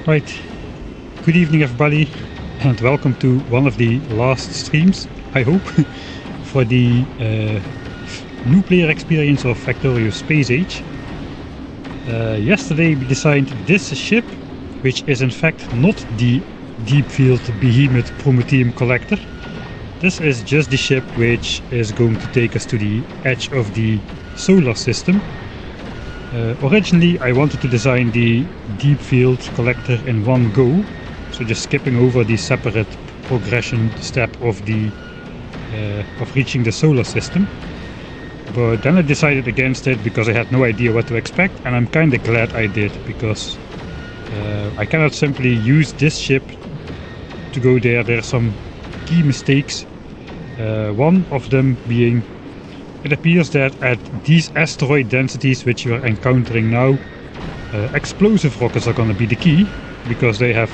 Right, good evening everybody, and welcome to one of the last streams, I hope, for the new player experience of Factorio Space Age. Yesterday we designed this ship, which is in fact not the deep field behemoth Prometheum collector. This is just the ship which is going to take us to the edge of the solar system. Originally I wanted to design the deep field collector in one go, so just skipping over the separate progression step of reaching the solar system. But then I decided against it because I had no idea what to expect, and I'm kinda glad I did, because I cannot simply use this ship to go there. There are some key mistakes. One of them being, it appears that at these asteroid densities which you are encountering now, explosive rockets are going to be the key, because they have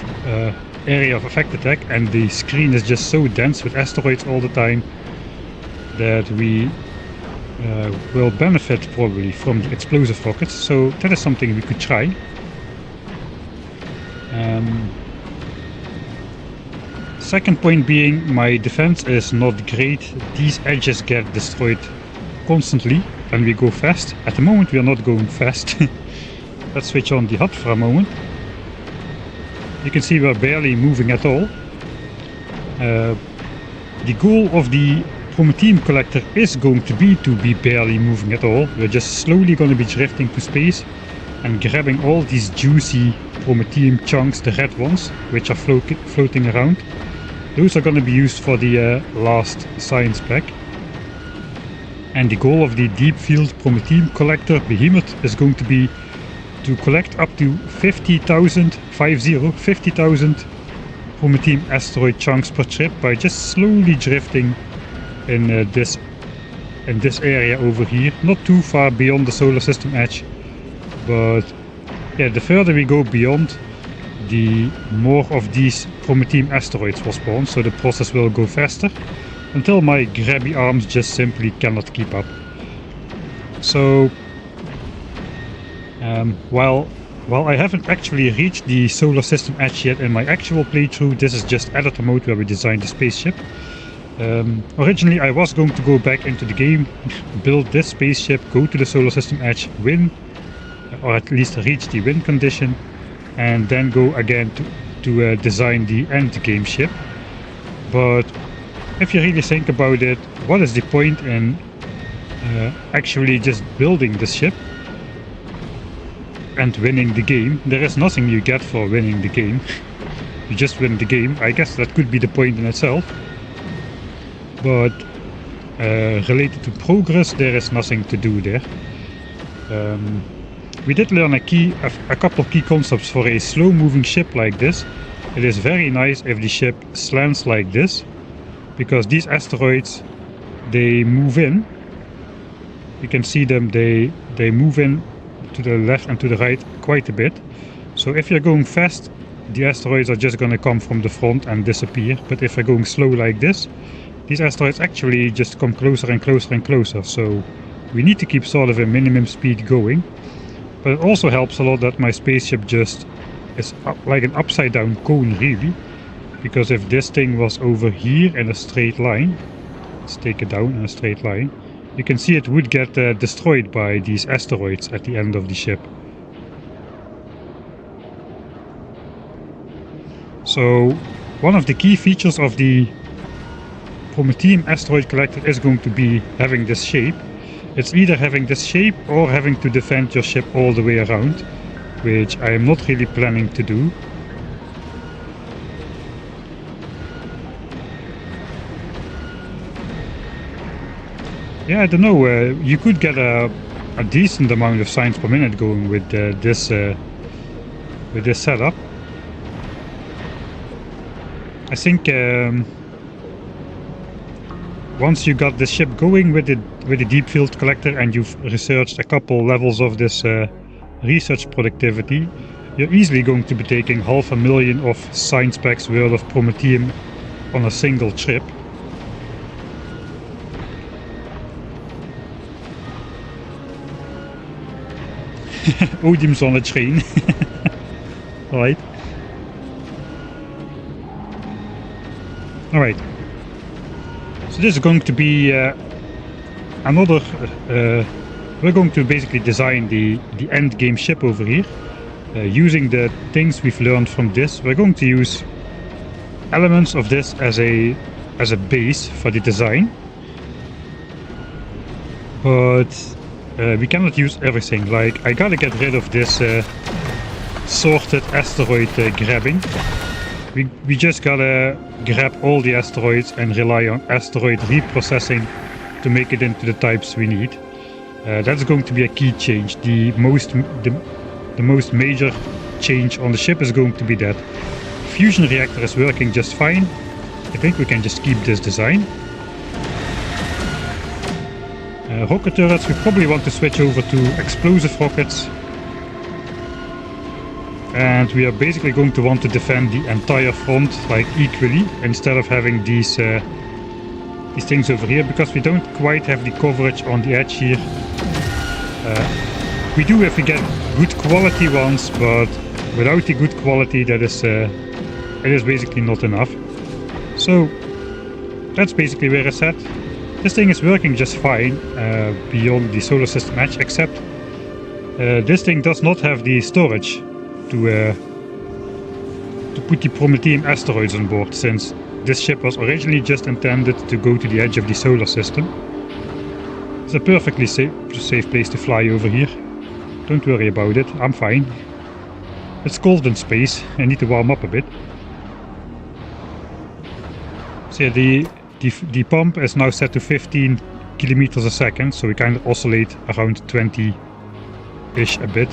area of effect attack, and the screen is just so dense with asteroids all the time that we will benefit probably from the explosive rockets. So that is something we could try. Second point being, my defense is not great. These edges get destroyed constantly when we go fast. At the moment we are not going fast. Let's switch on the HUD for a moment. You can see we're barely moving at all. The goal of the Prometheum collector is going to be barely moving at all. We're just slowly going to be drifting to space and grabbing all these juicy Prometheum chunks, the red ones, which are floating around. Those are going to be used for the last science pack. And the goal of the deep field Prometheum collector behemoth is going to be to collect up to 50,000 Prometheum asteroid chunks per trip by just slowly drifting in this area over here. Not too far beyond the solar system edge, but yeah, the further we go beyond, the more of these Prometheum asteroids will spawn, so the process will go faster, until my grabby arms just simply cannot keep up. So while I haven't actually reached the solar system edge yet in my actual playthrough, this is just editor mode where we designed the spaceship. Originally I was going to go back into the game, build this spaceship, go to the solar system edge, win, or at least reach the win condition, and then go again to design the end game ship. But if you really think about it, what is the point in actually just building the ship and winning the game? There is nothing you get for winning the game. You just win the game. I guess that could be the point in itself, but related to progress, there is nothing to do there. We did learn a couple of key concepts for a slow moving ship like this. It is very nice if the ship slants like this, because these asteroids, they move in. You can see them, they move in to the left and to the right quite a bit. So if you're going fast, the asteroids are just going to come from the front and disappear. But if you're going slow like this, these asteroids actually just come closer and closer and closer. So we need to keep sort of a minimum speed going. But it also helps a lot that my spaceship just is like an upside down cone, really. Because if this thing was over here in a straight line, let's take it down in a straight line, you can see it would get destroyed by these asteroids at the end of the ship. So one of the key features of the Prometheum asteroid collector is going to be having this shape. It's either having this shape or having to defend your ship all the way around, which I am not really planning to do. Yeah, I don't know, you could get a decent amount of science per minute going with this setup. I think once you got the ship going with the deep field collector and you've researched a couple levels of this research productivity, you're easily going to be taking 500,000 of science packs worth of Prometheum on a single trip. Odium's on a train. Right. Alright. So this is going to be another... we're going to basically design the end game ship over here. Using the things we've learned from this, we're going to use elements of this as a base for the design. But we cannot use everything. Like, I gotta get rid of this sorted asteroid grabbing. We just gotta grab all the asteroids and rely on asteroid reprocessing to make it into the types we need. That's going to be a key change. The most major change on the ship is going to be that fusion reactor is working just fine. I think we can just keep this design. Rocket turrets, we probably want to switch over to explosive rockets. And we are basically going to want to defend the entire front, like, equally, instead of having these things over here, because we don't quite have the coverage on the edge here. We do if we get good quality ones, but without the good quality, that is it is basically not enough. So that's basically where it's at. This thing is working just fine beyond the solar system edge, except this thing does not have the storage to put the Prometheum asteroids on board, since this ship was originally just intended to go to the edge of the solar system. It's a perfectly safe place to fly over here. Don't worry about it, I'm fine. It's cold in space, I need to warm up a bit. So yeah, the pump is now set to 15 kilometers a second, so we kind of oscillate around 20-ish a bit.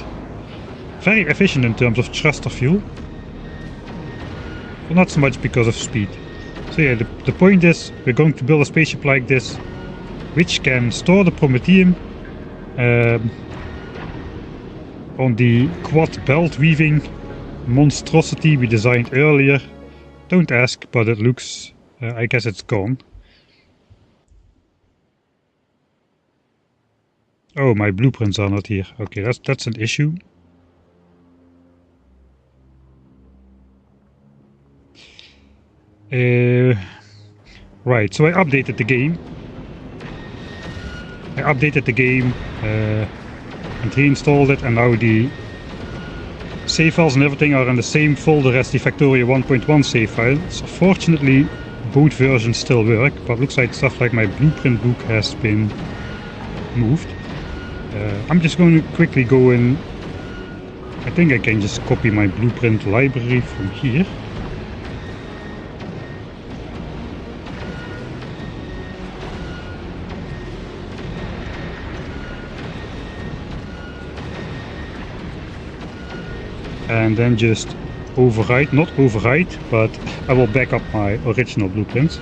Very efficient in terms of thruster fuel, but not so much because of speed. So yeah, the point is, we're going to build a spaceship like this, which can store the Prometheum on the quad belt weaving monstrosity we designed earlier. Don't ask, but it looks... I guess it's gone. Oh, my blueprints are not here. Okay, that's an issue. Right, so I updated the game. And reinstalled it, and now the save files and everything are in the same folder as the Factorio 1.1 save files. Fortunately, both versions still work, but looks like stuff like my blueprint book has been moved. I'm just going to quickly go in. I think I can just copy my blueprint library from here. And then just overwrite, not overwrite, but I will back up my original blueprints.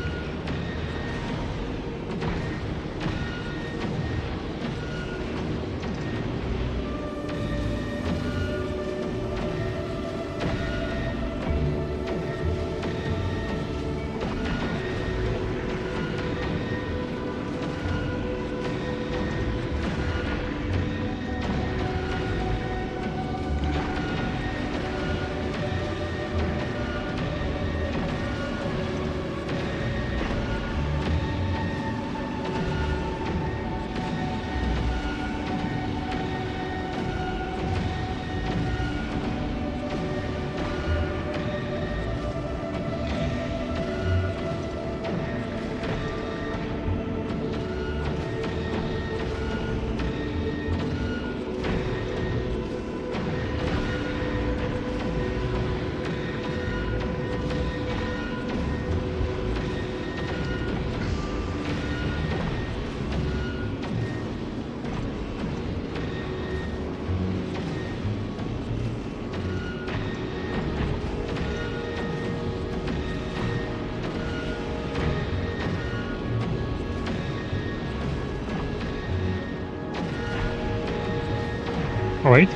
Alright.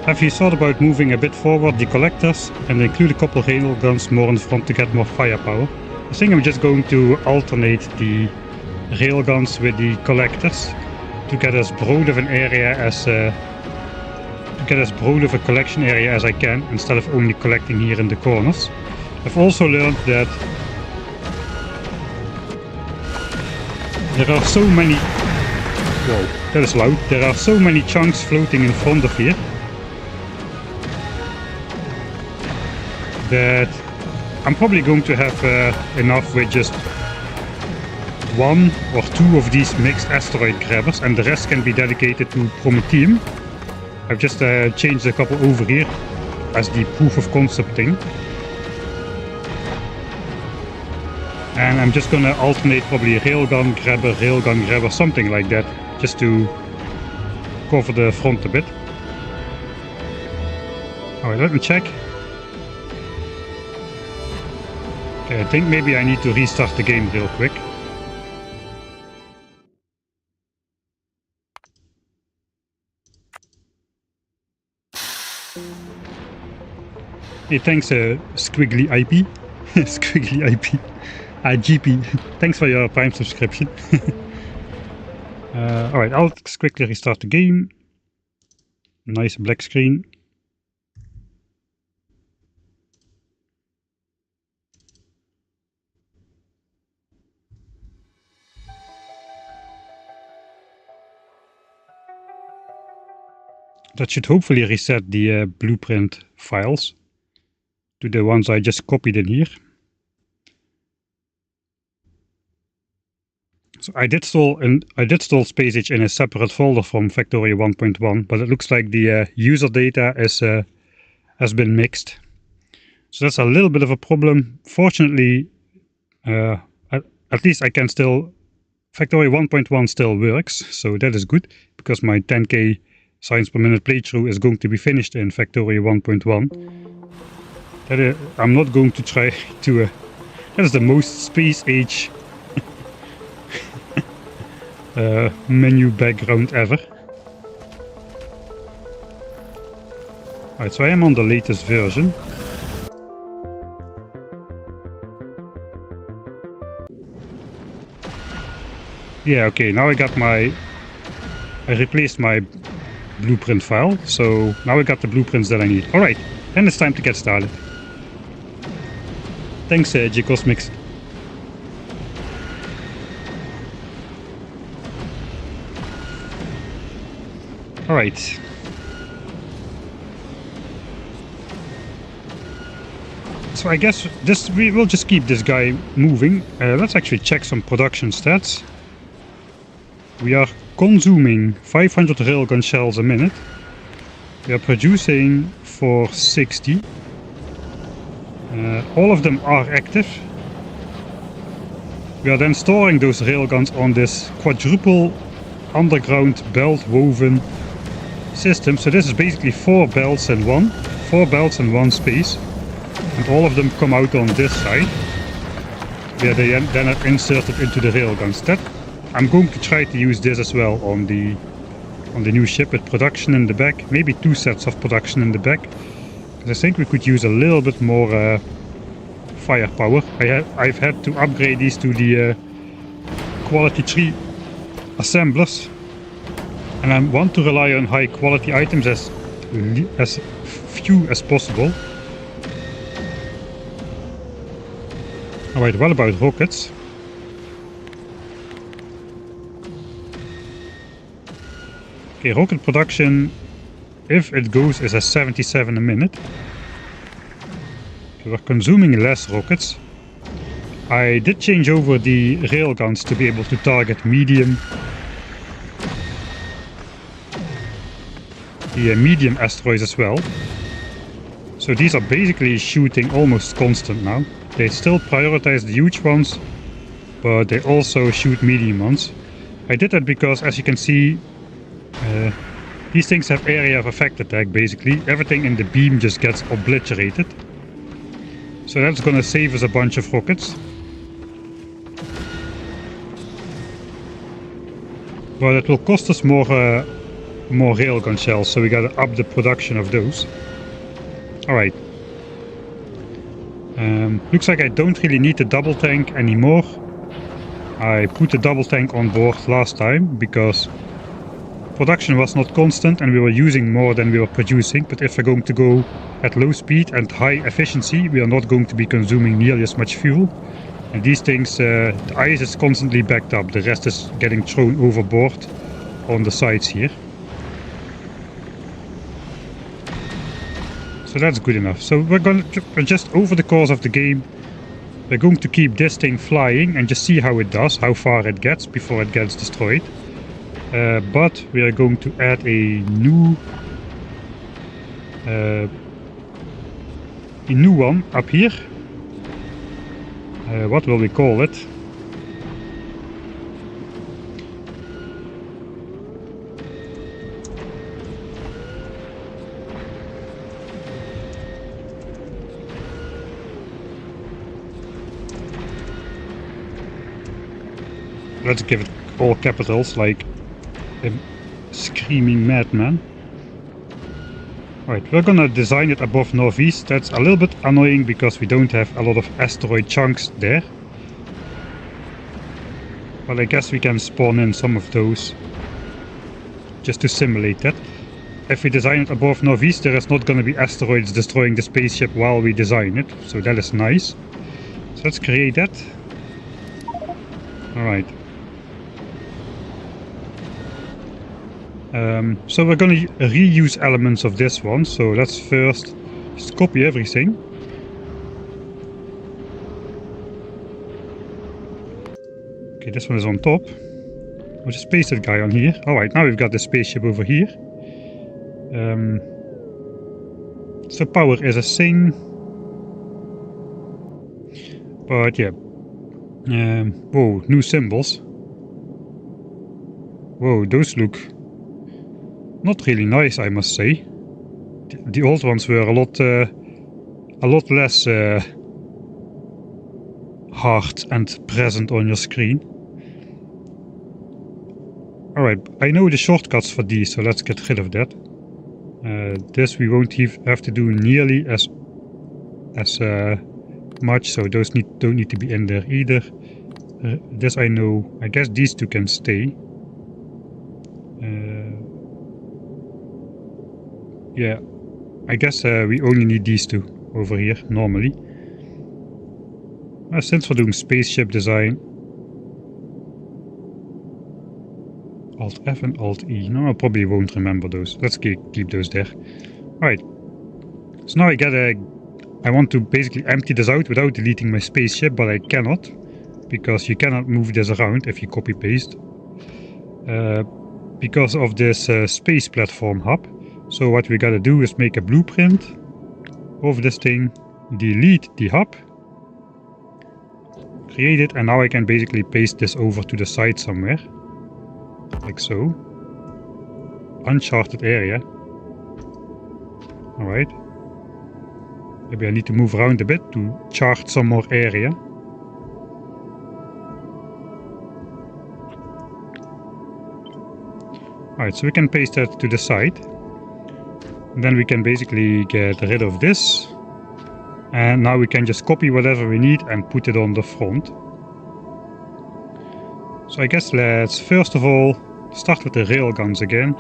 Have you thought about moving a bit forward the collectors and include a couple rail guns more in the front to get more firepower? I think I'm just going to alternate the railguns with the collectors to get as broad of an area as a collection area as I can, instead of only collecting here in the corners. I've also learned that there are so many... Whoa, that is loud. There are so many chunks floating in front of here that I'm probably going to have enough with just 1 or 2 of these mixed asteroid grabbers, and the rest can be dedicated to Prometheum. I've just changed a couple over here as the proof of concept thing. And I'm just gonna alternate probably railgun grabber, something like that, just to cover the front a bit. Alright, let me check. Okay, I think maybe I need to restart the game real quick. Hey, thanks Squiggly IP. Squiggly IP. GP. Thanks for your Prime subscription. Alright, I'll quickly restart the game. Nice black screen. That should hopefully reset the blueprint files to the ones I just copied in here. So I did install Space Age in a separate folder from Factorio 1.1, but it looks like the user data has been mixed. So that's a little bit of a problem. Fortunately, at least I can still... Factorio 1.1 still works, so that is good, because my 10k signs per minute playthrough is going to be finished in Factorio 1.1. I'm not going to try to... that is the most Space Age menu background ever. Alright, so I am on the latest version. Yeah, okay, now I replaced my blueprint file, so now I got the blueprints that I need. Alright, then it's time to get started. Thanks, J-Cosmics. Alright. So I guess we will just keep this guy moving. Let's actually check some production stats. We are consuming 500 railgun shells a minute. We are producing for 60. All of them are active. We are then storing those railguns on this quadruple underground belt woven system. So this is basically 4 belts in one space, and all of them come out on this side. Yeah, they then are inserted into the railguns. I'm going to try to use this as well on the new ship with production in the back, maybe 2 sets of production in the back. I think we could use a little bit more firepower. I've had to upgrade these to the quality 3 assemblers, and I want to rely on high quality items as few as possible. Alright, what about rockets? Okay, rocket production, if it goes, is at 77 a minute. We're consuming less rockets. I did change over the railguns to be able to target medium asteroids as well. So these are basically shooting almost constant now. They still prioritize the huge ones, but they also shoot medium ones. I did that because, as you can see, these things have area of effect attack. Basically everything in the beam just gets obliterated. So that's gonna save us a bunch of rockets. But it will cost us more railgun shells, so we gotta up the production of those. Alright. Looks like I don't really need the double tank anymore. I put a double tank on board last time because production was not constant and we were using more than we were producing. But if we're going to go at low speed and high efficiency, we are not going to be consuming nearly as much fuel. And these things, the ice is constantly backed up. The rest is getting thrown overboard on the sides here. So that's good enough. So we're going to just over the course of the game, we're going to keep this thing flying and just see how it does, how far it gets before it gets destroyed. But we are going to add a new one up here. What will we call it? Let's give it all capitals, like a screaming madman. Right, we're gonna design it above northeast. That's a little bit annoying because we don't have a lot of asteroid chunks there. But I guess we can spawn in some of those just to simulate that. If we design it above northeast, there is not gonna be asteroids destroying the spaceship while we design it. So that is nice. So let's create that. Alright. So we're going to reuse elements of this one, so let's first just copy everything. Okay, this one is on top. I'll just paste that guy on here. Alright, now we've got the spaceship over here. So power is a thing. But yeah. Whoa, new symbols. Whoa, those look not really nice, I must say. The old ones were a lot less hard and present on your screen. Alright, I know the shortcuts for these, so let's get rid of that. This we won't have to do nearly as much, so those don't need to be in there either. This I know. I guess these two can stay. Yeah, I guess we only need these two over here normally. Since we're doing spaceship design, Alt F and Alt E. No, I probably won't remember those. Let's keep those there. Alright. So now I want to basically empty this out without deleting my spaceship, but I cannot, because you cannot move this around if you copy paste. Because of this space platform hub. So what we gotta do is make a blueprint of this thing, delete the hub, create it, and now I can basically paste this over to the side somewhere. Like so. Uncharted area. Alright. Maybe I need to move around a bit to chart some more area. Alright, so we can paste that to the side. And then we can basically get rid of this. And now we can just copy whatever we need and put it on the front. So I guess let's first of all start with the railguns again.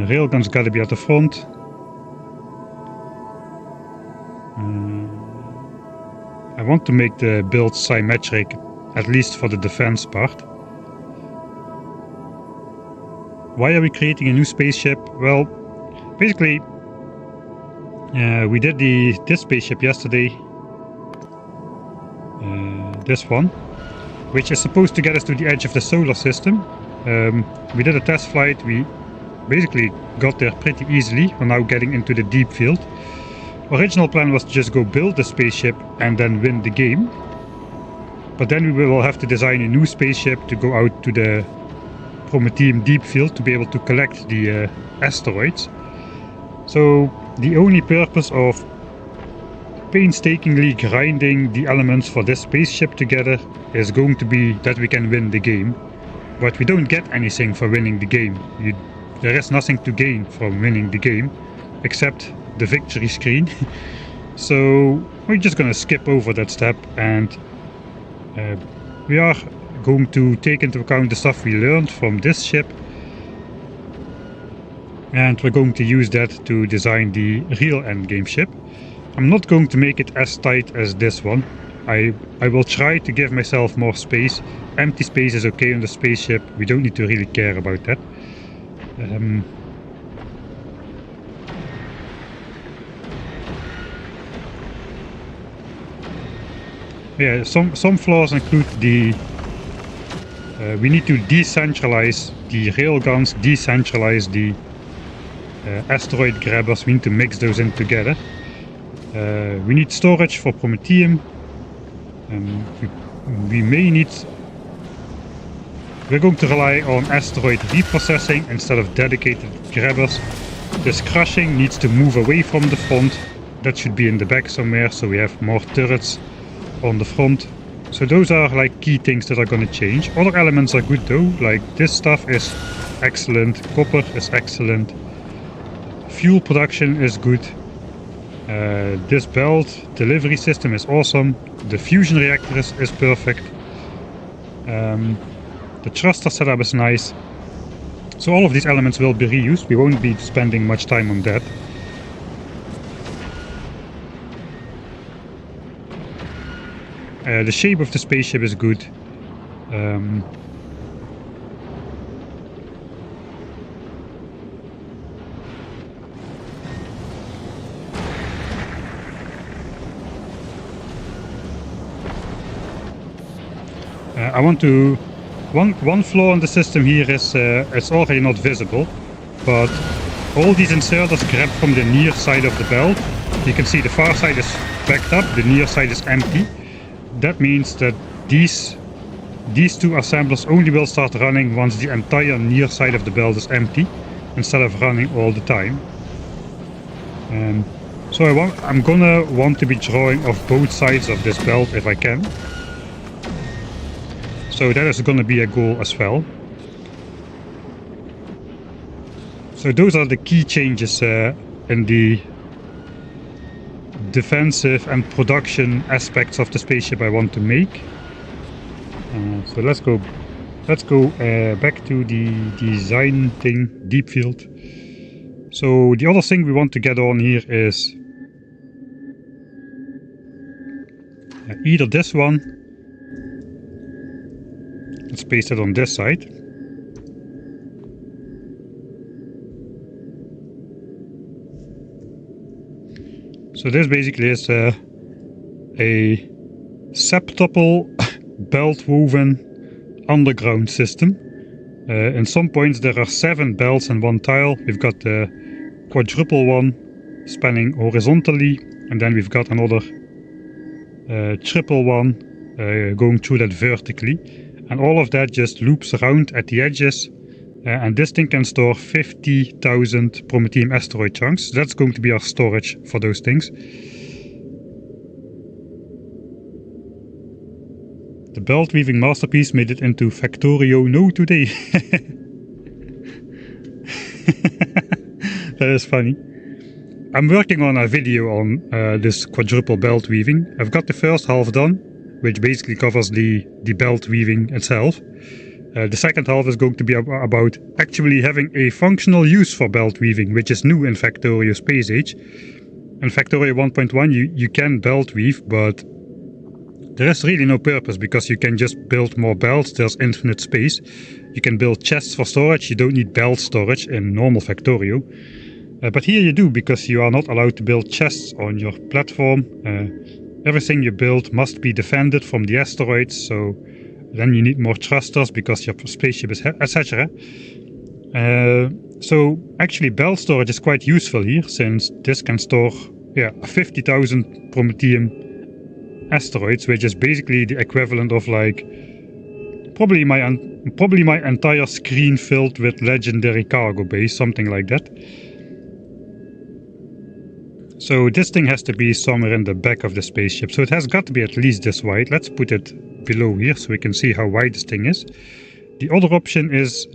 Railguns gotta be at the front. I want to make the build symmetric, at least for the defense part. Why are we creating a new spaceship? Well, basically, we did this spaceship yesterday. This one, which is supposed to get us to the edge of the solar system. We did a test flight. We basically got there pretty easily. We're now getting into the deep field. Original plan was to just go build the spaceship and then win the game. But then we will have to design a new spaceship to go out to the Prometheum deep field to be able to collect the asteroids. So the only purpose of painstakingly grinding the elements for this spaceship together is going to be that we can win the game. But we don't get anything for winning the game. There is nothing to gain from winning the game except the victory screen. So we're just gonna skip over that step and We are going to take into account the stuff we learned from this ship, and we're going to use that to design the real endgame ship. I'm not going to make it as tight as this one. I will try to give myself more space. Empty space is okay on the spaceship. We don't need to really care about that. Yeah, some flaws include the we need to decentralize the railguns, decentralize the asteroid grabbers. We need to mix those in together. We need storage for Prometheum. We may need... We're going to rely on asteroid reprocessing instead of dedicated grabbers. This crushing needs to move away from the front. That should be in the back somewhere, so we have more turrets on the front. So those are like key things that are going to change. Other elements are good though, like this stuff is excellent, copper is excellent, fuel production is good, this belt delivery system is awesome, the fusion reactor is perfect, the thruster setup is nice. So all of these elements will be reused. We won't be spending much time on that. The shape of the spaceship is good. I want to... One flaw in the system here is it's already not visible, but all these inserters grab from the near side of the belt. You can see the far side is backed up, the near side is empty. That means that these two assemblers only will start running once the entire near side of the belt is empty, instead of running all the time. So I'm gonna want to be drawing off both sides of this belt if I can. So that is gonna be a goal as well. So those are the key changes in the defensive and production aspects of the spaceship I want to make. So let's go back to the design thing, deep field. So the other thing we want to get on here is either this one. Let's paste it on this side. So this basically is a septuple belt woven underground system. In some points there are 7 belts in one tile. We've got the quadruple one spanning horizontally, and then we've got another triple one going through that vertically. And all of that just loops around at the edges. And this thing can store 50,000 Prometheum asteroid chunks. That's going to be our storage for those things. The belt weaving masterpiece made it into Factorio No today. That is funny. I'm working on a video on this quadruple belt weaving. I've got the first half done, which basically covers the belt weaving itself. The second half is going to be about actually having a functional use for belt weaving, which is new in Factorio Space Age. In Factorio 1.1 you can belt weave, but there is really no purpose, because you can just build more belts, there's infinite space. You can build chests for storage, you don't need belt storage in normal Factorio. But here you do, because you are not allowed to build chests on your platform. Everything you build must be defended from the asteroids, so then you need more thrusters because your spaceship is etc. So actually belt storage is quite useful here, since this can store 50,000 Prometheum asteroids, which is basically the equivalent of like probably my entire screen filled with legendary cargo base, something like that. So this thing has to be somewhere in the back of the spaceship, so it has got to be at least this wide. Let's put it below here so we can see how wide this thing is. The other option is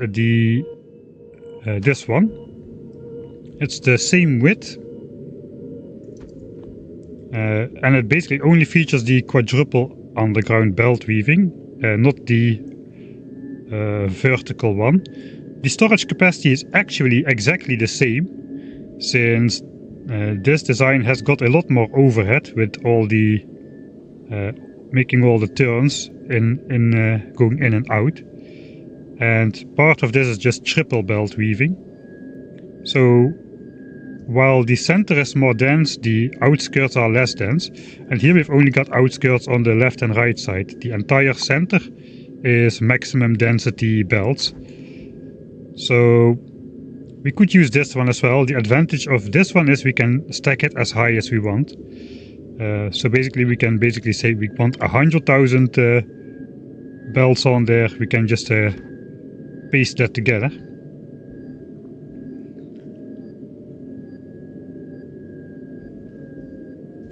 this one. It's the same width, and it basically only features the quadruple underground belt weaving, not the vertical one. The storage capacity is actually exactly the same, since this design has got a lot more overhead with all the making all the turns in going in and out, and part of this is just triple belt weaving. So while the center is more dense, the outskirts are less dense, and here we've only got outskirts on the left and right side. The entire center is maximum density belts. So we could use this one as well. The advantage of this one is we can stack it as high as we want. So basically we can say we want 100,000 belts on there. We can just paste that together.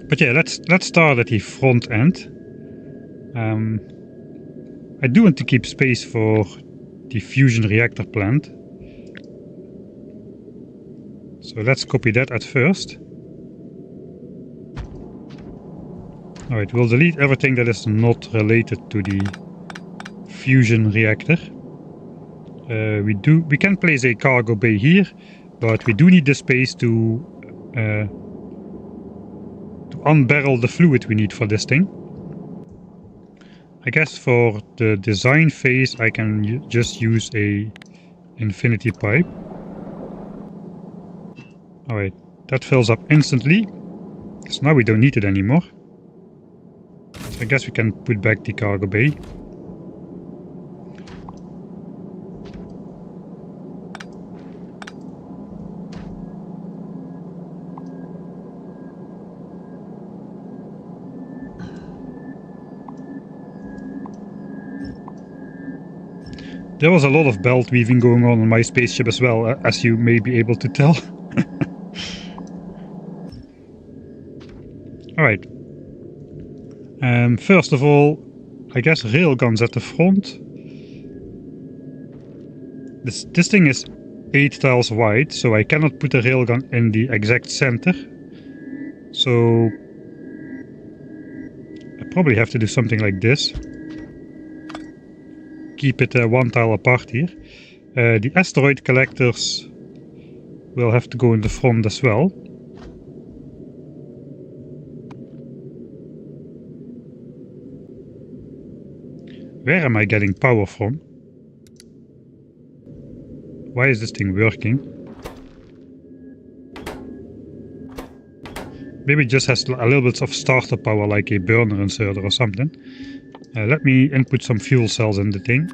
But yeah, let's start at the front end. I do want to keep space for the fusion reactor plant. So let's copy that at first. Alright, we'll delete everything that is not related to the fusion reactor. We can place a cargo bay here, but we do need the space to unbarrel the fluid we need for this thing. I guess for the design phase I can just use a infinity pipe. Alright, that fills up instantly, so now we don't need it anymore. So I guess we can put back the cargo bay. There was a lot of belt weaving going on my spaceship as well, as you may be able to tell. Alright. First of all, I guess railguns at the front. This thing is 8 tiles wide, so I cannot put a railgun in the exact center. So I probably have to do something like this. Keep it 1 tile apart here. The asteroid collectors will have to go in the front as well. Where am I getting power from? Why is this thing working? Maybe it just has a little bit of starter power, like a burner inserter or something. Let me input some fuel cells in the thing.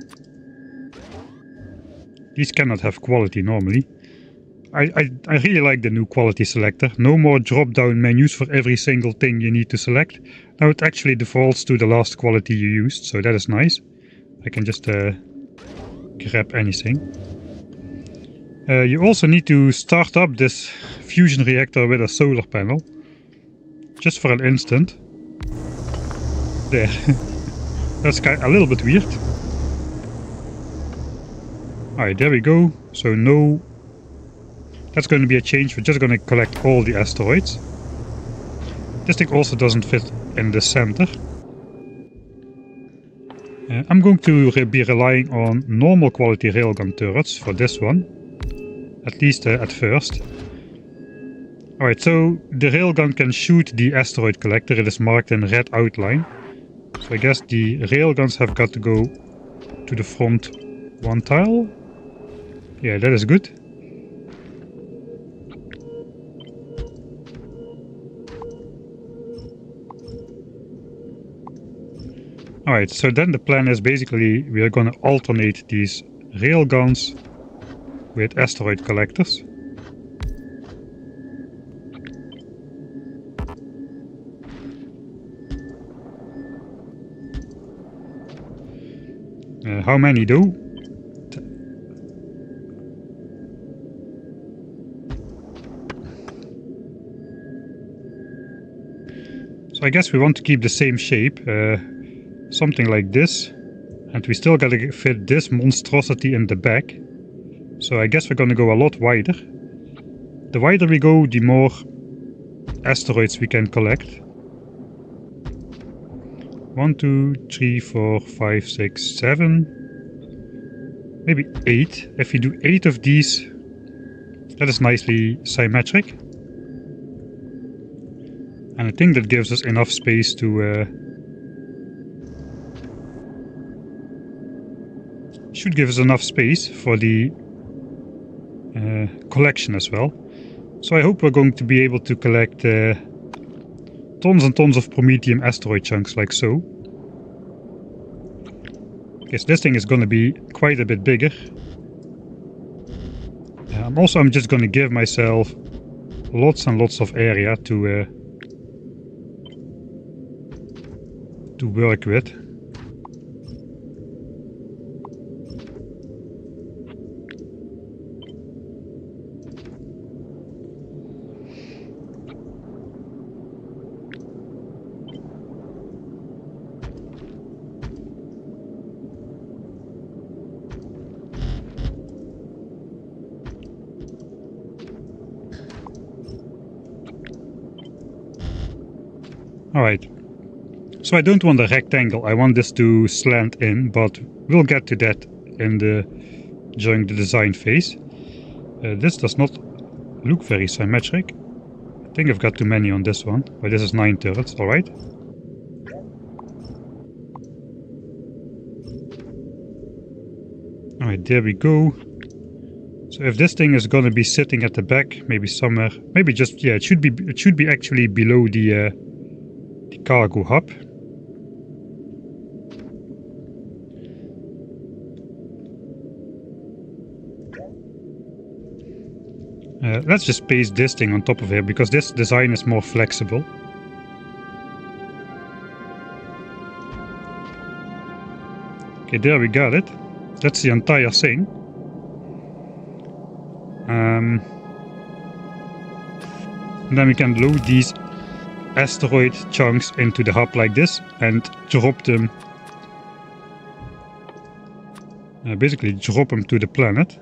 These cannot have quality normally. I really like the new quality selector. No more drop-down menus for every single thing you need to select. Now it actually defaults to the last quality you used, so that is nice. I can just grab anything. You also need to start up this fusion reactor with a solar panel. Just for an instant. There. That's a little bit weird. Alright, there we go. So no... That's going to be a change. We're just going to collect all the asteroids. This thing also doesn't fit in the center. I'm going to be relying on normal quality railgun turrets for this one. At least at first. Alright, so the railgun can shoot the asteroid collector. It is marked in red outline. So I guess the railguns have got to go to the front 1 tile. Yeah, that is good. Alright, so then the plan is basically we are going to alternate these railguns with asteroid collectors. How many though? So I guess we want to keep the same shape, something like this, and we still gotta fit this monstrosity in the back. So I guess we're gonna go a lot wider. The wider we go, the more asteroids we can collect. 1, 2, 3, 4, 5, 6, 7, maybe 8. If you do 8 of these, that is nicely symmetric. And I think that gives us enough space to should give us enough space for the collection as well. So I hope we're going to be able to collect tons and tons of Prometheum asteroid chunks like so. Yes, this thing is going to be quite a bit bigger. I'm just going to give myself lots and lots of area to work with. Alright, so I don't want a rectangle, I want this to slant in, but we'll get to that during the design phase. This does not look very symmetric. I think I've got too many on this one, but this is 9 turrets, alright. Alright, there we go. So if this thing is gonna be sitting at the back, maybe somewhere, maybe just, yeah, it should be actually below the cargo hub. Let's just paste this thing on top of here, because this design is more flexible. Okay, there we got it. That's the entire thing. And then we can load these asteroid chunks into the hub like this and drop them, basically drop them to the planet,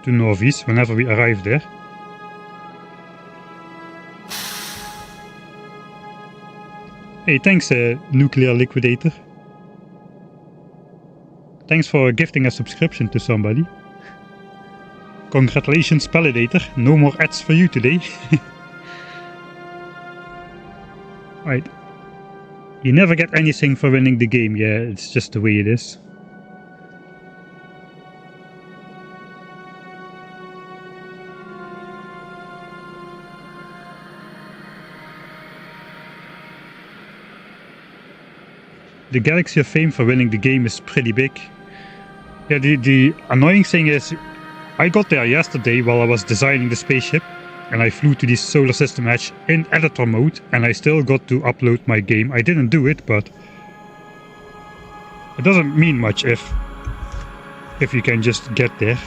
to Norvis, whenever we arrive there. Hey, thanks Nuclear Liquidator. Thanks for gifting a subscription to somebody. Congratulations Palidator, no more ads for you today. Right. You never get anything for winning the game, yeah, it's just the way it is. The Galaxy of Fame for winning the game is pretty big. Yeah, the annoying thing is, I got there yesterday while I was designing the spaceship, and I flew to the solar system edge in editor mode, and I still got to upload my game. I didn't do it, but it doesn't mean much if you can just get there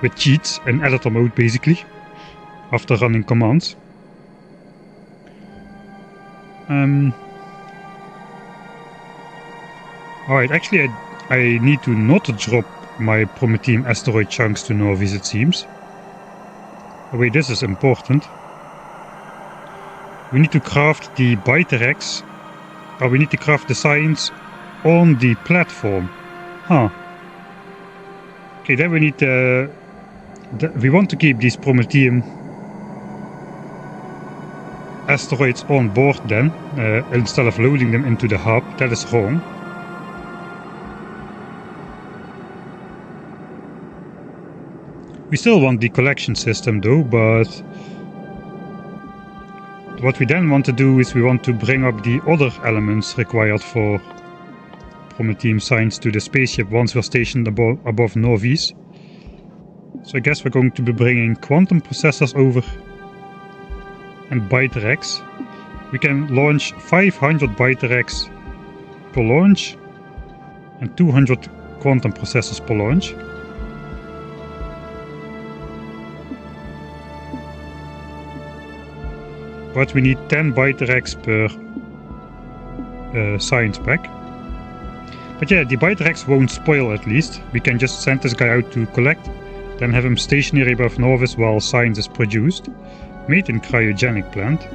with cheats in editor mode, basically, after running commands. Alright, actually I need to not drop my Prometheum asteroid chunks to Norvis, it seems. Oh wait, this is important. We need to craft the Biterex, or we need to craft the science on the platform. Huh. Okay, then we need we want to keep these Prometheum asteroids on board then, instead of loading them into the hub. That is wrong. We still want the collection system though, but what we then want to do is we want to bring up the other elements required for Prometheum science to the spaceship once we're stationed above Norvis. So I guess we're going to be bringing quantum processors over and Biterex. We can launch 500 Biterex per launch and 200 quantum processors per launch. But we need 10 Biterex per science pack. But yeah, the Biterex won't spoil at least. We can just send this guy out to collect, then have him stationary above Norvis while science is produced. Made in cryogenic plant.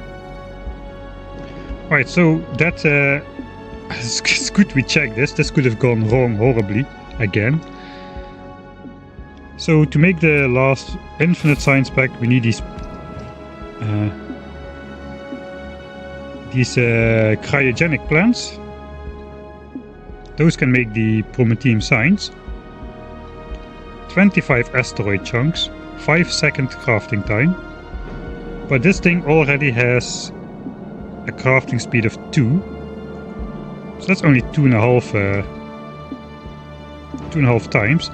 Right, so that it's good we checked this. This could have gone wrong horribly again. So to make the last infinite science pack, we need these cryogenic plants. Those can make the Prometheum signs. 25 asteroid chunks, 5-second crafting time. But this thing already has a crafting speed of 2. So that's only 2.5 times.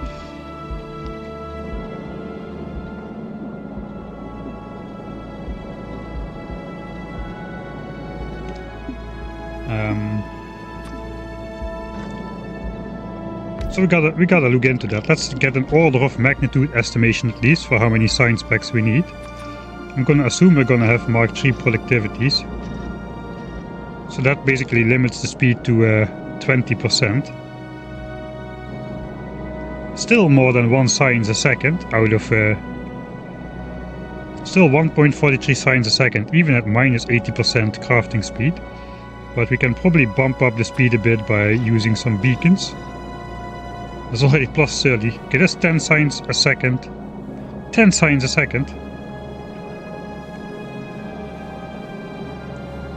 So we gotta look into that. Let's get an order of magnitude estimation at least for how many science packs we need. I'm gonna assume we're gonna have Mark III productivities. So that basically limits the speed to 20%. Still more than 1 science a second out of... still 1.43 science a second, even at minus 80% crafting speed. But we can probably bump up the speed a bit by using some beacons. That's already plus 30. Okay, that's 10 science a second. 10 science a second.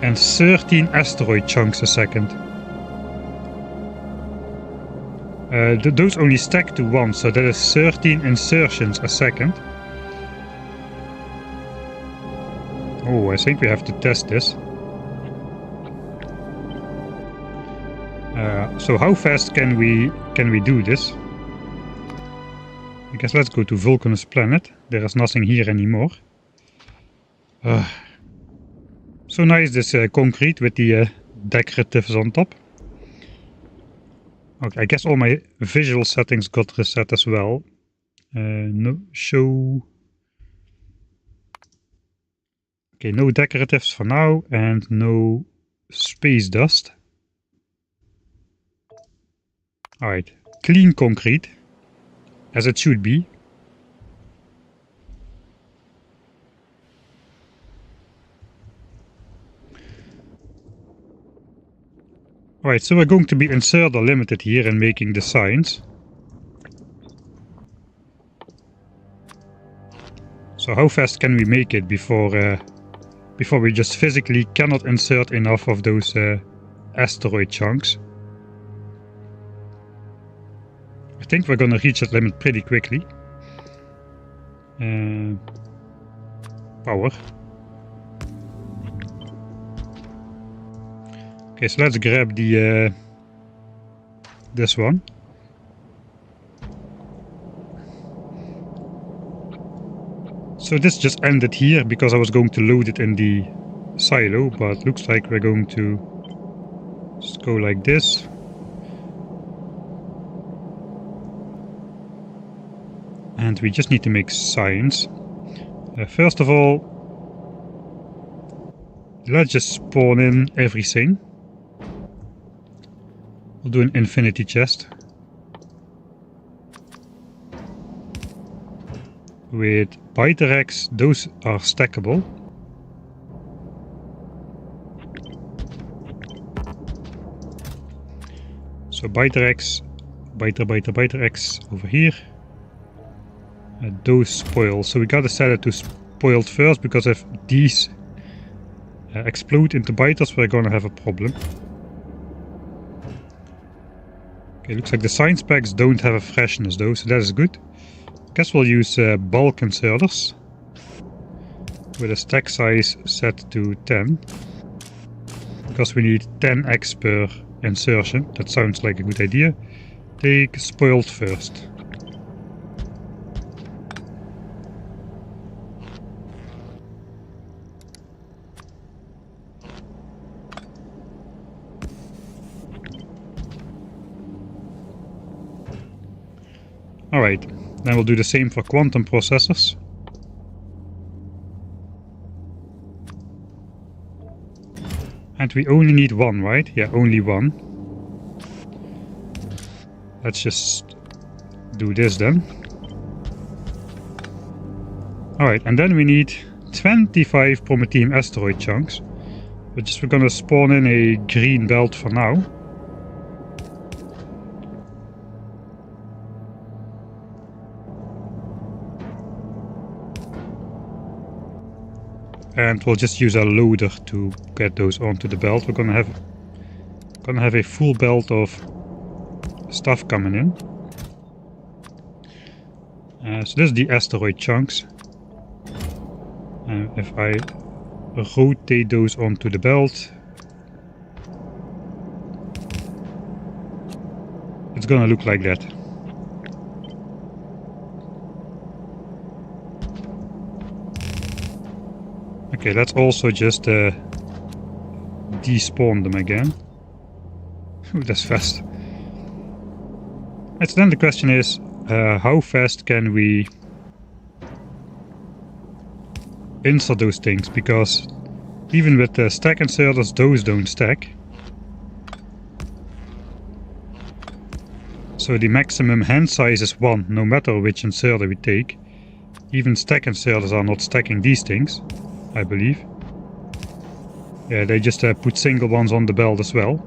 And 13 asteroid chunks a second. Those only stack to 1, so that is 13 insertions a second. Oh, I think we have to test this. So how fast can we do this? I guess let's go to Vulcanus planet. There is nothing here anymore. So nice this concrete with the decoratives on top. Okay, I guess all my visual settings got reset as well. No show. Okay, no decoratives for now and no space dust. Alright, clean concrete, as it should be. Alright, so we're going to be inserter limited here in making the signs. So how fast can we make it before we just physically cannot insert enough of those asteroid chunks? I think we're gonna reach that limit pretty quickly. Power. Okay, so let's grab the this one. So this just ended here because I was going to load it in the silo, but looks like we're going to just go like this. And we just need to make signs. First of all, let's just spawn in everything. We'll do an infinity chest. With Biterex, those are stackable. So Biterex, Biterex over here. Those spoil, so we gotta set it to spoiled first, because if these explode into biters, we're gonna have a problem. Okay, looks like the science packs don't have a freshness though, so that is good. Guess we'll use bulk inserters with a stack size set to 10, because we need 10x per insertion. That sounds like a good idea. Take spoiled first. Alright, then we'll do the same for quantum processors. And we only need one, right? Yeah, only one. Let's just do this then. Alright, and then we need 25 Prometheum asteroid chunks. We're gonna spawn in a green belt for now. And we'll just use a loader to get those onto the belt. We're gonna have a full belt of stuff coming in. So this is the asteroid chunks. And if I rotate those onto the belt, it's gonna look like that. Okay, let's also just despawn them again. Ooh, that's fast. And so then the question is, how fast can we insert those things? Because even with the stack inserters, those don't stack. So the maximum hand size is 1, no matter which inserter we take. Even stack inserters are not stacking these things, I believe. Yeah, they just put single ones on the belt as well.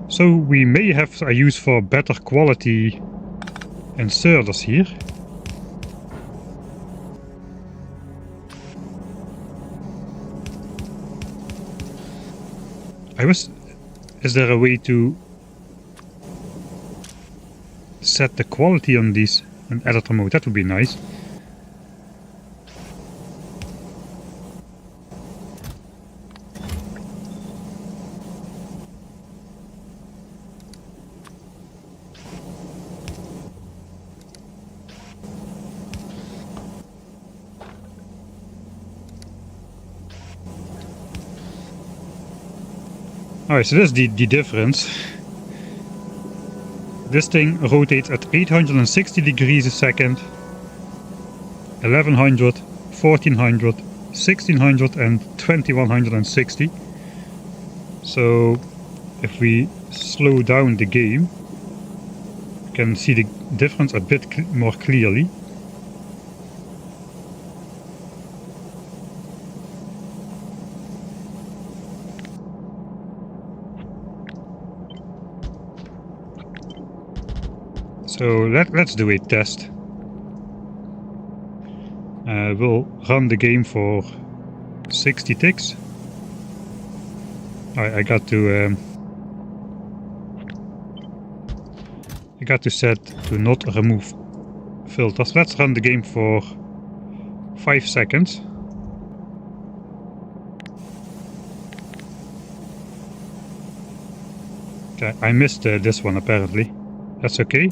So we may have a use for better quality inserters here. Is there a way to set the quality on these in editor mode? That would be nice. Alright, so this is the difference. This thing rotates at 860 degrees a second, 1100, 1400, 1600 and 2160. So if we slow down the game, we can see the difference a bit more clearly. So let's do a test. We'll run the game for 60 ticks. I got to set to not remove filters. Let's run the game for 5 seconds. Okay, I missed this one apparently. That's okay.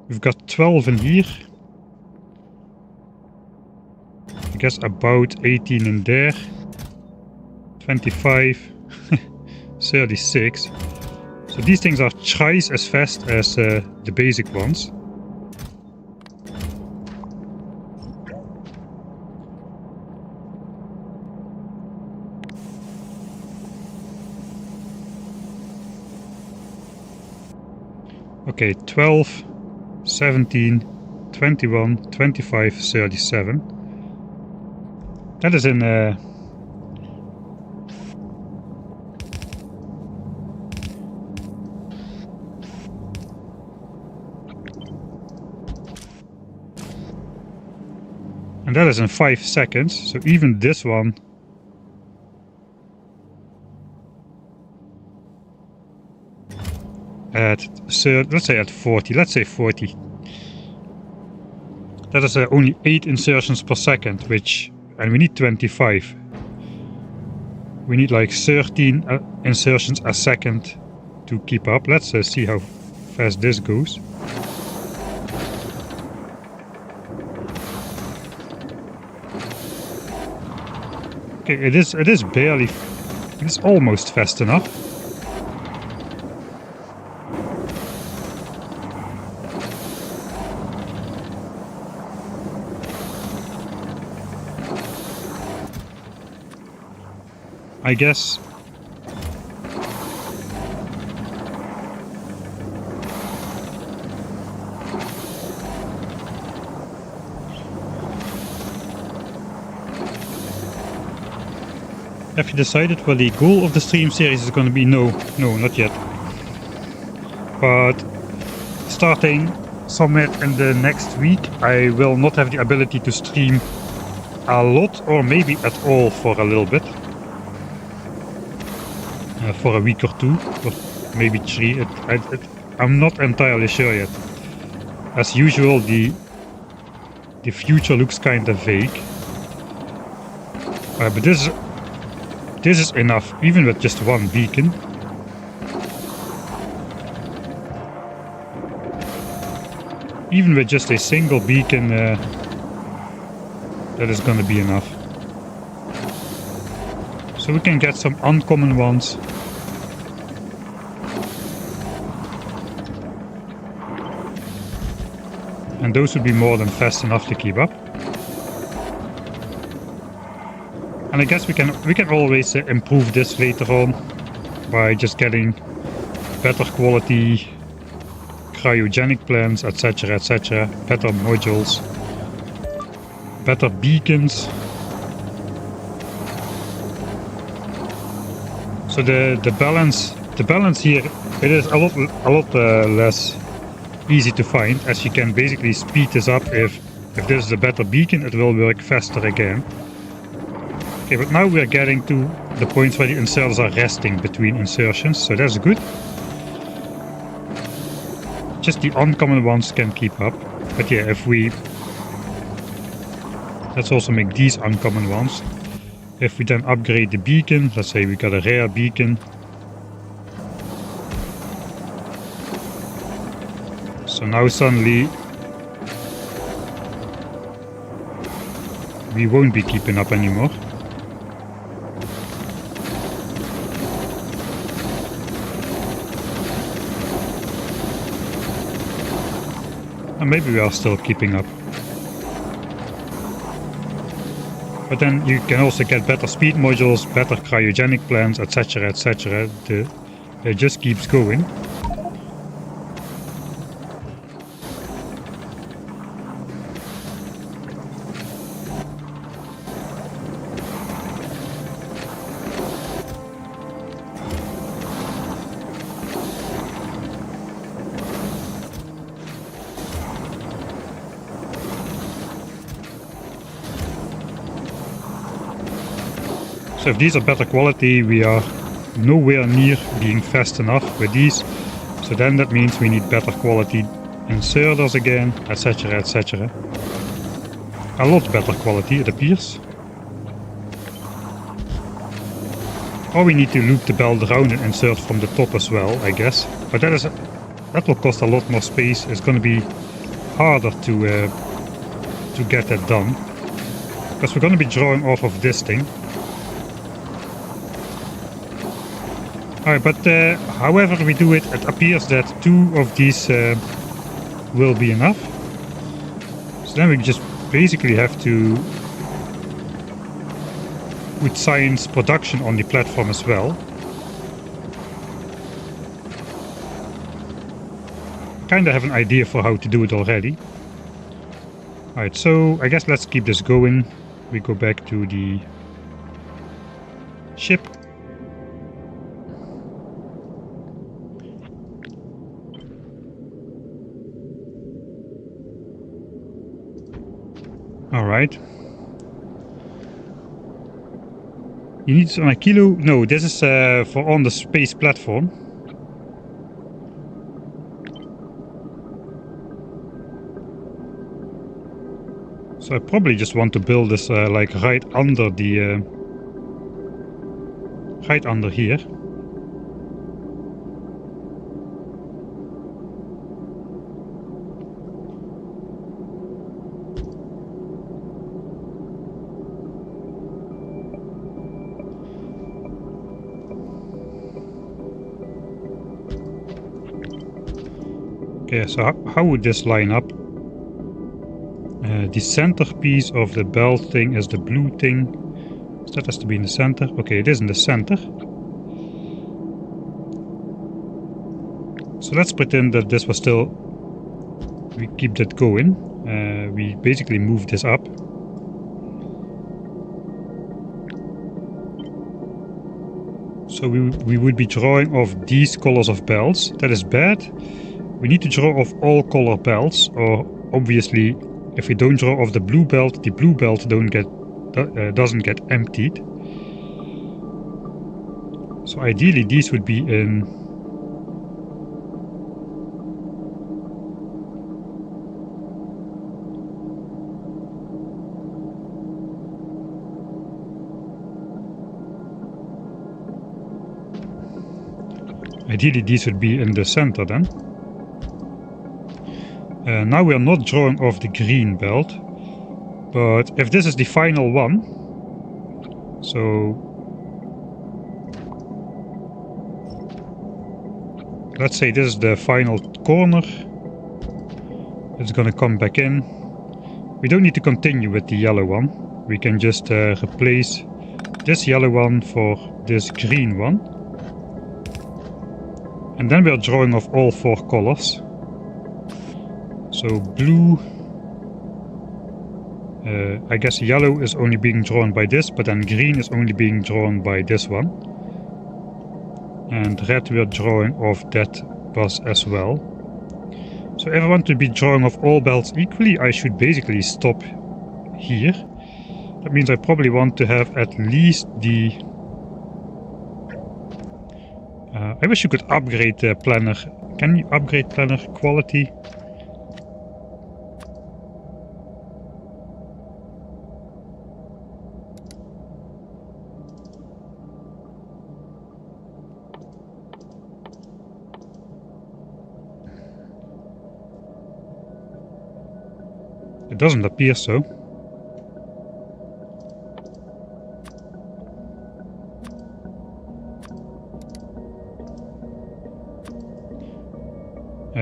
We've got 12 in here. I guess about 18 in there. 25. 36. So these things are twice as fast as the basic ones. Okay, 12, 17, 21, 25, 37. That is in and that is in 5 seconds. So even this one at, so let's say at 40, let's say 40. That is only 8 insertions per second, and we need 25. We need like 13 insertions a second to keep up. Let's see how fast this goes. Okay, it is barely, it's almost fast enough. I guess Have you decided what the goal of the stream series is going to be? No, not yet. But starting somewhere in the next week, I will not have the ability to stream a lot or maybe at all for a little bit. For a week or two, or maybe 3. I'm not entirely sure yet. As usual, the future looks kind of vague. But this is enough, even with just one beacon. Even with just a single beacon, that is gonna be enough. So we can get some uncommon ones. And those would be more than fast enough to keep up. And I guess we can always improve this later on by just getting better quality cryogenic plants, etc, etc, better modules, better beacons. So the balance here, it is a lot less easy to find, as you can basically speed this up. If this is a better beacon, it will work faster again. Okay, but now we are getting to the points where the inserters are resting between insertions, so that's good. Just the uncommon ones can keep up. But yeah, let's also make these uncommon ones. If we then upgrade the beacon, let's say we got a rare beacon. So now suddenly we won't be keeping up anymore. And maybe we are still keeping up. But then you can also get better speed modules, better cryogenic plants, etc, etc. It just keeps going. So if these are better quality, we are nowhere near being fast enough with these. So then that means we need better quality inserters again, etc, etc. A lot better quality, it appears. Or we need to loop the belt around and insert from the top as well, I guess. But that will cost a lot more space. It's going to be harder to get that done, because we're going to be drawing off of this thing. Alright, but however we do it, it appears that 2 of these will be enough. So then we just basically have to put science production on the platform as well. Kinda have an idea for how to do it already. Alright, so I guess let's keep this going. We go back to the ship. Alright. You need this on a kilo? No, this is for on the space platform. So I probably just want to build this like right under the right under here. Okay, so how would this line up? The centerpiece of the belt thing is the blue thing. So that has to be in the center. Okay, it is in the center. So let's pretend that this was still... We keep that going. We basically move this up. So we would be drawing off these colors of belts. That is bad. We need to draw off all color belts, or obviously if we don't draw off the blue belt doesn't get emptied. So ideally these would be in the center then. Now we are not drawing off the green belt, but if this is the final one, so let's say this is the final corner, it's gonna come back in. We don't need to continue with the yellow one. We can just replace this yellow one for this green one. And then we are drawing off all 4 colors. So blue, I guess yellow is only being drawn by this, but then green is only being drawn by this one. And red we are drawing off that bus as well. So if I want to be drawing off all belts equally, I should basically stop here. That means I probably want to have at least the... I wish you could upgrade the planner. Can you upgrade planner quality? It doesn't appear so.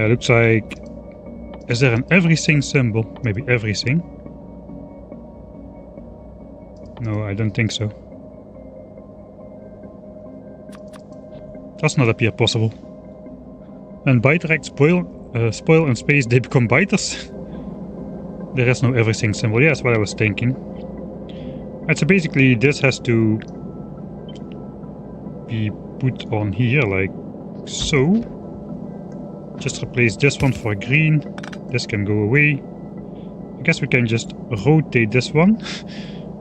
Looks like... Is there an everything symbol? Maybe everything? No, I don't think so. Does not appear possible. When bite racks spoil in space, they become biters. There is no everything symbol. Yeah, that's what I was thinking. And so basically this has to be put on here like so. Just replace this one for green. This can go away. I guess we can just rotate this one.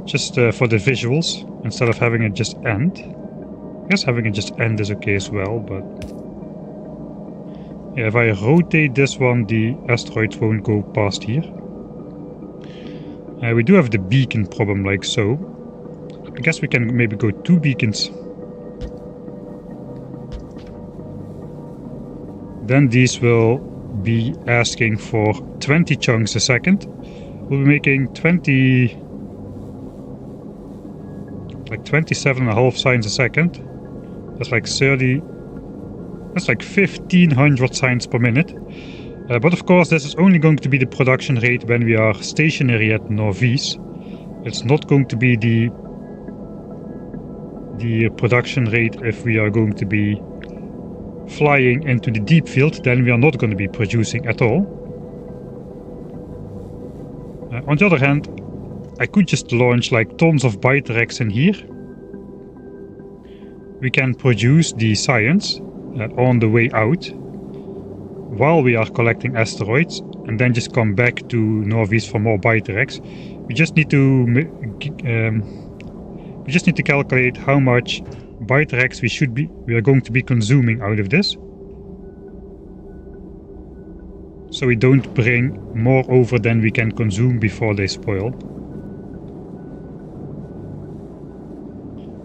Just for the visuals, instead of having it just end. I guess having it just end is okay as well, but... yeah, if I rotate this one, the asteroids won't go past here. We do have the beacon problem like so. I guess we can maybe go 2 beacons. Then these will be asking for 20 chunks a second. We'll be making 27.5 signs a second. That's like 30... That's like 1500 signs per minute. But of course this is only going to be the production rate when we are stationary at Norvis. It's not going to be the production rate if we are going to be flying into the deep field. Then we are not going to be producing at all. On the other hand, I could just launch like tons of bite racks in here. We can produce the science on the way out while we are collecting asteroids, and then just come back to Norvis for more bite racks. We just need to calculate how much bite racks we are going to be consuming out of this, so we don't bring more over than we can consume before they spoil.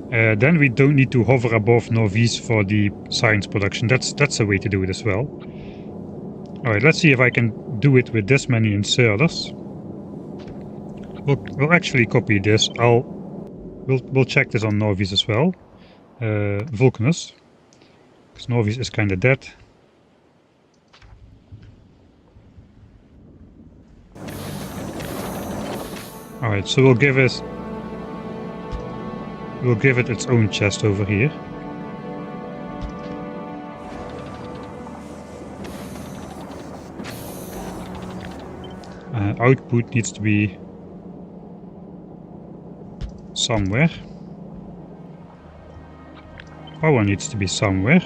Then we don't need to hover above Norvis for the science production. That's a way to do it as well. Alright, let's see if I can do it with this many inserters. We'll actually copy this. We'll check this on Norvis as well. Vulcanus, because Norvis is kind of dead. Alright, so we'll give it its own chest over here. Output needs to be somewhere. Power needs to be somewhere.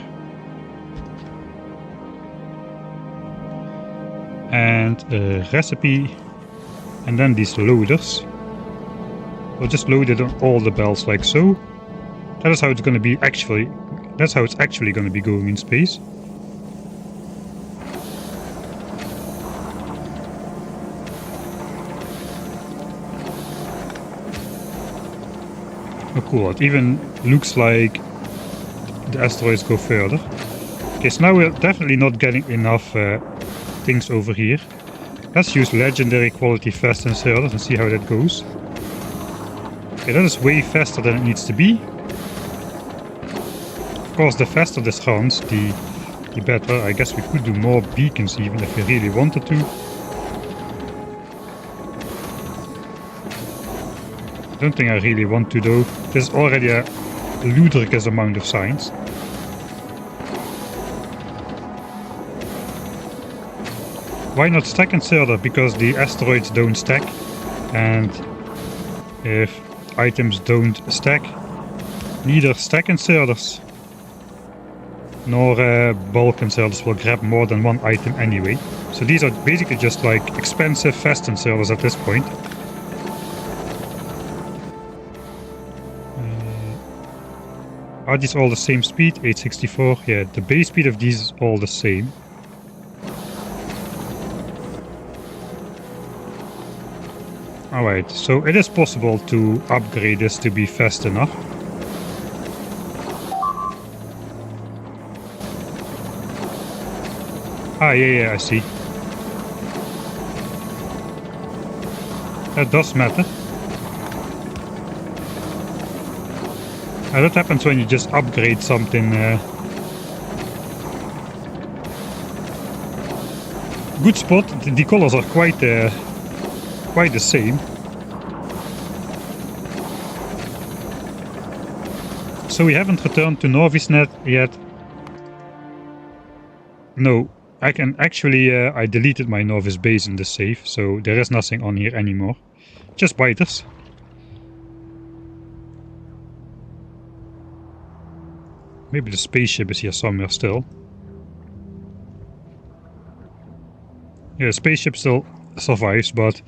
And a recipe. And then these loaders. We'll just load it on all the bells like so. That is how it's going to be actually. That's how it's actually going to be going in space. Oh cool, it even looks like the asteroids go further. Okay, so now we're definitely not getting enough things over here. Let's use legendary quality fast inserters and see how that goes. Okay, that is way faster than it needs to be. Of course, the faster this runs, the better. I guess we could do more beacons even if we really wanted to. I don't think I really want to though. There's already a ludicrous amount of signs. Why not stack inserter? Because the asteroids don't stack, and if items don't stack, neither stack inserters nor bulk inserters will grab more than one item anyway. So these are basically just like expensive fast inserters at this point. Are these all the same speed? 864? Yeah, the base speed of these is all the same. Alright, so it is possible to upgrade this to be fast enough. Ah, yeah, I see. That does matter. That happens when you just upgrade something. Good spot. The colors are quite the same. So we haven't returned to Novisnet yet. No, I can actually. I deleted my Novice base in the save, so there is nothing on here anymore. Just biters. Maybe the spaceship is here somewhere still. Yeah, the spaceship still survives, but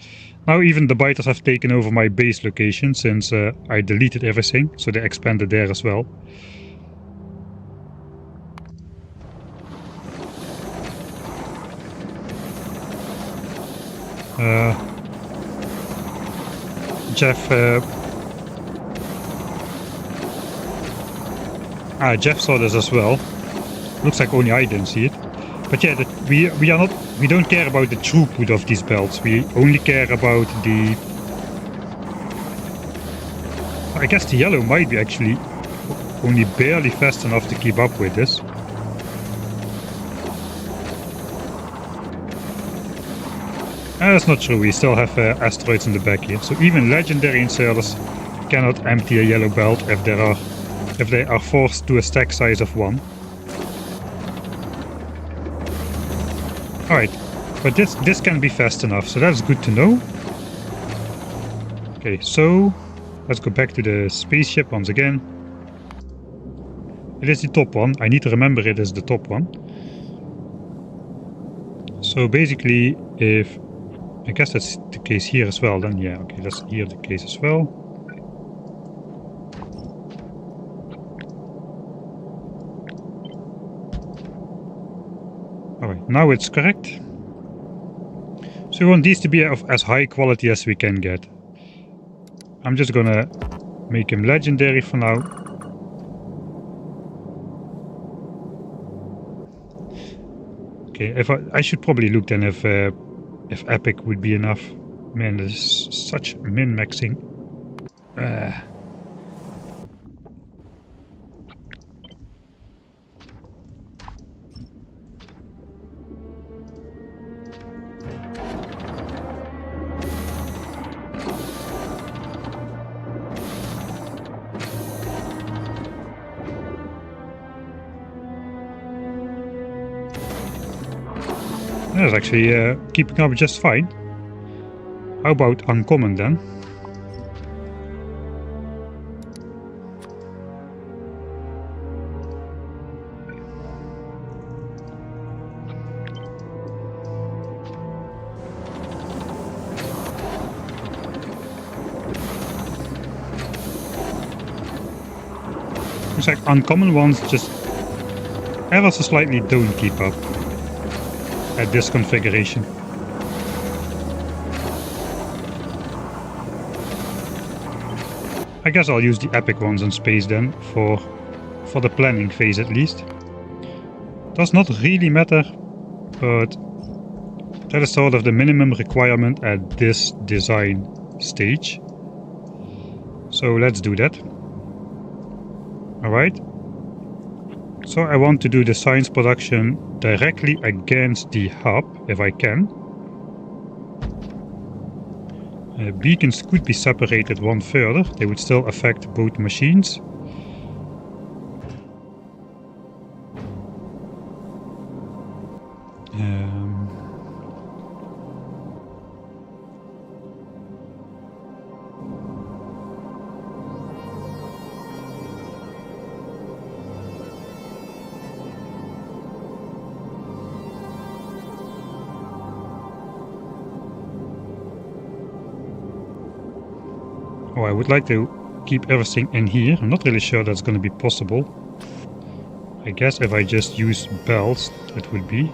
now even the biters have taken over my base location since I deleted everything, so they expanded there as well. Jeff saw this as well. Looks like only I didn't see it. But yeah, we don't care about the throughput of these belts. We only care about the. I guess the yellow might be actually only barely fast enough to keep up with this. That's not true. We still have asteroids in the back here. So even legendary inserters cannot empty a yellow belt if they are forced to a stack size of 1. Alright, but this can be fast enough, so that's good to know. Okay, so let's go back to the spaceship once again. It is the top one. I need to remember it is the top one. So basically, if I guess that's the case here as well, then yeah, okay, that's here the case as well. Alright, now it's correct. So we want these to be of as high quality as we can get. I'm just gonna make him legendary for now. Okay, I should probably look then if epic would be enough. Man, this is such min-maxing. That's actually keeping up just fine. How about uncommon then? Looks like uncommon ones just ever so slightly don't keep up at this configuration. I guess I'll use the epic ones in space then, for the planning phase at least. Does not really matter, but that is sort of the minimum requirement at this design stage. So let's do that. Alright. So I want to do the science production directly against the hub, if I can. Beacons could be separated one further, they would still affect both machines. Oh, I would like to keep everything in here. I'm not really sure that's going to be possible. I guess if I just use belts, it would be.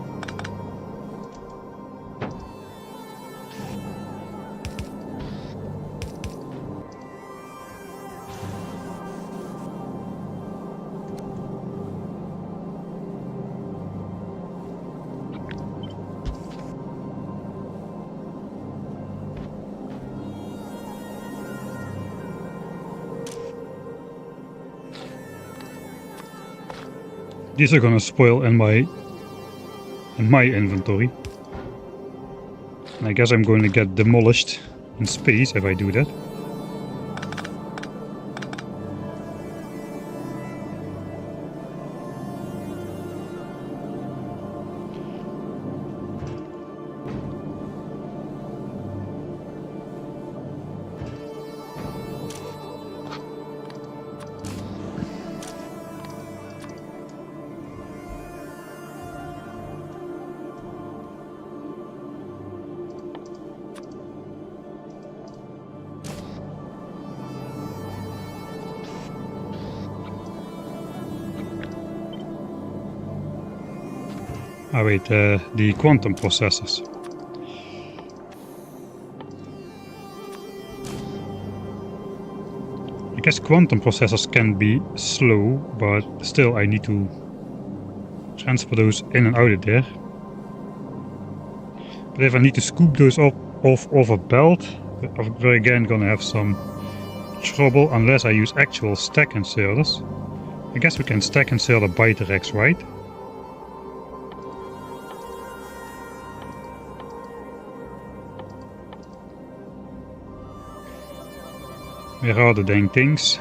These are gonna spoil in my inventory. And I guess I'm going to get demolished in space if I do that. Ah wait, the quantum processors. I guess quantum processors can be slow, but still I need to transfer those in and out of there. But if I need to scoop those off a belt, we're again gonna have some trouble unless I use actual stack inserters. I guess we can stack insert a Byte-Rex, right? Where are the dang things?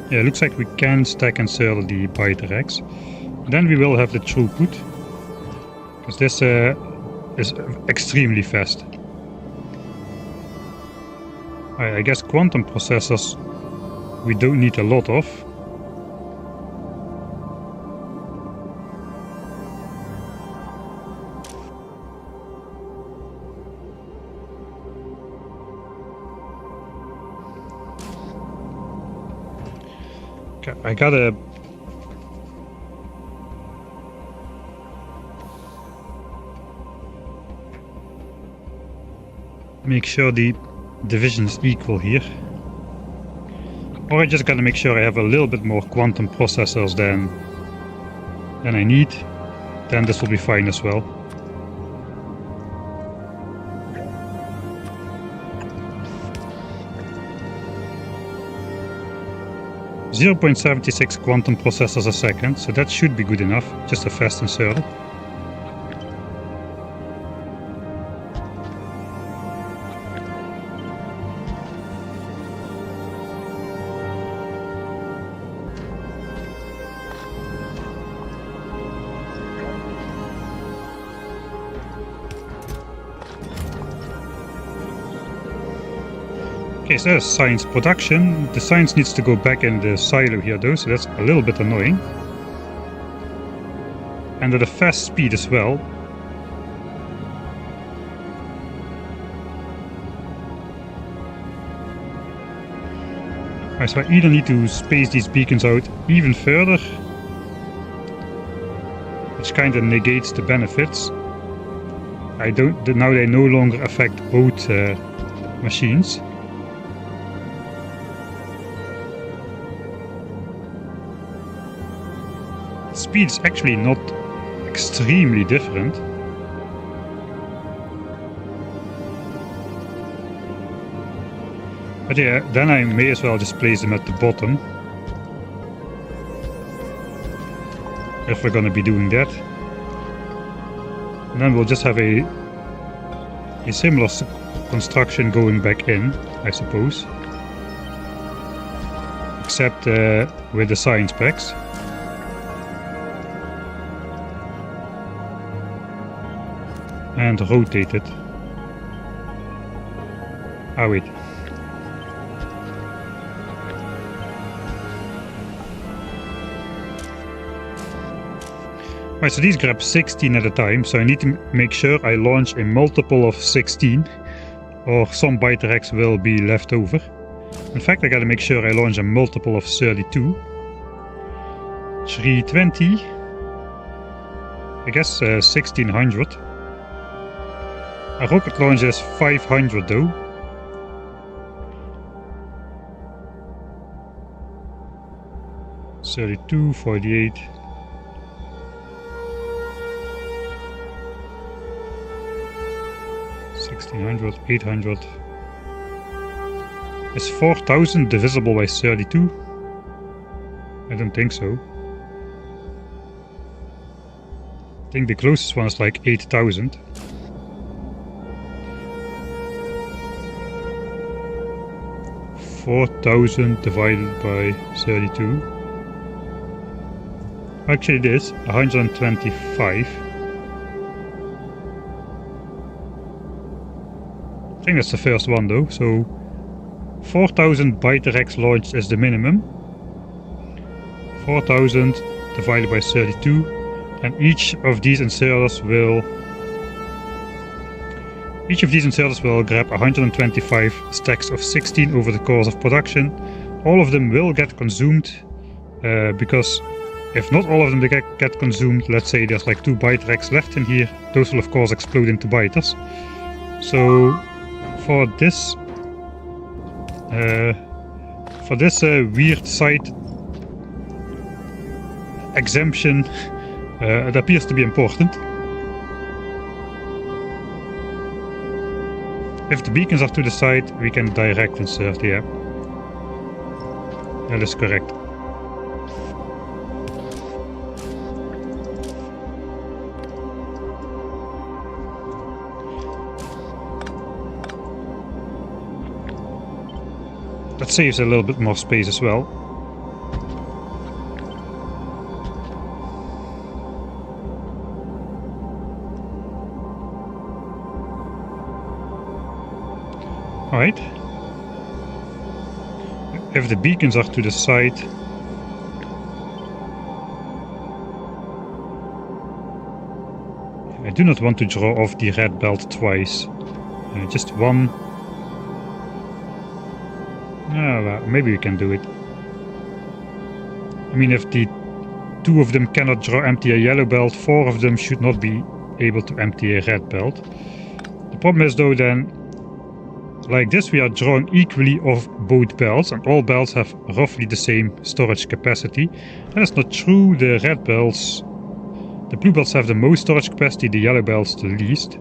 Yeah, looks like we can stack insert the Byte-Rex. Then we will have the throughput, because this is extremely fast. I guess quantum processors we don't need a lot of. I gotta make sure the division is equal here. Or I just gotta make sure I have a little bit more quantum processors than I need. Then this will be fine as well. .76 quantum processors a second, so that should be good enough, just a fast inserter. Okay, so that's science production. The science needs to go back in the silo here though, so that's a little bit annoying. And at a fast speed as well. Right, so I either need to space these beacons out even further, which kind of negates the benefits. Now they no longer affect both machines. Speed is actually not extremely different. But yeah, then I may as well just place them at the bottom, if we're gonna be doing that. And then we'll just have a similar construction going back in, I suppose. Except with the science packs. And rotate it. Ah, wait. Right, so these grab 16 at a time, so I need to make sure I launch a multiple of 16, or some byte racks will be left over. In fact, I gotta make sure I launch a multiple of 32. 320. I guess 1600. A rocket launch is 500 though. $32, 48. $1,600, 800. Is 4,000 divisible by 32? I don't think so. I think the closest one is like 8,000. $4,000 divided by 32. Actually it is 125. I think that's the first one though, so 4,000 byte racks launched is the minimum. 4,000 divided by 32, and each of these inserters will grab 125 stacks of 16 over the course of production. All of them will get consumed, because if not all of them get consumed, let's say there's like 2 byte racks left in here, those will of course explode into biters. So for this weird site exemption, it appears to be important. If the beacons are to the side, we can direct insert, yeah. That is correct. That saves a little bit more space as well. Alright. If the beacons are to the side, I do not want to draw off the red belt twice. Just one. Well, maybe we can do it. I mean, if the 2 of them cannot draw empty a yellow belt, 4 of them should not be able to empty a red belt. The problem is though then, like this we are drawing equally off both belts, and all belts have roughly the same storage capacity. That is not true. The blue belts have the most storage capacity, the yellow belts the least,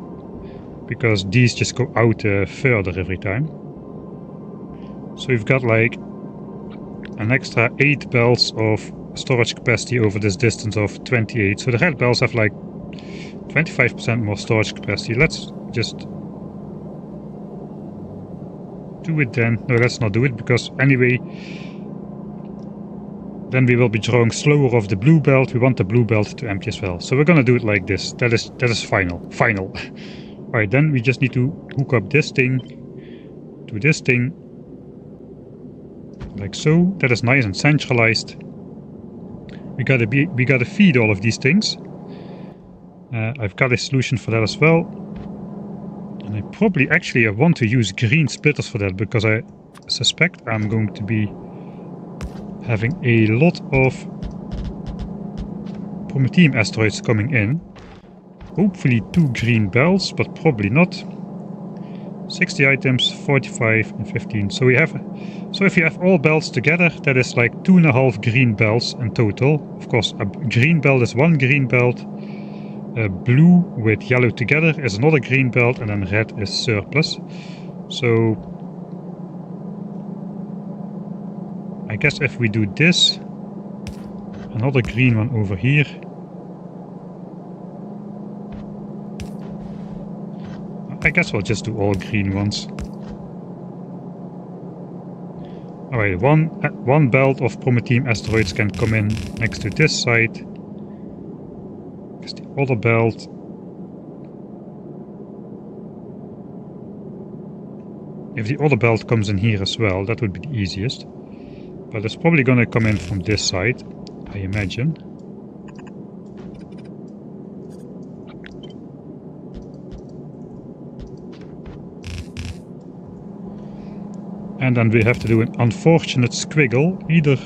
because these just go out further every time. So we've got like an extra 8 belts of storage capacity over this distance of 28. So the red belts have like 25% more storage capacity. Let's just do it then. No, let's not do it, because anyway then we will be drawing slower off the blue belt. We want the blue belt to empty as well. So we're gonna do it like this. That is final. Alright, then we just need to hook up this thing to this thing. Like so. That is nice and centralized. We gotta feed all of these things. I've got a solution for that as well. And I probably actually want to use green splitters for that, because I suspect I'm going to be having a lot of Prometheum asteroids coming in. Hopefully 2 green belts, but probably not. 60 items, 45 and 15. So if you have all belts together, that is like 2.5 green belts in total. Of course, a green belt is 1 green belt. Blue with yellow together is another green belt, and then red is surplus. So I guess if we do this, another green one over here. I guess we'll just do all green ones. Alright, one belt of Prometheum asteroids can come in next to this side. Because the other belt... If the other belt comes in here as well, that would be the easiest. But it's probably gonna come in from this side, I imagine. And then we have to do an unfortunate squiggle, either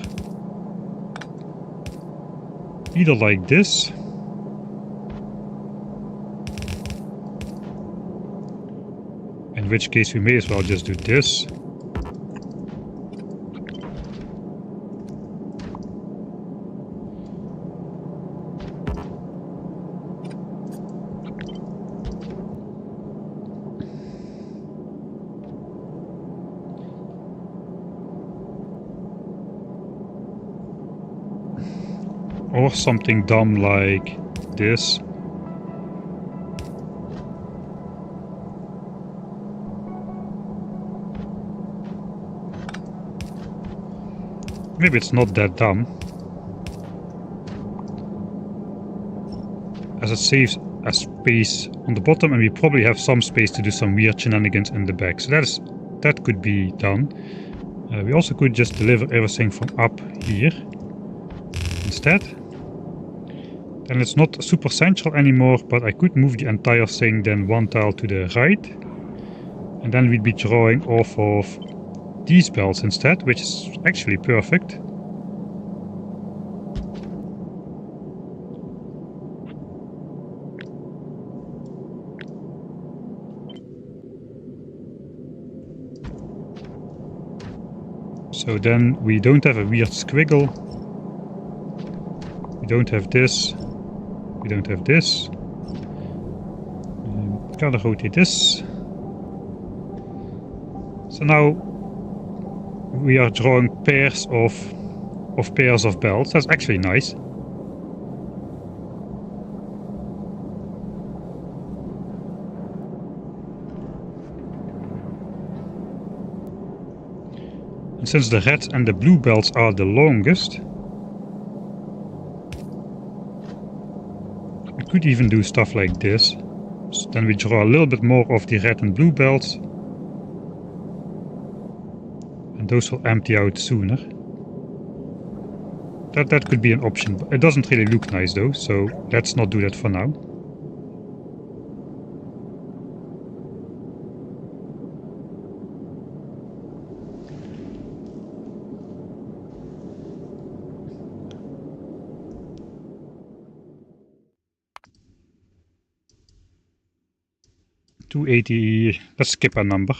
like this, in which case we may as well just do this. Or something dumb like this. Maybe it's not that dumb, as it saves a space on the bottom, and we probably have some space to do some weird shenanigans in the back. So that could be done. We also could just deliver everything from up here instead. And it's not super central anymore, but I could move the entire thing then 1 tile to the right. And then we'd be drawing off of these belts instead, which is actually perfect. So then we don't have a weird squiggle. We don't have this. We don't have this. Gotta rotate this. So now we are drawing pairs of pairs of belts. That's actually nice. And since the red and the blue belts are the longest, we could even do stuff like this. So then we draw a little bit more of the red and blue belts. And those will empty out sooner. That could be an option. It doesn't really look nice though, so let's not do that for now. $280, let's skip a number.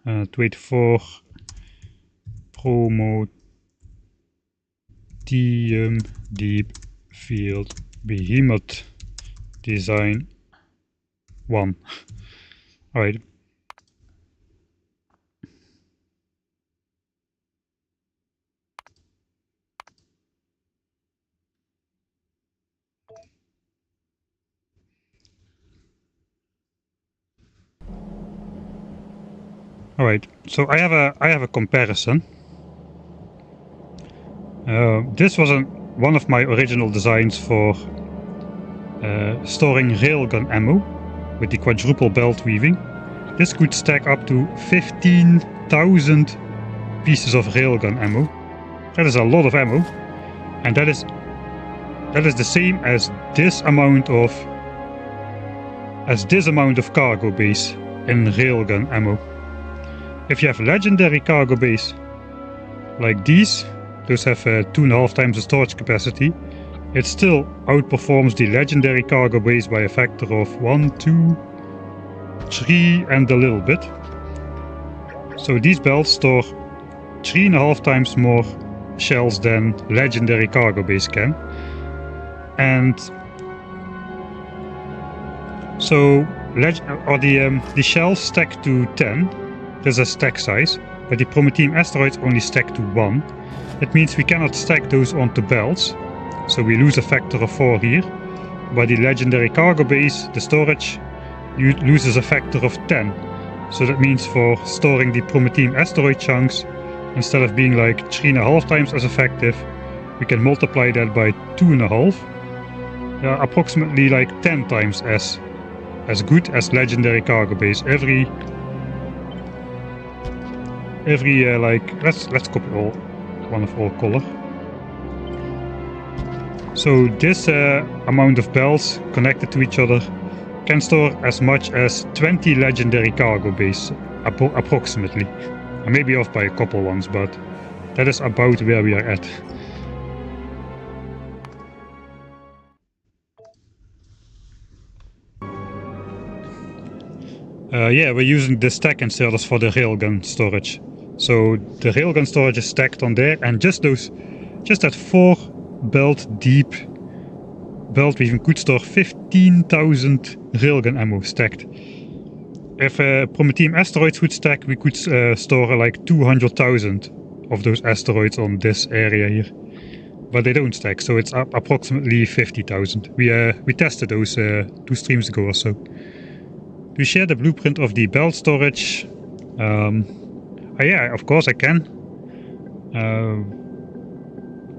284 Prometheum Deep Field Behemoth Design 1. Alright. Alright, so I have a comparison. This was one of my original designs for storing railgun ammo with the quadruple belt weaving. This could stack up to 15,000 pieces of railgun ammo. That is a lot of ammo, and that is the same as this amount of cargo base in railgun ammo. If you have legendary cargo base like these, those have 2.5 times the storage capacity. It still outperforms the legendary cargo base by a factor of 1, 2, 3 and a little bit. So these belts store 3.5 times more shells than legendary cargo base can. And so the shells stack to 10. There's a stack size, but the Prometheum asteroids only stack to 1. That means we cannot stack those onto belts, so we lose a factor of 4 here. But the legendary cargo base, the storage, loses a factor of 10. So that means for storing the Prometheum asteroid chunks, instead of being like 3.5 times as effective, we can multiply that by 2.5. Approximately like 10 times as good as legendary cargo base. Every like let's copy one of all color. So this amount of belts connected to each other can store as much as 20 legendary cargo base approximately. I may be off by a couple ones, but that is about where we are at. Yeah, we're using the stack inserters for the railgun storage. So the railgun storage is stacked on there, and just that 4 belt deep belt we even could store 15,000 railgun ammo stacked. If Prometheum asteroids would stack, we could store like 200,000 of those asteroids on this area here. But they don't stack, so it's up approximately 50,000. We tested those 2 streams ago or so. Do you share the blueprint of the belt storage? Yeah, of course I can.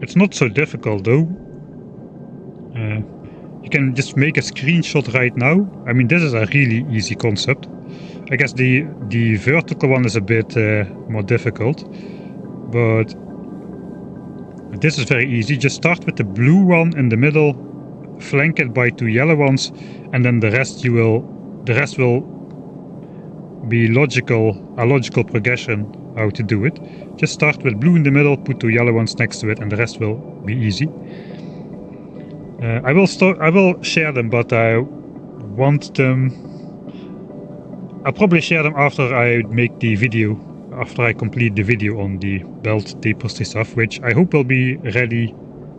It's not so difficult though. You can just make a screenshot right now. I mean, this is a really easy concept. I guess the vertical one is a bit more difficult, but this is very easy. Just start with the blue one in the middle, flank it by 2 yellow ones, and then the rest will be a logical progression how to do it. Just start with blue in the middle, put 2 yellow ones next to it, and the rest will be easy. I will share them, but I want them. I'll probably share them after I make the video, after I complete the video on the belt tapestry stuff, which I hope will be ready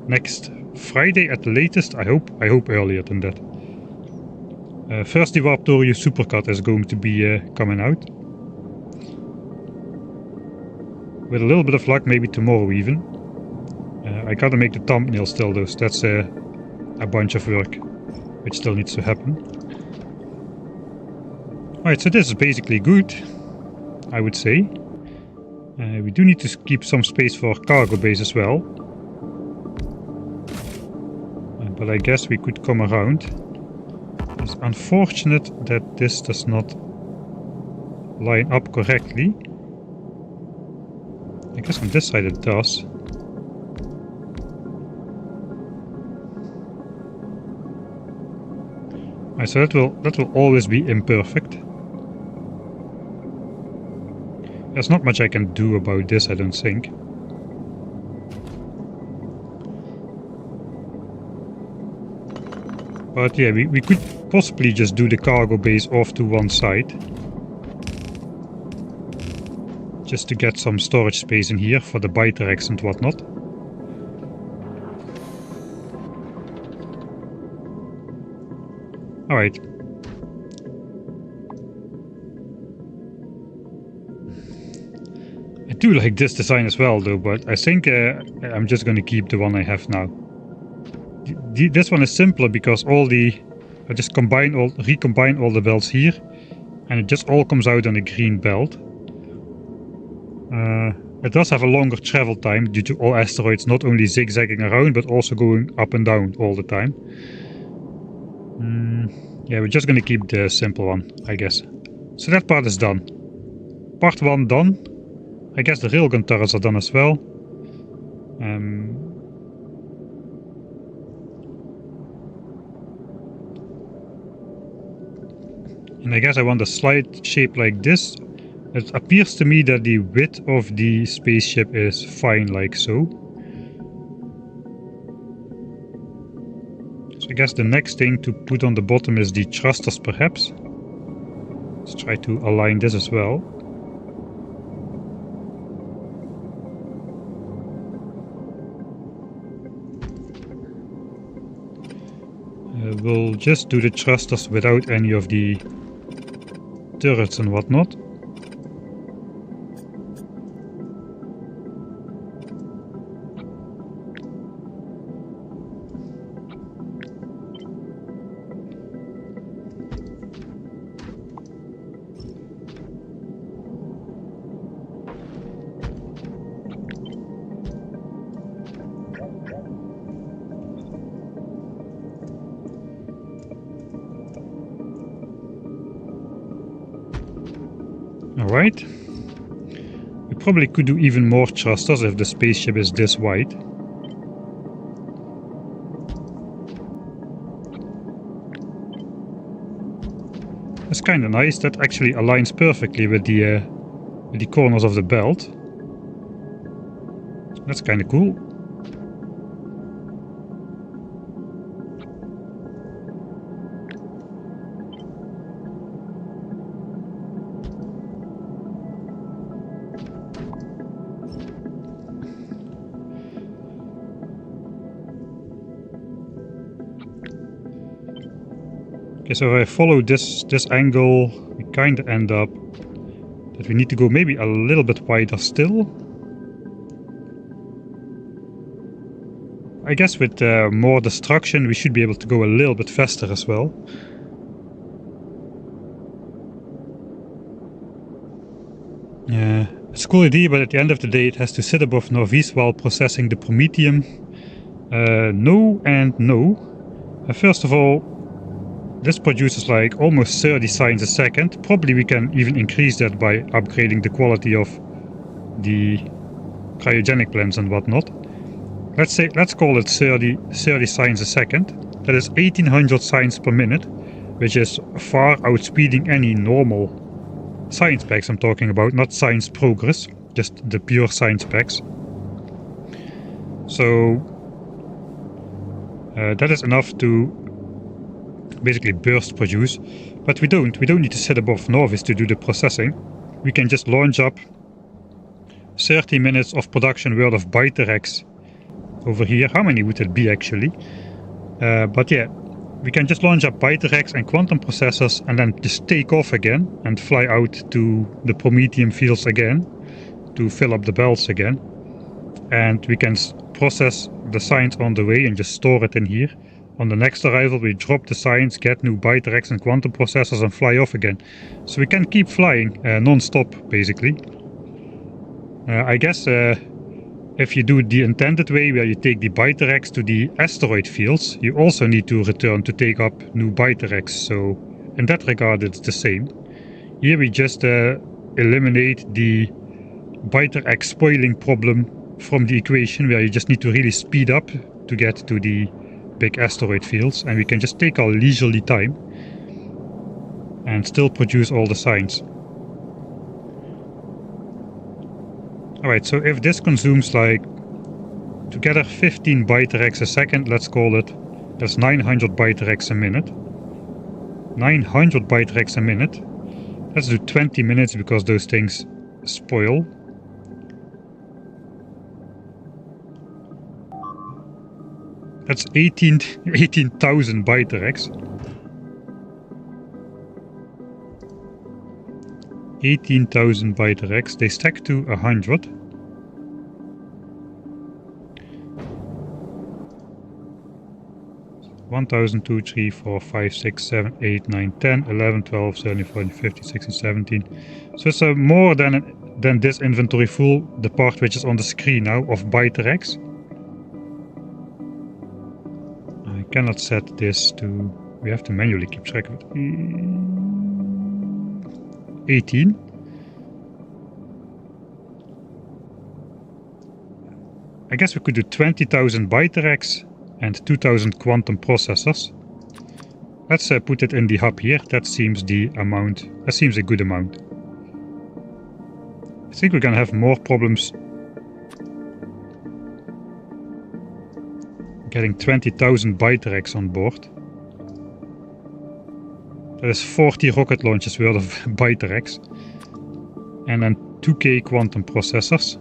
next Friday at the latest. I hope earlier than that. First, the Factorio supercut is going to be coming out. With a little bit of luck, maybe tomorrow even. I gotta make the thumbnail still though, so that's a bunch of work, which still needs to happen. Alright, so this is basically good, I would say. We do need to keep some space for cargo base as well. But I guess we could come around. It's unfortunate that this does not line up correctly. I guess on this side it does. Right, so that will always be imperfect. There's not much I can do about this, I don't think. But yeah, we could possibly just do the cargo base off to one side. Just to get some storage space in here for the bite racks and whatnot. Alright. I do like this design as well though, but I think I'm just going to keep the one I have now. This one is simpler because I just recombine all the belts here, and it just all comes out on a green belt. It does have a longer travel time due to all asteroids not only zigzagging around but also going up and down all the time. Yeah, we're just gonna keep the simple one, I guess. So that part is done. Part 1 done. I guess the railgun turrets are done as well. And I guess I want a slight shape like this. It appears to me that the width of the spaceship is fine like so. So I guess the next thing to put on the bottom is the thrusters perhaps. Let's try to align this as well. We'll just do the thrusters without any of the turrets and whatnot. Alright. We probably could do even more thrusters if the spaceship is this wide. That's kind of nice. That actually aligns perfectly with the corners of the belt. That's kind of cool. Okay, so if I follow this angle, we kind of end up that we need to go maybe a little bit wider still. I guess with more destruction we should be able to go a little bit faster as well. Yeah, it's a cool idea, but at the end of the day it has to sit above Norvis while processing the Prometheum. No and no. First of all, this produces like almost 30 signs a second. Probably we can even increase that by upgrading the quality of the cryogenic plants and whatnot. Let's call it 30 signs a second. That is 1800 signs per minute, which is far outspeeding any normal science packs I'm talking about, not science progress, just the pure science packs. So that is enough to basically burst produce, but we don't need to sit above Norvis to do the processing. We can just launch up 30 minutes of production worth of Byterex over here. How many would it be actually? But yeah, we can just launch up Byterex and quantum processors and then just take off again and fly out to the Prometheum fields again to fill up the belts again. And we can process the science on the way and just store it in here. On the next arrival we drop the science, get new Byterex and quantum processors and fly off again. So we can keep flying non-stop basically. I guess if you do the intended way where you take the Byterex to the asteroid fields, you also need to return to take up new Byterex. So in that regard it's the same. Here we just eliminate the Byterex spoiling problem from the equation, where you just need to really speed up to get to the big asteroid fields, and we can just take our leisurely time and still produce all the signs. Alright, so if this consumes like together 15 Byterex a second, let's call it, that's 900 Byterex a minute. 900 Byterex a minute. Let's do 20 minutes because those things spoil. That's 18,000 Byterex. 18,000 Byterex. They stack to 100. One thousand, 2, 3, 4, 5, 6, 7, 8, 9, 10, 11, 12, 13, 14, 15, 16, 17. So it's more than this inventory full, the part which is on the screen now of Byterex. I cannot set this to... we have to manually keep track of it. 18. I guess we could do 20,000 Byterex and 2,000 quantum processors. Let's put it in the hub here. That seems the amount. That seems a good amount. I think we're gonna have more problems getting 20,000 byte on board. That is 40 rocket launches worth of byte. And then 2K quantum processors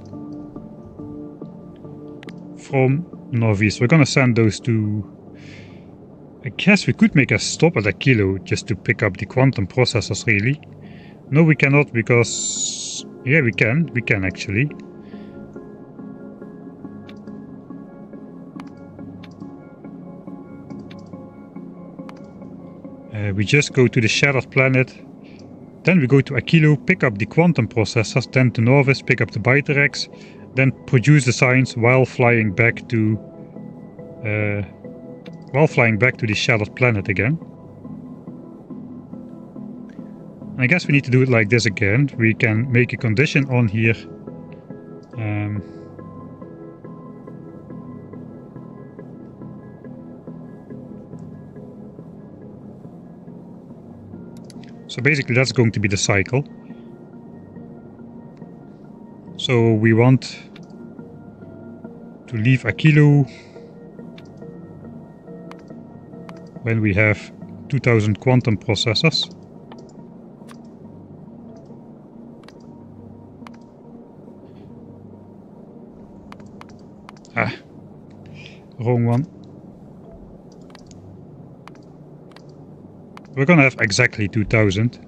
from Norvis. We're gonna send those to... I guess we could make a stop at a kilo just to pick up the quantum processors, really. No, we cannot, because... yeah, we can actually. We just go to the shattered planet, then we go to Aquilo, pick up the quantum processors, then to Norvis, pick up the byte, then produce the science while flying back to the shattered planet again. And I guess we need to do it like this again. We can make a condition on here. So basically that's going to be the cycle. So we want to leave Aquilo when we have 2000 quantum processors. Wrong one. We're gonna have exactly 2000.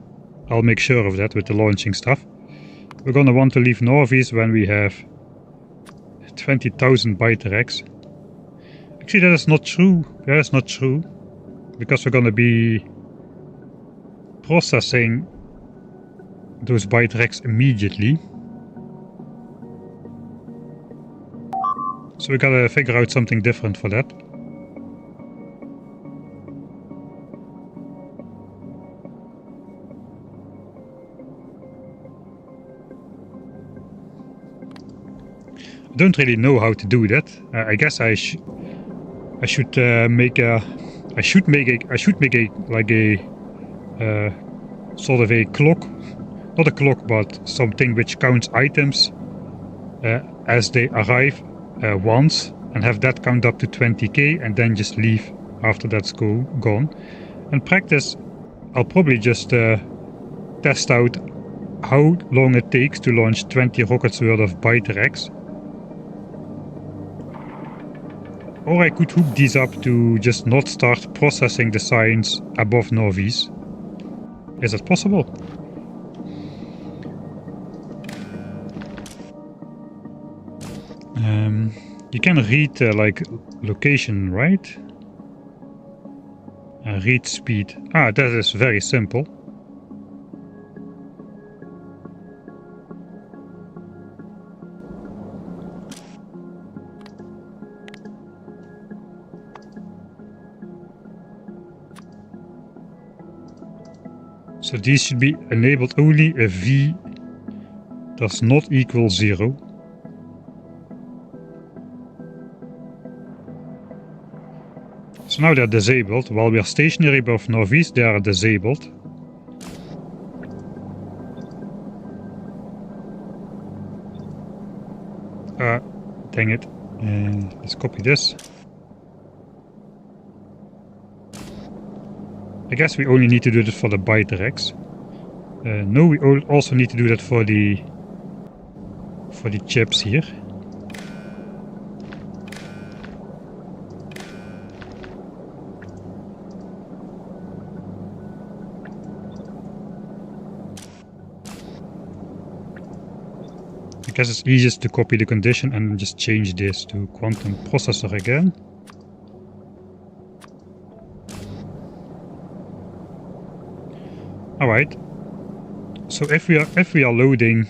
I'll make sure of that with the launching stuff. We're gonna want to leave Norvis when we have 20,000 byte. Actually, that is not true. That is not true. Because we're gonna be processing those byte immediately. So we gotta figure out something different for that. I don't really know how to do that. I guess I should make a sort of a clock, not a clock, but something which counts items as they arrive once, and have that count up to 20k, and then just leave after that's gone. In practice, I'll probably just test out how long it takes to launch 20 rockets worth of byte. Or I could hook these up to just not start processing the science above Norvis. Is that possible? You can read like location, right? Read speed. Ah, that is very simple. So these should be enabled only if V does not equal 0. So now they're disabled. While we are stationary above Norvis, they are disabled. Dang it. Let's copy this. I guess we only need to do this for the byte. No, we also need to do that for the chips here. I guess it's easiest to copy the condition and just change this to quantum processor again. Alright, so if we are loading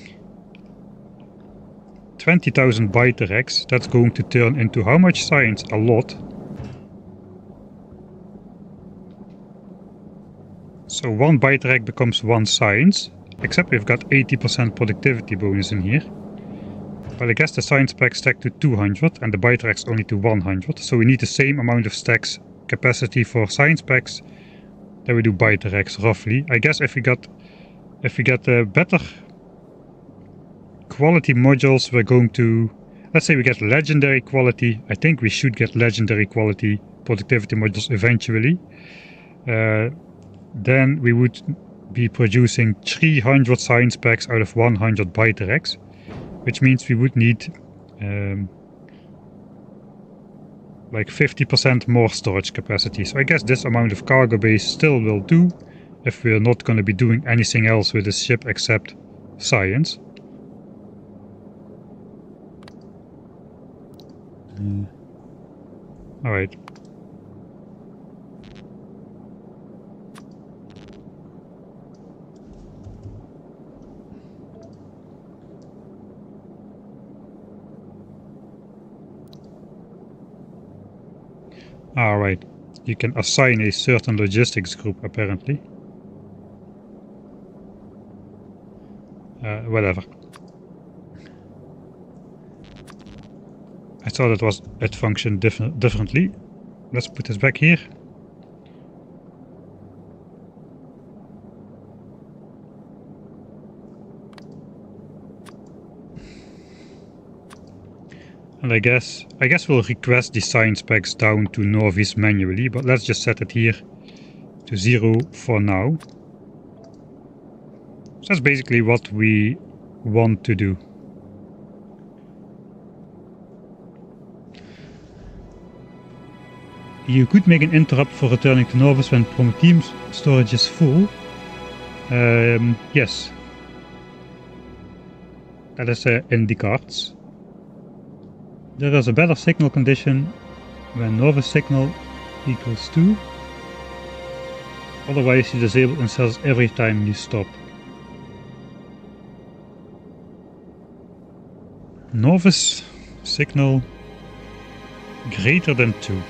20,000 byte, that's going to turn into how much science? A lot. So 1 byte becomes 1 science, except we've got 80% productivity bonus in here. But I guess the science pack stack to 200 and the byte only to 100, so we need the same amount of stacks capacity for science packs. Then we do byte roughly. I guess if we get better quality modules, we're going to let's say we get legendary quality. I think we should get legendary quality productivity modules eventually. Then we would be producing 300 science packs out of 100 byte racks, which means we would need like 50% more storage capacity. So I guess this amount of cargo base still will do if we're not going to be doing anything else with this ship except science. Alright. Alright. You can assign a certain logistics group apparently. Whatever. I thought it functioned differently. Let's put this back here. And I guess we'll request the science packs down to Novice manually, but let's just set it here to 0 for now. So that's basically what we want to do. You could make an interrupt for returning to Novice when Prometheum's storage is full. Yes. That is in the cards. There is a better signal condition when Novice signal equals 2. Otherwise you disable inserts every time you stop. Novice signal greater than 2.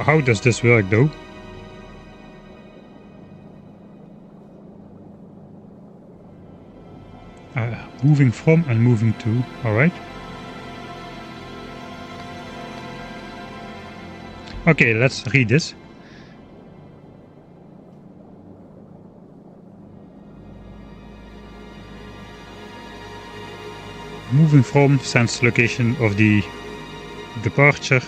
How does this work though? Moving from and moving to, alright. Okay, let's read this. Moving from sends location of the departure.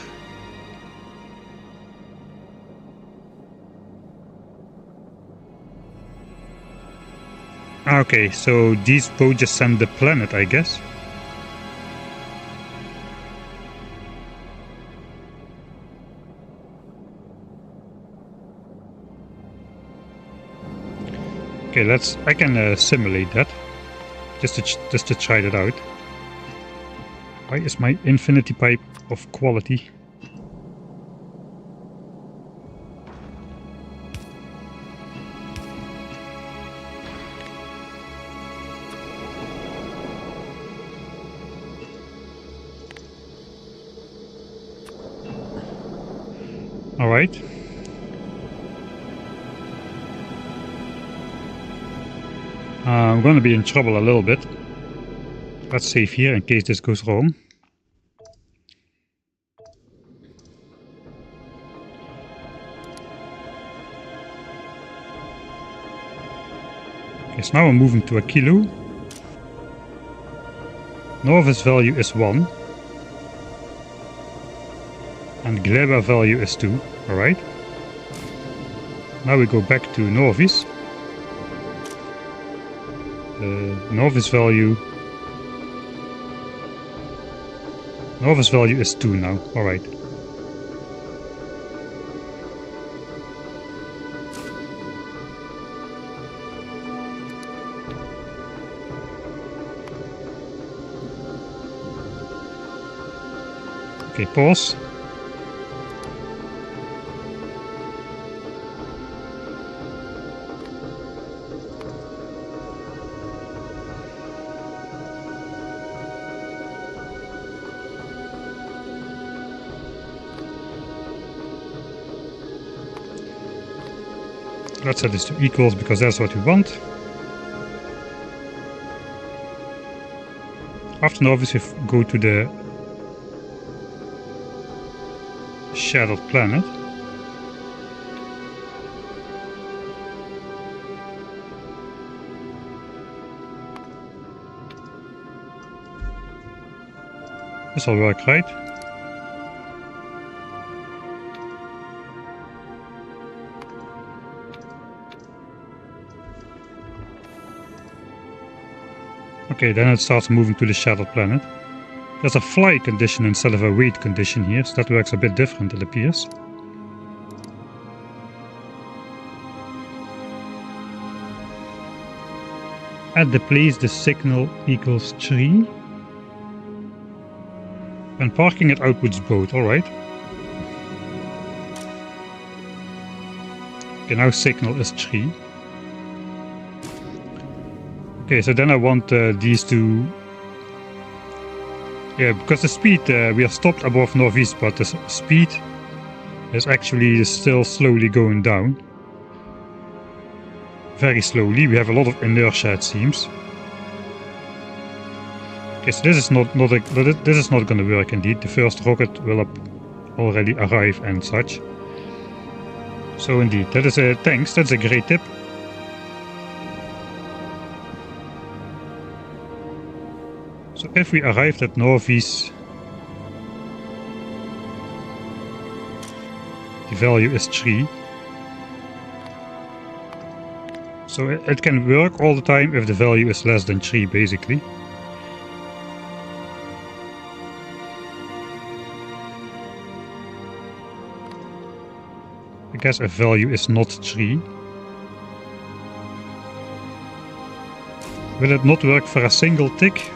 Okay, so these both just send the planet, I guess. Okay, I can simulate that, just to try that out. Why is my infinity pipe of quality? Alright. I'm gonna be in trouble a little bit. Let's save here in case this goes wrong. Okay, so now I'm moving to a kilo. Novice value is 1. And Gleba value is 2, alright. Now we go back to Novice. Novice value is 2 now, alright. Okay, pause. Let's set this to equals because that's what we want. After novice, we go to the shadowed planet. This will work, right? Okay, then it starts moving to the shadowed planet. There's a fly condition instead of a wait condition here, so that works a bit different, it appears. At the place the signal equals 3. When parking it outputs both, alright. Okay, now signal is 3. Okay, so then I want these to... Yeah, because the speed, we are stopped above northeast, but the speed is actually still slowly going down. Very slowly, we have a lot of inertia it seems. Okay, so this is not going to work indeed. The first rocket will already arrive and such. So indeed, that is a thanks, that's a great tip. So if we arrived at northeast, the value is 3. So it can work all the time if the value is less than 3 basically. I guess if value is not 3. Will it not work for a single tick?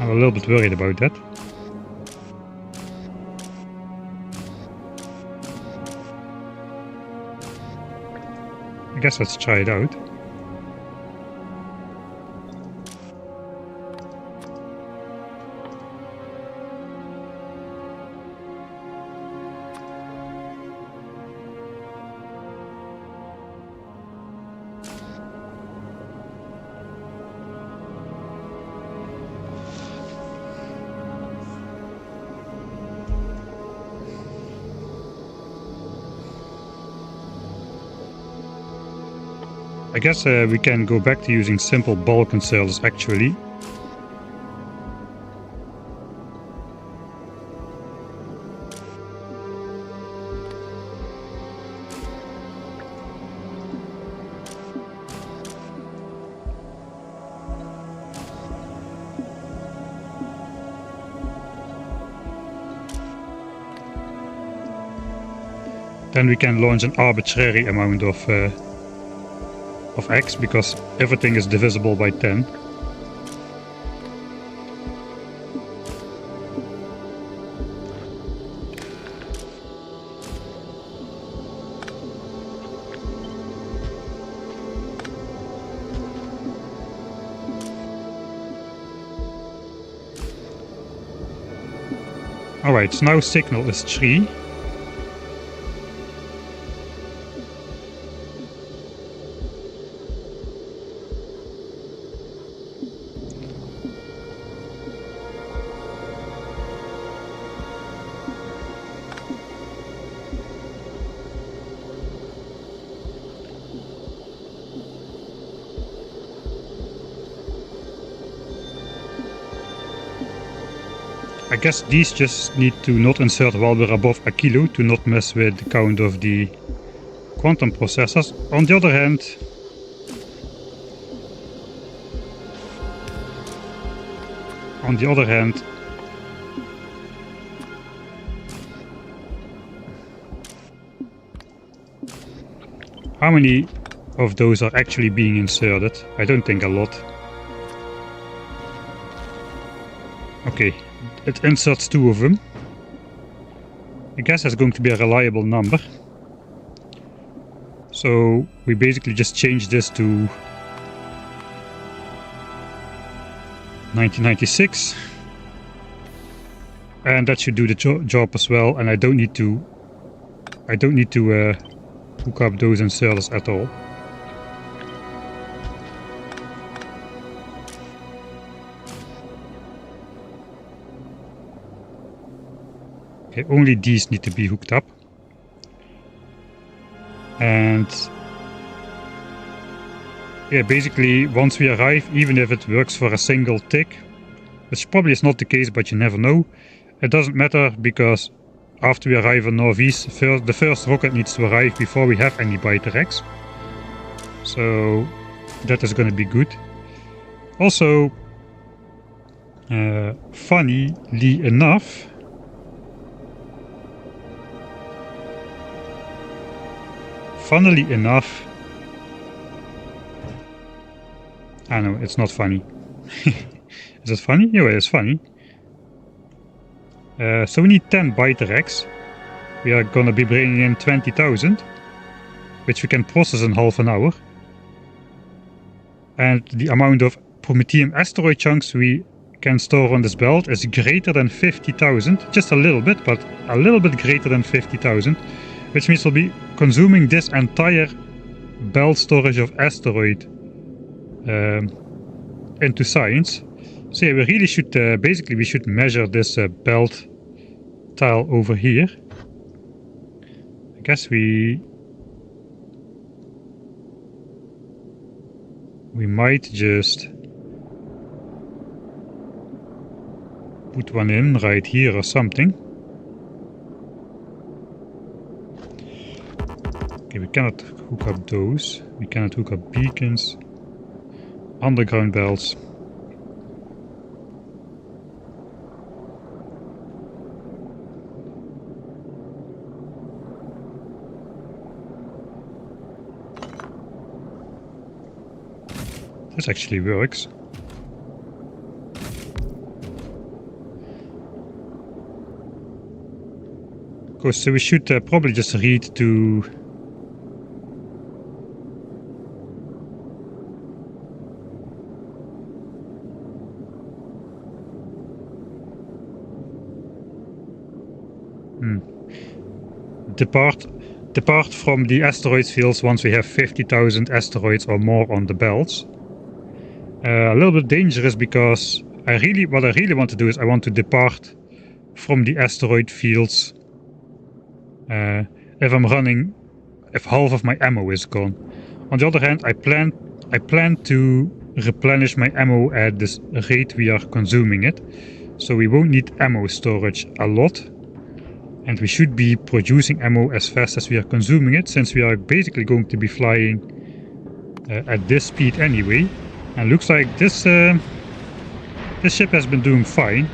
I'm a little bit worried about that. I guess let's try it out. I guess we can go back to using simple bulk inserters actually. Then we can launch an arbitrary amount of x because everything is divisible by 10. Alright, so now signal is 3. I guess these just need to not insert while we're above a kilo to not mess with the count of the quantum processors. On the other hand, how many of those are actually being inserted? I don't think a lot. Okay. It inserts 2 of them. I guess that's going to be a reliable number. So we basically just change this to 1996. And that should do the job as well. And I don't need to hook up those inserters at all. Okay, only these need to be hooked up. And yeah, basically once we arrive, even if it works for a single tick, which probably is not the case, but you never know, it doesn't matter, because after we arrive on Norvis, the first rocket needs to arrive before we have any biter eggs. So that is going to be good. Also, funnily enough, I know, it's not funny. Is it funny? Yeah, it's funny. So we need 10 biter eggs. We are gonna be bringing in 20,000, which we can process in half an hour. And the amount of Prometheum asteroid chunks we can store on this belt is greater than 50,000. Just a little bit, but a little bit greater than 50,000. Which means we'll be consuming this entire belt storage of asteroid into science. So yeah, we really should, basically we should measure this belt tile over here. I guess we might just put one in right here or something. Okay, we cannot hook up those. We cannot hook up beacons, underground belts. This actually works. Of course, so we should probably just read to depart from the asteroids fields once we have 50,000 asteroids or more on the belts. A little bit dangerous, because what I really want to do is I want to depart from the asteroid fields if half of my ammo is gone. On the other hand, I plan to replenish my ammo at this rate we are consuming it, so we won't need ammo storage a lot. And we should be producing ammo as fast as we are consuming it, since we are basically going to be flying at this speed anyway. And looks like this ship has been doing fine.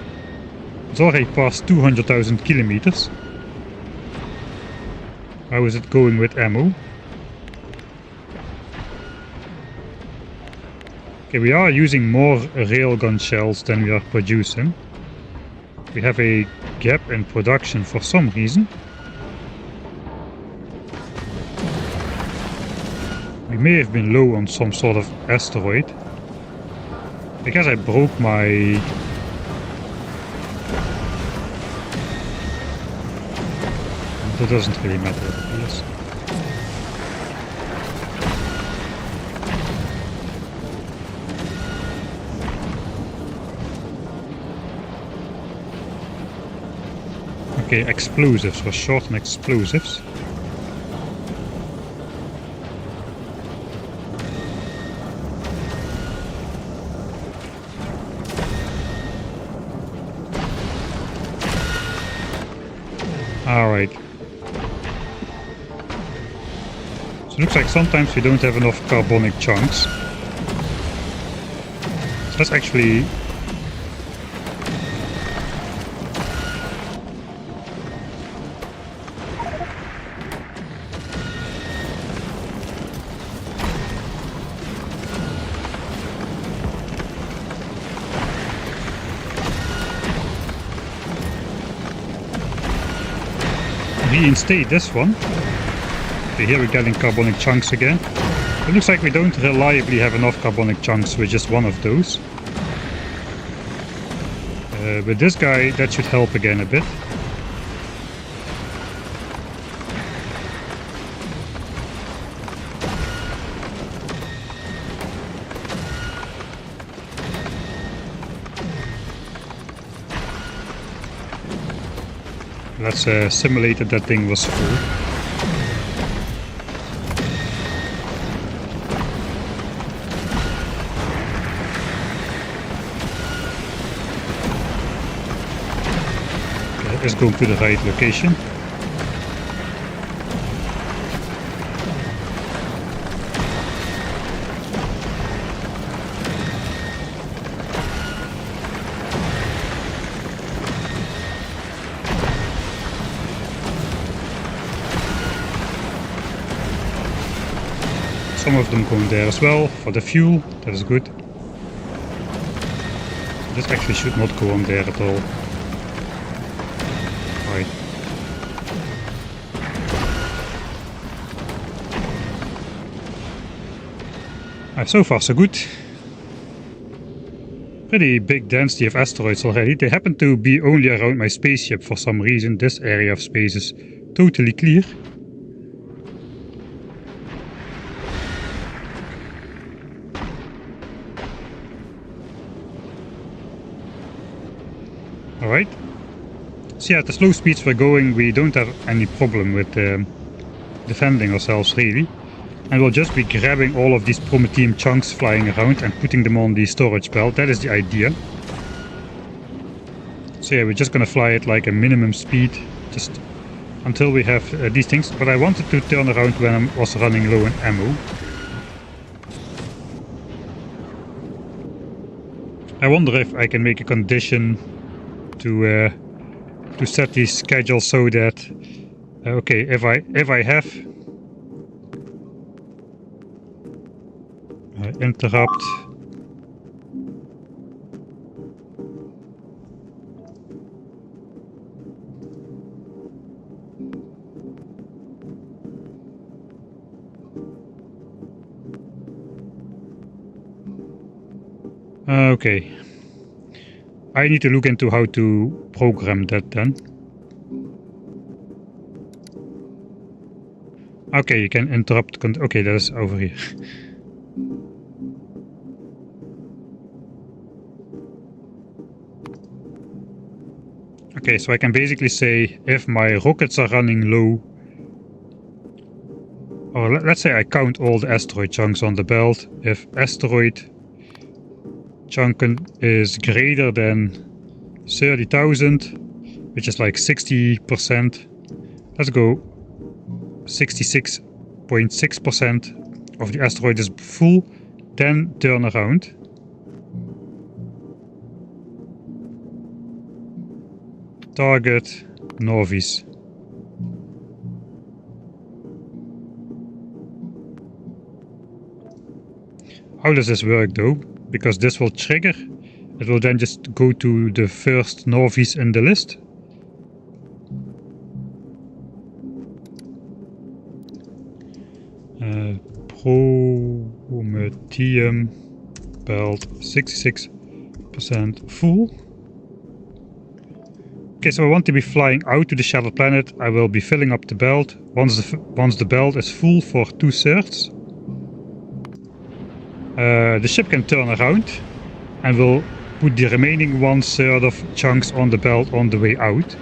It's already past 200,000 kilometers. How is it going with ammo? Okay, we are using more railgun shells than we are producing. We have a gap in production for some reason. We may have been low on some sort of asteroid. I guess I broke my... That doesn't really matter, yes. Okay, explosives. We're short on explosives. Alright. So it looks like sometimes we don't have enough carbonic chunks. So that's actually... reinstate this one. Okay, here we're getting carbonic chunks again. It looks like we don't reliably have enough carbonic chunks with just one of those. With this guy, that should help again a bit. let's simulate that thing was full. Okay, let's go to the right location. Some of them going there as well for the fuel, that is good. This actually should not go on there at all. Right. So far so good. Pretty big density of asteroids already. They happen to be only around my spaceship for some reason. This area of space is totally clear. Alright, so yeah, at the slow speeds we're going, we don't have any problem with defending ourselves really. And we'll just be grabbing all of these Prometheum chunks flying around and putting them on the storage belt. That is the idea. So yeah, we're just gonna fly at like a minimum speed, just until we have these things. But I wanted to turn around when I was running low on ammo. I wonder if I can make a condition to set the schedule so that okay, if I have interrupt okay. I need to look into how to program that then. Okay, you can interrupt. Okay, that is over here. Okay, so I can basically say if my rockets are running low, or let's say I count all the asteroid chunks on the belt. If asteroid chunk is greater than 30,000, which is like 60%. Let's go 66.6% of the asteroid is full, then turn around. Target Norvis. How does this work though? Because this will trigger, it will then just go to the first Norvis in the list. Prometheum belt 66% full. Okay, so I want to be flying out to the shadow planet. I will be filling up the belt. Once the belt is full for 2/3, the ship can turn around and will put the remaining 1/3 of chunks on the belt on the way out.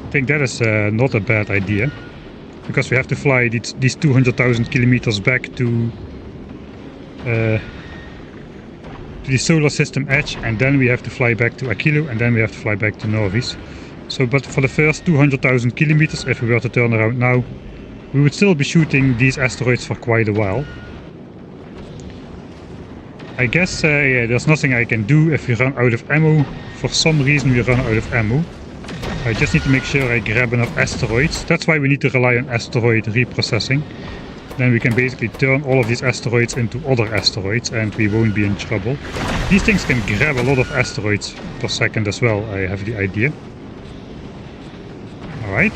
I think that is not a bad idea, because we have to fly these 200,000 kilometers back to the solar system edge, and then we have to fly back to Aquilo, and then we have to fly back to Norvis. So, but for the first 200,000 kilometers, if we were to turn around now, we would still be shooting these asteroids for quite a while. I guess yeah, there's nothing I can do if we run out of ammo. For some reason we run out of ammo. I just need to make sure I grab enough asteroids. That's why we need to rely on asteroid reprocessing. Then we can basically turn all of these asteroids into other asteroids and we won't be in trouble. These things can grab a lot of asteroids per second as well, I have the idea. Alright.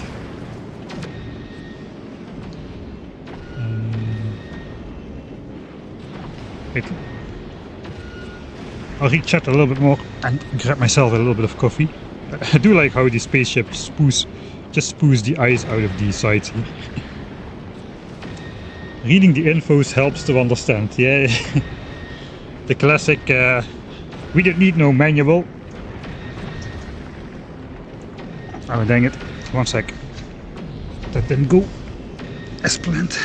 Wait. I'll re-chat a little bit more and grab myself a little bit of coffee. I do like how the spaceship just spoos the ice out of the sides here. reading the infos helps to understand. Yeah, the classic, we don't need no manual. Oh dang it, 1 sec. That didn't go as planned.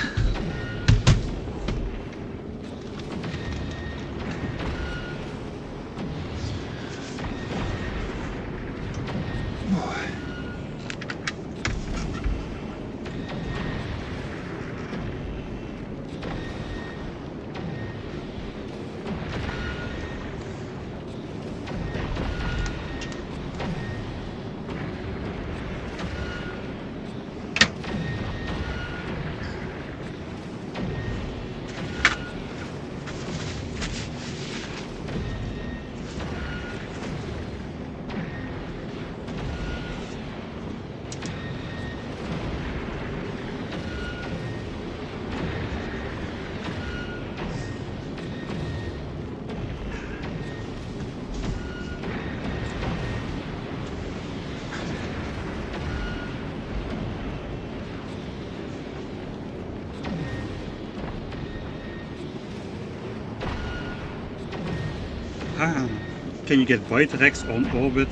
Can you get byte racks on orbit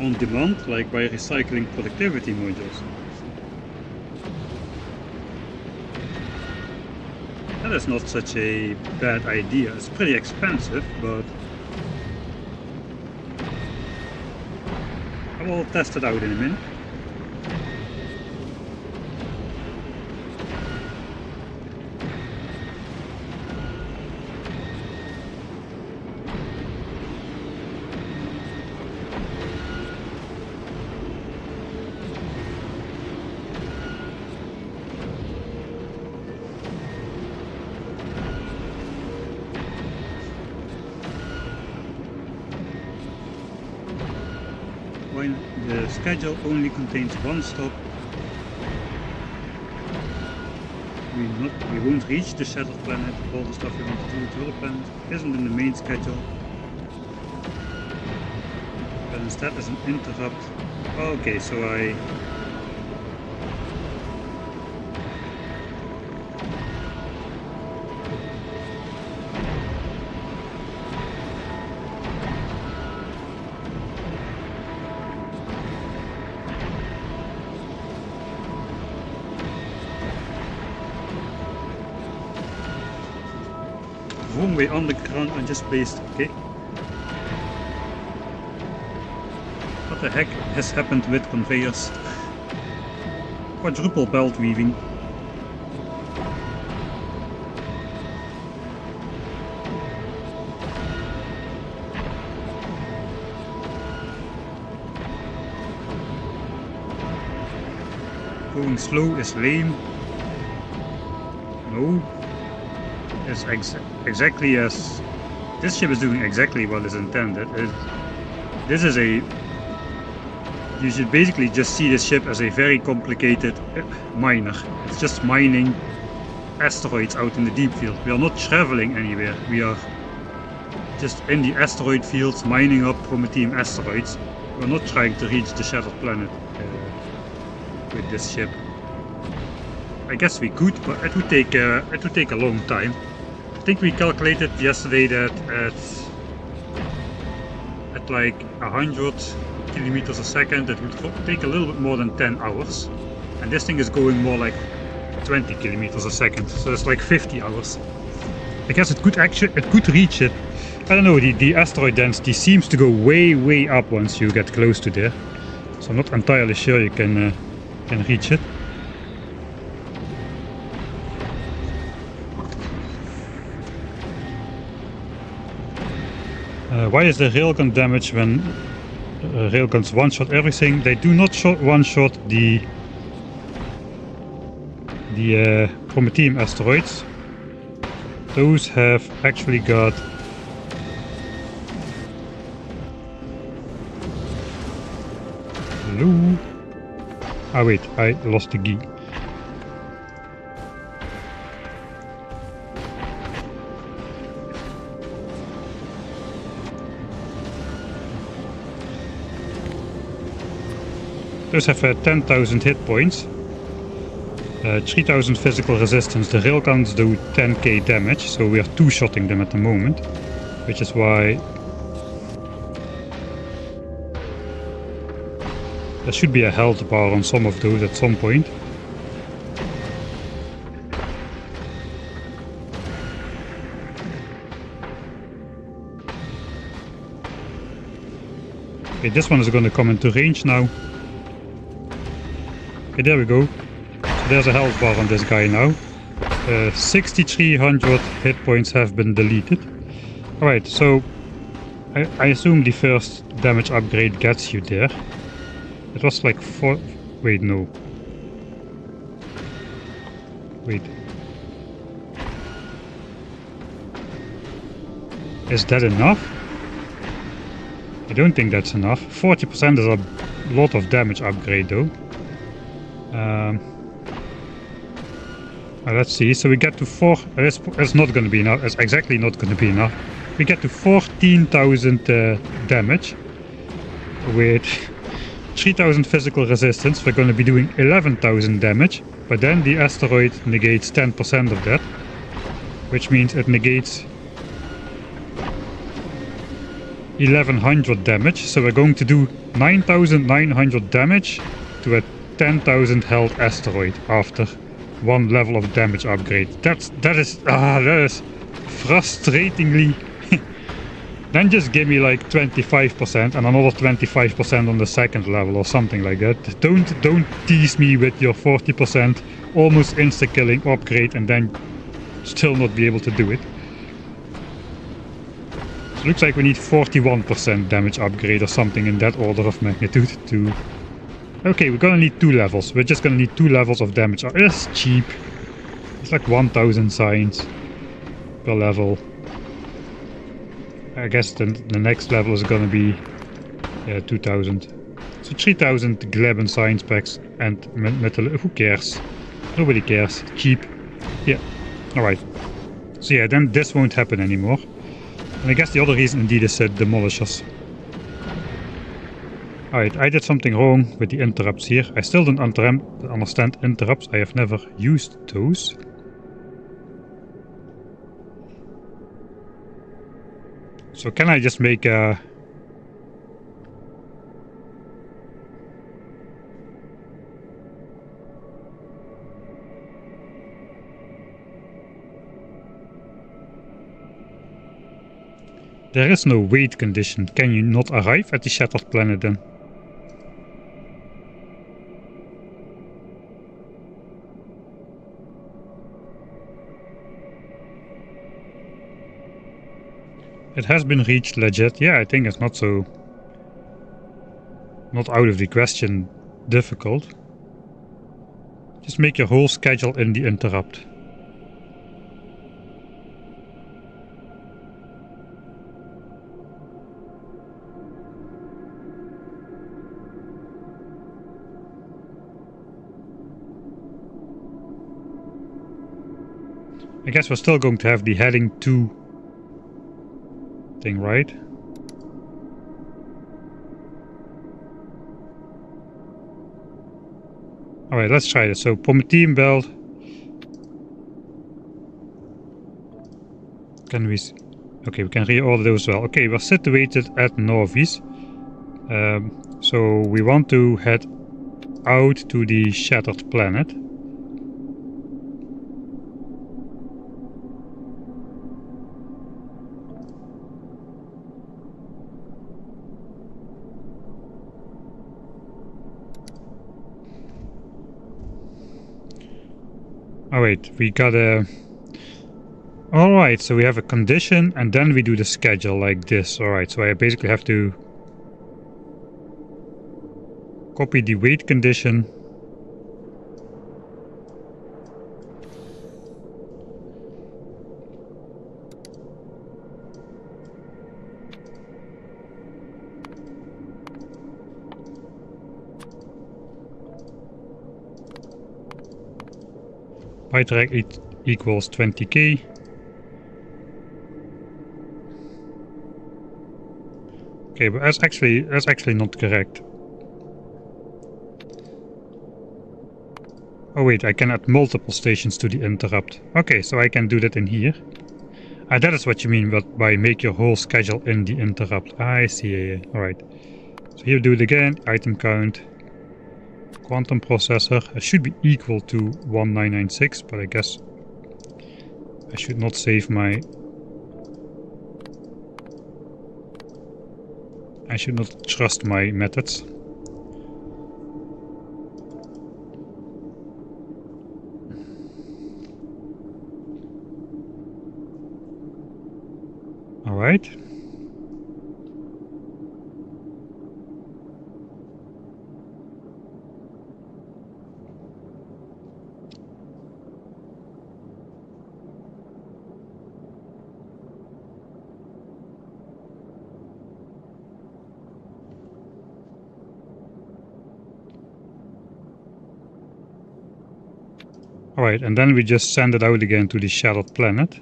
on demand, like by recycling productivity modules? That is not such a bad idea. It's pretty expensive, but I will test it out in a minute. When the schedule only contains one stop, we won't reach the shattered planet. All the stuff we want to do to other planets isn't in the main schedule, but instead as an interrupt. Okay, so wrong way on the ground and just placed. Okay. What the heck has happened with conveyors? Quadruple belt weaving. Going slow is lame. No. It's exactly as this ship is doing exactly what is intended. This is a, you should basically just see this ship as a very complicated miner. It's just mining asteroids out in the deep field. We are not traveling anywhere. We are just in the asteroid fields mining up Prometheum asteroids. We're not trying to reach the shattered planet with this ship. I guess we could, but it would take a long time. I think we calculated yesterday that at like 100 kilometers a second it would take a little bit more than 10 hours. And this thing is going more like 20 kilometers a second, so it's like 50 hours. I guess it could reach it. I don't know, the asteroid density seems to go way up once you get close to there. So I'm not entirely sure you can reach it. Why is the railgun damage when railguns one-shot everything? They do not one-shot the Prometheum asteroids. Those have actually got hello. Ah wait, I lost the key. Those have 10,000 hit points. 3000 physical resistance. The railguns do 10k damage, so we are two-shotting them at the moment, which is why there should be a health bar on some of those at some point. Okay, this one is going to come into range now. Okay, there we go. So there's a health bar on this guy now. 6300 hit points have been deleted. Alright, so I assume the first damage upgrade gets you there. It was like 4... Wait, no. Wait. Is that enough? I don't think that's enough. 40% is a lot of damage upgrade though. Let's see. So we get to 4... It's not going to be enough. It's exactly not going to be enough. We get to 14,000 damage with 3,000 physical resistance. We're going to be doing 11,000 damage. But then the asteroid negates 10% of that, which means it negates 1100 damage. So we're going to do 9,900 damage to a 10,000 health asteroid after one level of damage upgrade. That is frustratingly. Then just give me like 25% and another 25% on the second level or something like that. Don't tease me with your 40% almost insta killing upgrade and then still not be able to do it. So it looks like we need 41% damage upgrade or something in that order of magnitude to... Okay, we're gonna need 2 levels. We're just gonna need 2 levels of damage. It's cheap. It's like 1000 signs per level. I guess the next level is gonna be 2000. So 3000 Gleben science packs and metal. Who cares? Nobody cares. Cheap. Yeah. Alright. So yeah, then this won't happen anymore. And I guess the other reason indeed is demolishers. Alright, I did something wrong with the interrupts here. I still don't understand interrupts. I have never used those. So can I just make a... There is no wait condition. Can you not arrive at the shattered planet then? It has been reached legit. Yeah, I think it's not so... not out of the question difficult. Just make your whole schedule in the interrupt. I guess we're still going to have the heading to thing, right? Alright, let's try this. So, Prometheum belt. Can we... Okay, we can reorder those as well. Okay, we're situated at Norvis. So, we want to head out to the shattered planet. Oh wait, we gotta... Alright, so we have a condition and then we do the schedule like this. Alright, so I basically have to copy the wait condition. Byte equals 20k. Okay, but that's actually not correct. Oh wait, I can add multiple stations to the interrupt. Okay, so I can do that in here. That is what you mean by make your whole schedule in the interrupt. I see, yeah. Alright. So here do it again, item count. Quantum processor. It should be equal to 1996, but I guess I should not save my... I should not trust my methods. Alright. Alright, and then we just send it out again to the shattered planet.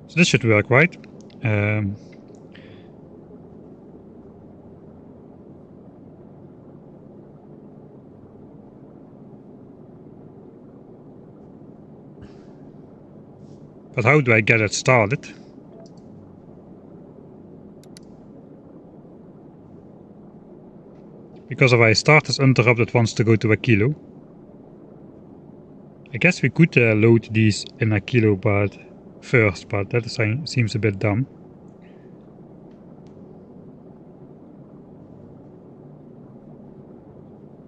So this should work, right? But how do I get it started? Because if I start this interrupt, it wants to go to a kilo. I guess we could load these in a kilo but first, but that seems a bit dumb.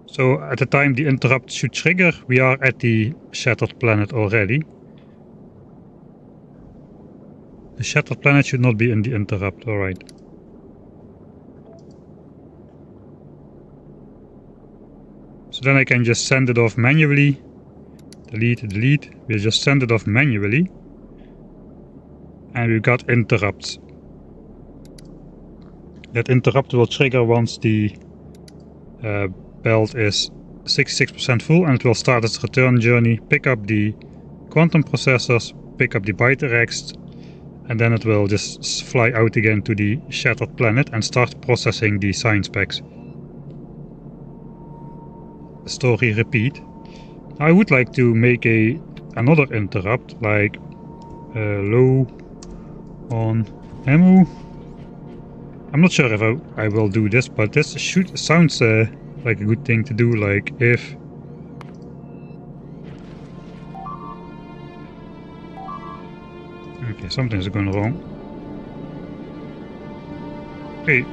So at the time the interrupt should trigger, we are at the shattered planet already. The shattered planet should not be in the interrupt, alright. So then I can just send it off manually. Delete, delete. We'll just send it off manually. And we've got interrupts. That interrupt will trigger once the belt is 66% full, and it will start its return journey, pick up the quantum processors, pick up the byte arrays, and then it will just fly out again to the shattered planet and start processing the science packs. Story repeat. I would like to make another interrupt, like low on ammo. I'm not sure if I will do this, but this sounds like a good thing to do, like if... Okay, something's going wrong. Hey.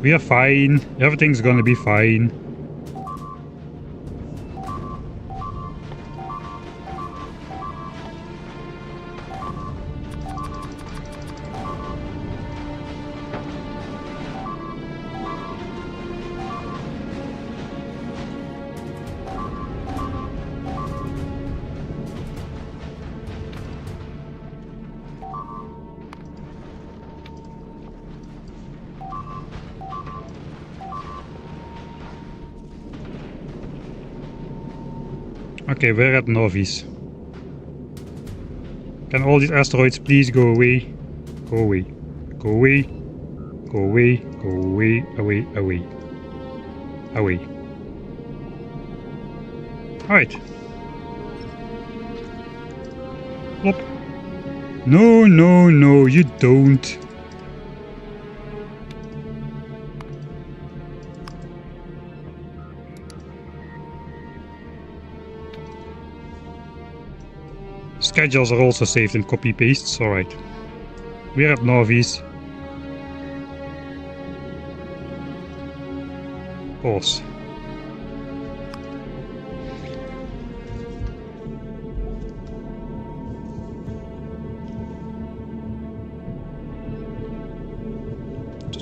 We are fine. Everything's gonna be fine. Okay, we're at Novice. Can all these asteroids please go away? Go away. Go away. Go away. Go away. Away. Away. Away. Alright. Plop. No, no, no, you don't. Schedules are also saved in copy pastes, alright. We're at Novice. Pause.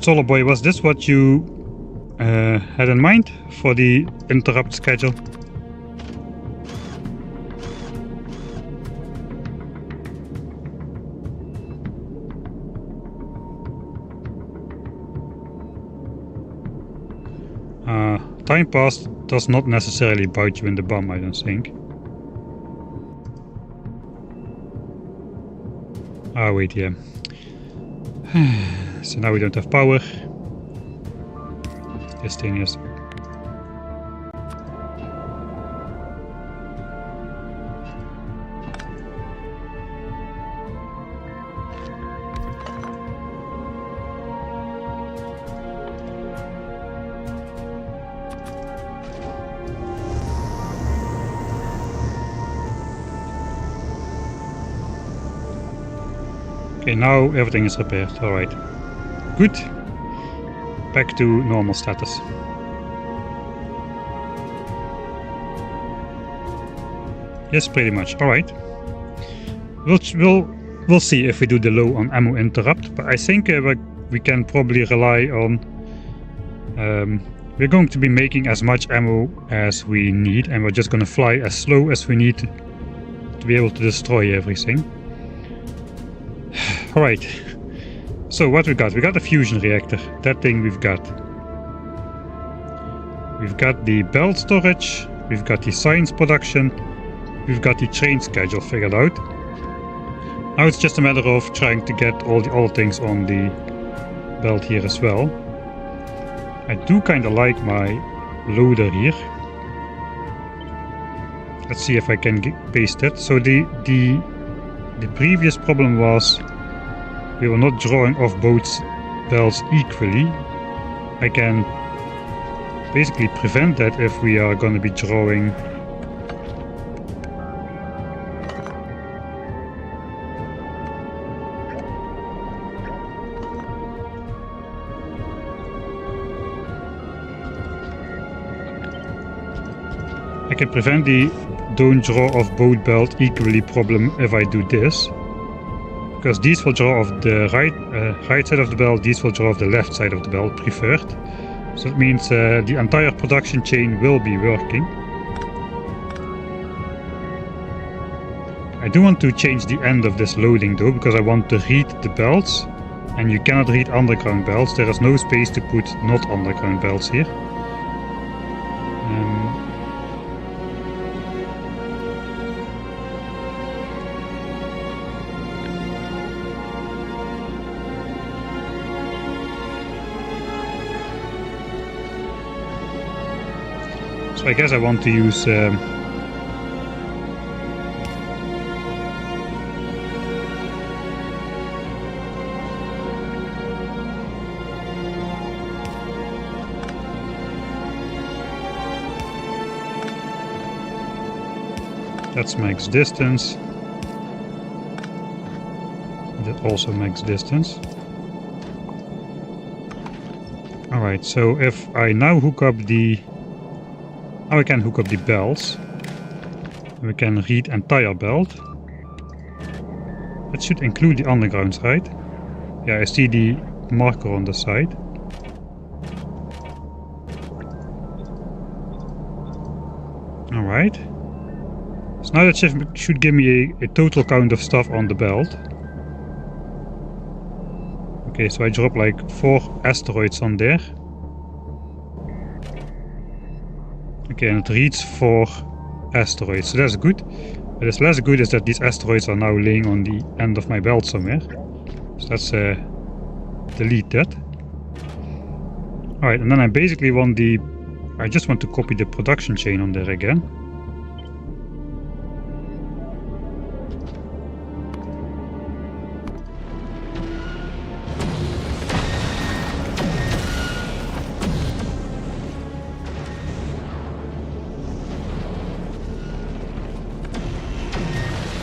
Solar Boy, was this what you had in mind for the interrupt schedule? Time passed does not necessarily bite you in the bum, I don't think. Ah, wait, yeah. So now we don't have power. This thing is... Okay, now everything is repaired. Alright. Good. Back to normal status. Yes, pretty much. Alright. We'll see if we do the low on ammo interrupt, but I think we can probably rely on... we're going to be making as much ammo as we need, and we're just going to fly as slow as we need to be able to destroy everything. Alright, so what we got? We got a fusion reactor, that thing we've got. We've got the belt storage, we've got the science production, we've got the train schedule figured out. Now it's just a matter of trying to get all the other things on the belt here as well. I do kind of like my loader here. Let's see if I can paste it. So the previous problem was we were not drawing off both belts equally. I can basically prevent that if we are going to be drawing the don't draw off both belt equally problem if I do this. Because these will draw off the right side of the belt, these will draw off the left side of the belt preferred. So it means the entire production chain will be working. I do want to change the end of this loading though, because I want to read the belts, and you cannot read underground belts. There is no space to put not underground belts here. So I guess I want to use that's max distance. That also max distance. Alright, so if I now hook up the... Now we can hook up the belts. We can read entire belt. That should include the undergrounds, right? Yeah, I see the marker on the side. Alright. So now that should give me a total count of stuff on the belt. Okay, so I drop like 4 asteroids on there. Okay, and it reads 4 asteroids, so that's good. What is less good is that these asteroids are now laying on the end of my belt somewhere. So let's delete that. Alright, and then I basically want I just want to copy the production chain on there again.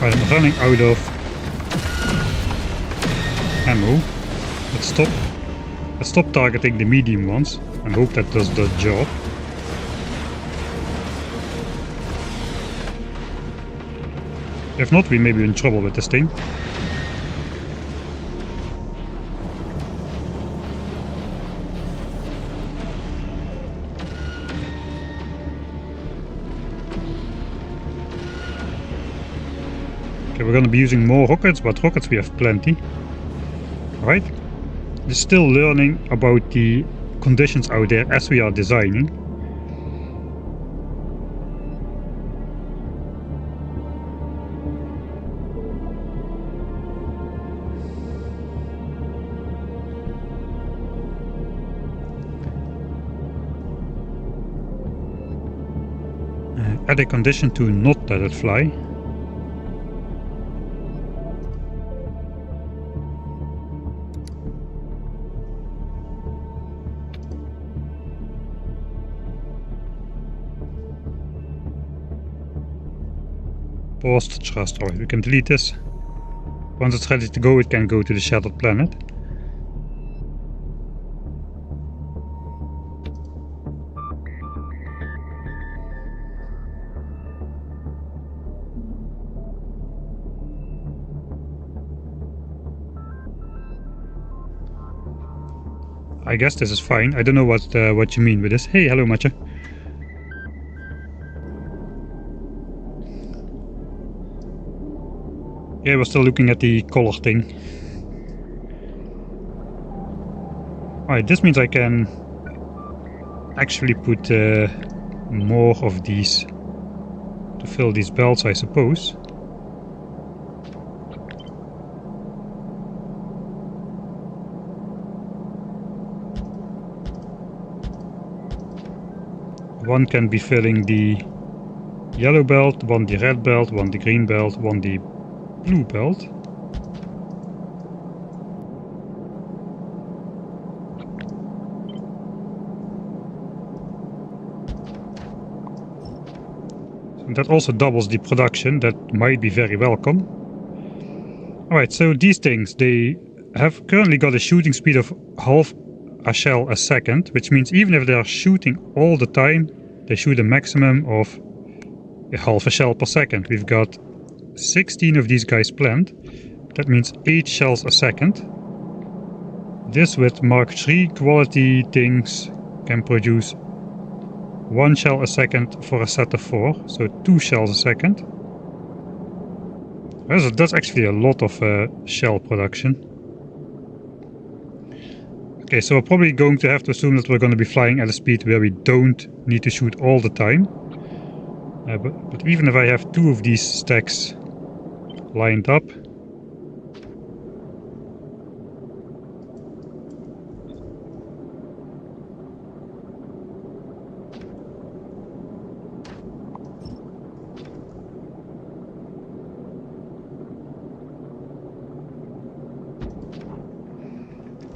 Alright, I'm running out of ammo. Let's stop targeting the medium ones and hope that does the job. If not, we may be in trouble with this thing. We're going to be using more rockets, but rockets we have plenty. Alright. We're still learning about the conditions out there as we are designing. Add a condition to not let it fly. Paused thrust. Alright, we can delete this. Once it's ready to go, it can go to the shattered planet. I guess this is fine. I don't know what you mean with this. Hey, hello, Matcha. Yeah, we're still looking at the color thing. Alright, this means I can actually put more of these to fill these belts, I suppose. One can be filling the yellow belt, one the red belt, one the green belt, one the blue belt. So that also doubles the production. That might be very welcome. Alright, so these things, they have currently got a shooting speed of half a shell a second, which means even if they are shooting all the time, they shoot a maximum of half a shell per second. We've got 16 of these guys planned. That means 8 shells a second. This with Mark III quality things can produce 1 shell a second for a set of 4, so 2 shells a second. That's actually a lot of shell production. Okay, so we're probably going to have to assume that we're going to be flying at a speed where we don't need to shoot all the time. But even if I have 2 of these stacks lined up,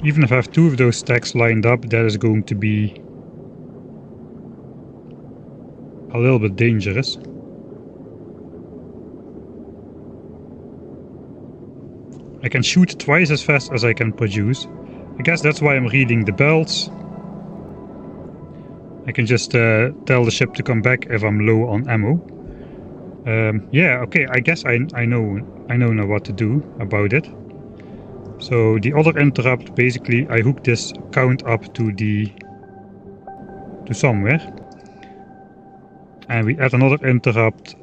even if I have 2 of those stacks lined up, that is going to be a little bit dangerous. I can shoot twice as fast as I can produce. I guess that's why I'm reading the belts. I can just tell the ship to come back if I'm low on ammo. Yeah, okay, I guess I know now what to do about it. So the other interrupt, basically I hook this count up to somewhere. And we add another interrupt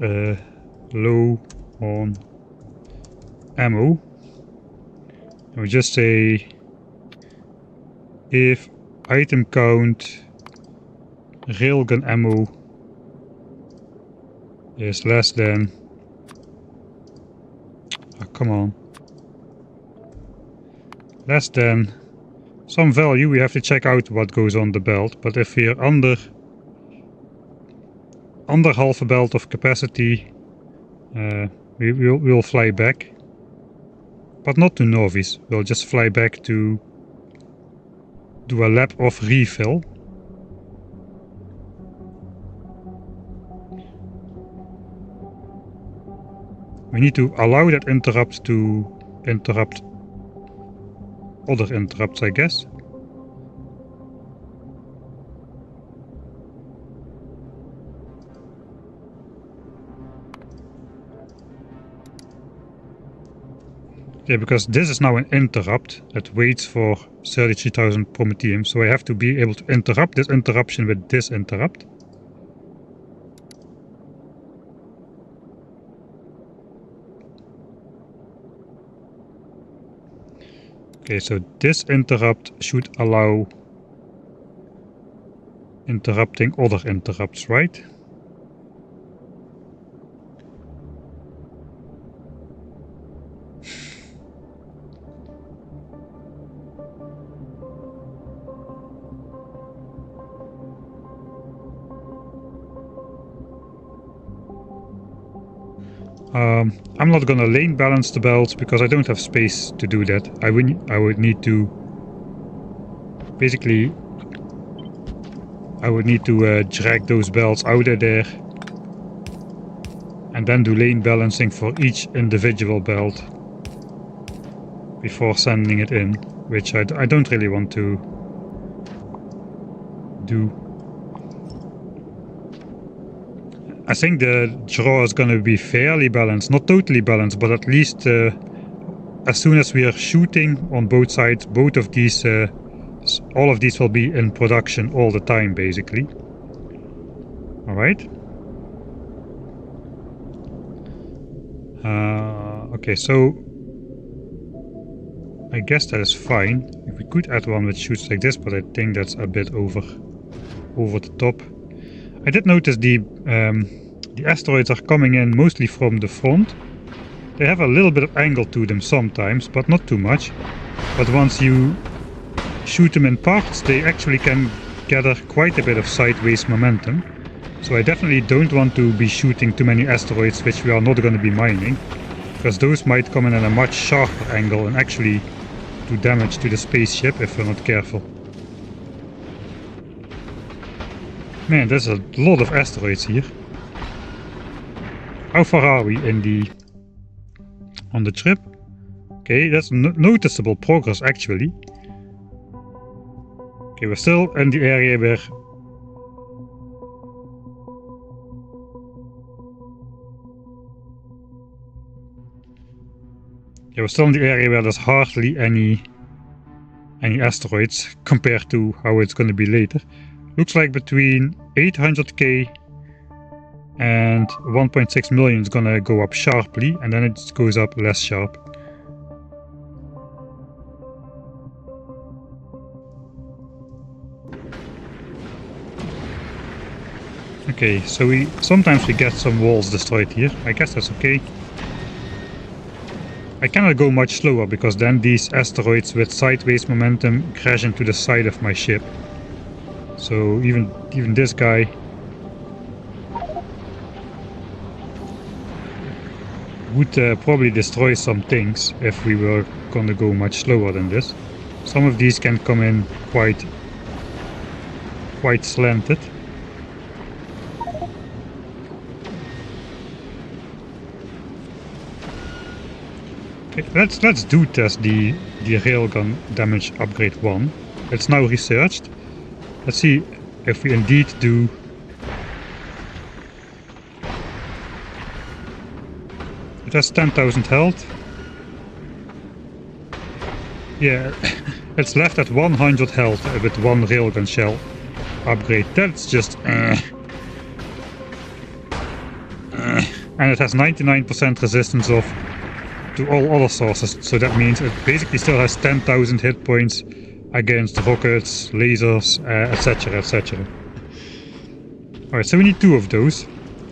low on ammo. And we just say if item count railgun ammo is less than, oh, come on, less than some value, we have to check out what goes on the belt. But if we're under half a belt of capacity, we'll fly back, but not to Novice. We'll just fly back to do a lap of refill. We need to allow that interrupt to interrupt other interrupts, I guess. Yeah, because this is now an interrupt that waits for 33,000 Prometheum, so I have to be able to interrupt this interruption with this interrupt. Okay, so this interrupt should allow interrupting other interrupts, right? I'm not gonna lane balance the belts because I don't have space to do that. I would need to basically drag those belts out of there and then do lane balancing for each individual belt before sending it in, which I don't really want to do. I think the draw is going to be fairly balanced, not totally balanced, but at least as soon as we are shooting on both sides, both of these, all of these will be in production all the time, basically. Alright. Okay, so I guess that is fine. If we could add one which shoots like this, but I think that's a bit over the top. I did notice the asteroids are coming in mostly from the front. They have a little bit of angle to them sometimes, but not too much. But once you shoot them in parts, they actually can gather quite a bit of sideways momentum. So I definitely don't want to be shooting too many asteroids which we are not going to be mining, because those might come in at a much sharper angle and actually do damage to the spaceship if we're not careful. Man, there's a lot of asteroids here. How far are we on the trip? Okay, that's noticeable progress actually. Okay, we're still in the area where there's hardly any asteroids compared to how it's going to be later. Looks like between 800k and 1.6 million is going to go up sharply, and then it goes up less sharp. Okay, so sometimes we get some walls destroyed here. I guess that's okay. I cannot go much slower because then these asteroids with sideways momentum crash into the side of my ship. So even this guy would probably destroy some things if we were gonna go much slower than this. Some of these can come in quite slanted. Okay, let's do test the railgun damage upgrade 1. It's now researched. Let's see if we indeed do. It has 10,000 health. Yeah, it's left at 100 health with one railgun shell upgrade. That's just and it has 99% resistance to all other sources, so that means it basically still has 10,000 hit points against rockets, lasers, etc, etc. Alright, so we need 2 of those.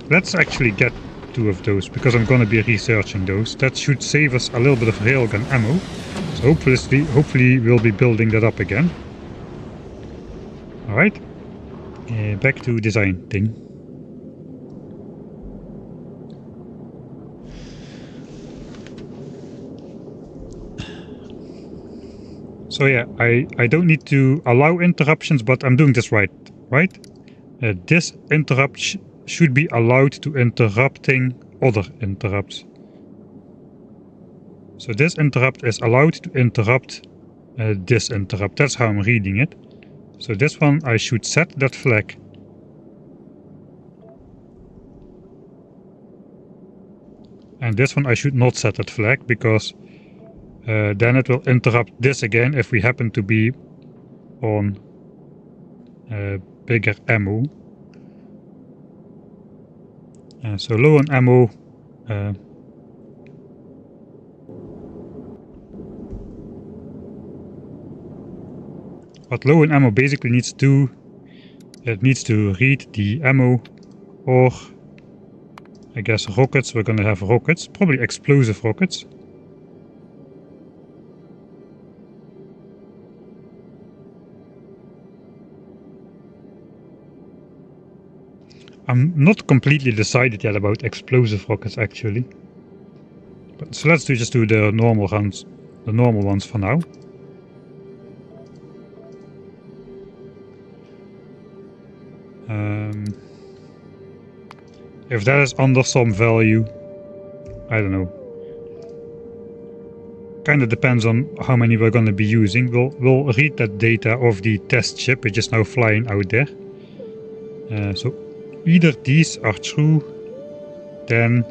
Let's actually get 2 of those, because I'm gonna be researching those. That should save us a little bit of railgun ammo. So hopefully we'll be building that up again. Alright. Back to design thing. So yeah, I don't need to allow interruptions, but I'm doing this right? This interrupt should be allowed to interrupting other interrupts. So this interrupt is allowed to interrupt this interrupt. That's how I'm reading it. So this one I should set that flag. And this one I should not set that flag, because then it will interrupt this again if we happen to be on bigger ammo. So low on ammo. But low on ammo basically needs 2 It needs to read the ammo, or I guess rockets. We're gonna have rockets, probably explosive rockets. I'm not completely decided yet about explosive rockets actually. But, so let's just do the normal rounds, the normal ones for now. If that is under some value, I don't know. Kind of depends on how many we're going to be using. We'll read that data of the test ship, which is now flying out there. So either these are true, then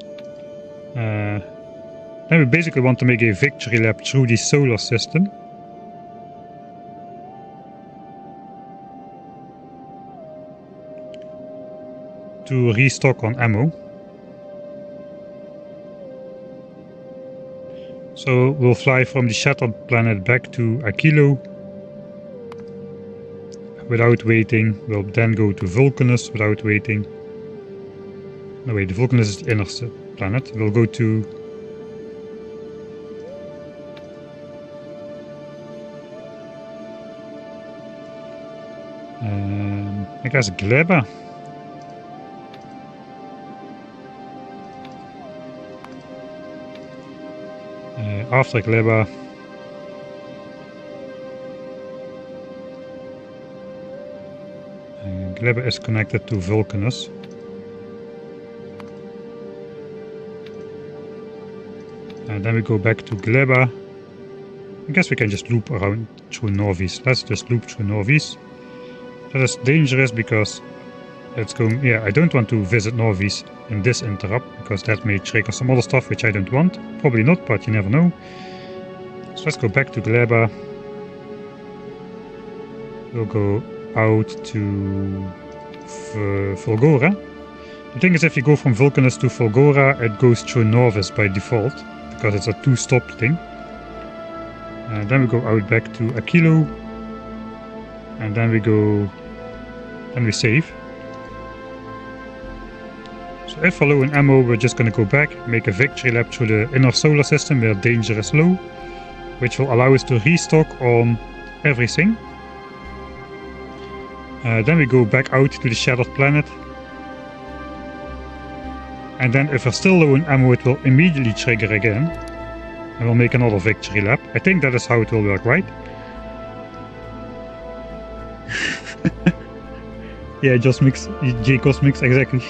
we basically want to make a victory lap through the solar system. To restock on ammo. So we'll fly from the shattered planet back to Aquilo without waiting. We'll then go to Vulcanus without waiting. No wait, the Vulcanus is the inner planet. We'll go to I guess Gleba. After Gleba, Gleba is connected to Vulcanus. And then we go back to Gleba. I guess we can just loop around through Norvis. Let's just loop through Norvis. That is dangerous because it's going... Yeah, I don't want to visit Norvis in this interrupt, because that may trigger some other stuff which I don't want. Probably not, but you never know. So let's go back to Gleba. We'll go out to Fulgora. The thing is, if you go from Vulcanus to Fulgora, it goes through Norvis by default, because it's a two-stop thing. And then we go out back to Aquilo. And then we go... Then we save. So if we're low in ammo, we're just going to go back, make a victory lap through the inner solar system where danger is low, which will allow us to restock on everything. Then we go back out to the shattered planet. And then if we're still low in ammo, it will immediately trigger again. And we'll make another victory lap. I think that is how it will work, right? Yeah, just mix, J-Cosmix, exactly.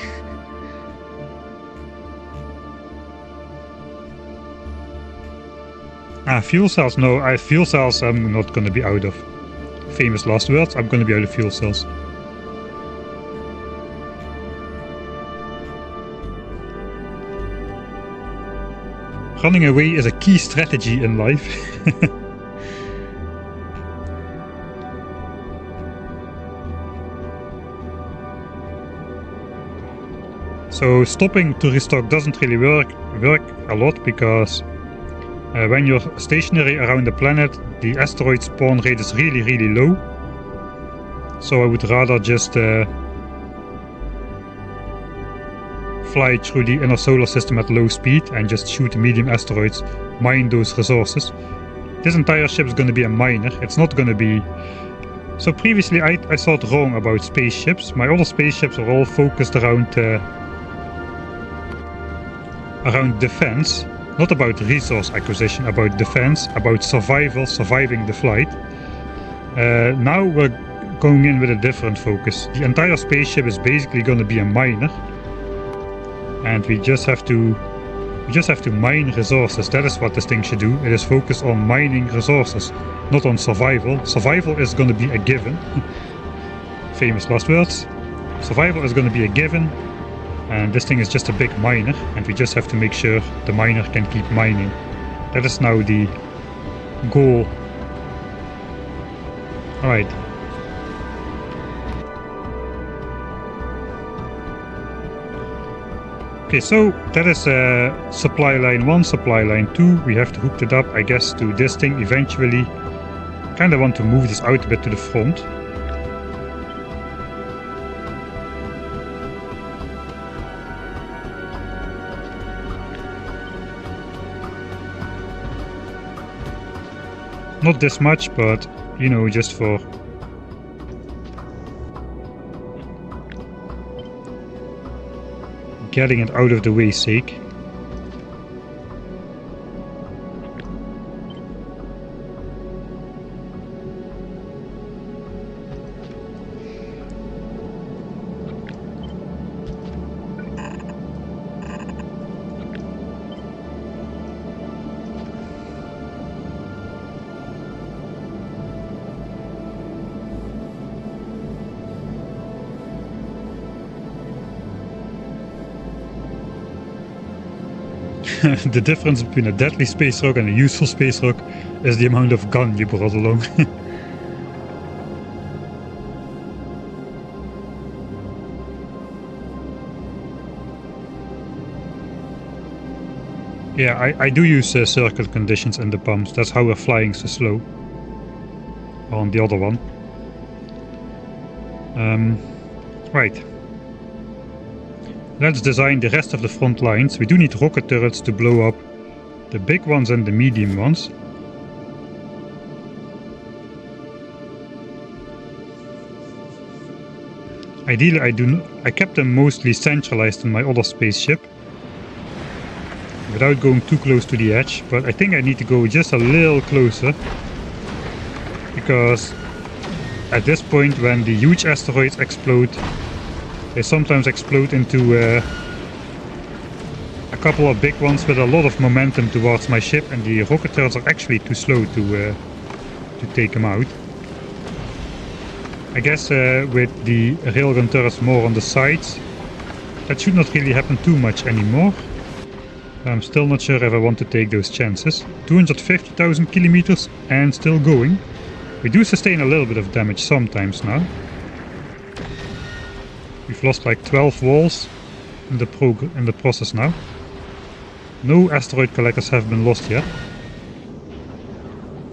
Fuel cells, no, fuel cells I'm not going to be out of. Famous last words, I'm going to be out of fuel cells. Running away is a key strategy in life. So stopping to restock doesn't really work a lot, because when you're stationary around the planet, the asteroid spawn rate is really low. So I would rather just fly through the inner solar system at low speed and just shoot medium asteroids, mine those resources. This entire ship is going to be a miner. It's not going to be... So previously I thought wrong about spaceships. My other spaceships are all focused around defense. Not about resource acquisition, about defense, about survival, surviving the flight. Now we're going in with a different focus. The entire spaceship is basically going to be a miner. And we just have to mine resources. That is what this thing should do. It is focused on mining resources, not on survival. Survival is going to be a given. Famous last words. Survival is going to be a given. And this thing is just a big miner, and we just have to make sure the miner can keep mining. That is now the goal. Alright. Okay, so that is supply line 1, supply line 2. We have to hook it up, I guess, to this thing eventually. Kinda want to move this out a bit to the front. Not this much, but you know, just for getting it out of the way sake. The difference between a deadly space rock and a useful space rock is the amount of gun you brought along. Yeah, I do use circle conditions in the pumps. That's how we're flying so slow on the other one. Right. Let's design the rest of the front lines. We do need rocket turrets to blow up the big ones and the medium ones. Ideally, I kept them mostly centralized in my other spaceship, without going too close to the edge, but I think I need to go just a little closer, because at this point, when the huge asteroids explode, they sometimes explode into a couple of big ones with a lot of momentum towards my ship, and the rocket turrets are actually too slow to take them out. I guess with the railgun turrets more on the sides, that should not really happen too much anymore. I'm still not sure if I want to take those chances. 250,000 kilometers and still going. We do sustain a little bit of damage sometimes now. We've lost like 12 walls in the process now. No asteroid collectors have been lost yet.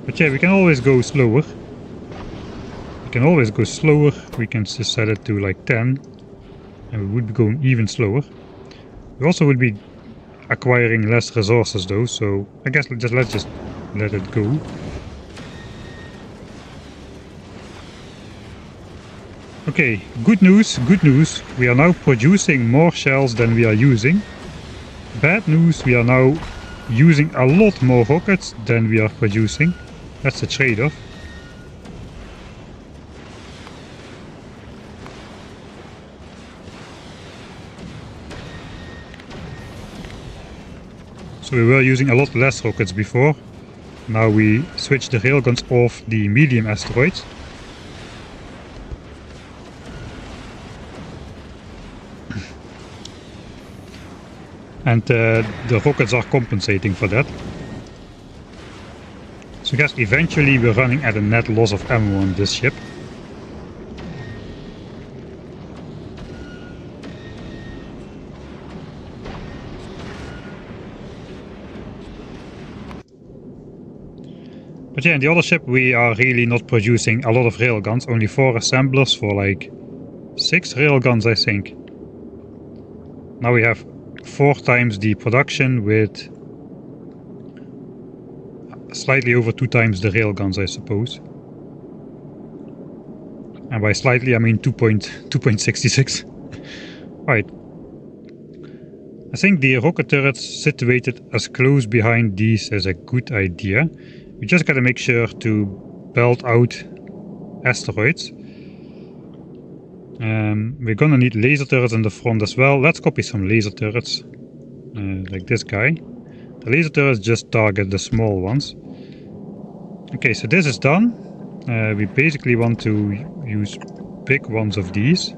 But yeah, we can always go slower. We can always go slower. We can just set it to like 10. And we would be going even slower. We also would be acquiring less resources though, so I guess let's just let it go. Okay, good news, good news. We are now producing more shells than we are using. Bad news, we are now using a lot more rockets than we are producing. That's the trade-off. So we were using a lot less rockets before. Now we switch the railguns off the medium asteroids. And the rockets are compensating for that. So I guess eventually we're running at a net loss of ammo on this ship. But yeah, in the other ship we are really not producing a lot of railguns, only 4 assemblers for like 6 railguns I think. Now we have 4 times the production with slightly over 2 times the railguns, I suppose. And by slightly I mean 2.66. Right. I think the rocket turrets situated as close behind these is a good idea. We just gotta make sure to belt out asteroids. We're gonna need laser turrets in the front as well. Let's copy some laser turrets, like this guy. The laser turrets just target the small ones. Okay, so this is done. We basically want to use big ones of these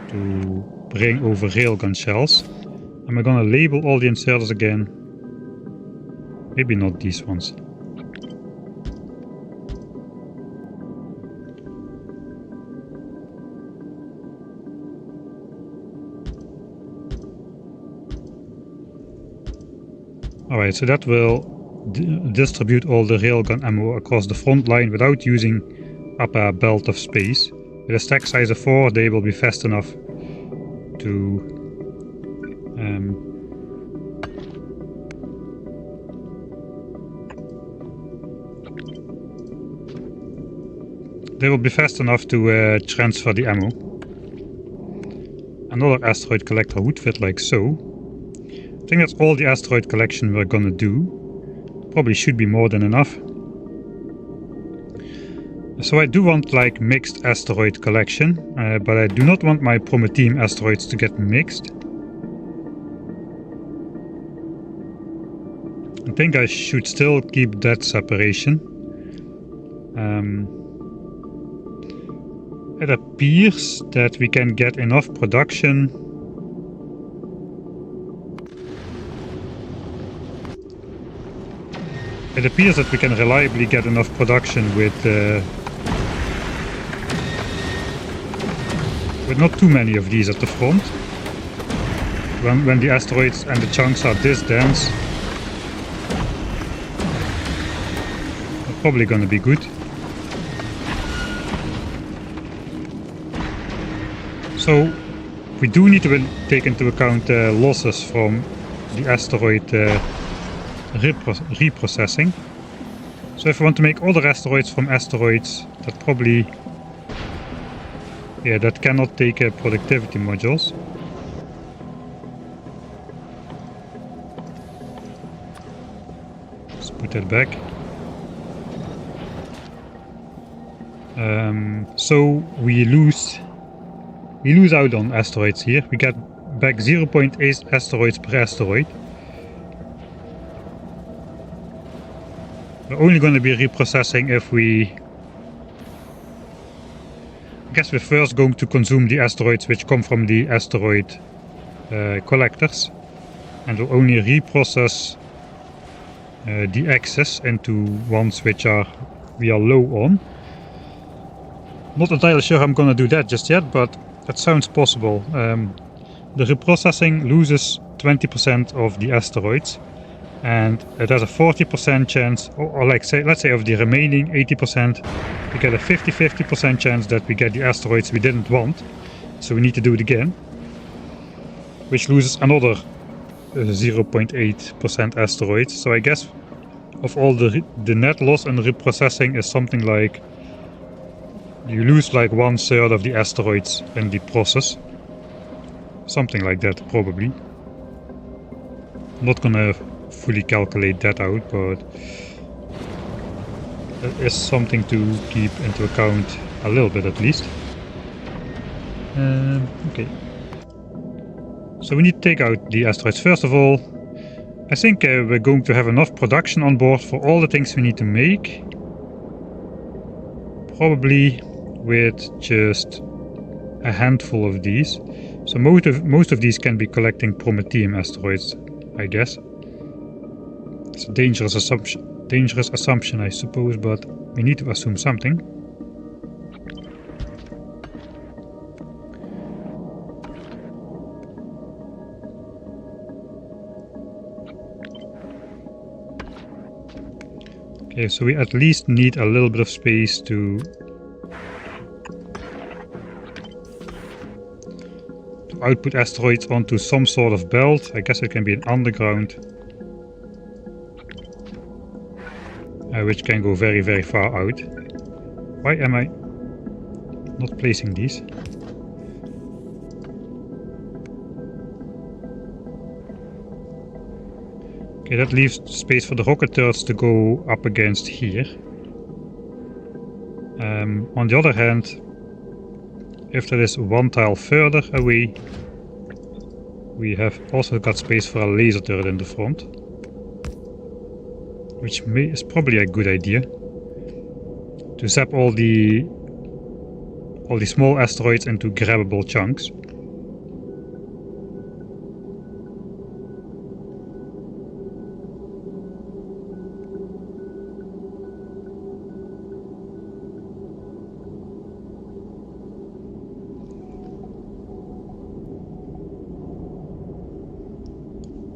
to bring over railgun shells. And we're gonna label all the inserters again. Maybe not these ones. Alright, so that will distribute all the railgun ammo across the front line without using up a belt of space. With a stack size of 4, they will be fast enough to They will be fast enough to transfer the ammo. Another asteroid collector would fit like so. I think that's all the asteroid collection we're gonna do. Probably should be more than enough. So I do want like mixed asteroid collection, but I do not want my Prometheum asteroids to get mixed. I think I should still keep that separation. It appears that we can get enough production. It appears that we can reliably get enough production with not too many of these at the front. When the asteroids and the chunks are this dense, they're probably gonna be good. So we do need to take into account losses from the asteroid reprocessing. So if we want to make all the asteroids from asteroids, that probably, yeah, that cannot take productivity modules. Let's put that back. So we lose out on asteroids here. We get back 0.8 asteroids per asteroid. We're only going to be reprocessing if we... I guess we're first going to consume the asteroids which come from the asteroid collectors. And we'll only reprocess the excess into ones which we are low on. Not entirely sure I'm going to do that just yet, but that sounds possible. The reprocessing loses 20% of the asteroids, and it has a 40% chance, or let's say of the remaining 80%, we get a 50-50% chance that we get the asteroids we didn't want. So we need to do it again, which loses another 0.8% asteroids. So I guess of all the net loss and reprocessing is something like, you lose like 1/3 of the asteroids in the process. Something like that, probably. I'm not gonna fully calculate that out, but that is something to keep into account a little bit at least. Okay. So we need to take out the asteroids. First of all, I think we're going to have enough production on board for all the things we need to make. Probably with just a handful of these. So most of these can be collecting Prometheum asteroids, I guess. It's a dangerous assumption, I suppose, but we need to assume something. Okay, so we at least need a little bit of space to output asteroids onto some sort of belt. I guess it can be an underground, which can go very, very far out. Why am I not placing these? Okay, that leaves space for the rocket turrets to go up against here. On the other hand, if that is one tile further away, we have also got space for a laser turret in the front, which is probably a good idea to zap all the small asteroids into grabbable chunks.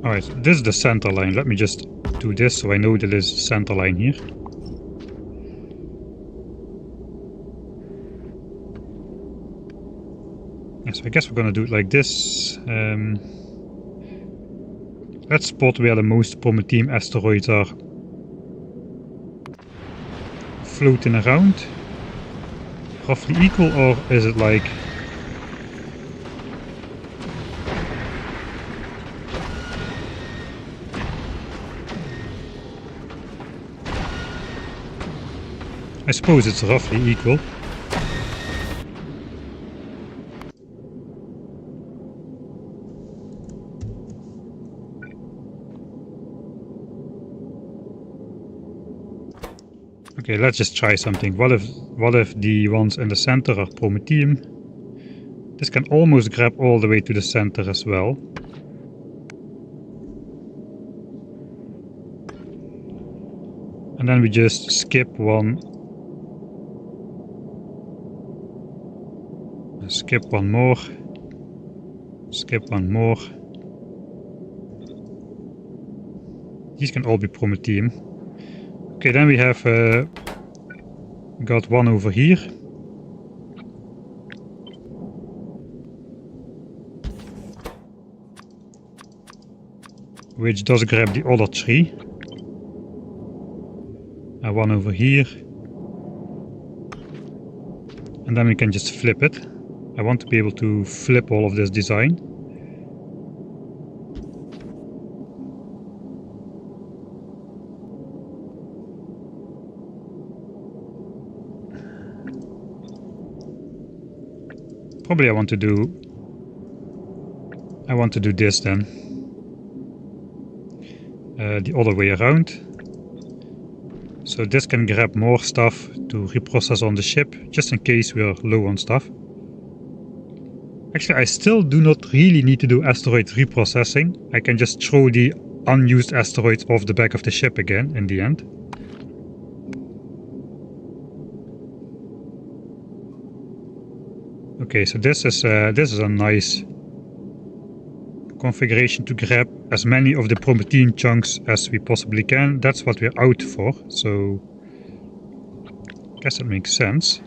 Alright, this is the center line. Let me just do this so I know that this is the center line here. Yeah, so I guess we're gonna do it like this. Let's spot where the most Prometheum asteroids are floating around. roughly equal, or is it like... I suppose it's roughly equal. Okay, let's just try something. What if the ones in the center are Prometheum? This can almost grab all the way to the center as well. And then we just skip one. Skip one more. Skip one more. These can all be Prometheum. Okay, then we have got one over here. Which does grab the other three. And one over here. And then we can just flip it. I want to be able to flip all of this design. Probably I want to do this then. The other way around. So this can grab more stuff to reprocess on the ship, just in case we are low on stuff. Actually, I still do not really need to do asteroid reprocessing. I can just throw the unused asteroids off the back of the ship again in the end. Okay, so this is a nice configuration to grab as many of the Prometheum chunks as we possibly can. That's what we're out for, so I guess that makes sense.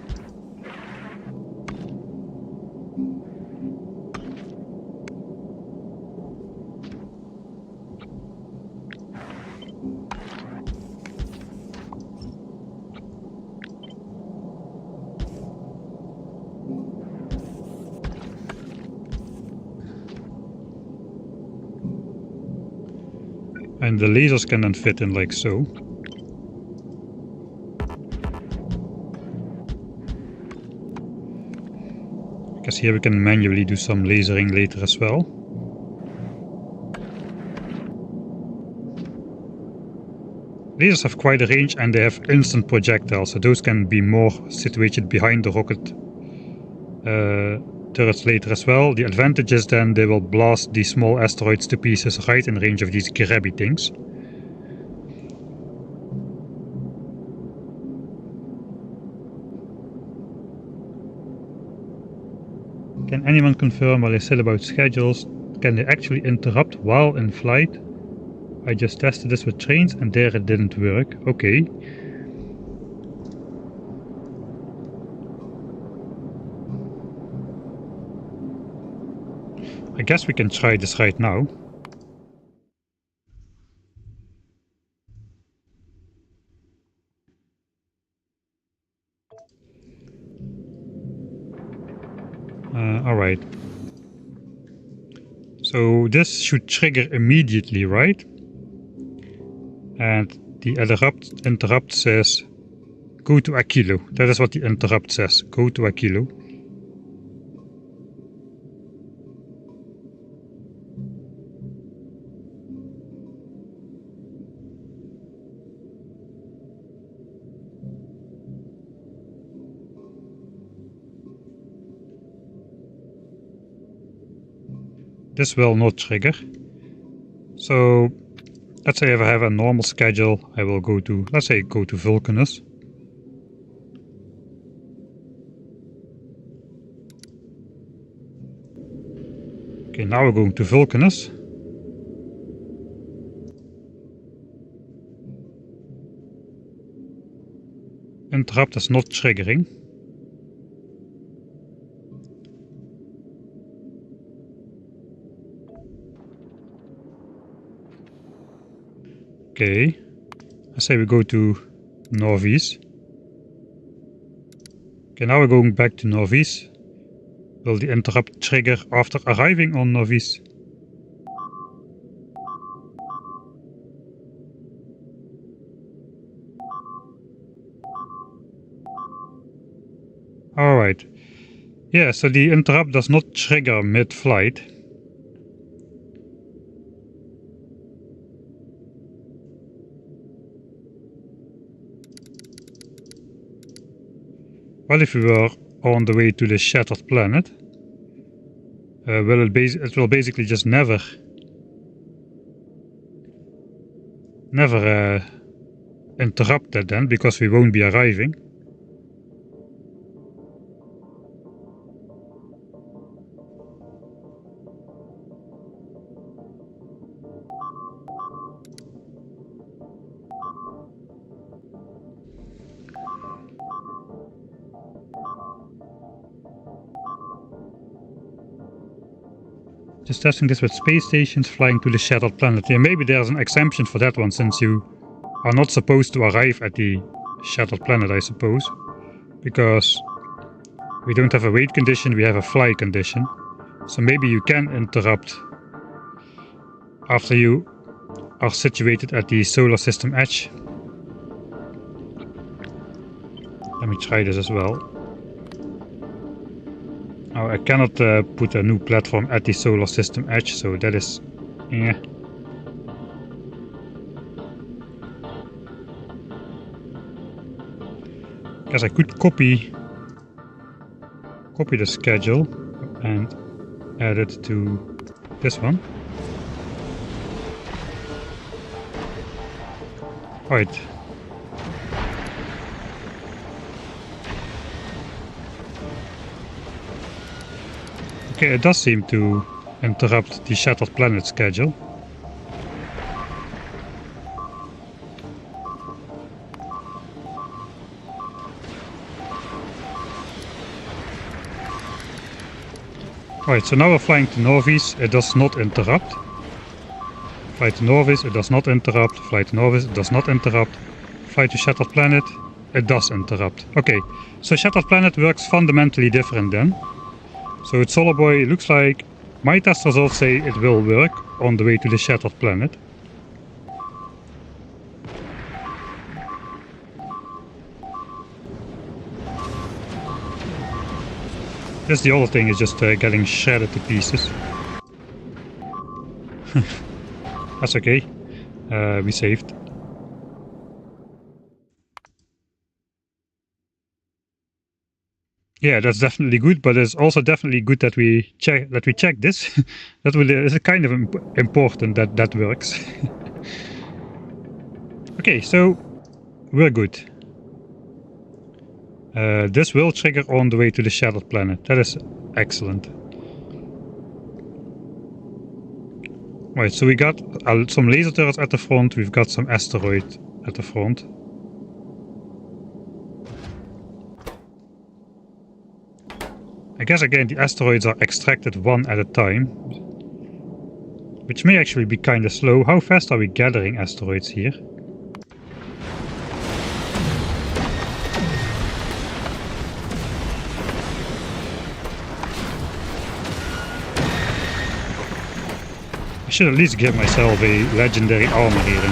And the lasers can then fit in like so. I guess here we can manually do some lasering later as well. Lasers have quite a range and they have instant projectiles, so those can be more situated behind the rocket turrets later as well. The advantage is then they will blast the small asteroids to pieces right in range of these grabby things. Can anyone confirm while I said about schedules, can they actually interrupt while in flight? I just tested this with trains and there it didn't work. Okay. I guess we can try this right now. Alright. So this should trigger immediately, right? And the interrupt says go to Aquilo. That is what the interrupt says. Go to Aquilo. This will not trigger. So let's say if I have a normal schedule, I will go to, let's say, go to Vulcanus. Okay, now we're going to Vulcanus. Interrupt is not triggering. Okay, I say we go to Norvis. Okay, now we're going back to Novice. Will the interrupt trigger after arriving on Novice? Alright. Yeah, so the interrupt does not trigger mid-flight. Well, if we were on the way to the shattered planet, it will basically just never interrupt that then, because we won't be arriving. Just testing this with space stations flying to the shattered planet. Yeah, maybe there's an exemption for that one, since you are not supposed to arrive at the shattered planet, I suppose. Because we don't have a wait condition, we have a fly condition. So maybe you can interrupt after you are situated at the solar system edge. Let me try this as well. Oh, I cannot put a new platform at the solar system edge, so that is... yeah. Guess I could copy the schedule and add it to this one. Right. Okay, it does seem to interrupt the shattered planet schedule. Right, so now we're flying to Novice, it does not interrupt. Fly to Novice, it does not interrupt. Fly to Novice, it does not interrupt. Fly to Shattered Planet, it does interrupt. Okay, so Shattered Planet works fundamentally different then. So with Solar Boy, it looks like my test results say it will work on the way to the Shattered Planet. This the other thing is just getting shredded to pieces. That's okay. We saved. Yeah, that's definitely good, but it's also definitely good that we check this. That is kind of important that that works. Okay, so we're good. This will trigger on the way to the Shattered Planet. That is excellent. Right, so we got some laser turrets at the front. We've got some asteroid at the front. I guess again the asteroids are extracted one at a time, which may actually be kind of slow. How fast are we gathering asteroids here? I should at least give myself a legendary armor here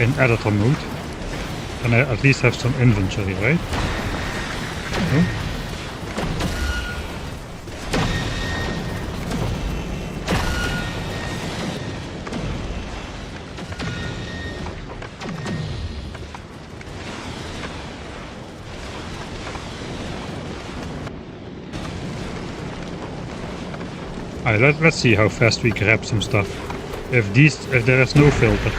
in editor mode. And I at least have some inventory, right? Oh. Alright, let's see how fast we grab some stuff. If there is no filter.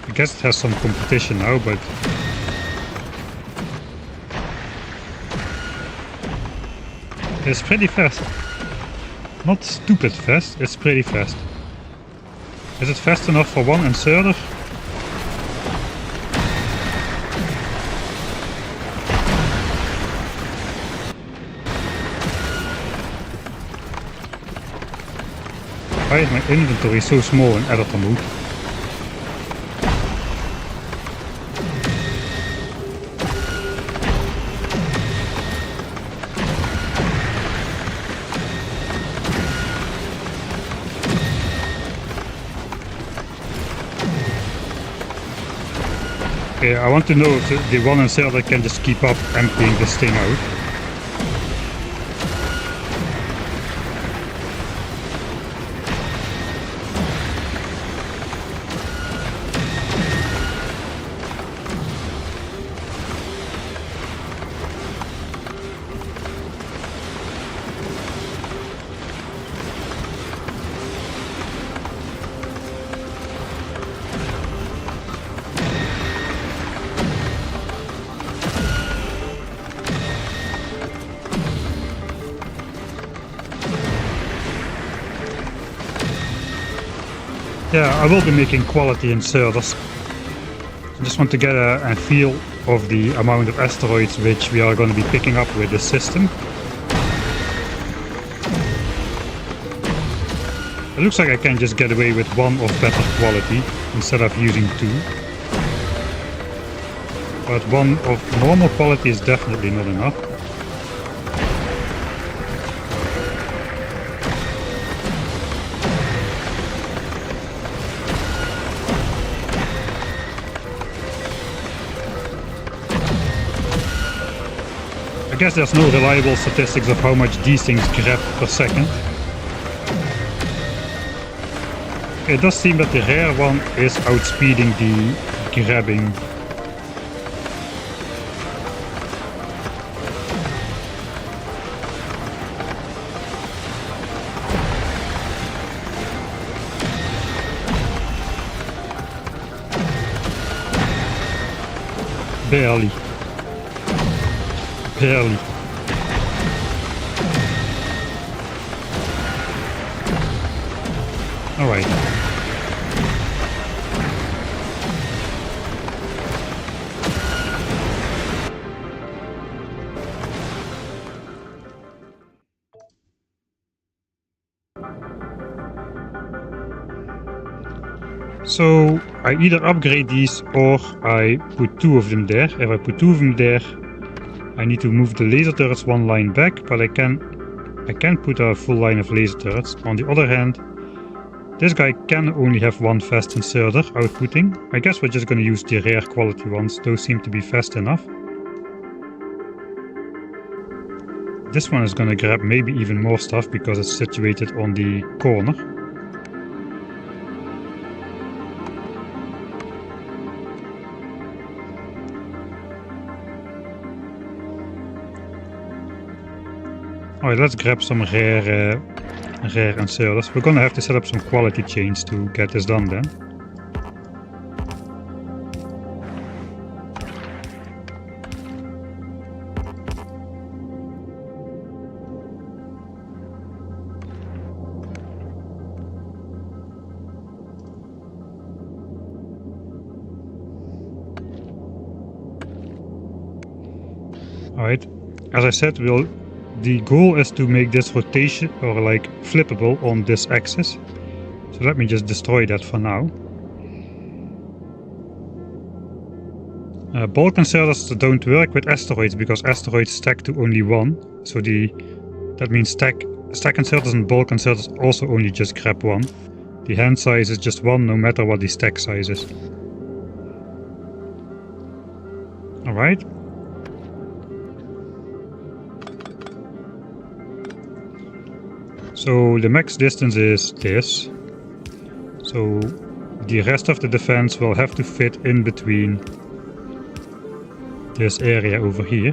I guess it has some competition now, but it's pretty fast. Not stupid fast, it's pretty fast. Is it fast enough for one inserter? Why is my inventory so small in editor mode? Okay, I want to know if the one inserter can just keep up emptying this thing out. Yeah, I will be making quality inserters. I just want to get a feel of the amount of asteroids which we are going to be picking up with this system. It looks like I can just get away with one of better quality instead of using two. But one of normal quality is definitely not enough. I guess there's no reliable statistics of how much these things grab per second. It does seem that the rare one is outspeeding the grabbing. Barely. Barely. All right. So I either upgrade these or I put two of them there. If I put two of them there, I need to move the laser turrets one line back, but I can put a full line of laser turrets. On the other hand, this guy can only have one fast inserter outputting. I guess we're just going to use the rare quality ones. Those seem to be fast enough. This one is going to grab maybe even more stuff because it's situated on the corner. Alright, let's grab some rare inserters. We're gonna have to set up some quality chains to get this done then. Alright, as I said, the goal is to make this rotation or like flippable on this axis. So let me just destroy that for now. Bulk inserters don't work with asteroids because asteroids stack to only one. So that means stack inserters and bulk inserters also only just grab one. The hand size is just one no matter what the stack size is. Alright. So the max distance is this. So the rest of the defense will have to fit in between this area over here.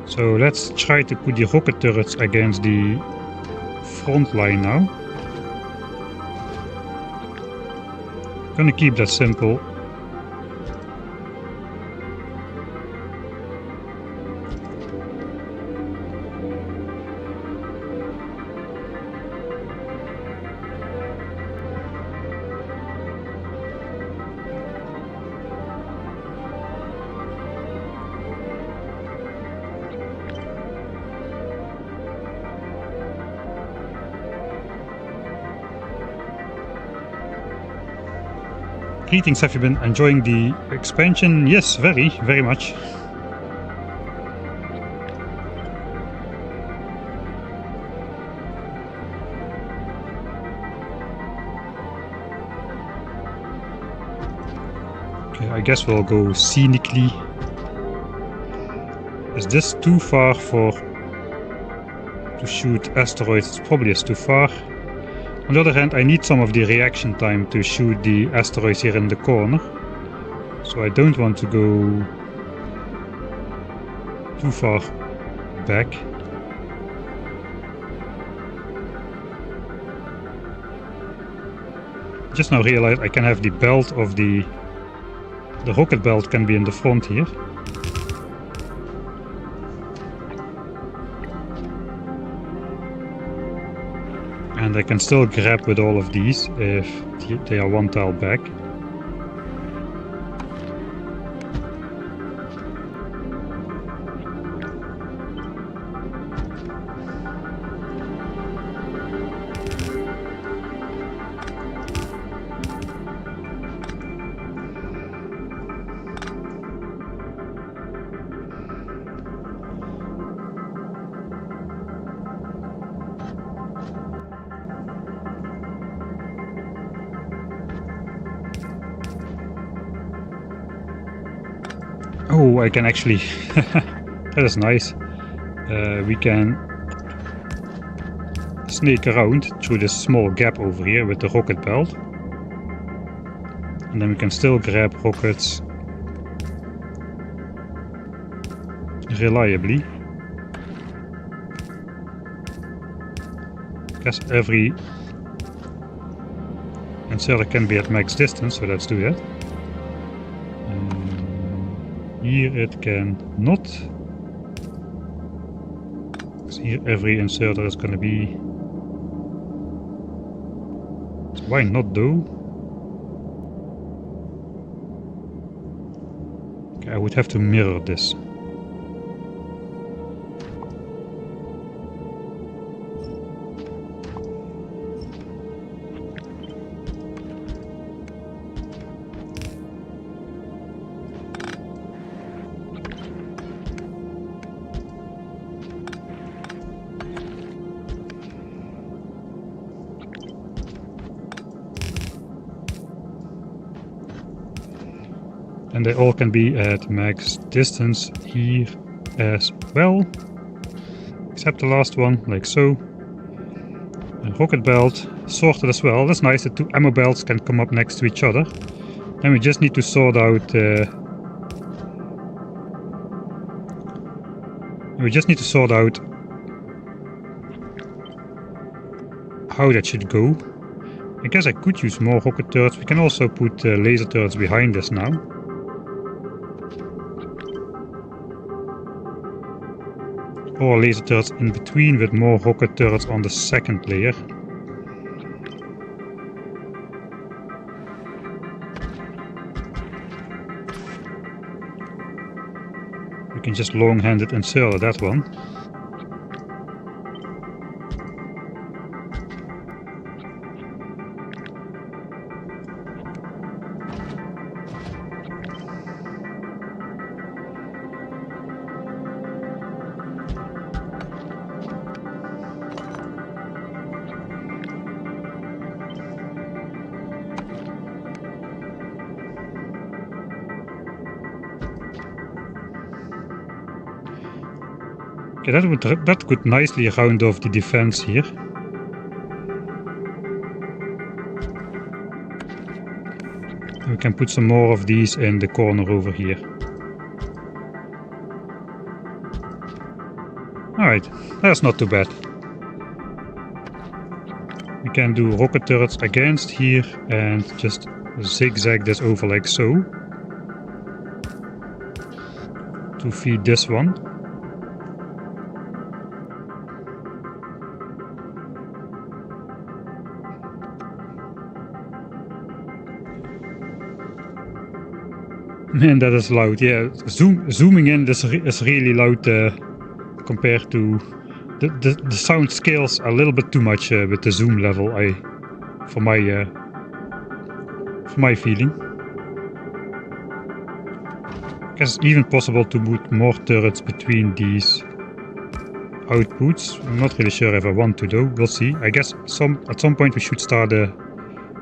So let's try to put the rocket turrets against the front line now. Gonna keep that simple. Greetings, have you been enjoying the expansion? Yes, very, very much. Okay, I guess we'll go scenically. Is this too far to shoot asteroids? It probably is too far. On the other hand, I need some of the reaction time to shoot the asteroids here in the corner. So I don't want to go too far back. Just now realized I can have the belt of the rocket belt can be in the front here. And I can still grab with all of these if they are one tile back. Oh, I can actually, that is nice. We can snake around through this small gap over here with the rocket belt. And then we can still grab rockets reliably. I guess every inserter can be at max distance, so let's do that. Here it can not. So here every inserter is going to be. So why not though? Okay, I would have to mirror this. And they all can be at max distance here as well, except the last one, like so. And rocket belt sorted as well. That's nice, the two ammo belts can come up next to each other. Then we just need to sort out how that should go. I guess I could use more rocket turrets. We can also put laser turrets behind us now. Or laser turrets in between with more rocket turrets on the second layer. We can just long-handed insert that one. Okay, that could nicely round off the defense here. We can put some more of these in the corner over here. Alright, that's not too bad. We can do rocket turrets against here and just zigzag this over like so. To feed this one. Man, that is loud. Yeah, zooming in is really loud compared to the sound scales a little bit too much with the zoom level. For my feeling. guess it's even possible to put more turrets between these outputs. I'm not really sure if I want to though, we'll see. I guess at some point we should start the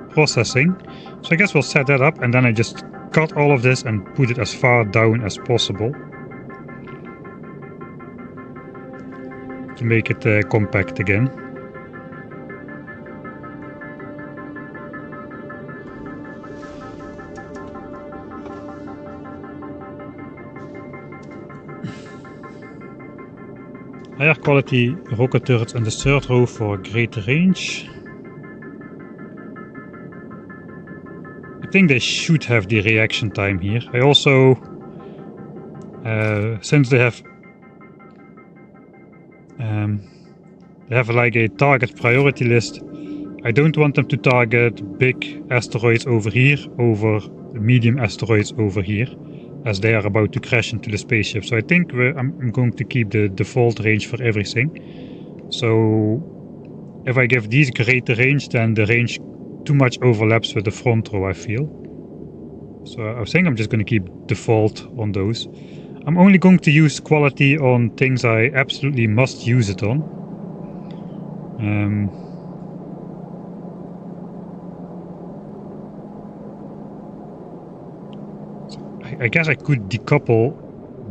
processing. So I guess we'll set that up and then I just cut all of this and put it as far down as possible to make it compact again. Higher quality rocket turrets in the third row for greater range. I think they should have the reaction time here. I also, since they have like a target priority list, I don't want them to target big asteroids over here over medium asteroids over here, as they are about to crash into the spaceship. So I think I'm going to keep the default range for everything. So if I give these greater range, then the range too much overlaps with the front row, I feel. So I think I'm just going to keep default on those. I'm only going to use quality on things I absolutely must use it on. I guess I could decouple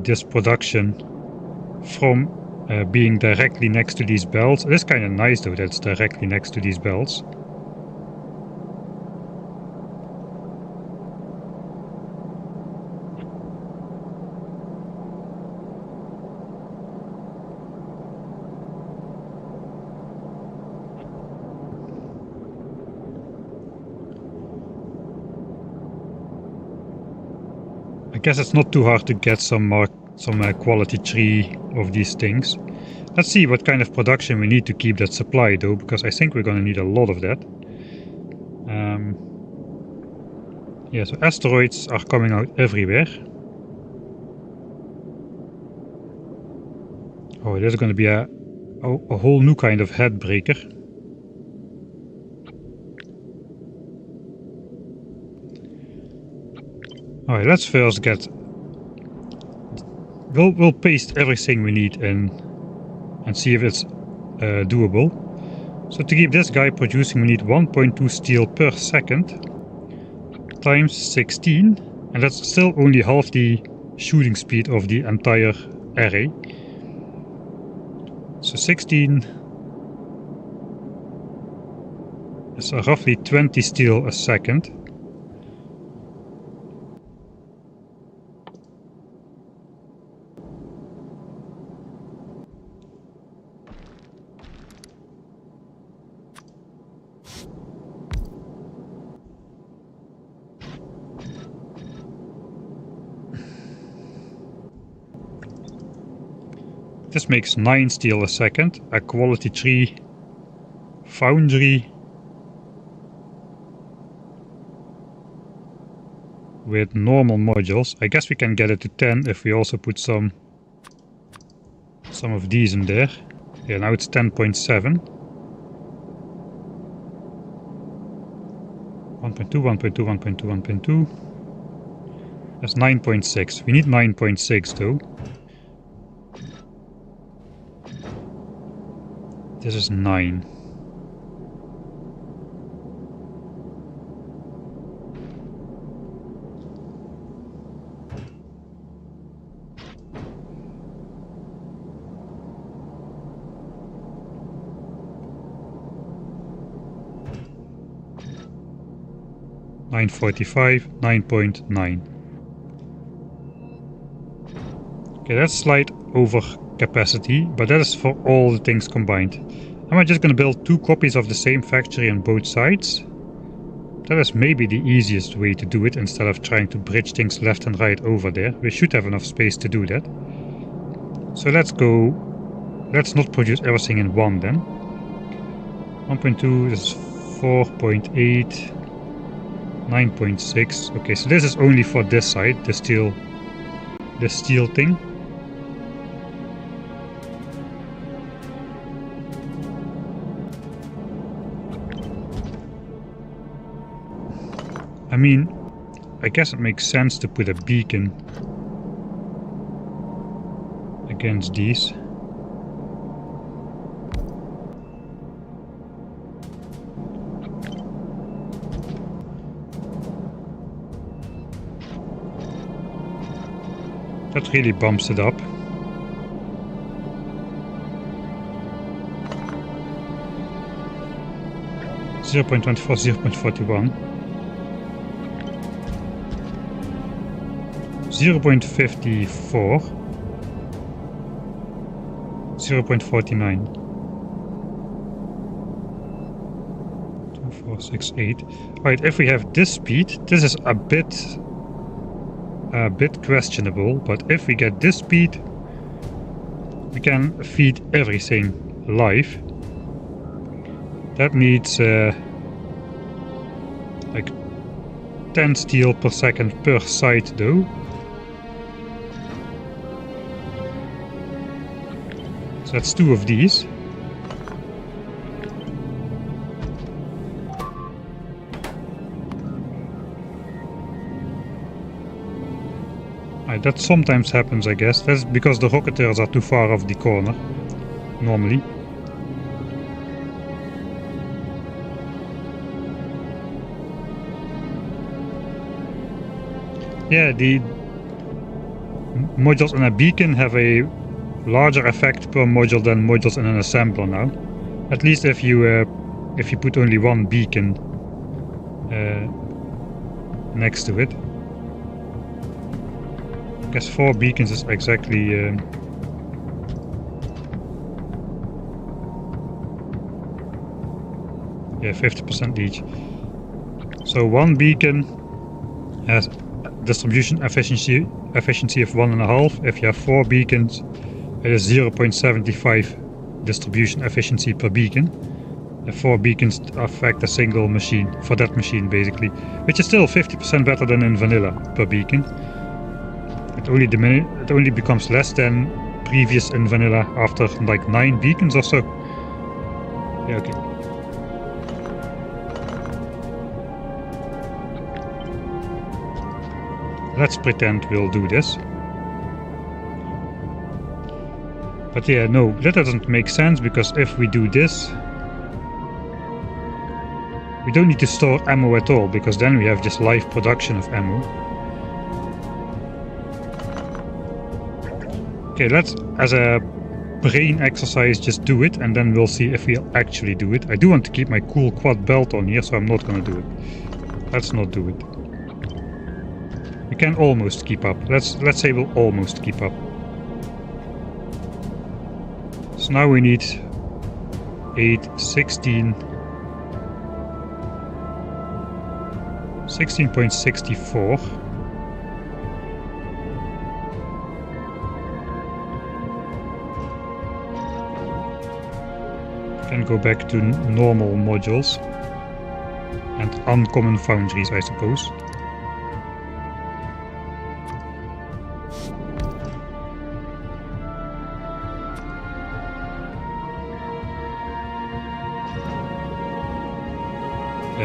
this production from being directly next to these belts. It is kind of nice though that it's directly next to these belts. I guess it's not too hard to get some quality tree of these things. Let's see what kind of production we need to keep that supply though, because I think we're going to need a lot of that. Yeah, so asteroids are coming out everywhere. Oh, there's going to be a whole new kind of head breaker. Alright, let's first get... We'll paste everything we need in and see if it's doable. So to keep this guy producing we need 1.2 steel per second times 16, and that's still only half the shooting speed of the entire array. So 16 is roughly 20 steel a second. This makes 9 steel a second, a quality 3 foundry with normal modules. I guess we can get it to 10 if we also put some of these in there. Yeah, now it's 10.7. 1.2, 1.2, 1.2, 1.2. That's 9.6. We need 9.6 though. This is 9. $9.45, 9.9. Okay, that's slight over capacity, but that is for all the things combined. Am I just going to build 2 copies of the same factory on both sides? That is maybe the easiest way to do it instead of trying to bridge things left and right over there. We should have enough space to do that. So let's not produce everything in one then. 1.2, this is 4.8, 9.6. Okay, so this is only for this side, the steel thing. I mean, I guess it makes sense to put a beacon against these. That really bumps it up. .24, 0.41. 0.54. 0.49. 2468. Right, if we have this speed, this is a bit questionable, but if we get this speed, we can feed everything live. That needs like 10 steel per second per side though. So that's 2 of these. That sometimes happens, I guess. That's because the rocketers are too far off the corner, normally. Yeah, the modules in a beacon have a larger effect per module than modules in an assembler now. At least if you put only one beacon next to it. I guess 4 beacons is exactly yeah, 50% each. So 1 beacon has distribution efficiency of 1.5. If you have 4 beacons, it is 0.75 distribution efficiency per beacon. The 4 beacons affect a single machine, for that machine basically, which is still 50% better than in vanilla per beacon. It only becomes less than previous in vanilla after like 9 beacons or so. Yeah, okay. Let's pretend we'll do this. But yeah, no, that doesn't make sense, because if we do this, we don't need to store ammo at all, because then we have just live production of ammo. Okay, let's, as a brain exercise, just do it, and then we'll see if we'll actually do it. I do want to keep my cool quad belt on here, so I'm not gonna do it. Let's not do it. We can almost keep up. Let's say we'll almost keep up. So now we need 8, 16, 16.64. Can go back to normal modules and uncommon foundries, I suppose.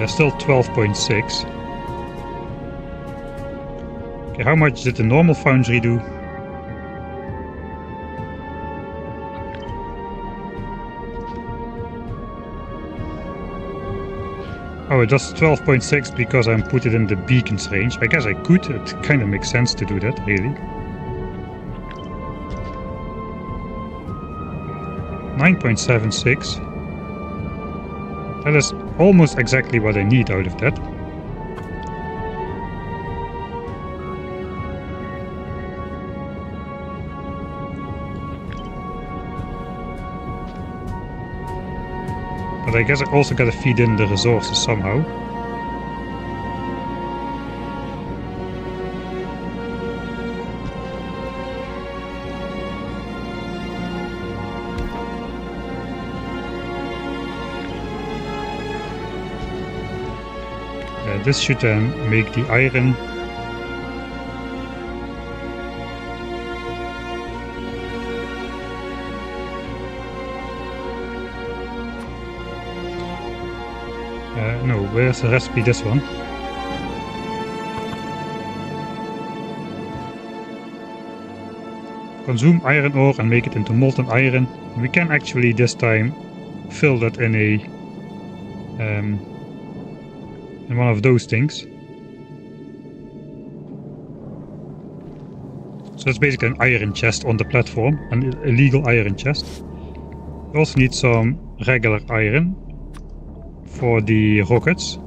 Still 12.6. Okay, how much did the normal foundry do? Oh, it does 12.6 because I'm put it in the beacons range. I guess I could. It kind of makes sense to do that, really. 9.76. That is almost exactly what I need out of that. But I guess I also gotta feed in the resources somehow. This should then make the iron. No, where's the recipe? This one. consume iron ore and make it into molten iron. We can actually this time fill that in in one of those things. So that's basically an iron chest on the platform, an illegal iron chest. We also need some regular iron for the rockets,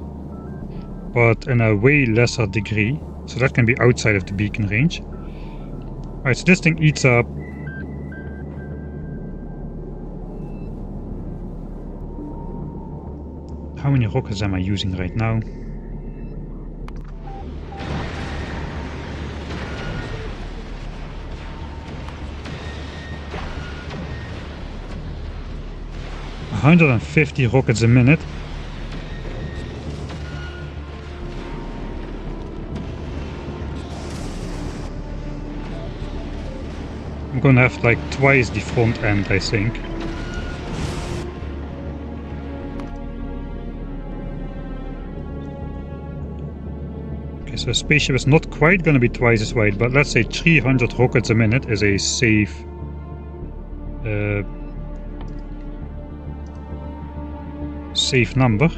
but in a way lesser degree, so that can be outside of the beacon range. Alright, so this thing eats up how many rockets am I using right now? $150 rockets a minute. I'm gonna have like twice the front end, I think. Okay, so a spaceship is not quite gonna be twice as wide, but let's say 300 rockets a minute is a safe safe number.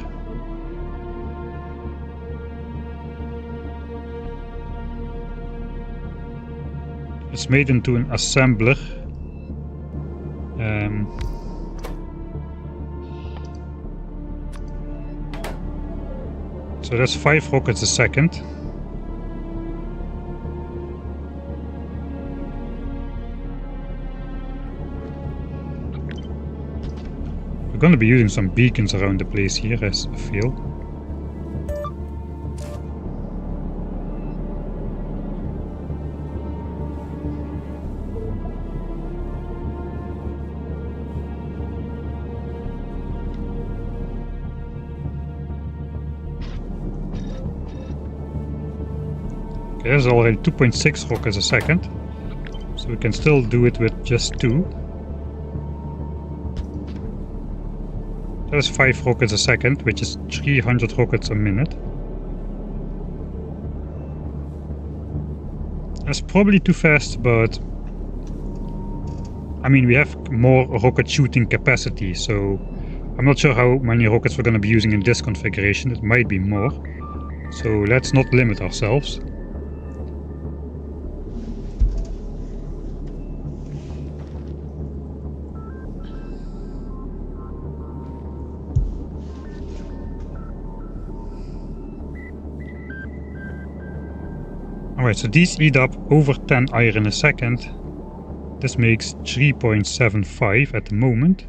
It's made into an assembler. So that's 5 rockets a second. We're going to be using some beacons around the place here, as I feel. Okay, there's already 2.6 rockets a second, so we can still do it with just 2. That's 5 rockets a second, which is 300 rockets a minute. That's probably too fast, but I mean, we have more rocket shooting capacity, so I'm not sure how many rockets we're going to be using in this configuration. It might be more, so let's not limit ourselves. Alright, so these eat up over 10 iron a second. This makes 3.75 at the moment.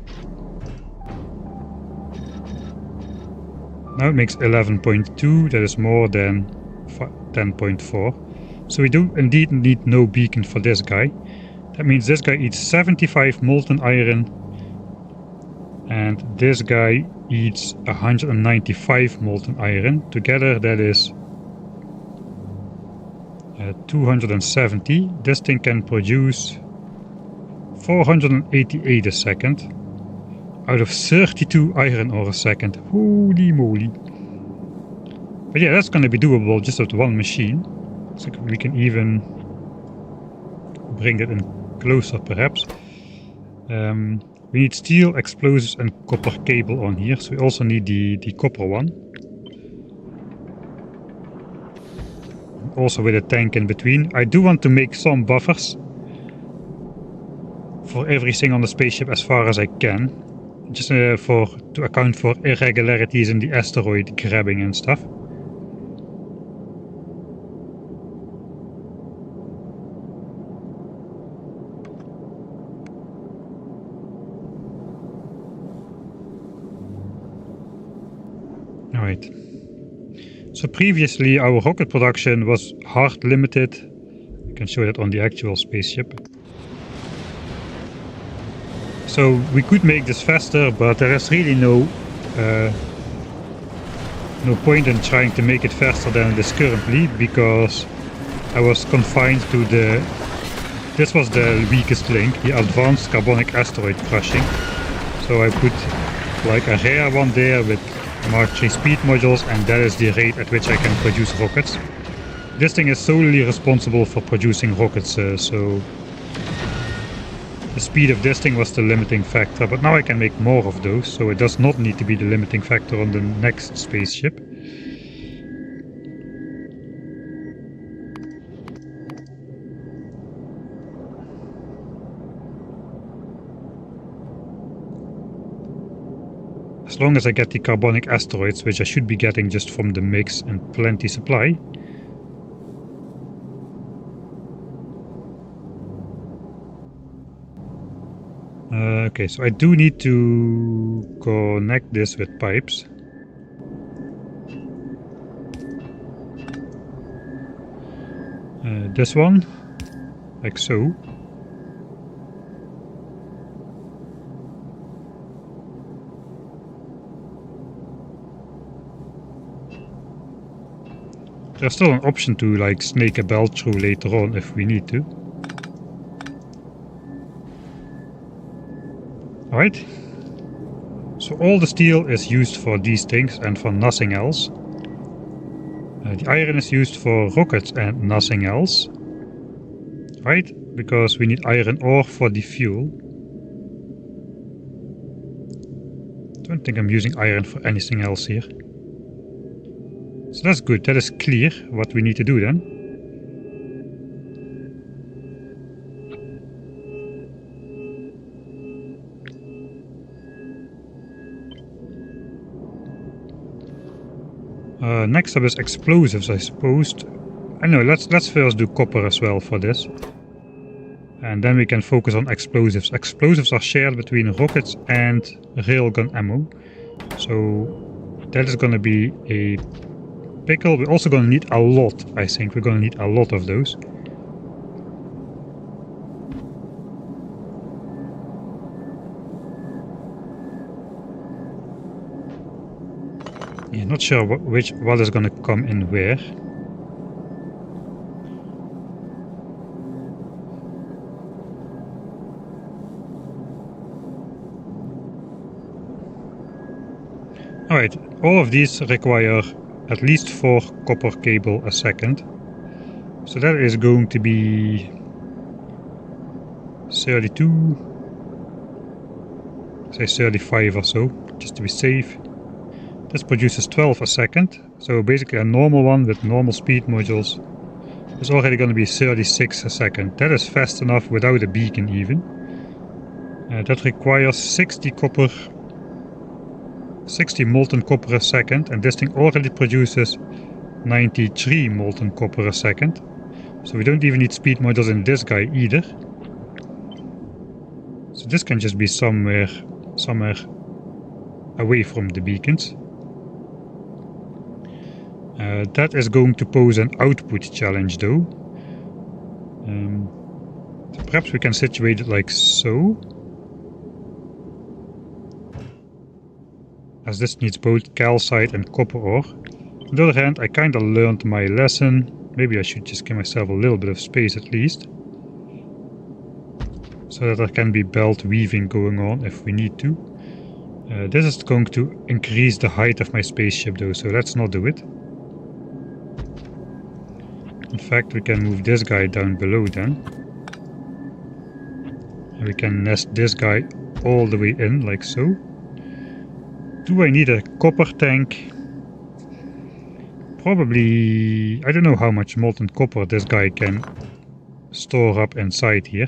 Now it makes 11.2, that is more than 10.4. So we do indeed need no beacon for this guy. That means this guy eats 75 molten iron. And this guy eats 195 molten iron. Together that is 270. This thing can produce 488 a second out of 32 iron ore a second. Holy moly. But yeah, that's gonna be doable just with one machine. So we can even bring it in closer perhaps. We need steel, explosives and copper cable on here, so we also need the copper one. Also with a tank in between. I do want to make some buffers for everything on the spaceship as far as I can. Just to account for irregularities in the asteroid grabbing and stuff. Alright. So previously our rocket production was hard limited. You can show that on the actual spaceship. So we could make this faster, but there is really no point in trying to make it faster than it is currently, because I was confined to this was the weakest link, the advanced carbonic asteroid crushing. So I put like a rare one there with Mark III speed modules, and that is the rate at which I can produce rockets. This thing is solely responsible for producing rockets, so The speed of this thing was the limiting factor, but now I can make more of those, so it does not need to be the limiting factor on the next spaceship. As long as I get the carbonic asteroids, which I should be getting just from the mix and plenty supply. Okay, so I do need to connect this with pipes. This one, like so. There's still an option to like snake a belt through later on if we need to. Alright. So all the steel is used for these things and for nothing else. The iron is used for rockets and nothing else. Right? Because we need iron ore for the fuel. Don't think I'm using iron for anything else here. So that's good, that is clear what we need to do then. Next up is explosives, I suppose. I know, let's first do copper as well for this. And then we can focus on explosives. Explosives are shared between rockets and railgun ammo. So that is going to be a pickle. We're also going to need a lot, I think. We're going to need a lot of those. Yeah, not sure what is going to come in where. Alright, all of these require at least 4 copper cable a second. So that is going to be 32, say 35 or so, just to be safe. This produces 12 a second, so basically a normal one with normal speed modules is already going to be 36 a second. That is fast enough without a beacon even. That requires 60 molten copper a second, and this thing already produces 93 molten copper a second. So we don't even need speed modules in this guy either. So this can just be somewhere away from the beacons. That is going to pose an output challenge though. So perhaps we can situate it like so. As this needs both calcite and copper ore. On the other hand, I kinda learned my lesson. Maybe I should just give myself a little bit of space at least. So that there can be belt weaving going on if we need to. This is going to increase the height of my spaceship though, so let's not do it. In fact, we can move this guy down below then. And we can nest this guy all the way in, like so. Do I need a copper tank? Probably... I don't know how much molten copper this guy can store up inside here.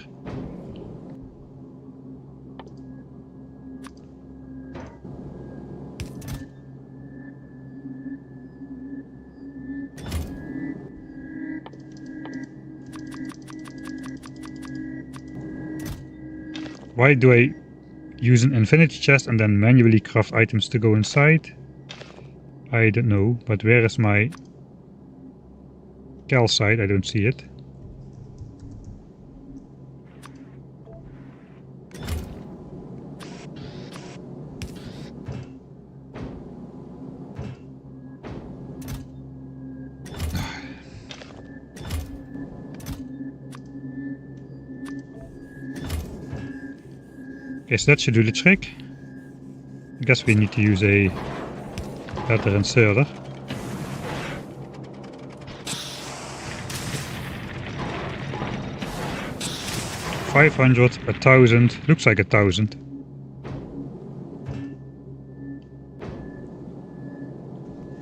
Why do I use an infinity chest and then manually craft items to go inside? I don't know, but where is my calcite? I don't see it. Okay, so that should do the trick. I guess we need to use a better inserter. 500, 1000, looks like 1000.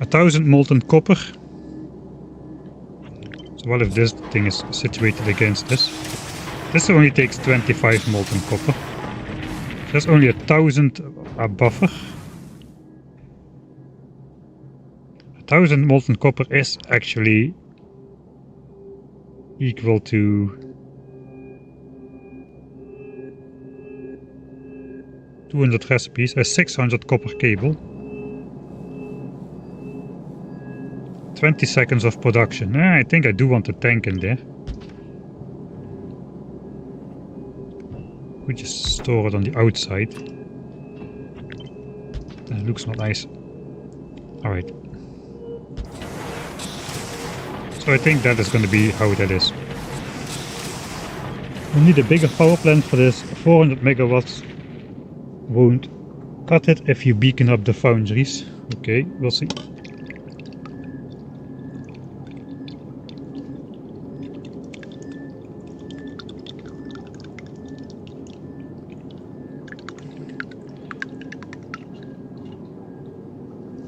A 1000 molten copper. So what if this thing is situated against this? This only takes 25 molten copper. So that's only 1000 buffer. 1000 molten copper is actually equal to 200 recipes, a 600 copper cable. 20 seconds of production. I think I do want a tank in there. We just store it on the outside. That looks not nice. Alright. So I think that is going to be how that is. We need a bigger power plant for this. 400 megawatts won't cut it if you beacon up the foundries. Okay, we'll see.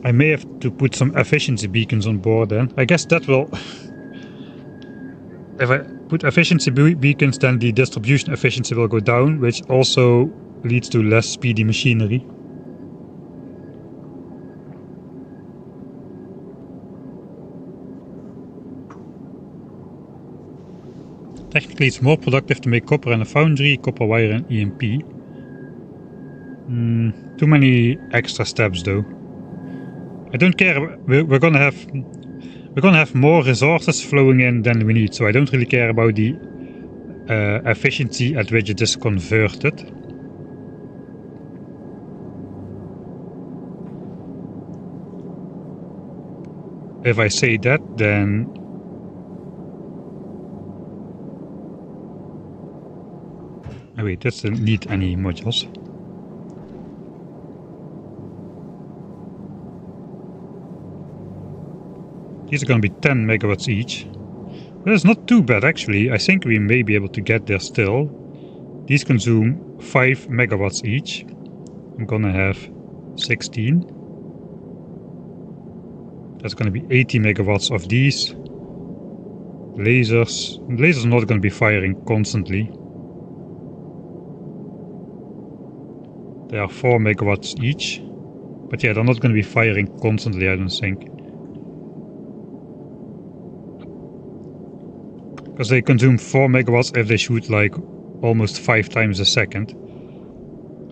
I may have to put some efficiency beacons on board then. I guess that will... If I put efficiency beacons, then the distribution efficiency will go down, which also leads to less speedy machinery. Technically it's more productive to make copper in a foundry, copper wire and EMP. Too many extra steps though. I don't care, we're gonna have more resources flowing in than we need, so I don't really care about the efficiency at which it is converted. If I say that, then oh wait, that doesn't need any modules. These are going to be 10 megawatts each. But it's not too bad actually. I think we may be able to get there still. These consume 5 megawatts each. I'm gonna have 16. That's going to be 80 megawatts of these. Lasers. Lasers are not going to be firing constantly. They are 4 megawatts each. But yeah, they're not going to be firing constantly, I don't think. Because they consume 4 megawatts if they shoot like almost 5 times a second.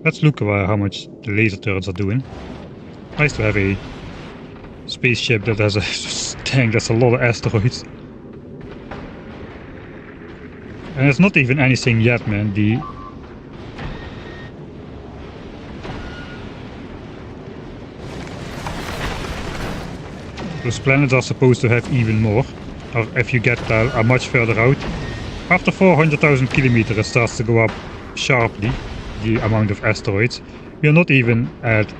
Let's look at how much the laser turrets are doing. Nice to have a spaceship that has a tank. That's a lot of asteroids. And it's not even anything yet, man. Those planets are supposed to have even more. Or if you get much further out. After 400,000 kilometers it starts to go up sharply, the amount of asteroids. We are not even at...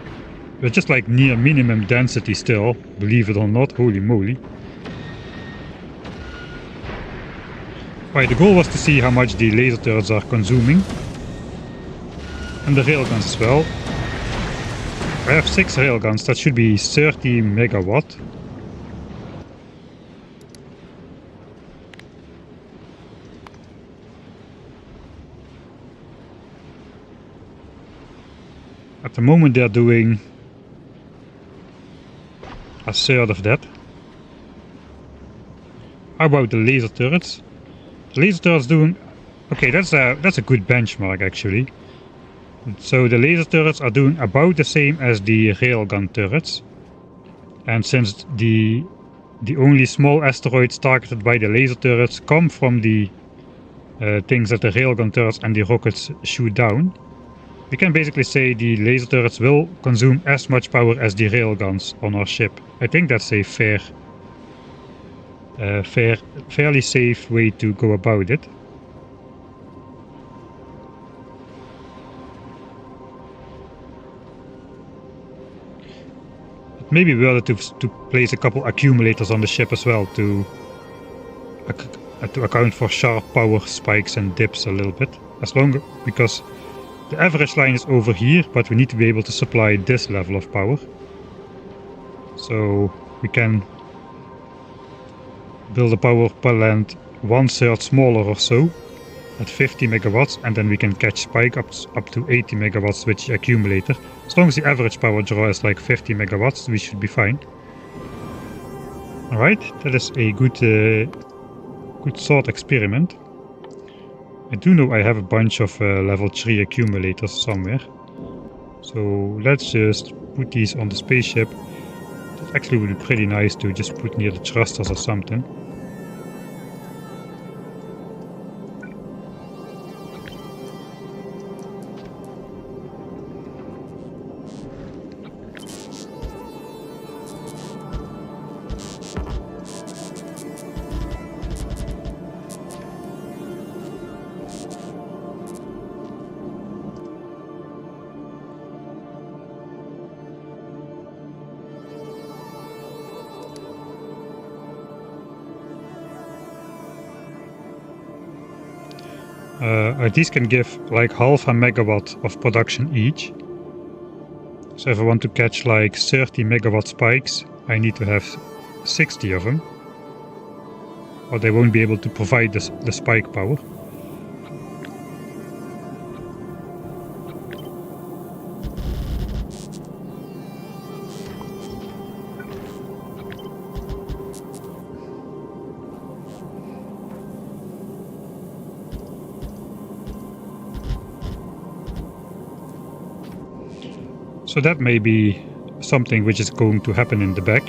We're just like near minimum density still, believe it or not, holy moly. Right, the goal was to see how much the laser turrets are consuming. And the railguns as well. I have 6 railguns, that should be 30 megawatt. At the moment they're doing a third of that. How about the laser turrets? The laser turrets doing... Okay, that's a good benchmark actually. So the laser turrets are doing about the same as the railgun turrets. And since the only small asteroids targeted by the laser turrets come from the things that the railgun turrets and the rockets shoot down, we can basically say the laser turrets will consume as much power as the railguns on our ship. I think that's a fairly safe way to go about it. It may be worth it to place a couple accumulators on the ship as well to account for sharp power spikes and dips a little bit. because the average line is over here, but we need to be able to supply this level of power. So we can build a power plant 1/3 smaller or so at 50 megawatts, and then we can catch spike up to 80 megawatts with the accumulator. As long as the average power draw is like 50 megawatts, we should be fine. Alright, that is a good thought experiment. I do know I have a bunch of level 3 accumulators somewhere. So let's just put these on the spaceship. That actually would be pretty nice to just put near the thrusters or something. These can give like half a megawatt of production each. So if I want to catch like 30 megawatt spikes, I need to have 60 of them, or they won't be able to provide the spike power. So that may be something which is going to happen in the back.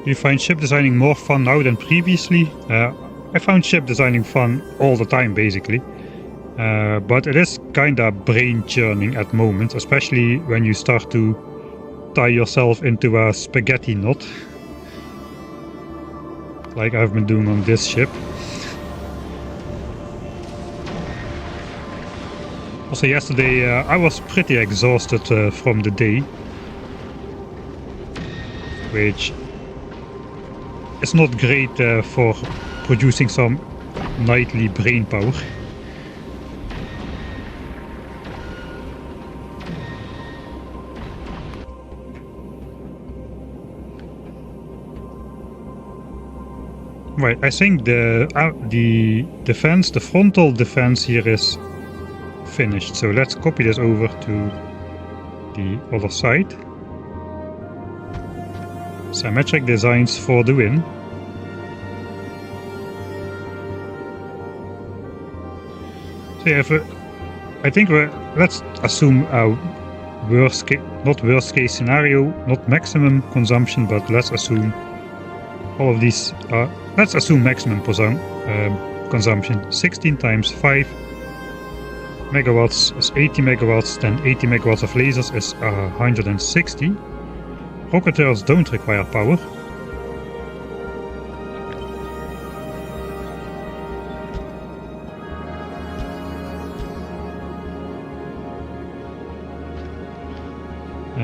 Do you find ship designing more fun now than previously? I found ship designing fun all the time, basically. But it is kinda brain churning at moments, especially when you start to tie yourself into a spaghetti knot. Like I've been doing on this ship. Also yesterday I was pretty exhausted from the day. Which is not great for producing some nightly brain power. Right, I think the defense, the frontal defense here is finished. So let's copy this over to the other side. Symmetric designs for the win. So yeah, I think let's assume a not worst case scenario, not maximum consumption, but let's assume all of these let's assume maximum consumption. 16 times 5 megawatts is 80 megawatts, then 80 megawatts of lasers is 160. Rocketers don't require power.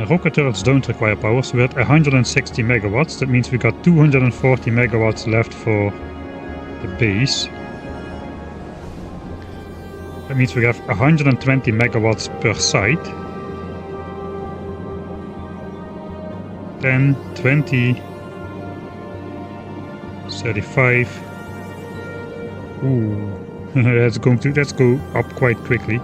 Rocket turrets don't require power, so we're at 160 megawatts. That means we got 240 megawatts left for the base. That means we have 120 megawatts per site. 10, 20, 35. Ooh, let's go up quite quickly.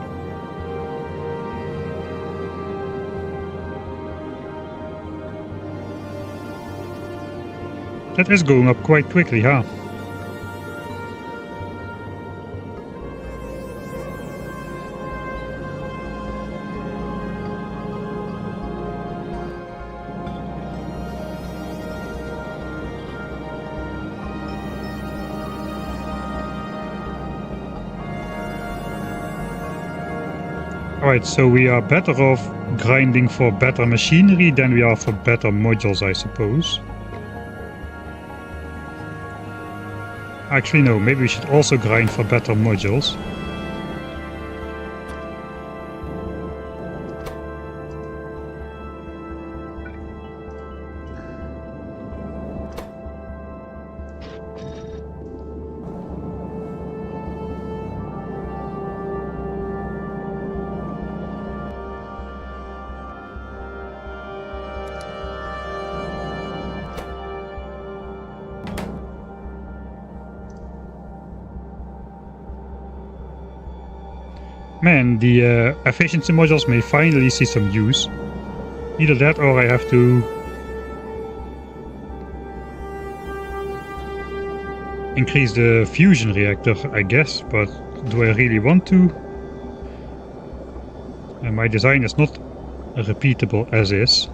That is going up quite quickly, huh? Alright, so we are better off grinding for better machinery than we are for better modules, I suppose. Actually no, maybe we should also grind for better modules. Man, the efficiency modules may finally see some use. Either that or I have to increase the fusion reactor, I guess, but do I really want to? And my design is not repeatable as is.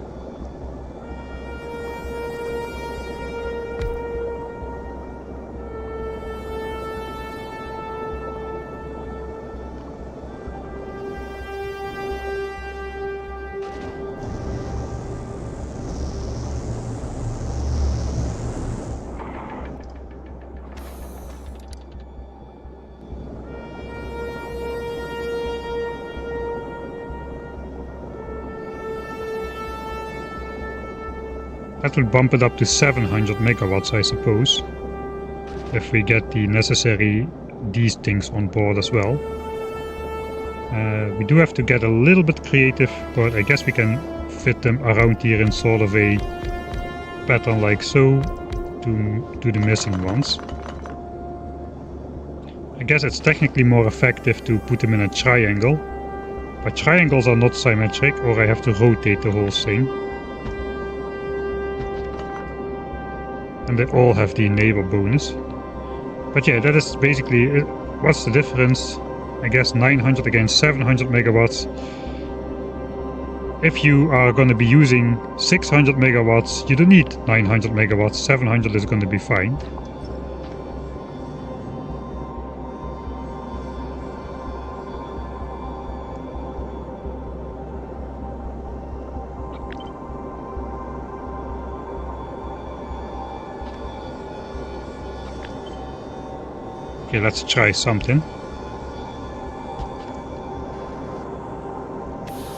That will bump it up to 700 megawatts, I suppose, if we get the necessary these things on board as well. We do have to get a little bit creative, but I guess we can fit them around here in sort of a pattern like so to the missing ones. I guess it's technically more effective to put them in a triangle, but triangles are not symmetric, or I have to rotate the whole thing. And they all have the enable bonus. But yeah, that is basically it. What's the difference? I guess 900 against 700 megawatts. If you are going to be using 600 megawatts, you don't need 900 megawatts. 700 is going to be fine. Okay, let's try something.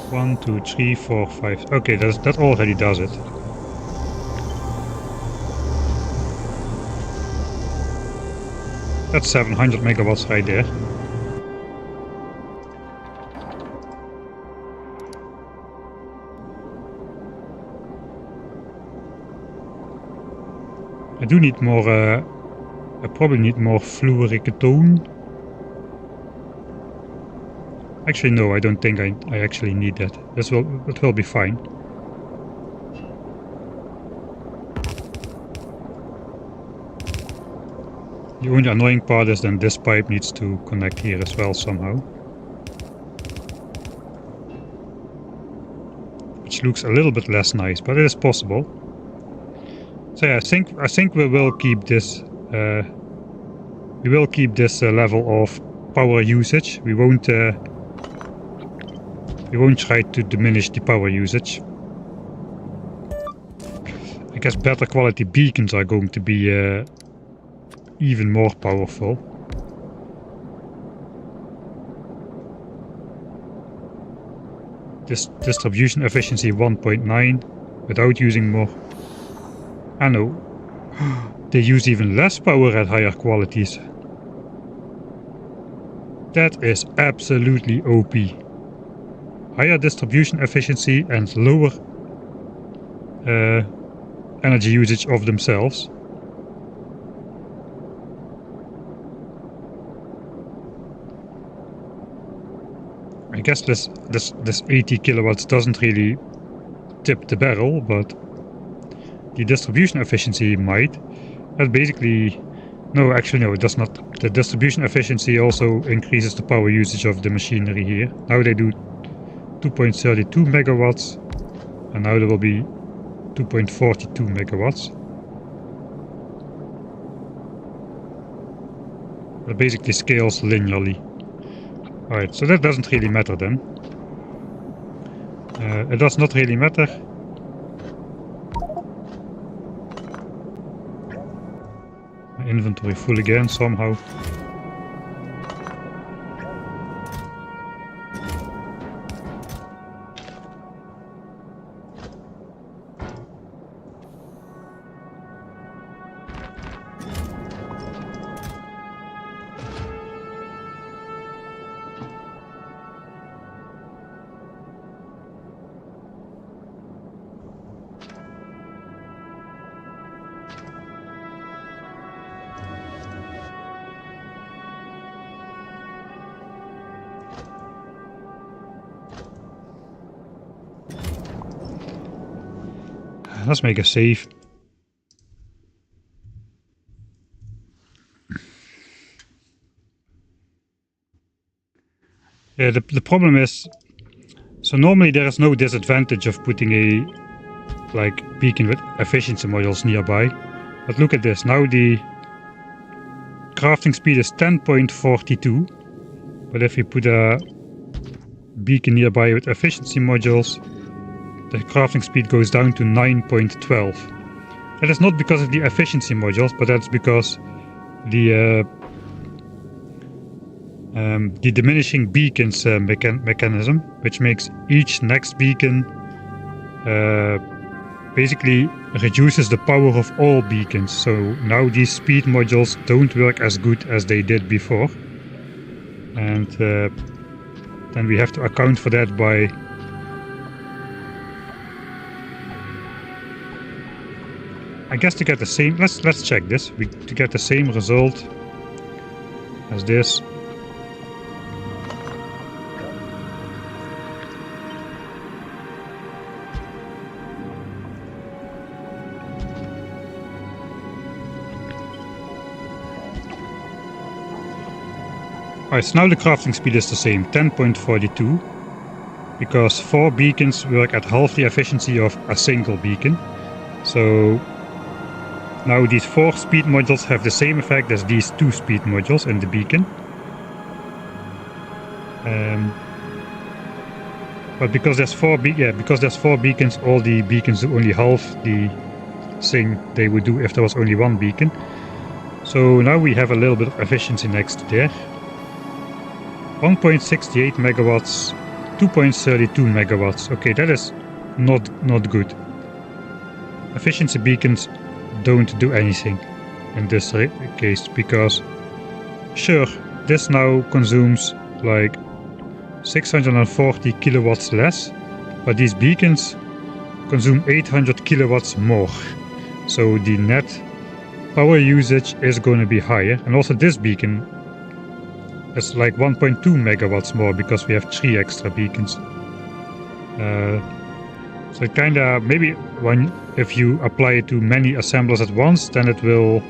1, 2, 3, 4, 5. Okay, that already does it. That's 700 megawatts right there. I do need more. I probably need more fluoricatone. Actually, no, I don't think I actually need that. It will be fine. The only annoying part is then this pipe needs to connect here as well somehow. Which looks a little bit less nice, but it is possible. So yeah, I think we will keep this. We will keep this level of power usage. We won't try to diminish the power usage. I guess better quality beacons are going to be even more powerful. This distribution efficiency 1.9 without using more. I know. They use even less power at higher qualities. That is absolutely OP. Higher distribution efficiency and lower energy usage of themselves. I guess this 80 kilowatts doesn't really tip the barrel, but the distribution efficiency might. That basically, no, actually no, it does not. The distribution efficiency also increases the power usage of the machinery here. Now they do 2.32 megawatts, and now there will be 2.42 megawatts. It basically scales linearly. Alright, so that doesn't really matter then. It does not really matter. inventory full again somehow. Let's make a save. Yeah, the problem is, so normally there is no disadvantage of putting a beacon with efficiency modules nearby. But look at this, now the crafting speed is 10.42. But if you put a beacon nearby with efficiency modules, the crafting speed goes down to 9.12. That is not because of the efficiency modules, but that's because the diminishing beacons mechanism, which makes each next beacon basically reduces the power of all beacons. So now these speed modules don't work as good as they did before. And then we have to account for that by I guess to get the same, let's check this. To get the same result as this. Alright, so now the crafting speed is the same, 10.42, because 4 beacons work at half the efficiency of a single beacon. So now these 4 speed modules have the same effect as these 2 speed modules in the beacon. But because there's 4 beacons, all the beacons do only half the thing they would do if there was only 1 beacon. So now we have a little bit of efficiency next to there. 1.68 megawatts, 2.32 megawatts. Okay, that is not good. Efficiency beacons don't do anything in this case, because sure, this now consumes like 640 kilowatts less, but these beacons consume 800 kilowatts more. So the net power usage is going to be higher, and also this beacon is like 1.2 megawatts more because we have 3 extra beacons. So it kinda, maybe if you apply it to many assemblers at once, then it will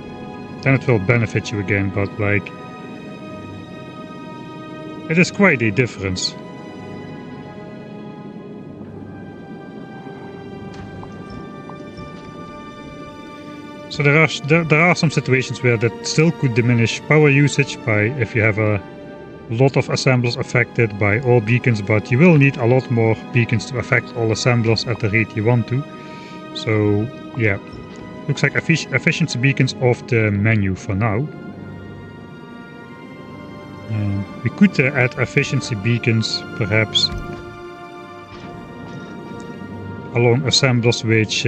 benefit you again, but like it is quite a difference. So there are some situations where that still could diminish power usage by if you have a lot of assemblers affected by all beacons, but you will need a lot more beacons to affect all assemblers at the rate you want to. So yeah, looks like efficiency beacons off the menu for now. We could add efficiency beacons perhaps along assemblers which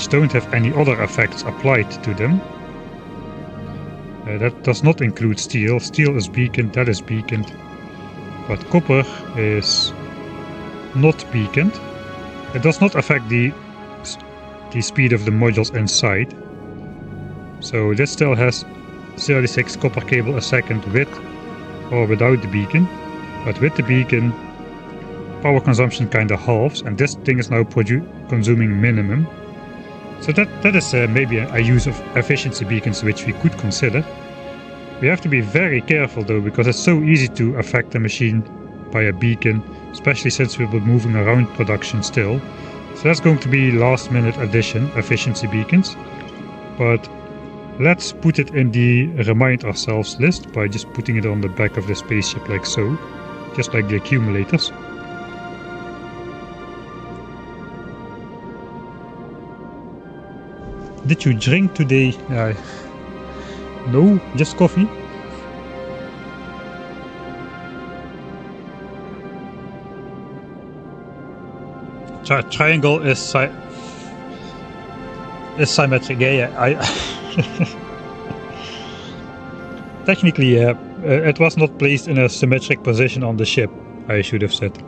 don't have any other effects applied to them. That does not include steel. Steel is beaconed, that is beaconed. But copper is not beaconed. It does not affect the speed of the modules inside. So this still has 36 copper cable a second with or without the beacon. But with the beacon, power consumption kinda halves, and this thing is now consuming minimum. So that is maybe a use of efficiency beacons which we could consider. We have to be very careful though, because it's so easy to affect the machine by a beacon, especially since we'll be moving around production still. So that's going to be last minute addition, efficiency beacons. But let's put it in the remind ourselves list by just putting it on the back of the spaceship like so, just like the accumulators. Did you drink today? No, just coffee. Triangle is symmetric. Yeah. Technically, it was not placed in a symmetric position on the ship, I should have said.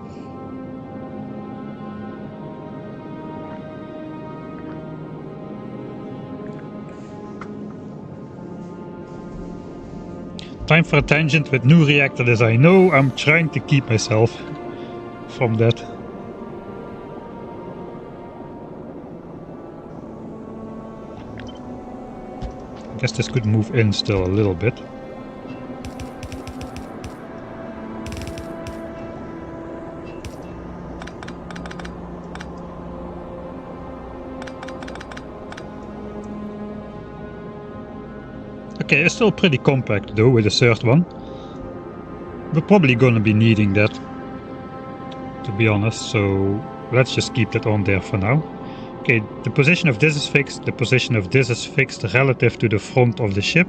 Time for a tangent with new reactor design. No, I'm trying to keep myself from that. I guess this could move in still a little bit. Okay, it's still pretty compact though with the third one. We're probably gonna be needing that, to be honest, so let's just keep that on there for now. Okay, the position of this is fixed, the position of this is fixed relative to the front of the ship.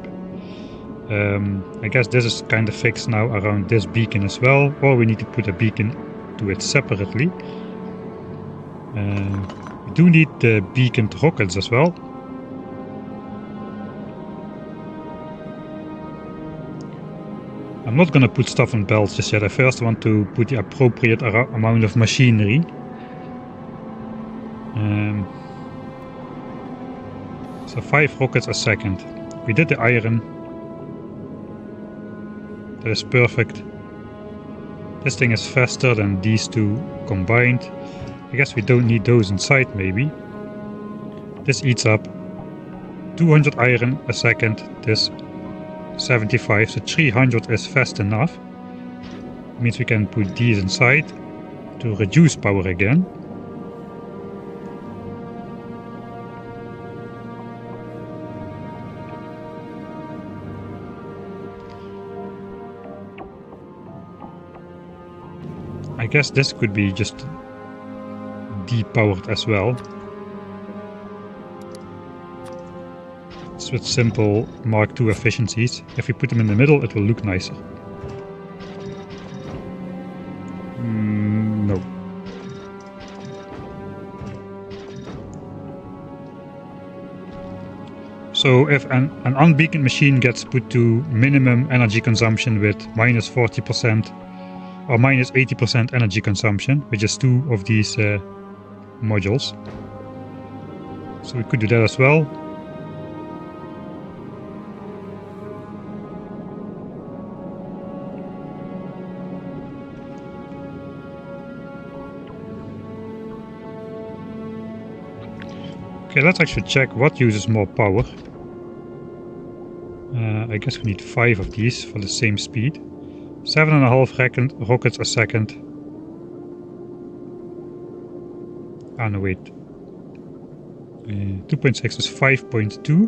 I guess this is kind of fixed now around this beacon as well, or we need to put a beacon to it separately. We do need the beaconed rockets as well. I'm not gonna put stuff on belts just yet. I first want to put the appropriate amount of machinery. So 5 rockets a second. We did the iron. That is perfect. This thing is faster than these two combined. I guess we don't need those inside maybe. This eats up 200 iron a second. This 75, so 300 is fast enough. Means we can put these inside to reduce power again. I guess this could be just depowered as well. It's with simple Mark II efficiencies. If we put them in the middle, it will look nicer. No. So if an unbeaconed machine gets put to minimum energy consumption with minus 40% or minus 80% energy consumption, which is 2 of these modules. So we could do that as well. Okay, let's actually check what uses more power. I guess we need 5 of these for the same speed. 7.5 rockets a second. Ah no, wait. 2.6 is 5.2.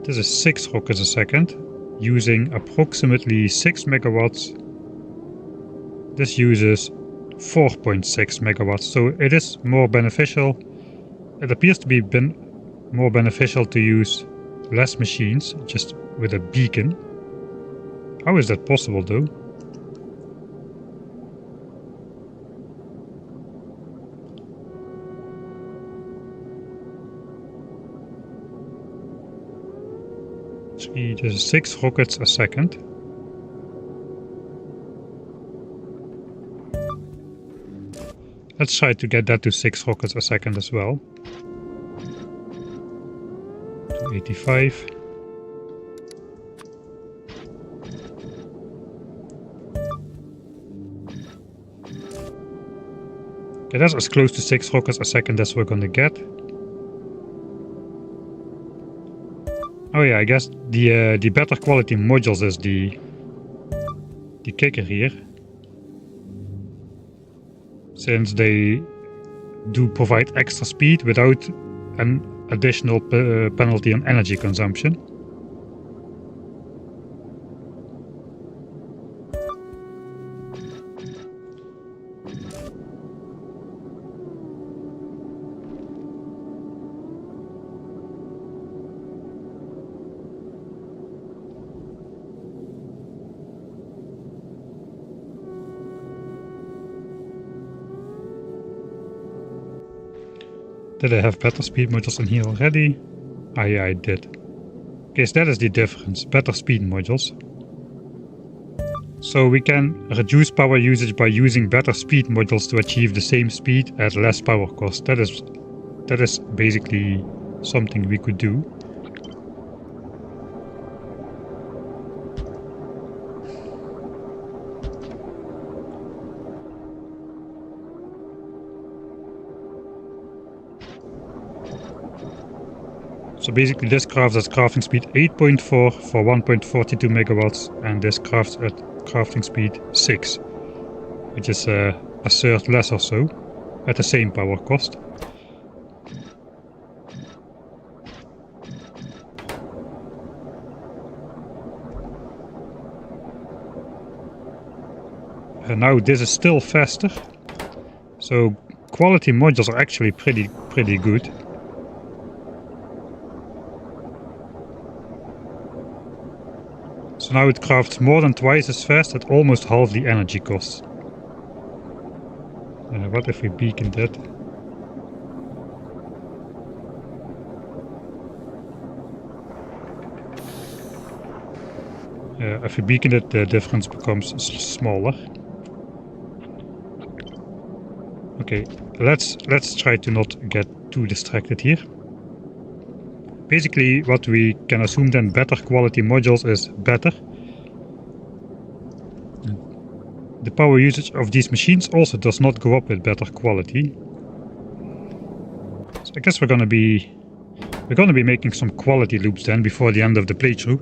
This is 6 rockets a second, using approximately 6 megawatts. This uses 4.6 megawatts, so it is more beneficial. It appears to be more beneficial to use less machines, just with a beacon. How is that possible though? This is 6 rockets a second. Let's try to get that to 6 rockets a second as well. 285. Okay, that's as close to 6 rockets a second as we're gonna get. Oh yeah, I guess the better quality modules is the kicker here. Since they do provide extra speed without an additional penalty on energy consumption. Did I have better speed modules in here already? Ah, yeah, I did. Okay, so that is the difference. Better speed modules. So we can reduce power usage by using better speed modules to achieve the same speed at less power cost. That is basically something we could do. So basically this crafts at crafting speed 8.4 for 1.42 megawatts, and this crafts at crafting speed 6, which is a third less or so, at the same power cost. And now this is still faster, so quality modules are actually pretty good. So now it crafts more than twice as fast at almost half the energy cost. What if we beacon that? If we beacon it, the difference becomes smaller. Okay, let's try to not get too distracted here. Basically, what we can assume then, better quality modules is better. The power usage of these machines also does not go up with better quality. So I guess we're gonna be making some quality loops then before the end of the playthrough.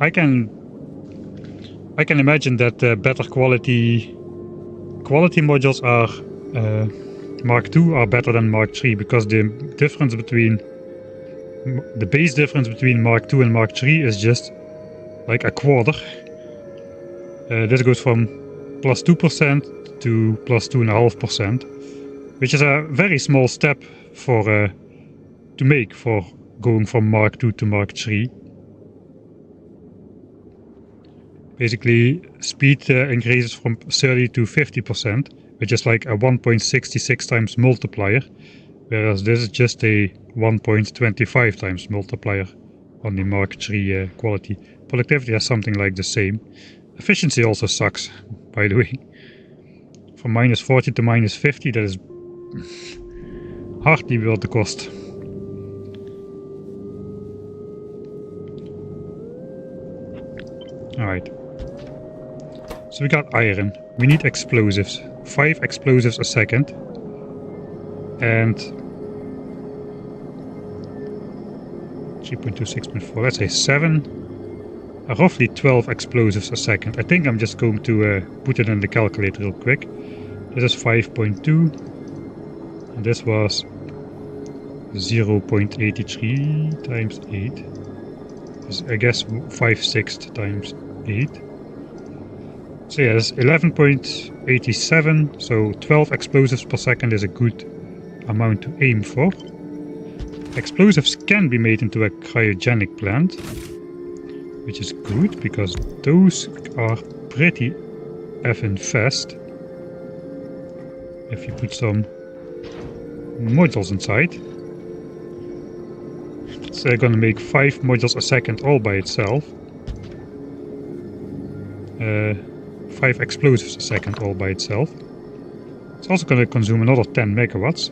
I can imagine that better quality modules are Mark II are better than Mark III, because the base difference between Mark II and Mark III is just like a quarter. This goes from plus 2% to plus 2.5%, which is a very small step to make for going from Mark II to Mark III. Basically, speed increases from 30 to 50%, which is like a 1.66 times multiplier, whereas this is just a 1.25 times multiplier on the Mark III quality. Productivity has something like the same. Efficiency also sucks, by the way. From minus 40 to minus 50, that is hardly worth the cost. Alright. So we got iron. We need explosives. 5 explosives a second. And 3.2, 6.4, let's say 7. Roughly 12 explosives a second. I think I'm just going to put it in the calculator real quick. This is 5.2. And this was 0.83 times 8. I guess 5/6 times 8. So yeah, that's 11.87, so 12 explosives per second is a good amount to aim for. Explosives can be made into a cryogenic plant, which is good, because those are pretty effing fast. If you put some modules inside. It's gonna make 5 modules a second all by itself. 5 explosives a second all by itself. It's also gonna consume another 10 megawatts.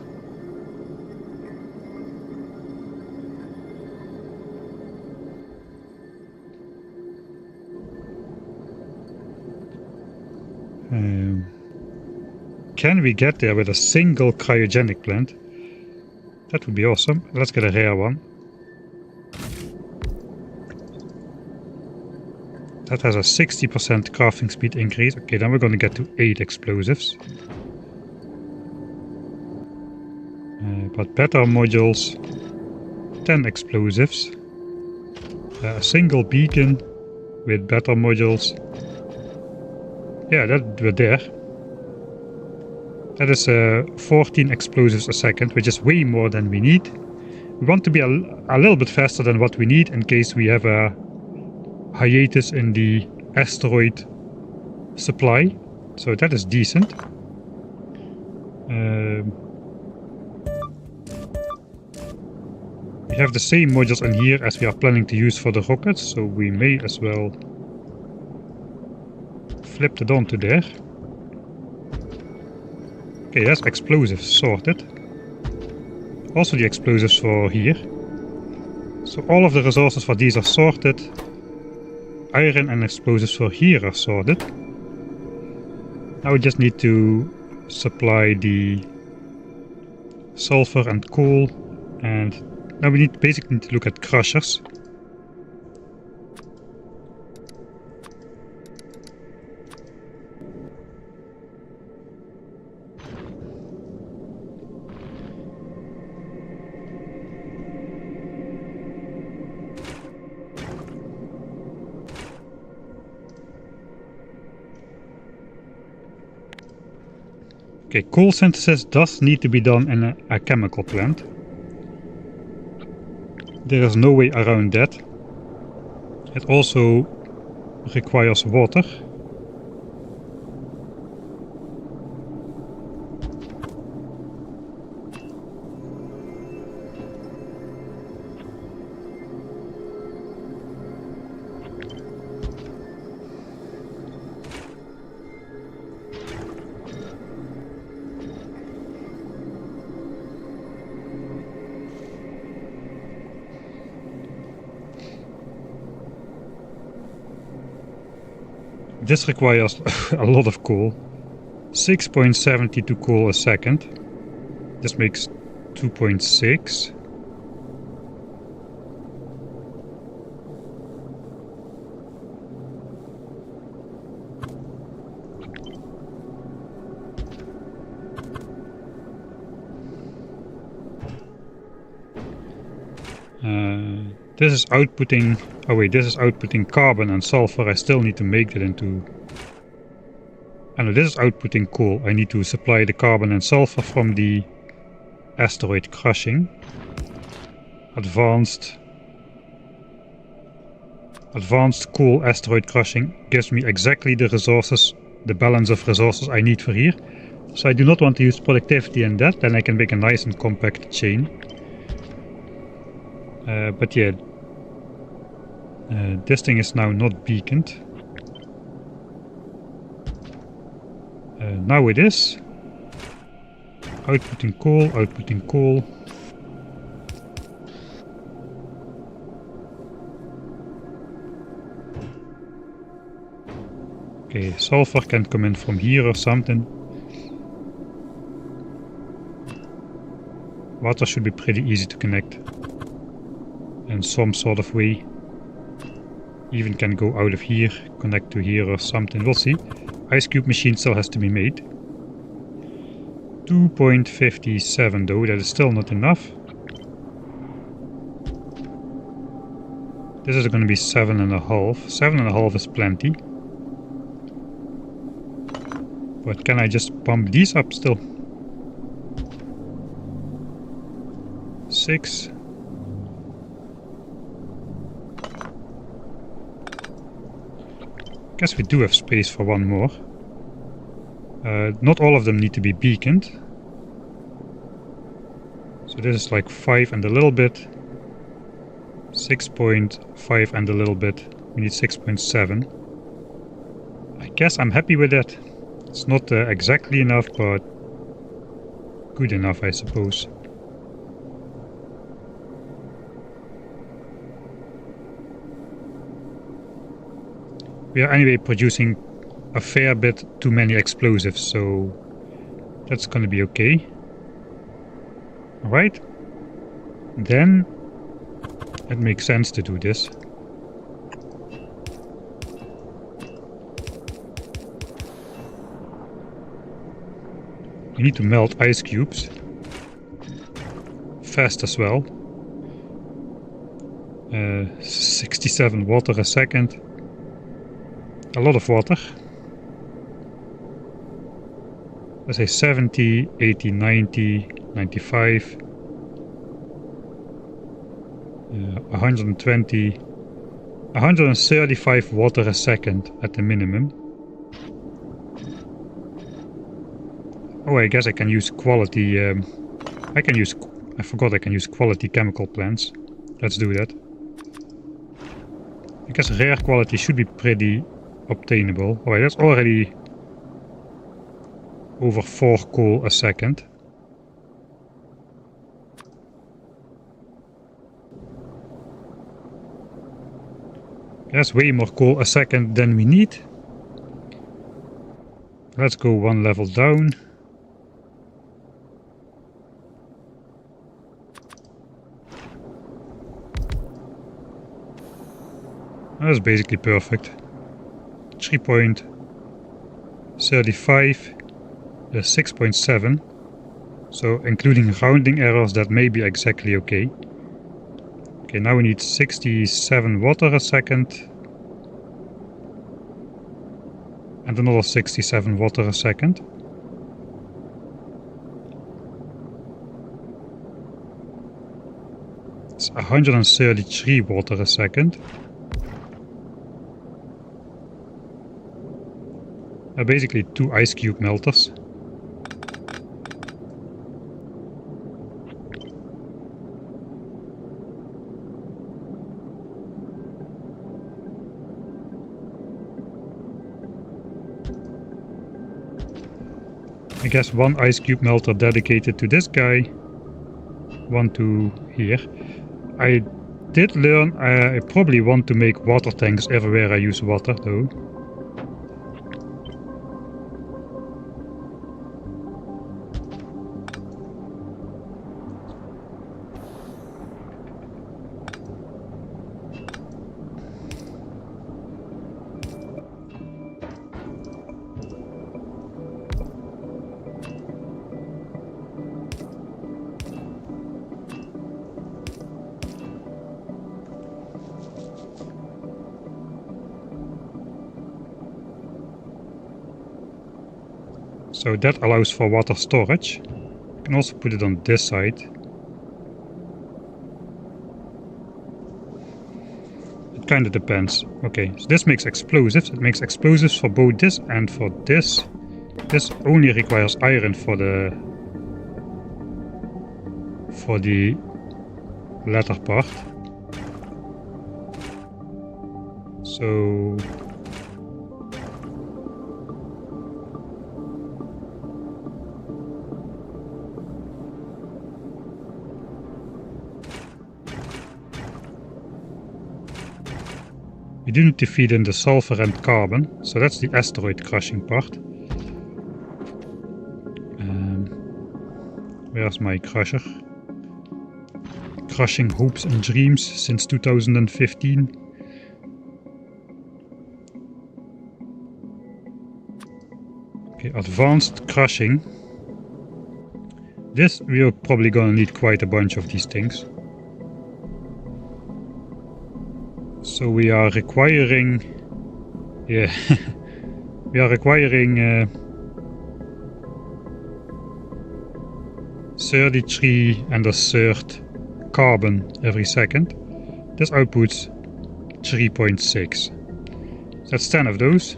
Can we get there with a single cryogenic plant? That would be awesome. Let's get a rare one. That has a 60% crafting speed increase. Okay, then we're going to get to 8 explosives. But better modules, 10 explosives. A single beacon with better modules. Yeah, we're there. That is 14 explosives a second, which is way more than we need. We want to be a little bit faster than what we need in case we have a hiatus in the asteroid supply, so that is decent. We have the same modules in here as we are planning to use for the rockets, so we may as well flip it onto there. Okay, that's explosives sorted. Also the explosives for here. So all of the resources for these are sorted. Iron and explosives for here are sorted. Now we just need to supply the sulfur and coal, and now we basically need to look at crushers. Okay, coal synthesis does need to be done in a chemical plant. There is no way around that. It also requires water. This requires a lot of coal. 6.72 coal a second. This makes 2.6. This is outputting, oh wait, this is outputting carbon and sulfur. I still need to make that into, I know this is outputting coal. I need to supply the carbon and sulfur from the asteroid crushing. Advanced coal asteroid crushing gives me exactly the resources, the balance of resources I need for here. So I do not want to use productivity in that, then I can make a nice and compact chain. But yeah, this thing is now not beaconed. Now it is. Outputting coal, outputting coal. Okay, sulfur can come in from here or something. Water should be pretty easy to connect in some sort of way. Even can go out of here, connect to here or something, we'll see. Ice cube machine still has to be made. 2.57 though, that is still not enough. This is going to be 7.5. 7.5 is plenty. But can I just pump these up still? 6. Guess we do have space for one more. Not all of them need to be beaconed. So this is like 5 and a little bit. 6.5 and a little bit. We need 6.7. I guess I'm happy with that. It's not exactly enough, but good enough, I suppose. We are anyway producing a fair bit too many explosives, so that's gonna be okay. Alright. Then it makes sense to do this. We need to melt ice cubes. Fast as well. 67 water a second. A lot of water. Let's say 70, 80, 90, 95, 120, 135 water a second at the minimum. Oh, I guess I can use quality... I forgot I can use quality chemical plants. Let's do that. I guess rare quality should be pretty obtainable. Alright, that's already over 4 coal a second. That's way more coal a second than we need. Let's go one level down. That's basically perfect. 3.35, 6.7. So including rounding errors, that may be exactly okay. Okay, now we need 67 water a second. And another 67 water a second. It's 133 water a second. Basically 2 ice cube melters. I guess 1 ice cube melter dedicated to this guy. 1 to here. I did learn I probably want to make water tanks everywhere I use water though. So that allows for water storage. You can also put it on this side. It kind of depends. Okay, so this makes explosives. It makes explosives for both this and for this. This only requires iron for the latter part. So we do need to feed in the sulfur and carbon, so that's the asteroid crushing part. Where's my crusher? Crushing hopes and dreams since 2015. Okay, advanced crushing. This we're probably gonna need quite a bunch of these things. So we are requiring, yeah, we are requiring 33 and a third carbon every second. This outputs 3.6. That's 10 of those.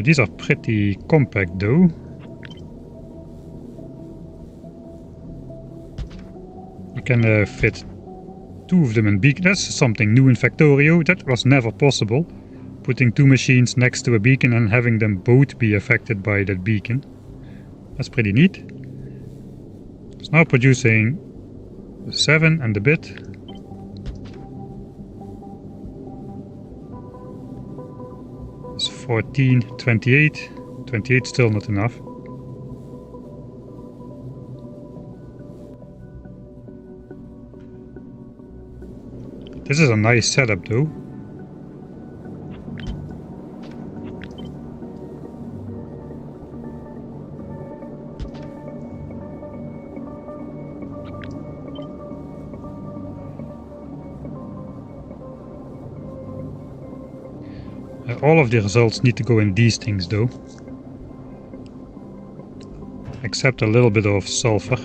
These are pretty compact though. You can fit 2 of them in beacon. That's something new in Factorio. That was never possible. Putting 2 machines next to a beacon and having them both be affected by that beacon. That's pretty neat. It's now producing 7 and a bit. It's 14, 28. 28 still not enough. This is a nice setup though. All of the results need to go in these things though. Except a little bit of sulfur.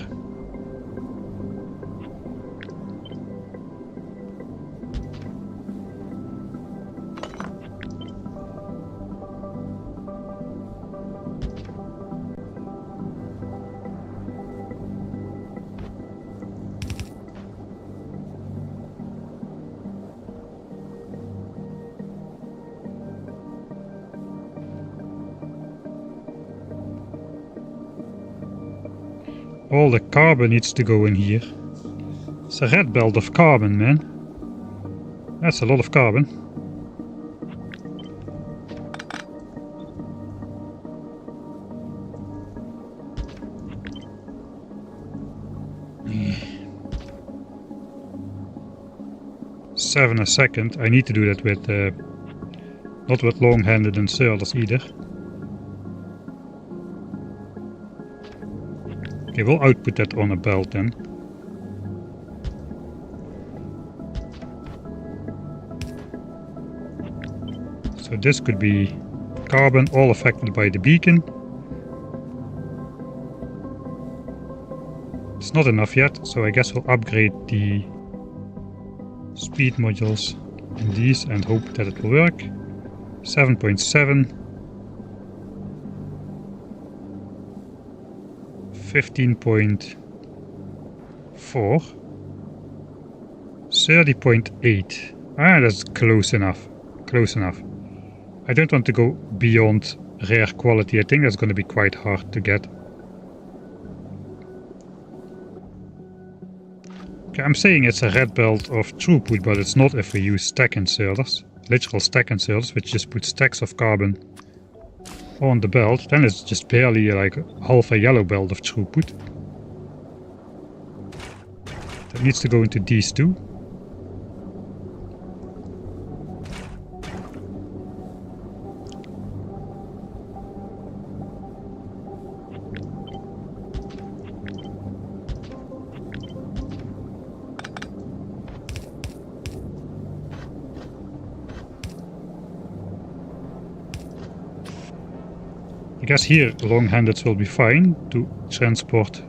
All the carbon needs to go in here. It's a red belt of carbon, man. That's a lot of carbon. Yeah. 7 a second. I need to do that with not with long-handed inserters either. Okay, we'll output that on a belt then. So this could be carbon, all affected by the beacon. It's not enough yet, so I guess we'll upgrade the speed modules in these and hope that it will work. 7.7. 15.4, 30.8. Ah, that's close enough. Close enough. I don't want to go beyond rare quality. I think that's going to be quite hard to get. Okay, I'm saying it's a red belt of throughput, but it's not if we use stack inserters. Literal stack inserters, which just put stacks of carbon on the belt. Then it's just barely like half a yellow belt of throughput. That needs to go into these two. I guess here long-handeds will be fine to transport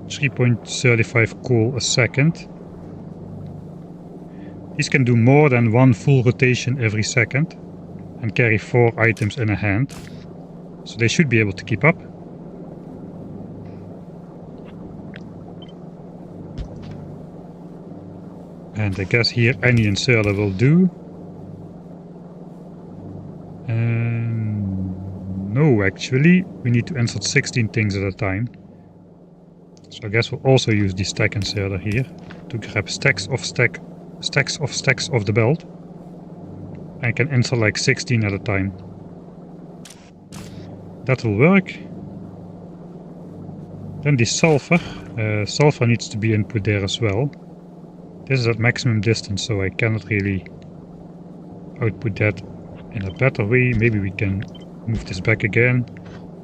3.35 coal a second. These can do more than one full rotation every second and carry 4 items in a hand, so they should be able to keep up. And I guess here any inserter will do. No, actually, we need to insert 16 things at a time. So I guess we'll also use the stack inserter here to grab stacks of stacks of the belt. And I can insert like 16 at a time. That will work. Then the sulfur. Sulfur needs to be input there as well. This is at maximum distance, so I cannot really output that in a better way. Maybe we can move this back again.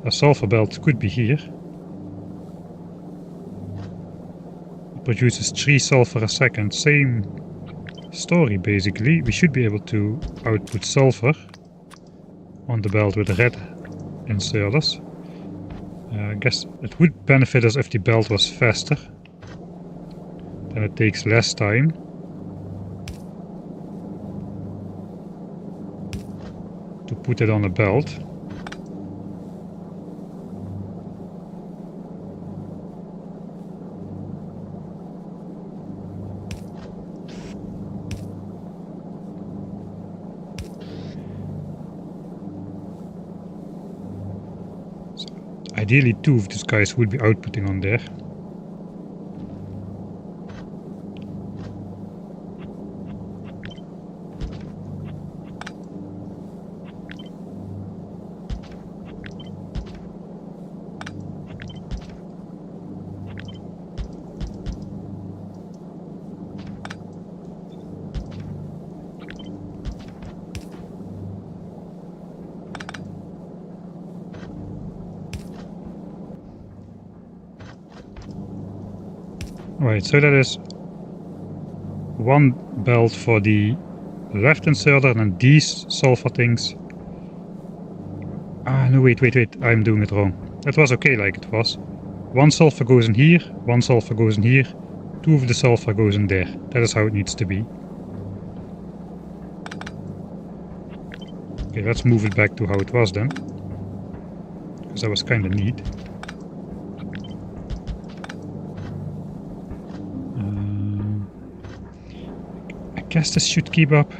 A sulfur belt could be here. It produces 3 sulfur a second. Same story basically. We should be able to output sulfur on the belt with the red inserters. I guess it would benefit us if the belt was faster. Then it takes less time. To put it on a belt. Ideally 2 of these guys would be outputting on there. Right, so that is 1 belt for the left inserter, and then these sulfur things. Ah, no, wait, I'm doing it wrong. It was okay like it was. One sulfur goes in here, one sulfur goes in here, two of the sulfur goes in there. That is how it needs to be. Okay, let's move it back to how it was then. Because that was kind of neat. I guess this should keep up.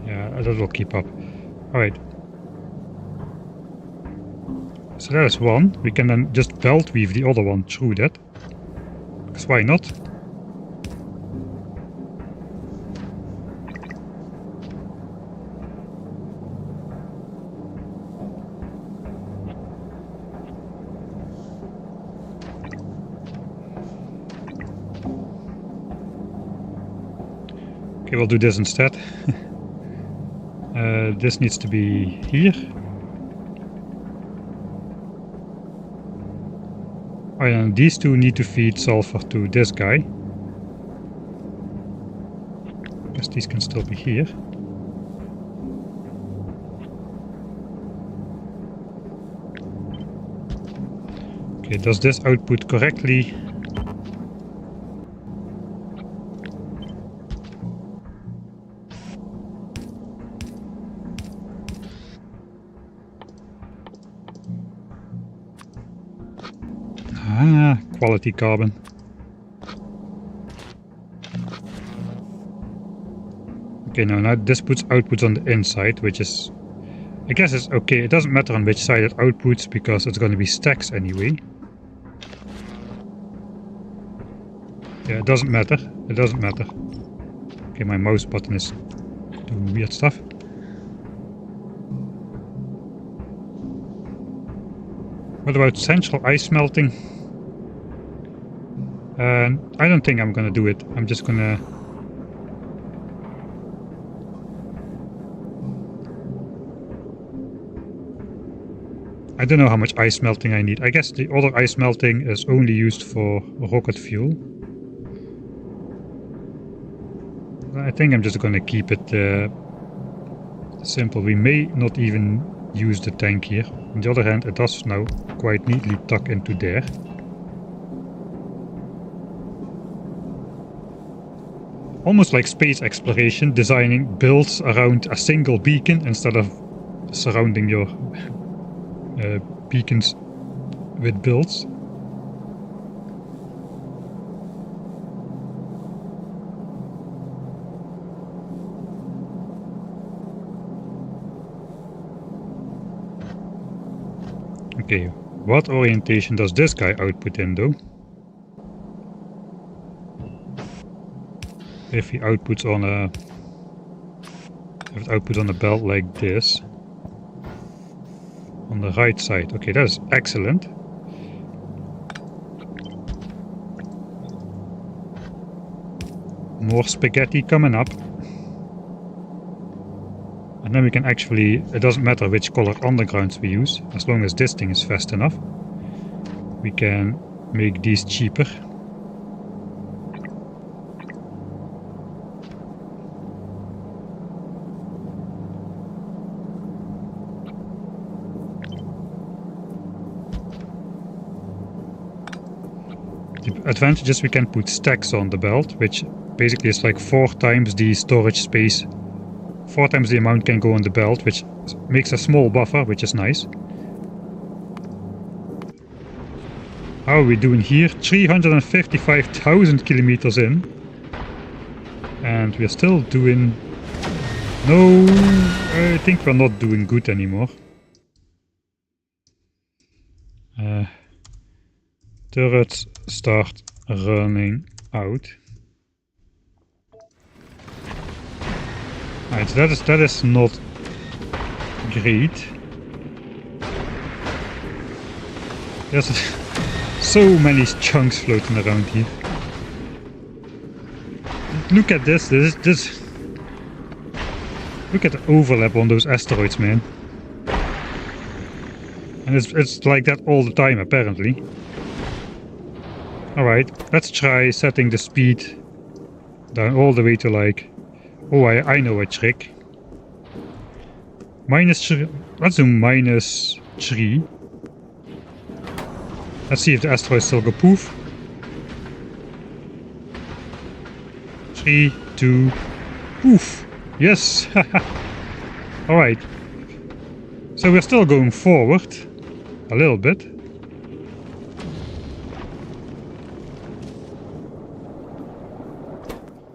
Yeah, that will keep up. Alright. So that is one. We can then just belt weave the other one through that. Because why not? Okay, we'll do this instead. This needs to be here. Oh, and these two need to feed sulfur to this guy. Guess these can still be here. Okay, does this output correctly? Ah, quality carbon. Okay, now this puts outputs on the inside, which is, I guess it's okay. It doesn't matter on which side it outputs because it's going to be stacks anyway. Yeah, it doesn't matter. It doesn't matter. Okay, my mouse button is doing weird stuff. What about central ice melting? I don't think I'm gonna do it. I'm just gonna... I don't know how much ice melting I need. I guess the other ice melting is only used for rocket fuel. I think I'm just gonna keep it simple. We may not even use the tank here. On the other hand, it does now quite neatly tuck into there. Almost like space exploration, designing builds around a single beacon instead of surrounding your beacons with builds. Okay, what orientation does this guy output in though? If he outputs on a... if it outputs on a belt like this. On the right side. Okay, that's excellent. More spaghetti coming up. And then we can actually... it doesn't matter which color undergrounds we use. As long as this thing is fast enough. We can make these cheaper. The advantage is we can put stacks on the belt, which basically is like 4 times the storage space. 4 times the amount can go on the belt, which makes a small buffer, which is nice. How are we doing here? 355,000 kilometers in. And we're still doing... no, I think we're not doing good anymore. Turrets start running out. Alright, so that is not great. There's so many chunks floating around here. Look at this. Look at the overlap on those asteroids, man. And it's like that all the time, apparently. Alright, let's try setting the speed down all the way to like... Oh, I know a trick. Let's do -3. Let's see if the asteroid still go poof. 3, 2, poof! Yes! Alright. So we're still going forward. A little bit.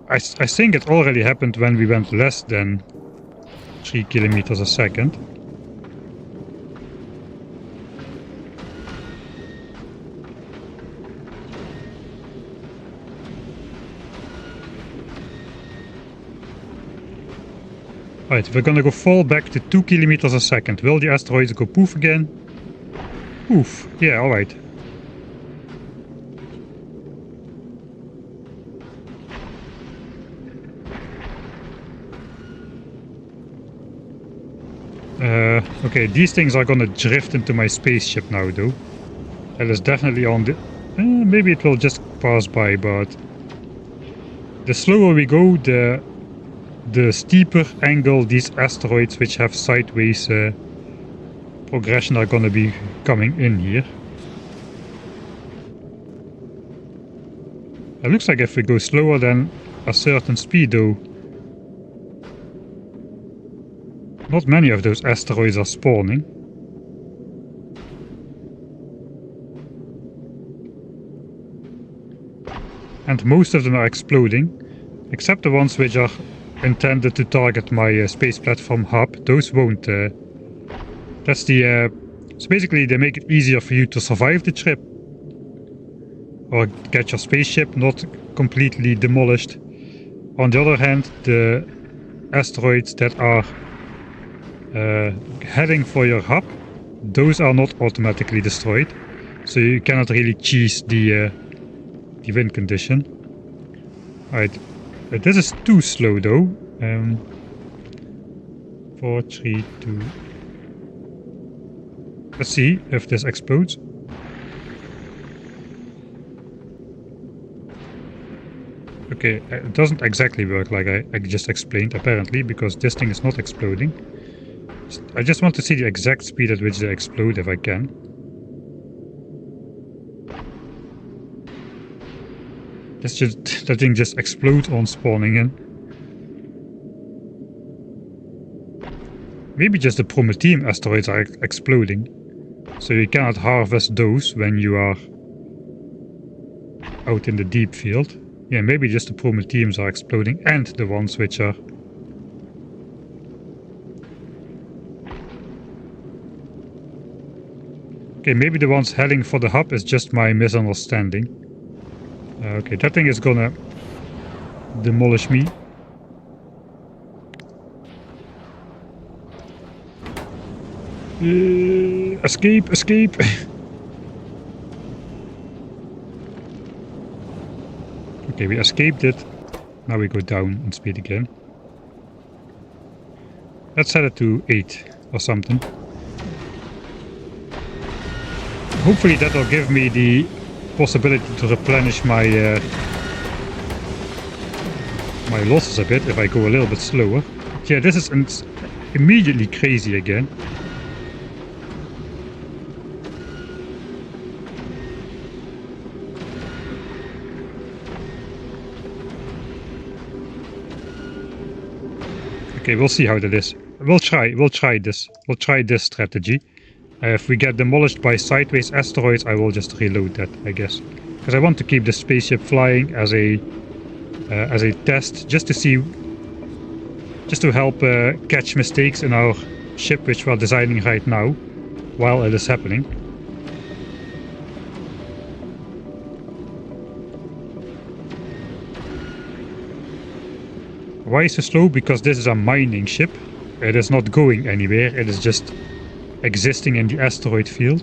I think it already happened when we went less than 3 kilometers a second. Right, we're gonna go fall back to 2 kilometers a second. Will the asteroids go poof again? Poof. Yeah, alright. Okay, these things are gonna drift into my spaceship now, though. That is definitely on the... maybe it will just pass by, but... The slower we go, the steeper angle these asteroids, which have sideways progression, are gonna be coming in here. It looks like if we go slower than a certain speed, though, not many of those asteroids are spawning. And most of them are exploding, except the ones which are intended to target my space platform hub. Those won't. That's the... so basically they make it easier for you to survive the trip. Or get your spaceship not completely demolished. On the other hand, the asteroids that are heading for your hub, those are not automatically destroyed. So you cannot really cheese the win condition. Alright. This is too slow though. 4, 3, 2. Let's see if this explodes. Okay, it doesn't exactly work like I just explained, apparently, because this thing is not exploding. I just want to see the exact speed at which they explode if I can. That thing just explodes on spawning in. Maybe just the Prometheum asteroids are exploding. So you cannot harvest those when you are out in the deep field. Yeah, maybe just the Prometheums are exploding and the ones which are... Okay, maybe the ones heading for the hub is just my misunderstanding. Okay, that thing is gonna demolish me. Escape, escape! Okay, we escaped it. Now we go down in speed again. Let's set it to 8 or something. Hopefully that will give me the possibility to replenish my my losses a bit if I go a little bit slower. Yeah, this is immediately crazy again. Okay, we'll see how that is. We'll try this. We'll try this strategy. If we get demolished by sideways asteroids, I will just reload that, I guess. Because I want to keep the spaceship flying as a test, just to see, just to help catch mistakes in our ship, which we're designing right now, while it is happening. Why is it slow? Because this is a mining ship. It is not going anywhere. It is just existing in the asteroid field.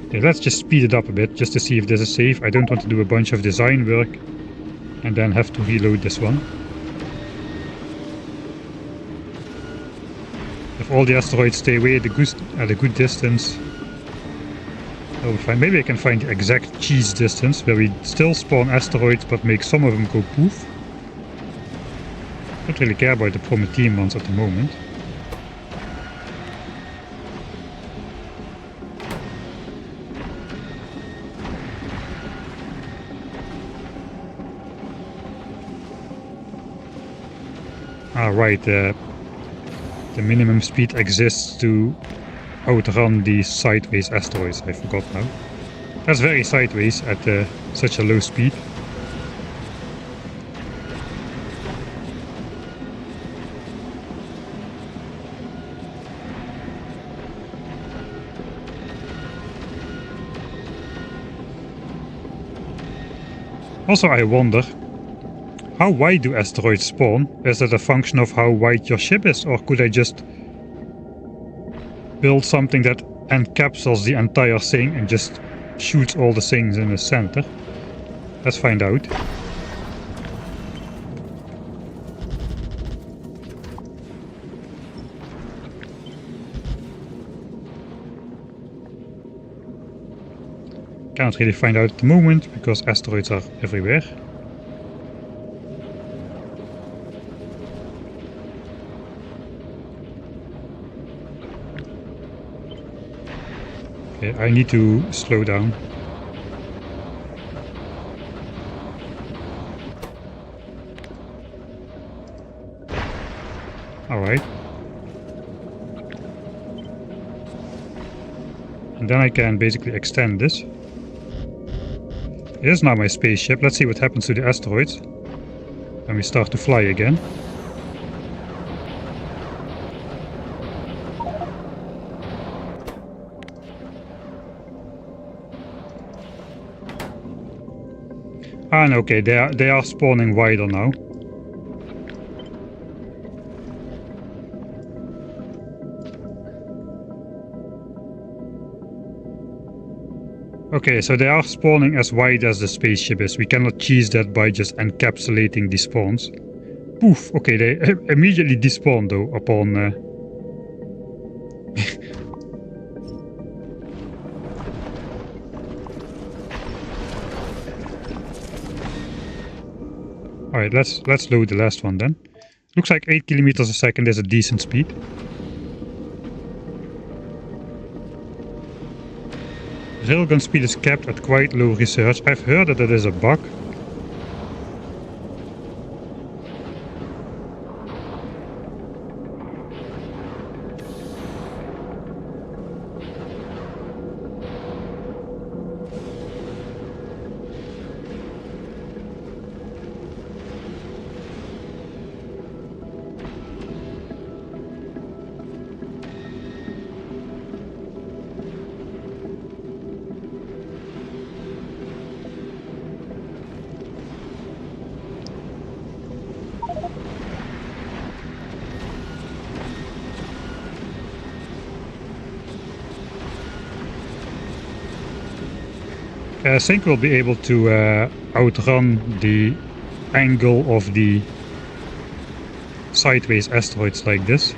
Okay, let's just speed it up a bit just to see if this is safe. I don't want to do a bunch of design work and then have to reload this one. If all the asteroids stay away at a good distance, that will be fine. Maybe I can find the exact cheese distance where we still spawn asteroids but make some of them go poof. I don't really care about the Prometheum ones at the moment. Ah, right, the minimum speed exists to outrun these sideways asteroids. I forgot now. That's very sideways at such a low speed. Also, I wonder, how wide do asteroids spawn? Is that a function of how wide your ship is, or could I just build something that encapsulates the entire thing and just shoots all the things in the center? Let's find out. Can't really find out at the moment because asteroids are everywhere. Okay, I need to slow down. Alright. And then I can basically extend this. Here's now my spaceship. Let's see what happens to the asteroids when we start to fly again. Ah, no, okay, they are spawning wider now. Okay, so they are spawning as wide as the spaceship is. We cannot cheese that by just encapsulating the spawns. Poof! Okay, they immediately despawn though upon... Alright, let's load the last one then. Looks like 8 kilometers a second is a decent speed. Railgun speed is capped at quite low research. I've heard that is a bug. I think we'll be able to outrun the angle of the sideways asteroids like this.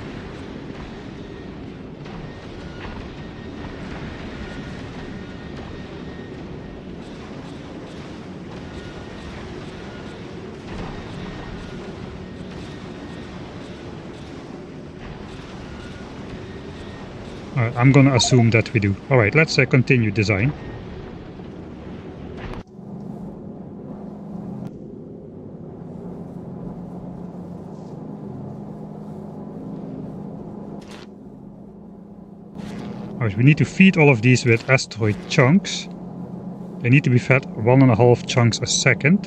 Alright, I'm gonna assume that we do. Alright, let's continue design. We need to feed all of these with asteroid chunks. They need to be fed 1.5 chunks a second.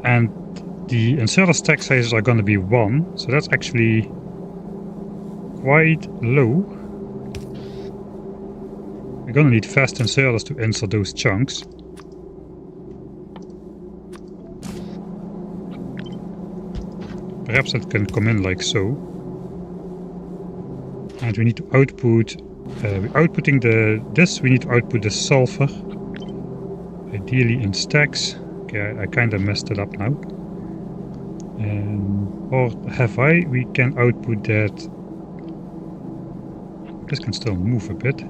And the inserter stack sizes are going to be 1, so that's actually quite low. We're going to need fast inserters to insert those chunks. Perhaps it can come in like so. And we need to output, we're outputting this, we need to output the sulfur, ideally in stacks. Okay, I kind of messed it up now. Or have I? We can output that. This can still move a bit.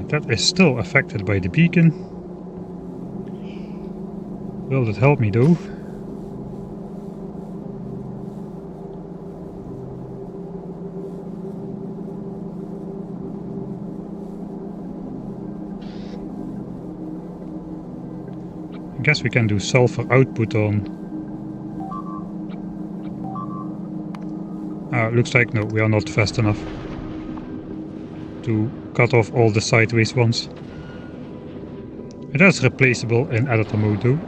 That is still affected by the beacon. Will it help me though? I guess we can do sulfur output on. Looks like no, we are not fast enough to cut off all the sideways ones. It is replaceable in editor mode though.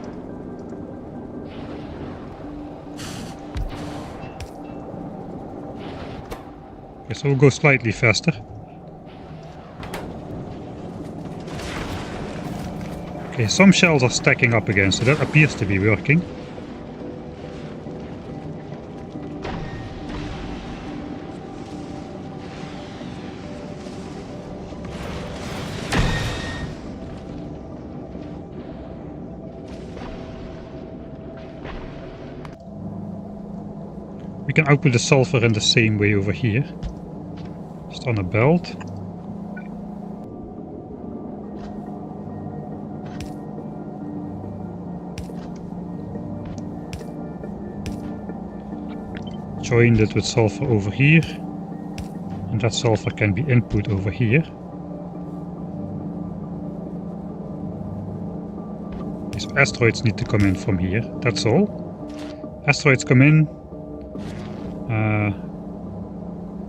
Okay, so we'll go slightly faster. Okay, some shells are stacking up again, so that appears to be working. We can output the sulfur in the same way over here. Just on a belt. Join it with sulfur over here. And that sulfur can be input over here. These asteroids need to come in from here, that's all. Asteroids come in.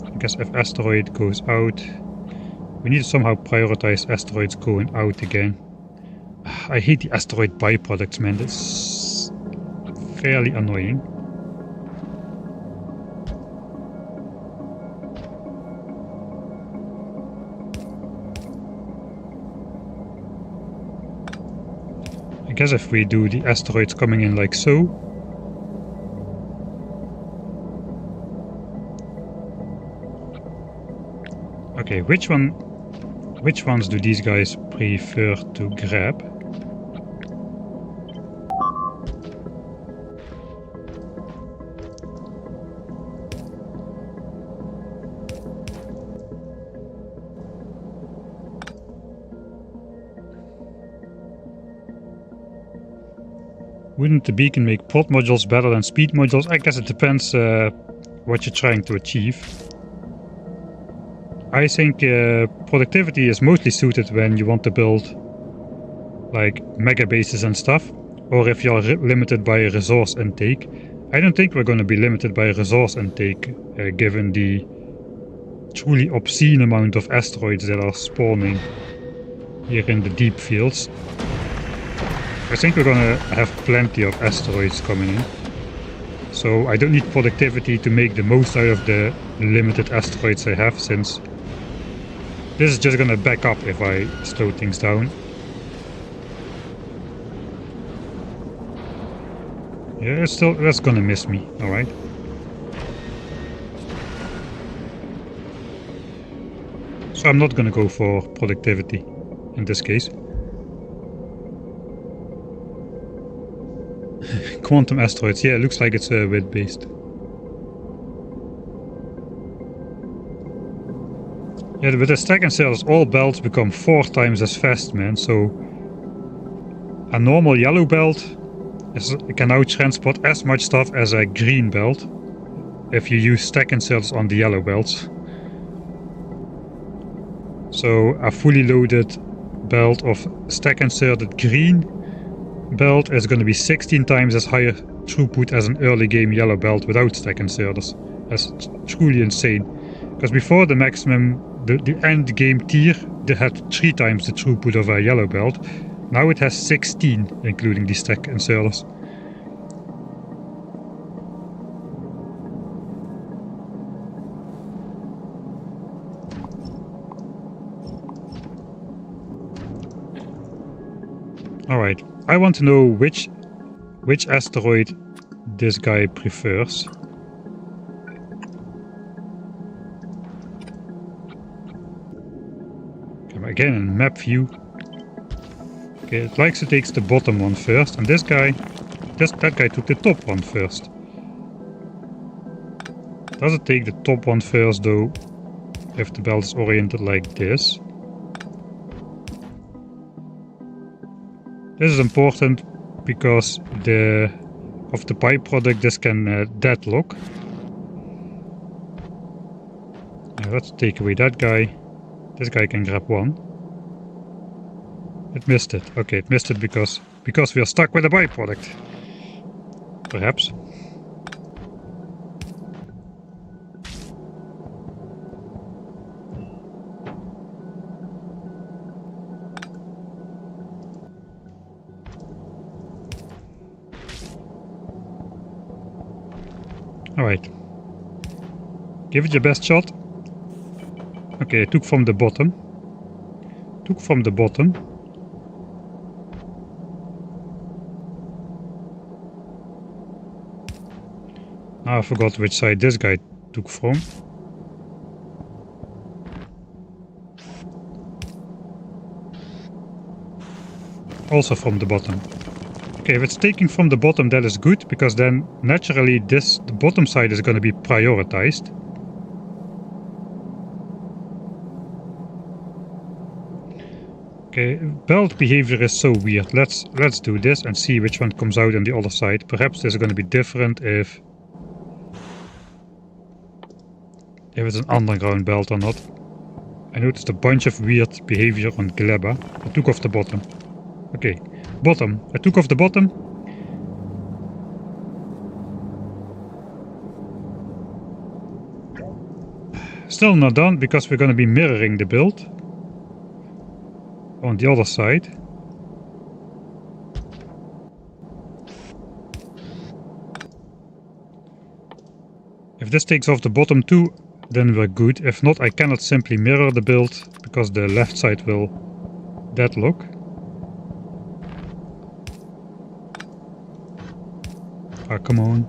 I guess if asteroid goes out, we need to somehow prioritize asteroids going out again. I hate the asteroid byproducts, man. That's fairly annoying. I guess if we do the asteroids coming in like so. Okay, which ones do these guys prefer to grab? Wouldn't the beacon make pod modules better than speed modules? I guess it depends what you're trying to achieve. I think productivity is mostly suited when you want to build like mega bases and stuff, or if you're limited by a resource intake. I don't think we're going to be limited by a resource intake given the truly obscene amount of asteroids that are spawning here in the deep fields. I think we're going to have plenty of asteroids coming in. So I don't need productivity to make the most out of the limited asteroids I have, since this is just gonna back up if I slow things down. Yeah, that's gonna miss me, alright. So I'm not gonna go for productivity in this case. Quantum asteroids, yeah, it looks like it's width based. Yeah, with the stack and cells, all belts become 4 times as fast, man. So a normal yellow belt can now transport as much stuff as a green belt if you use stack and cells on the yellow belts. So a fully loaded belt of stack inserted green belt is going to be 16 times as higher throughput as an early game yellow belt without stack inserters. That's truly insane. Because before the maximum, the end game tier, they had 3 times the throughput of a yellow belt. Now it has 16, including the stack inserters. Alright, I want to know which asteroid this guy prefers. Again in map view. Okay, it likes to take the bottom one first, and this guy, that guy took the top one first. Does it take the top one first though, if the belt is oriented like this? This is important because of the byproduct this can deadlock. Let's take away that guy. This guy can grab one. It missed it. Okay, it missed it because we are stuck with a byproduct. Perhaps. Alright. Give it your best shot. Okay, it took from the bottom. Took from the bottom. I forgot which side this guy took from. Also from the bottom. Okay, if it's taking from the bottom, that is good, because then naturally the bottom side is going to be prioritized. Okay, belt behavior is so weird. Let's do this and see which one comes out on the other side. Perhaps this is going to be different if it's an underground belt or not. I noticed a bunch of weird behavior on Gleba. I took off the bottom. Okay, bottom. I took off the bottom. Still not done, because we're going to be mirroring the build on the other side. If this takes off the bottom too, then we're good. If not, I cannot simply mirror the build, because the left side will deadlock. Ah, come on.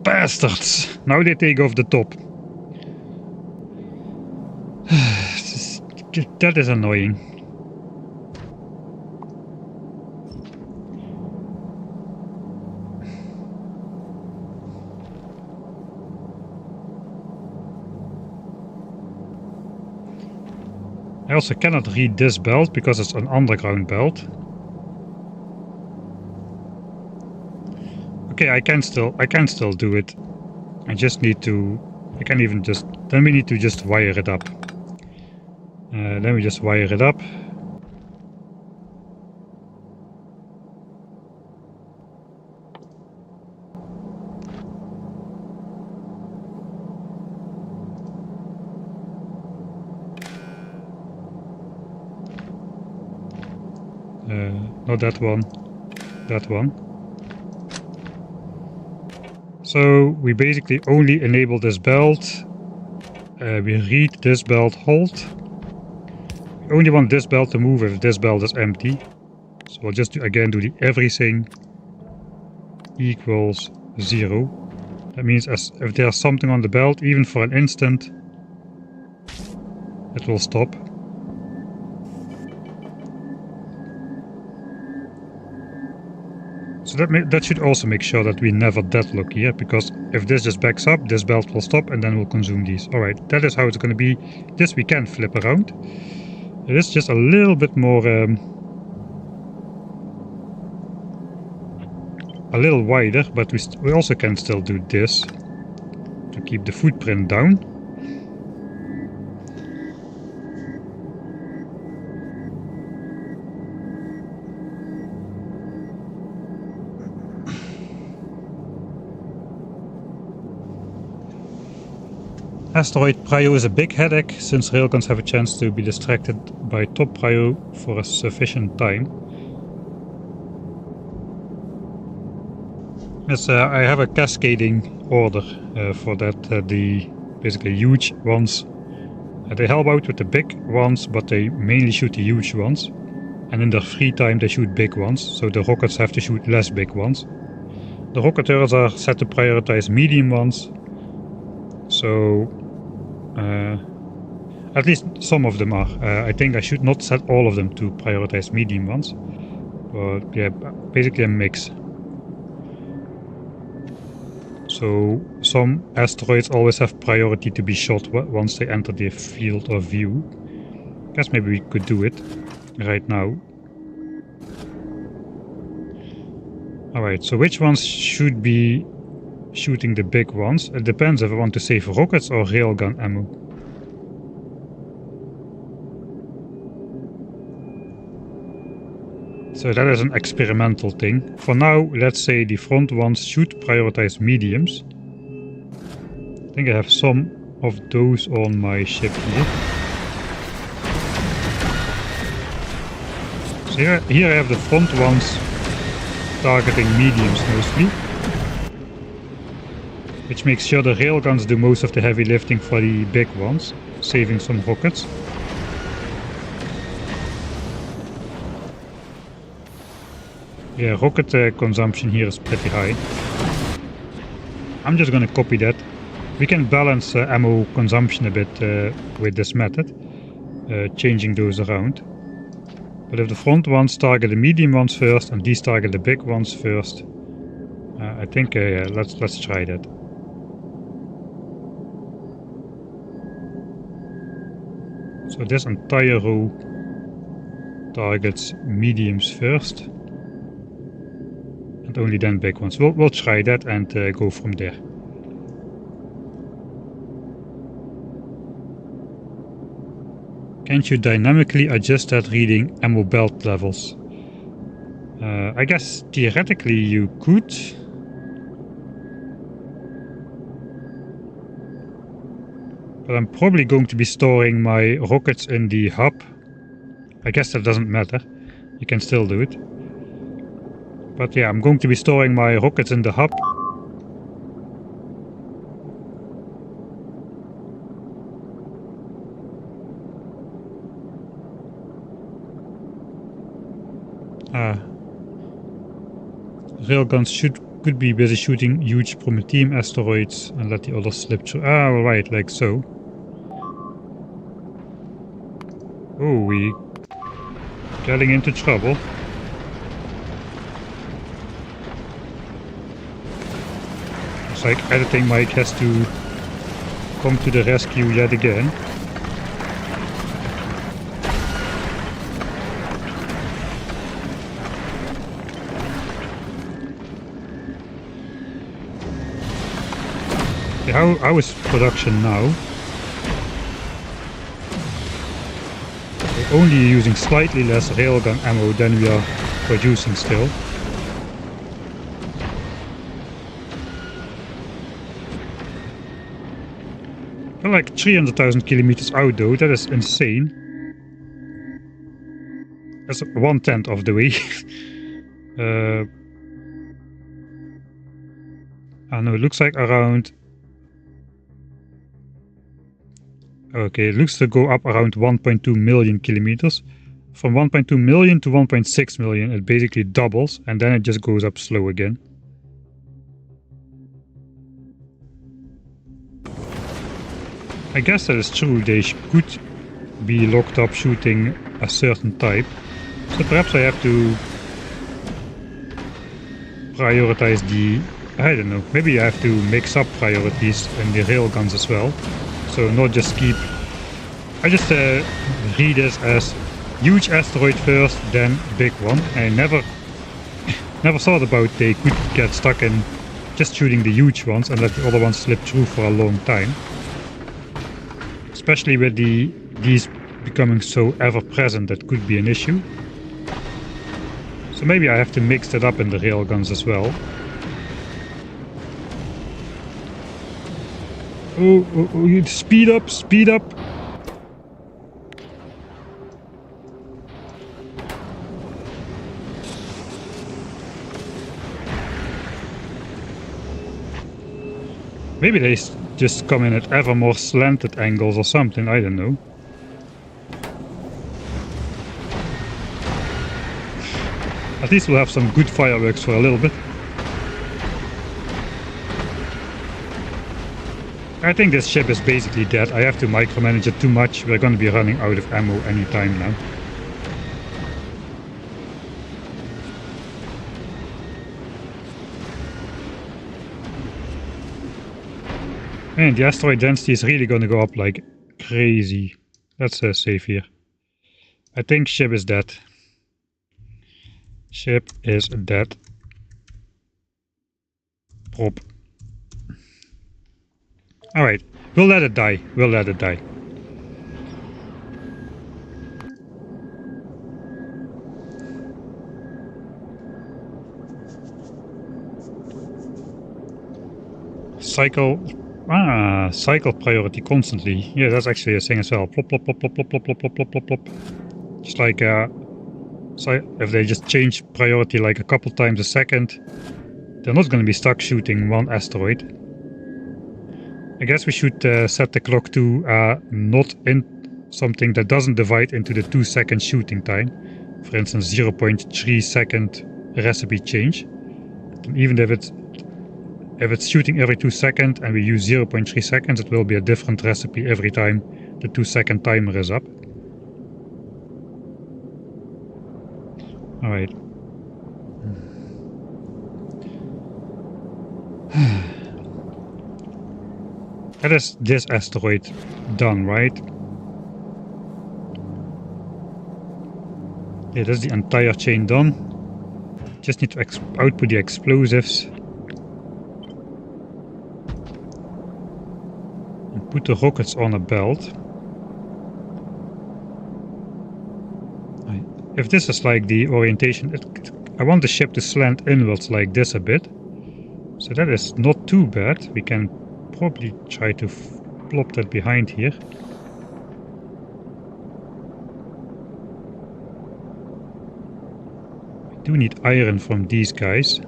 Bastards! Now they take off the top. That is annoying. I also cannot read this belt because it's an underground belt. Okay, I can still do it. I just need to. Then we need to just wire it up. Let me just wire it up. Not that one. That one. So we basically only enable this belt. We read this belt, halt. We only want this belt to move if this belt is empty. So we'll just again do the everything equals 0. That means if there's something on the belt, even for an instant, it will stop. So that should also make sure that we never deadlock here, because if this just backs up, this belt will stop and then we'll consume these. Alright, that is how it's going to be. This we can flip around. It is just a little bit more, a little wider, but we also can still do this to keep the footprint down. Asteroid prio is a big headache, since railguns have a chance to be distracted by top prio for a sufficient time. Yes, I have a cascading order for that. The basically huge ones. They help out with the big ones, but they mainly shoot the huge ones. and in their free time they shoot big ones, so the rockets have to shoot less big ones. The rocketeurs are set to prioritize medium ones, so at least some of them are. I think I should not set all of them to prioritize medium ones, but yeah, basically a mix. So some asteroids always have priority to be shot once they enter the field of view. Guess maybe we could do it right now. Alright, so which ones should be shooting the big ones? It depends if I want to save rockets or railgun ammo. So that is an experimental thing. For now, let's say the front ones should prioritize mediums. I think I have some of those on my ship here. So here I have the front ones targeting mediums mostly, which makes sure the railguns do most of the heavy lifting for the big ones, saving some rockets. Yeah, rocket consumption here is pretty high. I'm just gonna copy that. We can balance ammo consumption a bit with this method, changing those around. But if the front ones target the medium ones first and these target the big ones first, I think yeah, let's try that. So this entire row targets mediums first, and only then big ones. We'll try that and go from there. Can't you dynamically adjust that reading ammo belt levels? I guess theoretically you could. But I'm probably going to be storing my rockets in the hub. I guess that doesn't matter. You can still do it. But yeah, I'm going to be storing my rockets in the hub. Railguns could be busy shooting huge Prometheum asteroids and let the others slip through. Ah, right, like so. Oh, we getting into trouble. It's like editing Mike has to come to the rescue yet again. How is production now? We're only using slightly less railgun ammo than we are producing still. We're like 300,000 kilometers out though, that is insane. That's 1/10 of the way. I know, it looks like around... Okay, it looks to go up around 1.2 million kilometers. From 1.2 million to 1.6 million, it basically doubles, and then it just goes up slow again. I guess that is true, they could be locked up shooting a certain type. So perhaps I have to prioritize the... I don't know, maybe I have to mix up priorities in the railguns as well. So not just keep... I just read this as huge asteroid first, then big one. I never thought about they could get stuck in just shooting the huge ones and let the other ones slip through for a long time. Especially with these becoming so ever-present, that could be an issue. So maybe I have to mix that up in the railguns as well. Oh, speed up, speed up! Maybe they just come in at ever more slanted angles or something, I don't know. At least we'll have some good fireworks for a little bit. I think this ship is basically dead. I have to micromanage it too much. We're going to be running out of ammo anytime now. And the asteroid density is really going to go up like crazy. Let's save here. I think ship is dead. Ship is dead. Prop. Alright, we'll let it die. We'll let it die. Cycle priority constantly. Yeah, that's actually a thing as well. Plop, plop, plop, plop, plop, plop, plop, plop, plop, plop, plop. Just like, so if they just change priority like a couple times a second, they're not going to be stuck shooting one asteroid. I guess we should set the clock to not in something that doesn't divide into the 2-second shooting time. For instance, 0.3 second recipe change. And even if it's shooting every 2 seconds and we use 0.3 seconds, it will be a different recipe every time the 2-second timer is up. Alright. That is this asteroid done, right? Yeah, that's the entire chain done. Just need to output the explosives. And put the rockets on a belt. If this is like the orientation, I want the ship to slant inwards like this a bit. So that is not too bad. We can probably try to plop that behind here. We do need iron from these guys.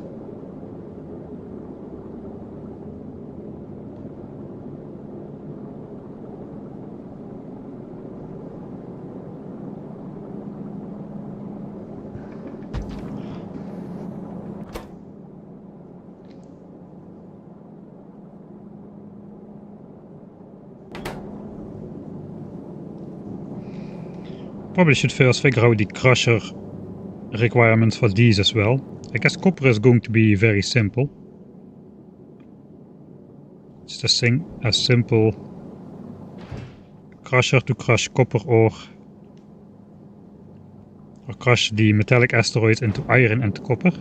Probably should first figure out the crusher requirements for these as well. I guess copper is going to be very simple. It's a simple crusher to crush copper or crush the metallic asteroids into iron and copper.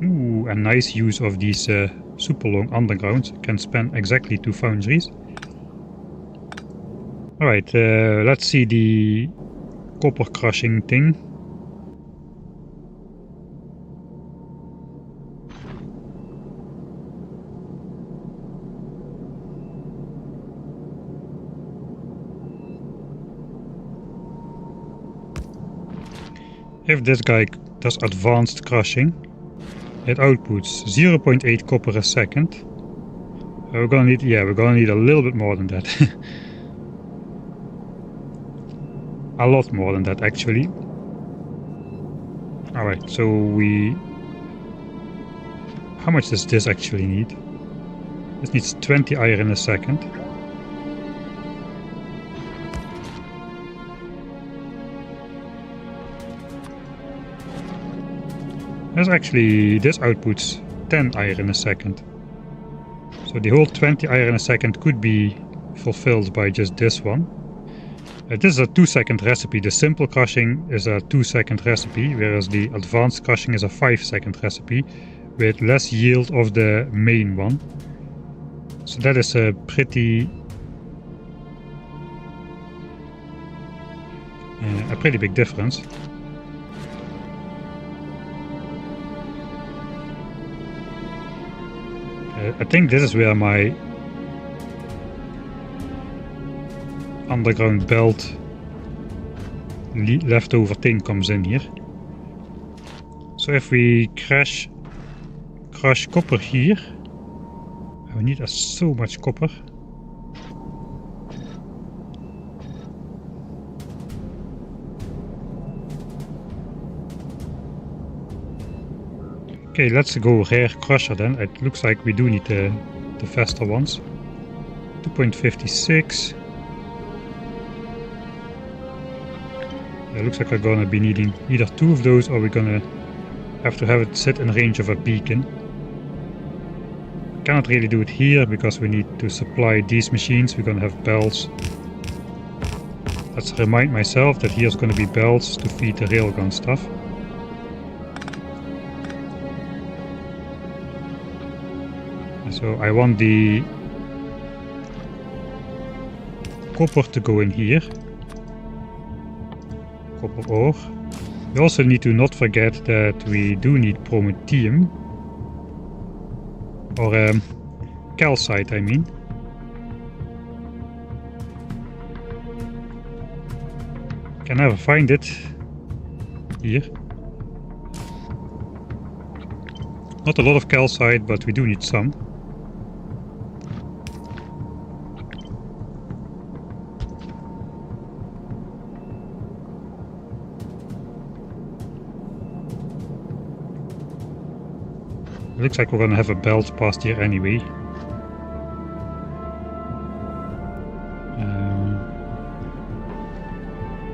Ooh, a nice use of these super long undergrounds. Can span exactly 2 foundries. Alright, let's see the copper crushing thing. If this guy does advanced crushing, it outputs 0.8 copper a second. We're gonna need a little bit more than that. A lot more than that actually. Alright, so how much does this actually need? This needs 20 iron a second. This outputs 10 iron a second. So the whole 20 iron a second could be fulfilled by just this one. This is a 2-second recipe. The simple crushing is a 2-second recipe, whereas the advanced crushing is a 5-second recipe with less yield of the main one. So that is a pretty big difference. I think this is where my underground belt leftover thing comes in here. So if we crush crush copper here. We need so much copper. Okay, let's go rare crusher then. It looks like we do need the faster ones. 2.56. It looks like we're gonna be needing either 2 of those, or we're gonna have to have it sit in range of a beacon. Cannot really do it here because we need to supply these machines. We're gonna have belts. Let's remind myself that here's gonna be belts to feed the railgun stuff. So I want the copper to go in here. Copper ore. We also need to not forget that we do need Prometheum. Or calcite, I mean. Can never find it here. Not a lot of calcite, but we do need some. It looks like we're gonna have a belt past here anyway.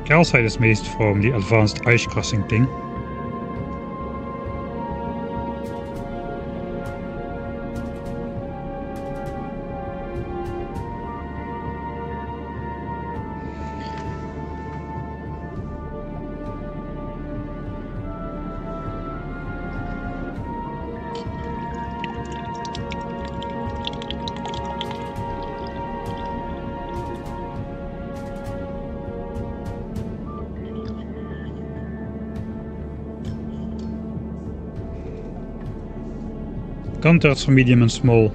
Calcite is made from the advanced ice crossing thing. Gun turrets for medium and small.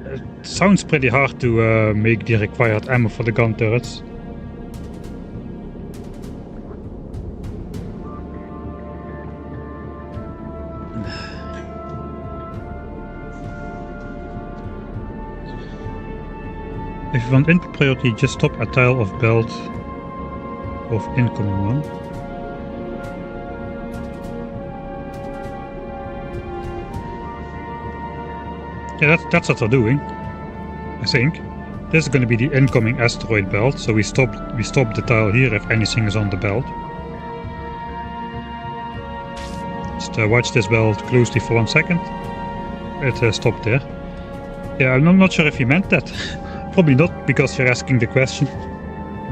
It sounds pretty hard to make the required ammo for the gun turrets. If you want input priority, just stop a tile of belt of incoming one. Yeah, that's what we're doing, I think. This is going to be the incoming asteroid belt, so we stop the tile here if anything is on the belt. Just watch this belt closely for 1 second. It stopped there. Yeah, I'm not sure if you meant that. Probably not, because you're asking the question.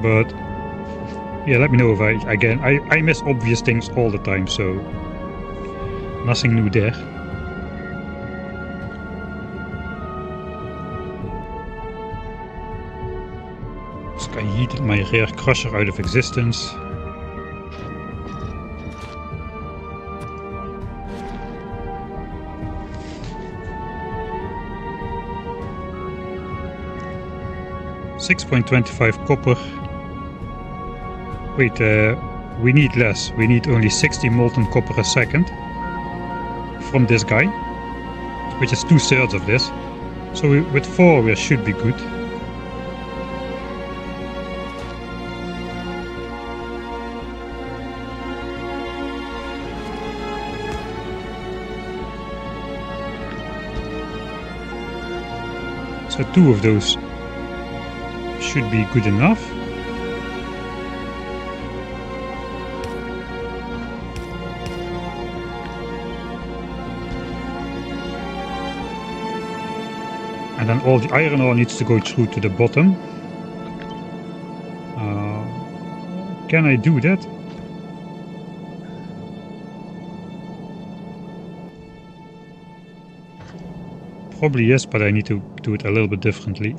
But yeah, let me know if I miss obvious things all the time, so nothing new there. I yeeted my rare crusher out of existence. $6.25 copper. Wait, we need less. We need only 60 molten copper a second from this guy, which is 2/3 of this. So with 4 we should be good. So 2 of those should be good enough. And then all the iron ore needs to go through to the bottom. Can I do that? Probably yes, but I need to do it a little bit differently.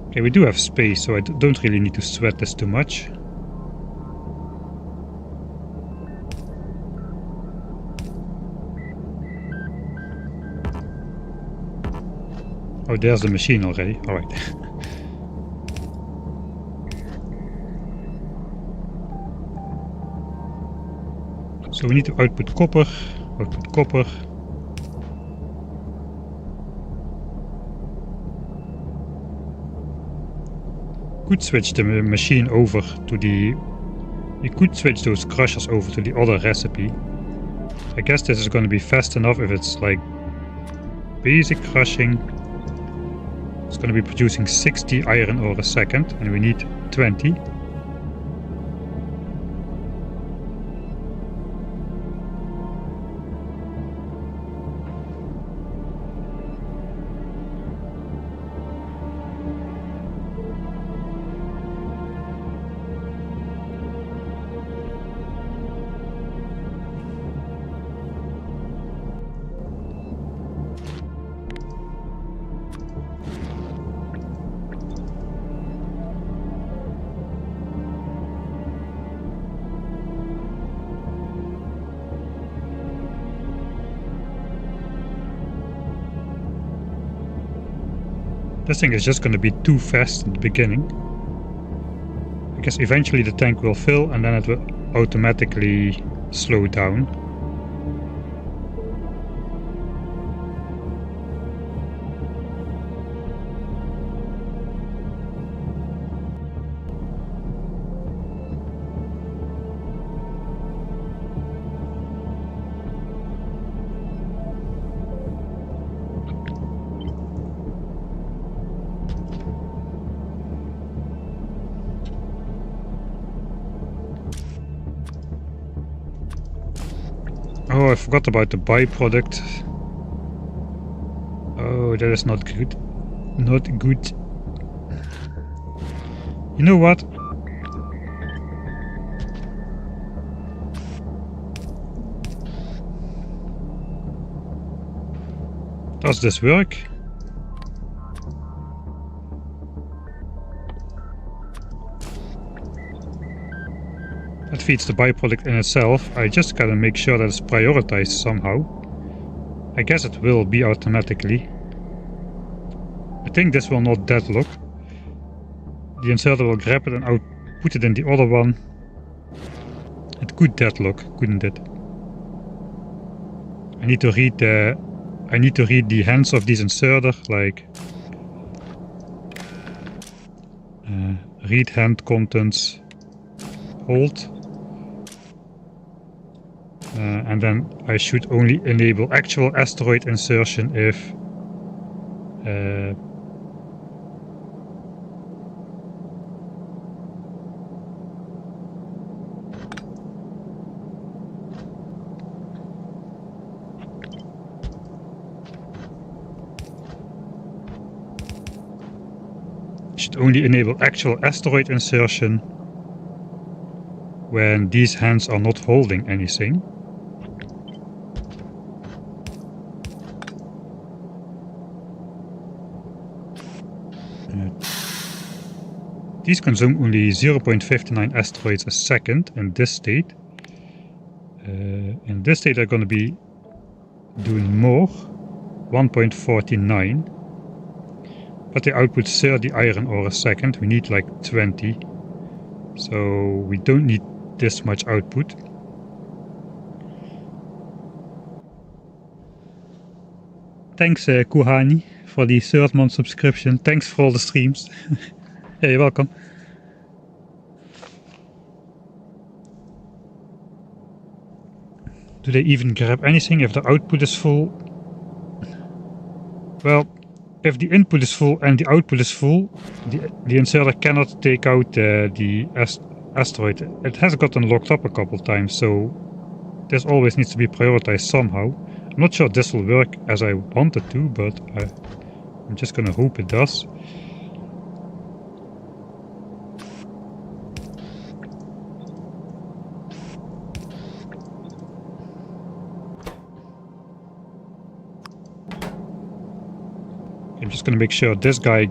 Okay, we do have space, so I don't really need to sweat this too much. Oh, there's the machine already. Alright. So we need to output copper, output copper. Could switch the machine over to the... We could switch those crushers over to the other recipe. I guess this is going to be fast enough if it's like basic crushing. It's going to be producing 60 iron ore a second and we need 20. This thing is just going to be too fast in the beginning. I guess eventually the tank will fill and then it will automatically slow down. Oh, I forgot about the byproduct. Oh, that is not good. Not good. You know what? Does this work? That feeds the byproduct in itself. I just gotta make sure that it's prioritized somehow. I guess it will be automatically. I think this will not deadlock. The inserter will grab it and output it in the other one. It could deadlock, couldn't it? I need to read the hands of this inserter, like read hand contents, hold. And then I should only enable actual asteroid insertion if should only enable actual asteroid insertion when these hands are not holding anything. These consume only 0.59 asteroids a second in this state. In this state they're going to be doing more, 1.49. But they output 30 iron ore a second. We need like 20. So we don't need this much output. Thanks Kuhani for the 3rd month subscription. Thanks for all the streams. Yeah, you're welcome. Do they even grab anything if the output is full? Well, if the input is full and the output is full, the inserter cannot take out the asteroid. It has gotten locked up a couple times, so this always needs to be prioritized somehow. I'm not sure this will work as I wanted to, but I'm just gonna hope it does. I'm just gonna make sure this guy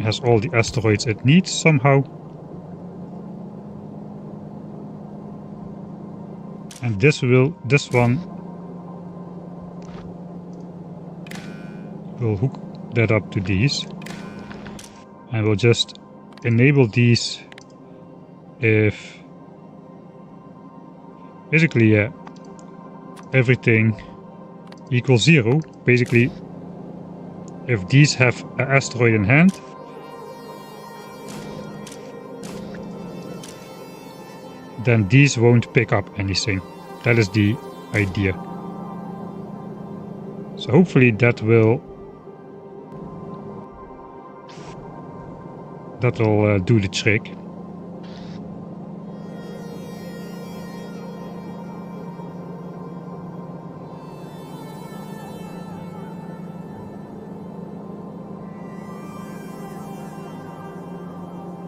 has all the asteroids it needs somehow. And this one will hook that up to these. And we'll just enable these if basically everything equals 0. Basically, if these have an asteroid in hand, then these won't pick up anything. That is the idea. So hopefully that will do the trick.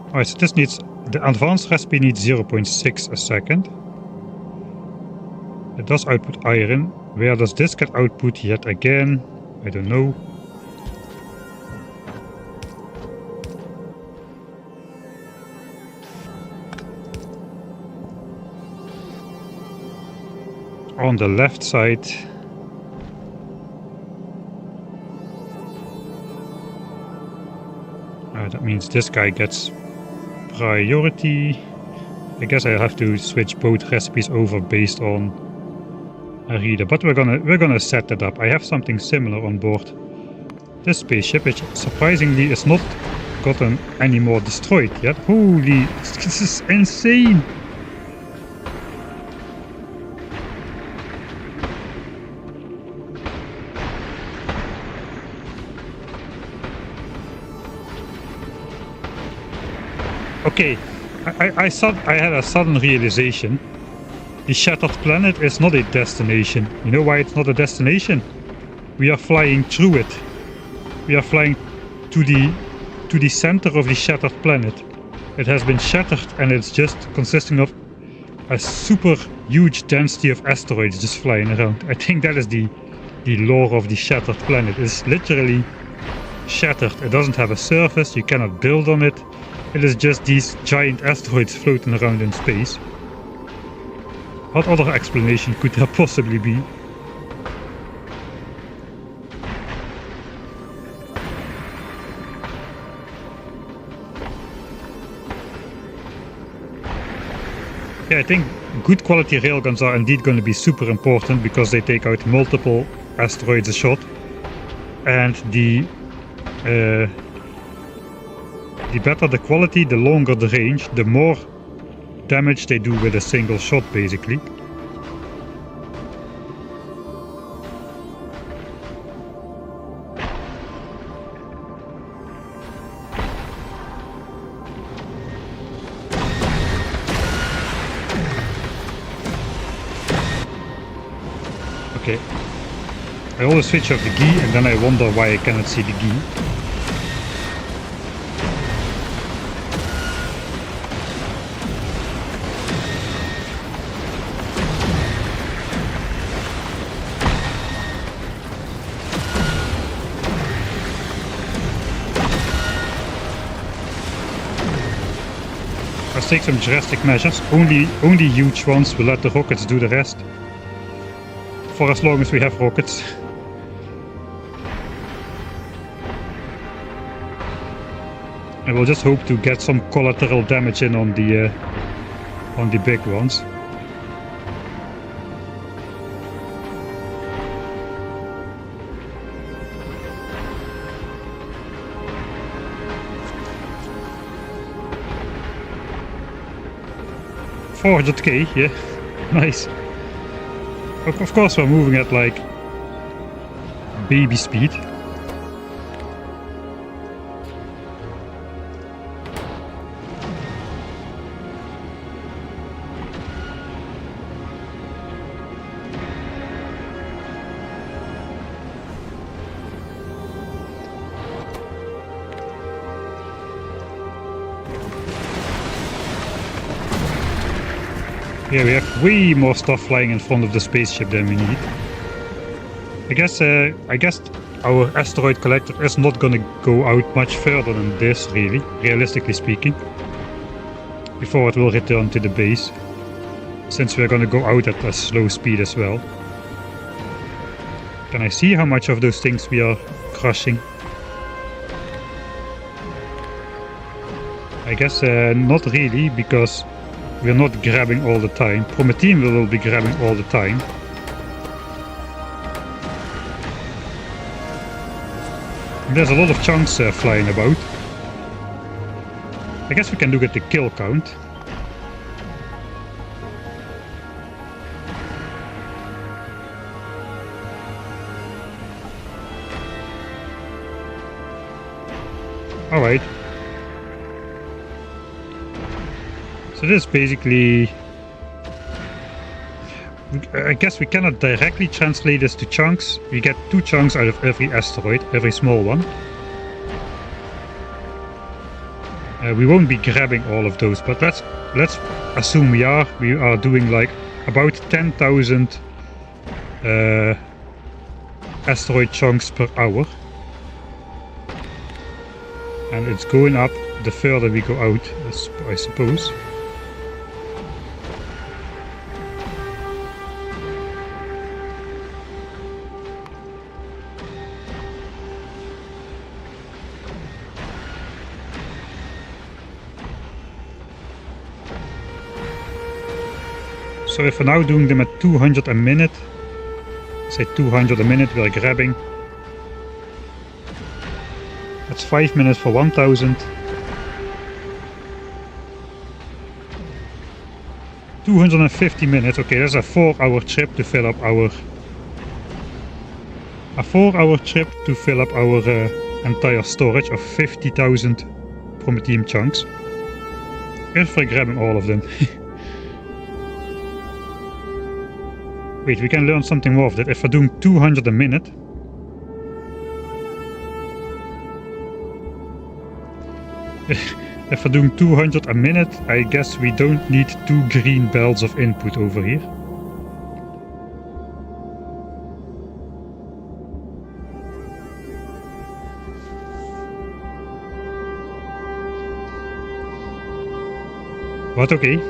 Alright, so this needs, the advanced recipe needs 0.6 a second. It does output iron. Where does this get output yet again? I don't know. On the left side. That means this guy gets priority. I guess I have to switch both recipes over based on a reader, but we're gonna set that up. I have something similar on board this spaceship, which surprisingly is not gotten any more destroyed yet. Holy, this is insane! Okay, I had a sudden realization. The shattered planet is not a destination. You know why it's not a destination? We are flying through it. We are flying to the center of the shattered planet. It has been shattered and it's just consisting of a super huge density of asteroids just flying around. I think that is the lore of the shattered planet. It's literally shattered. It doesn't have a surface, you cannot build on it. It is just these giant asteroids floating around in space. What other explanation could there possibly be? Yeah, I think good quality railguns are indeed going to be super important because they take out multiple asteroids a shot. And the better the quality, the longer the range, the more damage they do with a single shot, basically. Okay. I always switch off the gi and then I wonder why I cannot see the gi. Let's take some drastic measures. Only huge ones will let the rockets do the rest. For as long as we have rockets. And we'll just hope to get some collateral damage in on the big ones. $400k, yeah, nice. Of course we're moving at like baby speed. Yeah, we have way more stuff flying in front of the spaceship than we need. I guess our asteroid collector is not gonna go out much further than this, really, realistically speaking, before it will return to the base, since we're gonna go out at a slow speed as well. Can I see how much of those things we are crushing? I guess not really, because we're not grabbing all the time. Prometheum will be grabbing all the time. There's a lot of chunks flying about. I guess we can look at the kill count. Alright. So this is basically... I guess we cannot directly translate this to chunks. We get 2 chunks out of every asteroid, every small one. We won't be grabbing all of those, but let's assume we are. We are doing like about 10,000 asteroid chunks per hour. And it's going up the further we go out, I suppose. So if we're now doing them at 200 a minute, say 200 a minute we're grabbing. That's 5 minutes for 1000. 250 minutes, okay, that's a 4-hour trip to fill up our... A 4-hour trip to fill up our entire storage of 50,000 Prometheum chunks. If we're grabbing all of them. Wait, we can learn something more of that. If we're doing 200 a minute, if we're doing 200 a minute, I guess we don't need 2 green belts of input over here. But okay.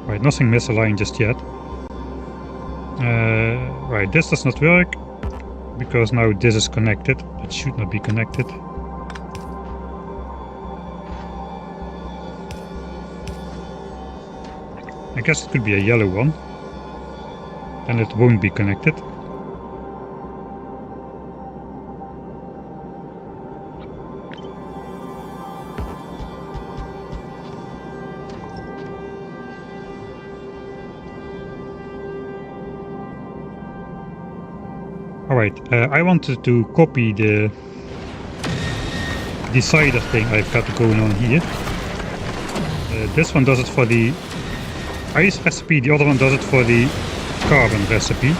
Right, nothing misaligned just yet. Right, this does not work because now this is connected. It should not be connected. I guess it could be a yellow one. Then it won't be connected. Alright, I wanted to copy the decider thing I've got going on here. This one does it for the ice recipe, the other one does it for the carbon recipe.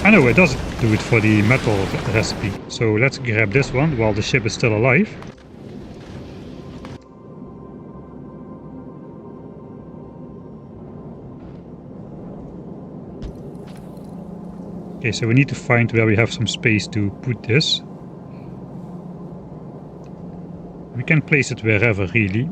I know it doesn't do it for the metal recipe, so let's grab this one while the ship is still alive. Okay, so we need to find where we have some space to put this. We can place it wherever, really.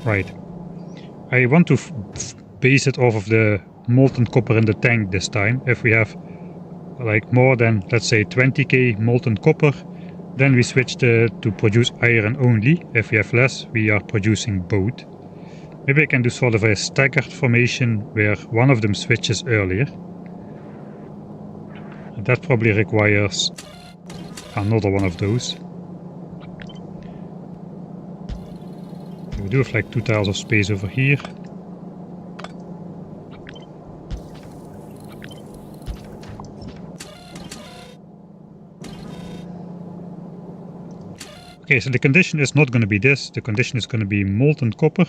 Right. I want to base it off of the molten copper in the tank this time. If we have like more than, let's say, 20k molten copper, then we switch to produce iron only. If we have less, we are producing both. Maybe I can do sort of a staggered formation where one of them switches earlier. And that probably requires another one of those. We do have like 2 tiles of space over here. Okay, so the condition is not going to be this. The condition is going to be molten copper.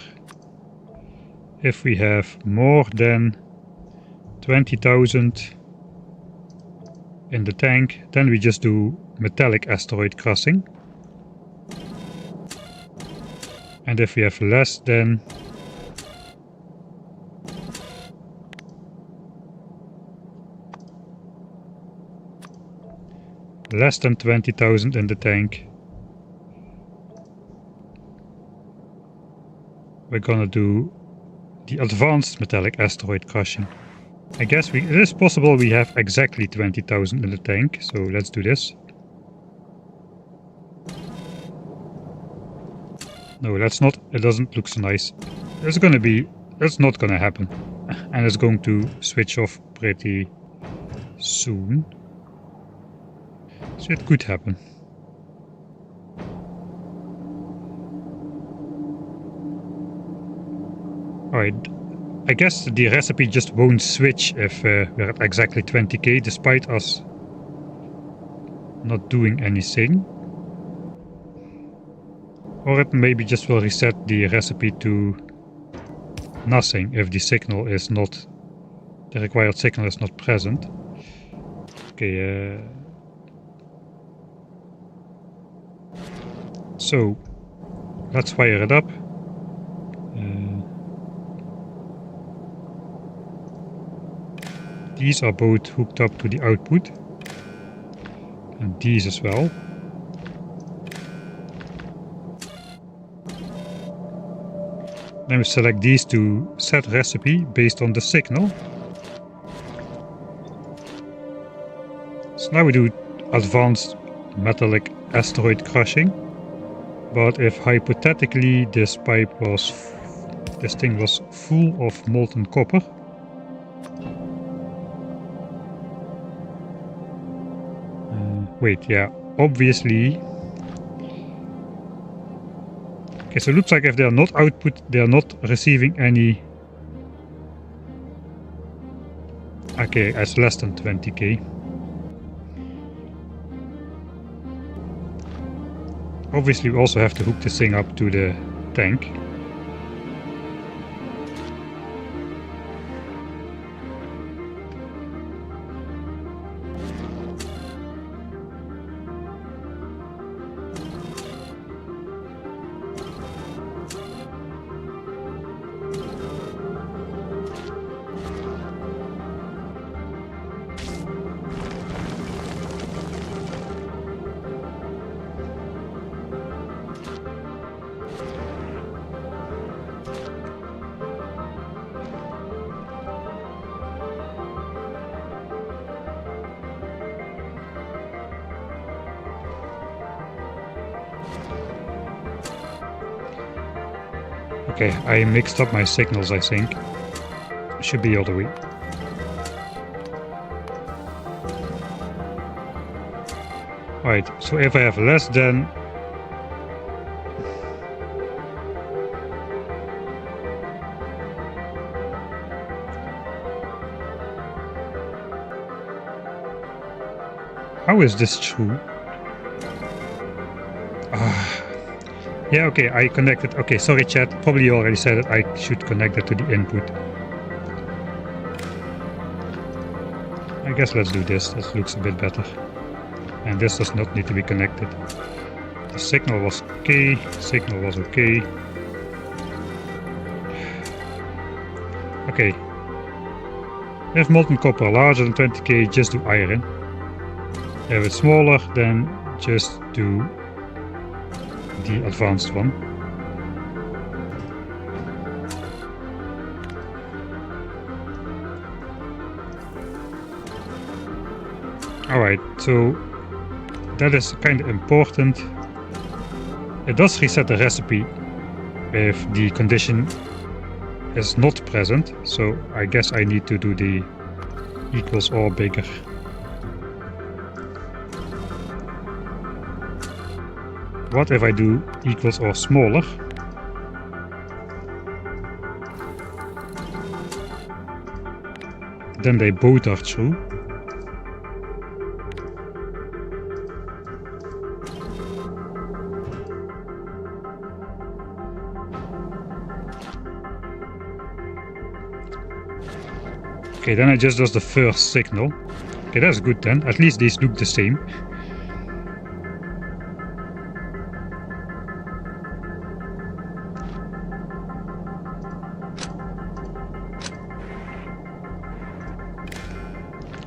If we have more than 20,000 in the tank, then we just do metallic asteroid crossing. And if we have less than less than 20,000 in the tank, we're gonna do the advanced metallic asteroid crushing. I guess it is possible we have exactly 20,000 in the tank, so let's do this. No, that's not, it doesn't look so nice. That's not gonna happen. And it's going to switch off pretty soon. So it could happen. Alright, I guess the recipe just won't switch if we're at exactly 20k, despite us not doing anything. Or it maybe just will reset the recipe to nothing if the signal is not, the required signal is not present. Okay, so let's fire it up. These are both hooked up to the output, and these as well. Then we select these to set recipe based on the signal. So now we do advanced metallic asteroid crushing. But if hypothetically this thing was full of molten copper, wait, yeah, obviously. Okay, so it looks like if they are not output, they are not receiving any. Okay, it's less than 20k. Obviously, we also have to hook this thing up to the tank. Okay, I mixed up my signals, I think. Should be all the way. Alright, so if I have less than... How is this true? Yeah, okay, I connected. Okay, sorry chat, probably you already said it. I should connect it to the input. I guess let's do this. This looks a bit better. And this does not need to be connected. The signal was okay. Signal was okay. Okay. If molten copper larger than 20k, just do iron. If it's smaller, then just do the advanced one. Alright, so that is kind of important. It does reset the recipe if the condition is not present, so I guess I need to do the equals or bigger. What if I do equals or smaller? Then they both are true. Okay, then it just does the first signal. Okay, that's good then. At least these look the same.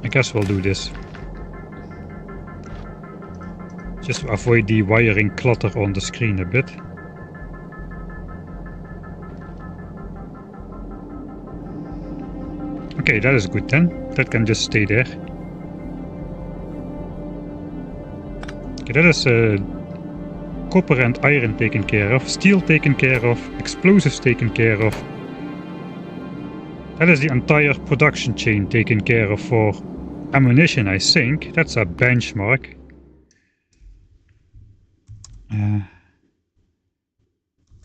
I guess we'll do this. Just to avoid the wiring clutter on the screen a bit. Okay, that is good then. That can just stay there. Okay, that is copper and iron taken care of, steel taken care of, explosives taken care of. That is the entire production chain taken care of for ammunition, I think. That's a benchmark.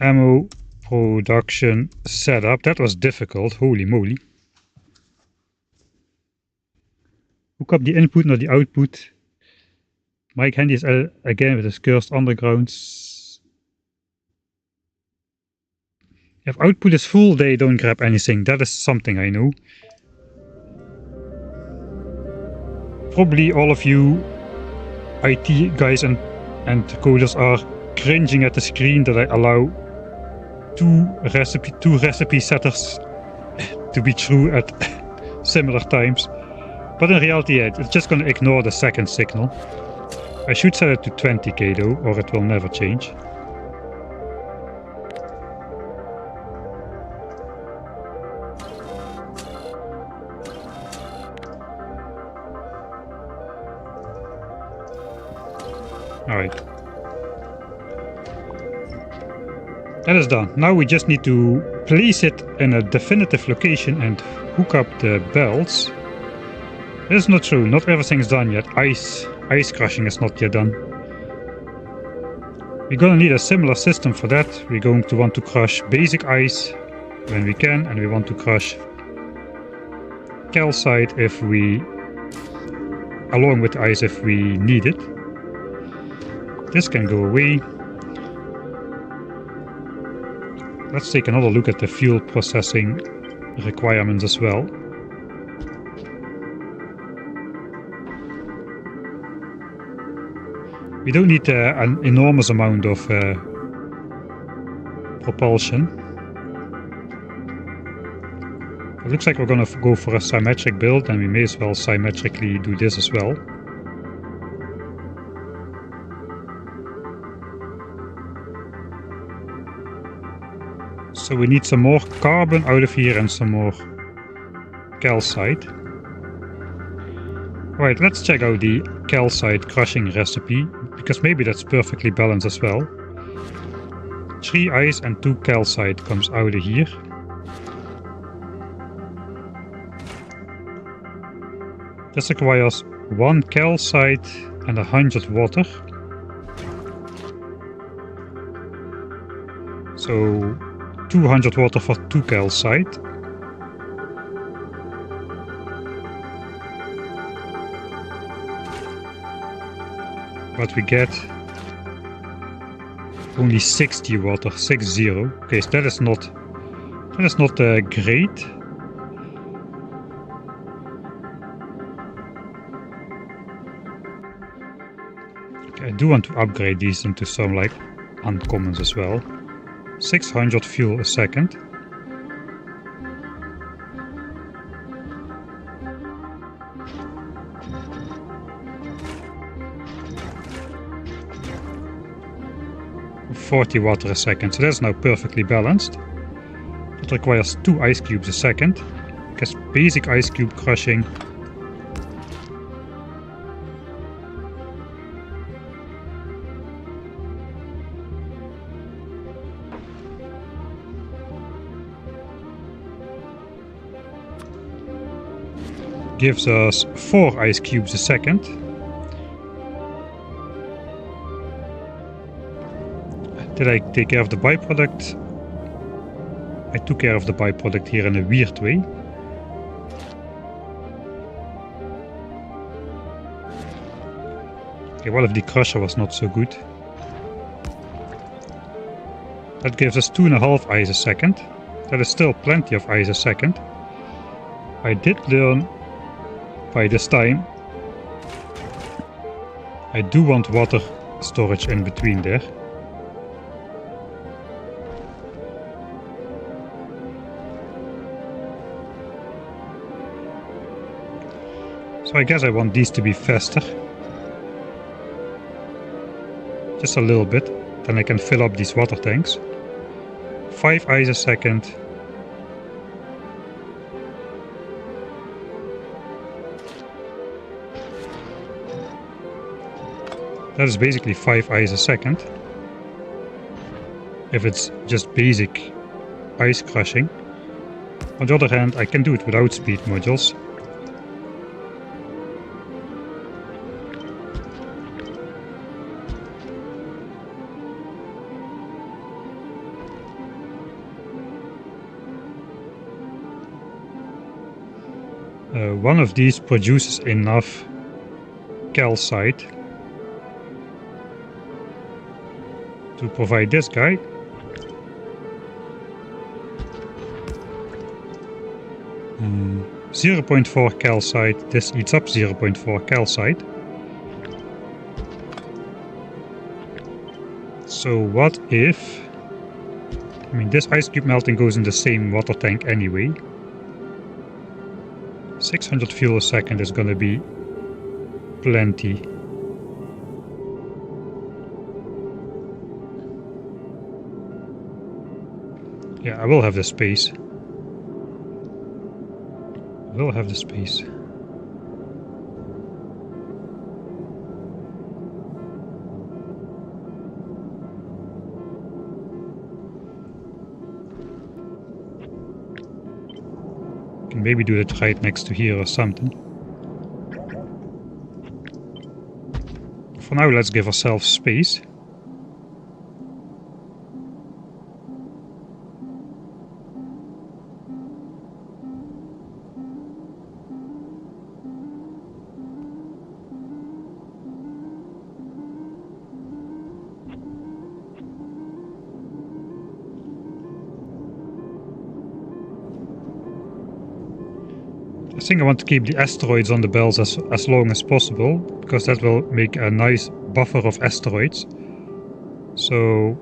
Ammo production setup. That was difficult, holy moly. Hook up the input, not the output. Mike Handy is again with his cursed undergrounds. If output is full, they don't grab anything. That is something I know. Probably all of you IT guys and coders are cringing at the screen that I allow two recipe setters to be true at similar times. But in reality, yeah, it's just going to ignore the second signal. I should set it to 20k though, or it will never change. Alright. That is done. Now we just need to place it in a definitive location and hook up the belts. That is not true. Not everything is done yet. Ice crushing is not yet done. We're gonna need a similar system for that. We're going to want to crush basic ice when we can, and we want to crush calcite along with ice if we need it. This can go away. Let's take another look at the fuel processing requirements as well. We don't need an enormous amount of propulsion. It looks like we're gonna go for a symmetric build, and we may as well symmetrically do this as well. So we need some more carbon out of here and some more calcite. Right, let's check out the calcite crushing recipe, because maybe that's perfectly balanced as well. 3 ice and 2 calcite comes out of here. This requires 1 calcite and 100 water. So 200 water for 2 calcite. But we get only 60 water, 60. Okay, so that is not great. Okay, I do want to upgrade these into some like uncommons as well. 600 fuel a second. $40 water a second, so that's now perfectly balanced. It requires 2 ice cubes a second, because basic ice cube crushing gives us 4 ice cubes a second. Did I take care of the byproduct? I took care of the byproduct here in a weird way. Okay, what if the crusher was not so good? That gives us 2.5 ice a second. That is still plenty of ice a second. I did learn by this time I do want water storage in between there. So I guess I want these to be faster. Just a little bit. Then I can fill up these water tanks. 5 ice a second. That is basically 5 ice a second. If it's just basic ice crushing. On the other hand, I can do it without speed modules. One of these produces enough calcite to provide this guy. Mm, 0.4 calcite. This eats up 0.4 calcite. So what if... I mean, this ice cube melting goes in the same water tank anyway. 600 fuel a second is gonna be plenty. Yeah, I will have the space. I will have the space. Can maybe do it right next to here or something. For now, let's give ourselves space. I think I want to keep the asteroids on the belts as long as possible, because that will make a nice buffer of asteroids. So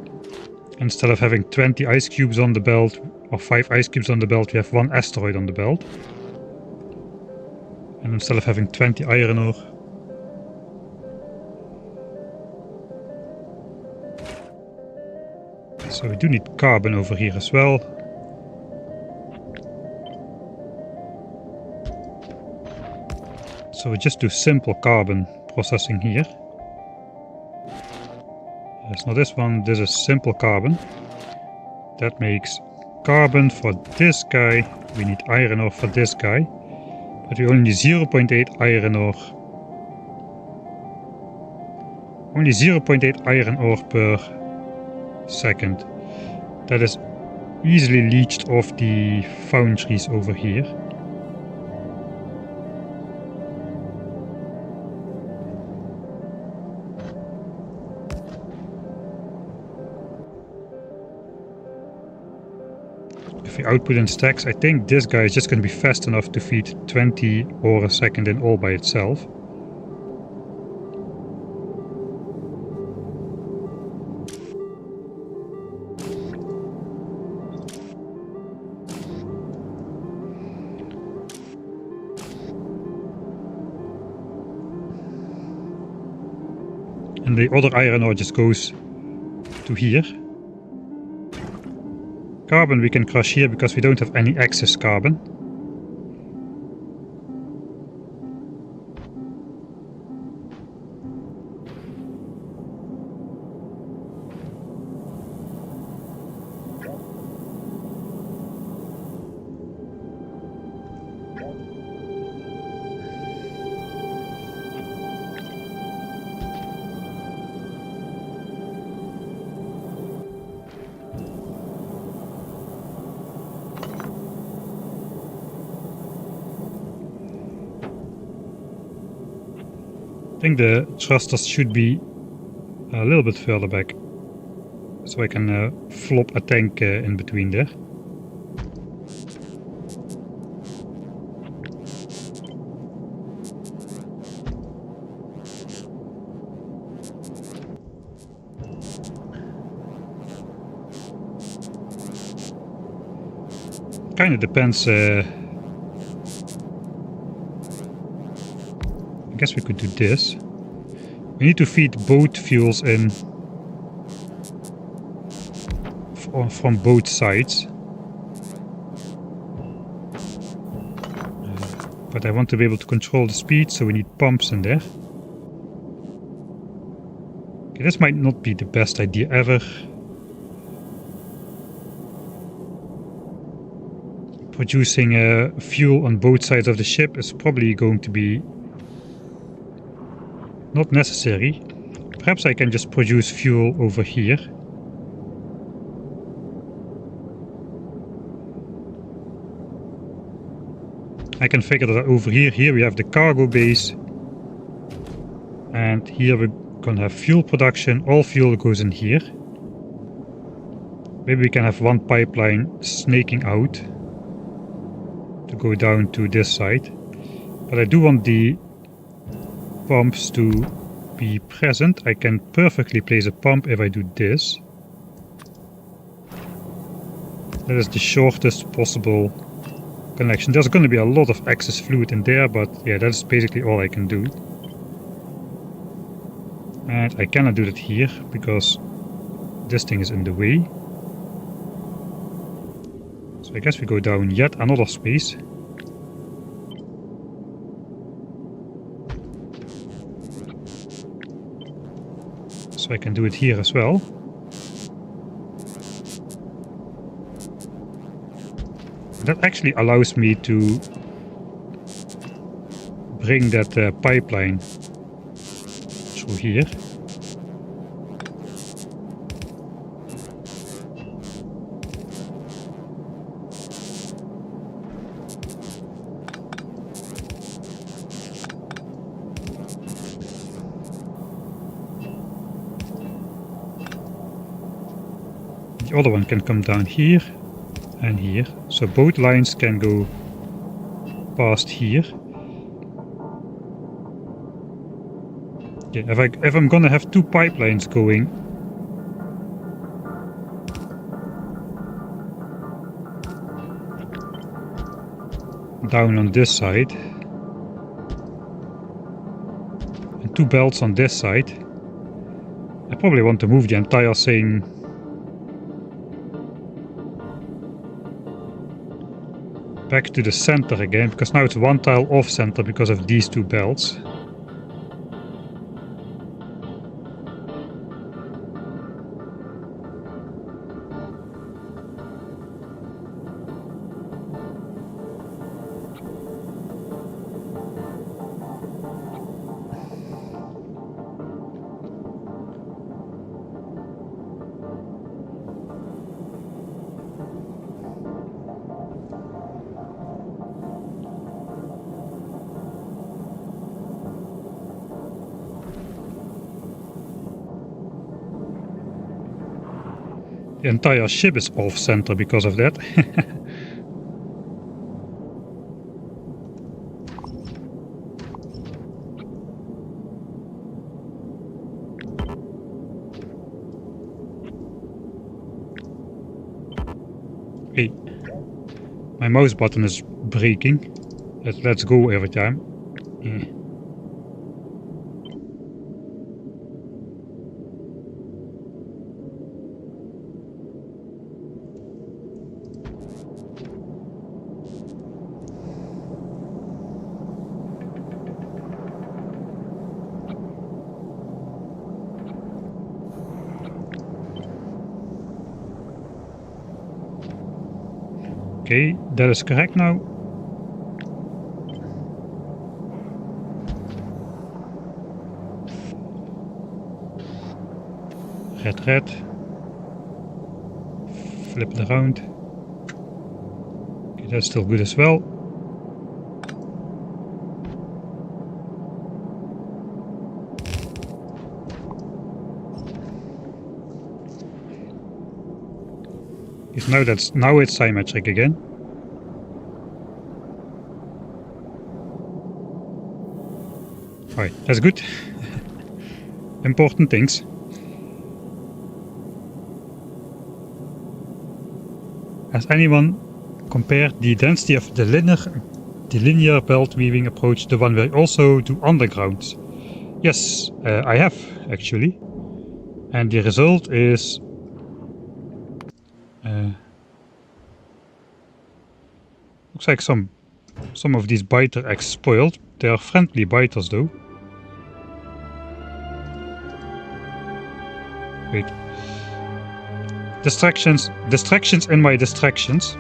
instead of having 20 ice cubes on the belt, or 5 ice cubes on the belt, we have 1 asteroid on the belt. And instead of having 20 iron ore, so we do need carbon over here as well. So we just do simple carbon processing here. It's not this one, this is simple carbon. That makes carbon for this guy. We need iron ore for this guy. But we only need 0.8 iron ore. Only 0.8 iron ore per second. That is easily leached off the foundries over here. If we output in stacks, I think this guy is just going to be fast enough to feed 20 ore a second in all by itself. And the other iron ore just goes to here. Carbon we can crush here because we don't have any excess carbon. I think the thrusters should be a little bit further back, so I can flop a tank in between there. Kind of depends guess we could do this. We need to feed both fuels in from both sides. But I want to be able to control the speed, so we need pumps in there. Okay, this might not be the best idea ever. Producing fuel on both sides of the ship is probably going to be not necessary. Perhaps I can just produce fuel over here. I can figure that over here. Here we have the cargo base. And here we're gonna have fuel production. All fuel goes in here. Maybe we can have one pipeline snaking out to go down to this side. But I do want the pumps to be present. I can perfectly place a pump if I do this. That is the shortest possible connection. There's going to be a lot of excess fluid in there, but yeah, that's basically all I can do. And I cannot do that here because this thing is in the way. So I guess we go down yet another space. So I can do it here as well. That actually allows me to bring that pipeline through here. The other one can come down here and here. So both lines can go past here. Yeah, if I'm gonna have two pipelines going down on this side and two belts on this side, I probably want to move the entire thing back to the center again, because now it's one tile off center because of these two belts. The entire ship is off center because of that. Hey, my mouse button is breaking. Let's go every time. Okay, that is correct now. Red. Flip it around. Okay, that's still good as well. Now it's symmetric again. Right, that's good. Important things. Has anyone compared the density of the linear the linear belt weaving approach, the one where you also do undergrounds? Yes, I have actually. And the result is looks like some of these biter eggs spoiled. They are friendly biters though. Wait. Distractions in my distractions.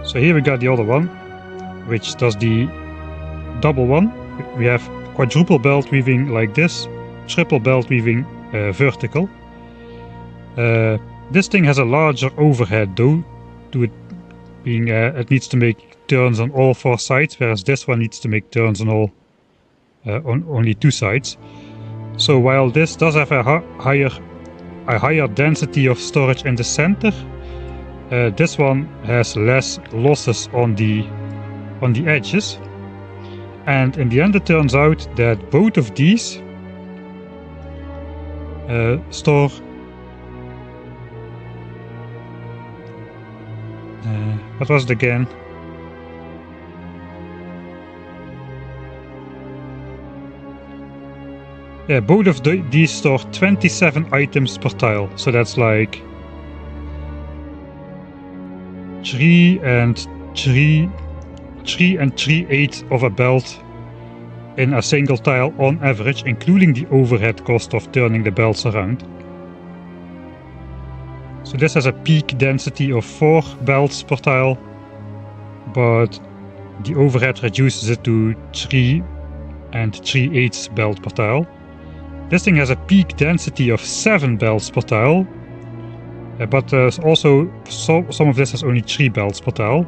So here we got the other one, which does the double one. We have quadruple belt weaving like this, triple belt weaving vertical. This thing has a larger overhead though, to it being it needs to make turns on all 4 sides, whereas this one needs to make turns on all on only 2 sides. So while this does have a higher density of storage in the center, this one has less losses on the edges. And in the end it turns out that both of these store what was it again? Yeah, both of these store 27 items per tile, so that's like 3 and 3/8 of a belt in a single tile on average, including the overhead cost of turning the belts around. So this has a peak density of 4 belts per tile, but the overhead reduces it to 3 and 3/8 belt per tile. This thing has a peak density of 7 belts per tile, but also some of this has only 3 belts per tile.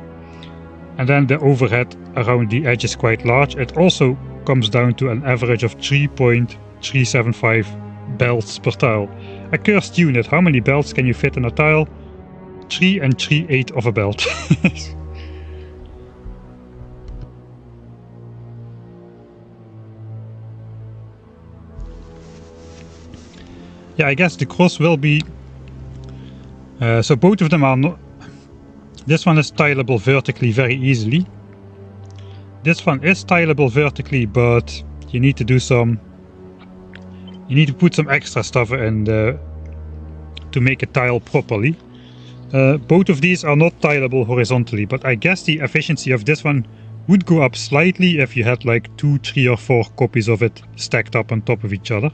And then the overhead around the edge is quite large. It also comes down to an average of 3.375 belts per tile. A cursed unit. How many belts can you fit in a tile? 3 and 3/8 of a belt. Yeah, I guess the cross will be... so both of them are not... This one is tileable vertically very easily. This one is tileable vertically, but you need to do some... You need to put some extra stuff in to make a tile properly. Both of these are not tileable horizontally, but I guess the efficiency of this one would go up slightly if you had like 2, 3 or 4 copies of it stacked up on top of each other.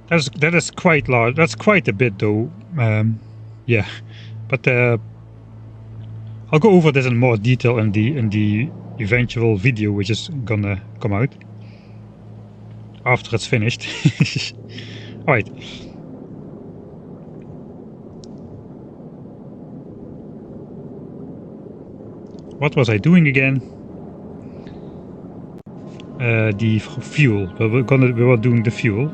That is quite large. That's quite a bit though. Yeah, but I'll go over this in more detail in the eventual video, which is gonna come out after it's finished. Alright. What was I doing again? The fuel. We were doing the fuel.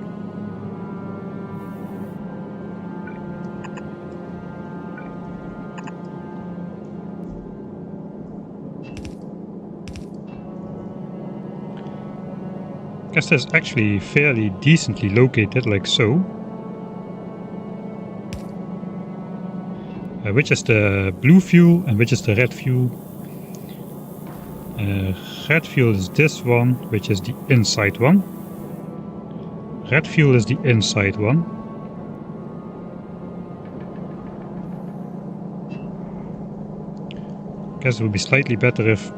I guess that's actually fairly decently located, like so. Which is the blue fuel and which is the red fuel? Red fuel is this one, which is the inside one. Red fuel is the inside one. I guess it would be slightly better if...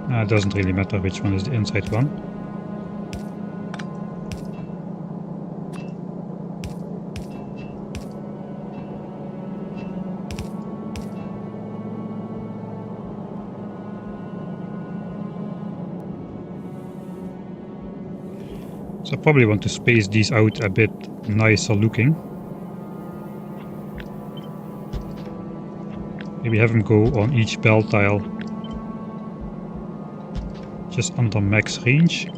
it doesn't really matter which one is the inside one. So I probably want to space these out a bit nicer looking. Maybe have them go on each belt tile just under max range.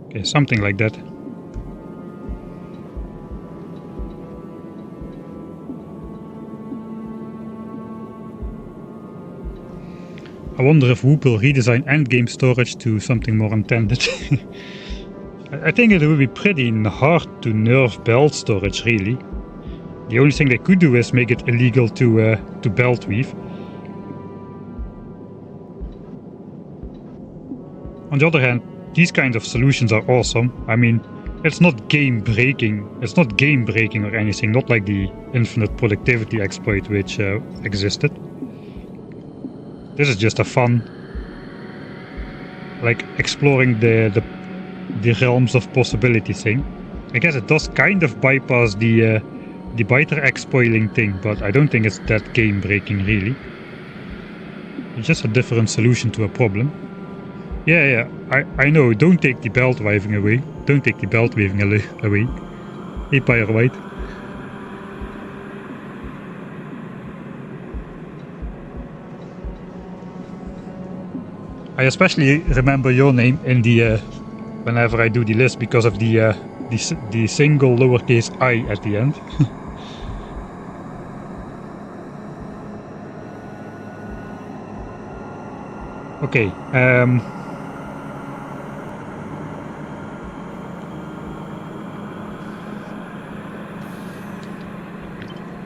Okay, something like that. I wonder if Whoop will redesign endgame storage to something more intended. I think it would be pretty hard to nerf belt storage, really. The only thing they could do is make it illegal to belt weave. On the other hand, these kind of solutions are awesome. I mean, it's not game breaking. It's not game breaking or anything. Not like the infinite productivity exploit which existed. This is just a fun, like, exploring the realms of possibility thing. I guess it does kind of bypass the biter exploiting thing, but I don't think it's that game breaking really. It's just a different solution to a problem. Yeah, I know, don't take the belt weaving away. Don't take the belt weaving away. Hey, Pyrite. I especially remember your name in the whenever I do the list because of the single lowercase I at the end. Okay.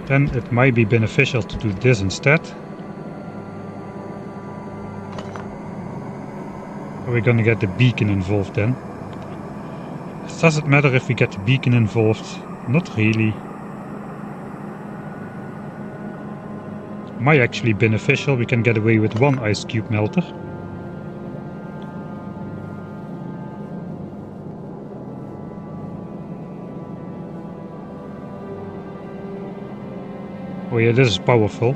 Then it might be beneficial to do this instead. Are we gonna get the beacon involved then? Does it matter if we get the beacon involved? Not really. Might actually be beneficial. We can get away with one ice cube melter. Oh yeah, this is powerful.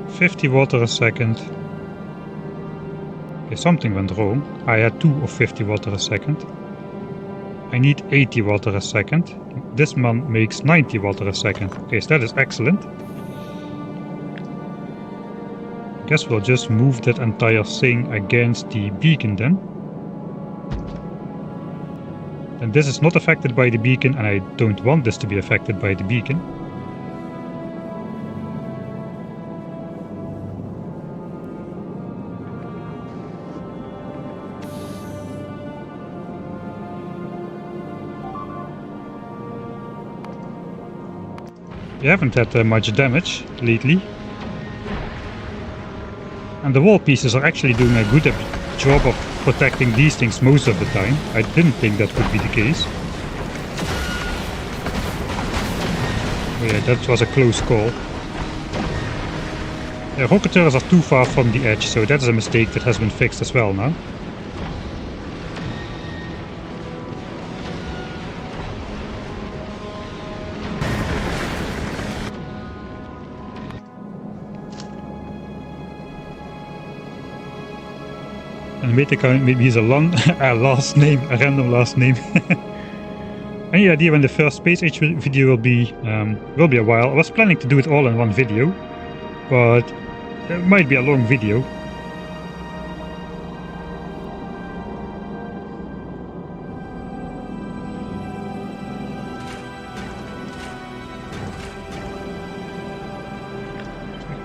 $50 water a second. Okay, something went wrong. I had 2 of 50 water a second. I need 80 water a second. This one makes 90 water a second. Okay, so that is excellent. Guess we'll just move that entire thing against the beacon then. And this is not affected by the beacon, and I don't want this to be affected by the beacon. We haven't had much damage lately. And the wall pieces are actually doing a good job of protecting these things most of the time. I didn't think that would be the case. Oh yeah, that was a close call. Yeah, rocketeurs are too far from the edge, so that's a mistake that has been fixed as well now. And mate account maybe is a last name, a random last name. Any idea when the first space age video will be a while. I was planning to do it all in one video, but it might be a long video.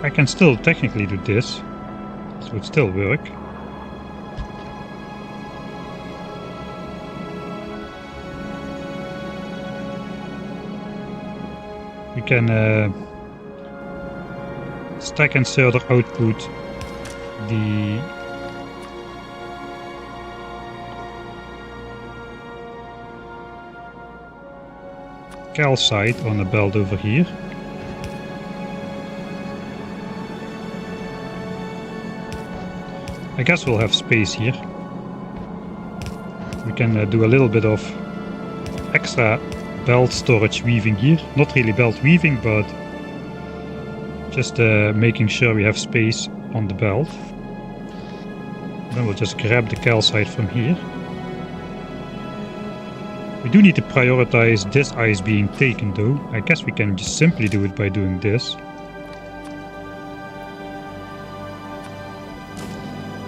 I can still technically do this, so it would still work. We can stack and further output the calcite on the belt over here. I guess we'll have space here. We can do a little bit of extra belt storage weaving here. Not really belt weaving, but just making sure we have space on the belt. Then we'll just grab the calcite from here. We do need to prioritize this ice being taken though. I guess we can just simply do it by doing this.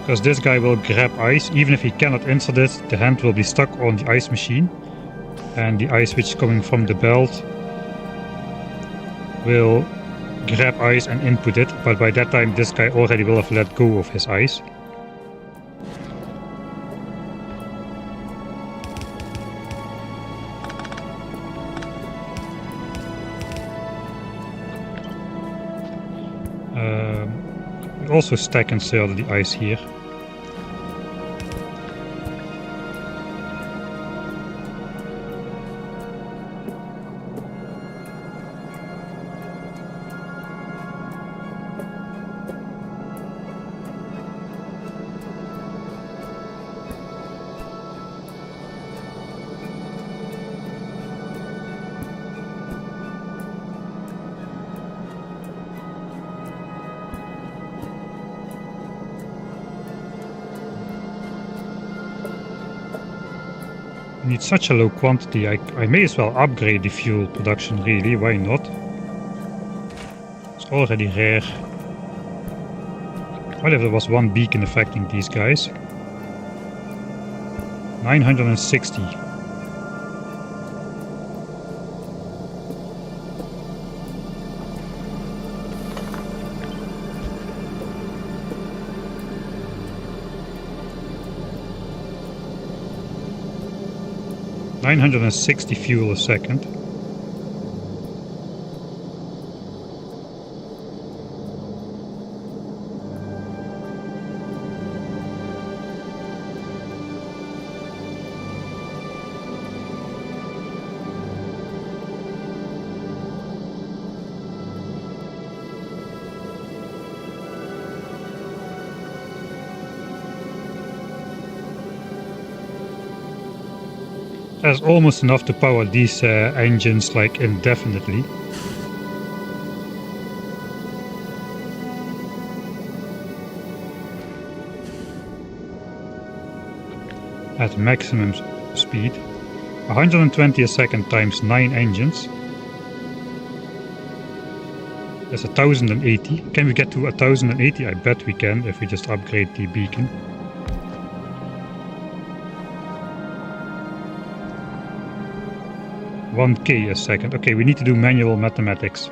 Because this guy will grab ice. Even if he cannot insert it, the hand will be stuck on the ice machine. And the ice which is coming from the belt will grab ice and input it, but by that time this guy already will have let go of his ice. Also stack and sell the ice here. Need such a low quantity, I may as well upgrade the fuel production, really, why not? It's already rare. What if there was one beacon affecting these guys? 960. $960 fuel a second. That's almost enough to power these engines like indefinitely. At maximum speed. 120 a second times 9 engines. That's 1080. Can we get to 1080? I bet we can if we just upgrade the beacon. $1K a second. Okay, we need to do manual mathematics.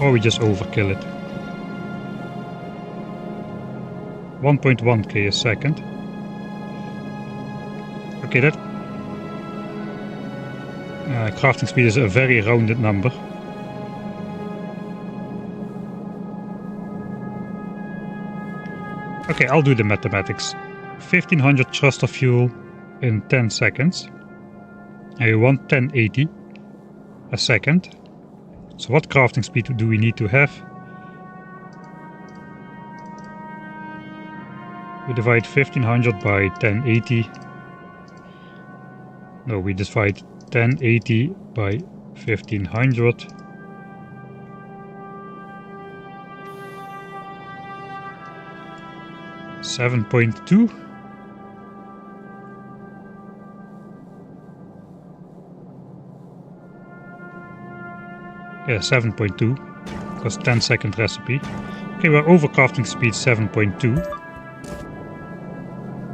Or we just overkill it. 1.1K a second. Okay, that crafting speed is a very rounded number. Okay, I'll do the mathematics. 1500 thruster fuel in 10 seconds. And you want 1080 a second. So what crafting speed do we need to have? We divide 1500 by 1080. No, we divide 1080 by 1500. $7.2. Yeah, 7.2. Because 10-second recipe. Okay, we're over crafting speed 7.2.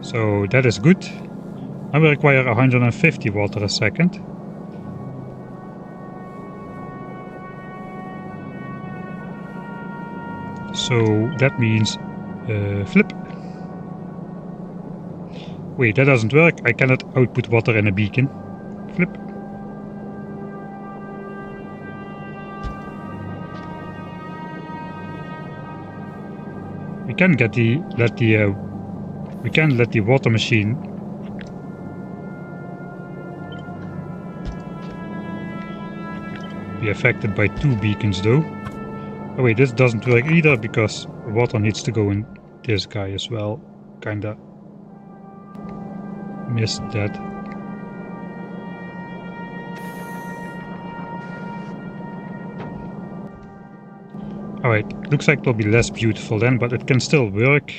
So that is good. And we require 150 water a second. So that means flip. Wait, that doesn't work. I cannot output water in a beacon. Flip. We can let the water machine be affected by 2 beacons though. Oh wait, this doesn't work either because water needs to go in this guy as well. Kinda missed that. Alright, looks like it'll be less beautiful then, but it can still work.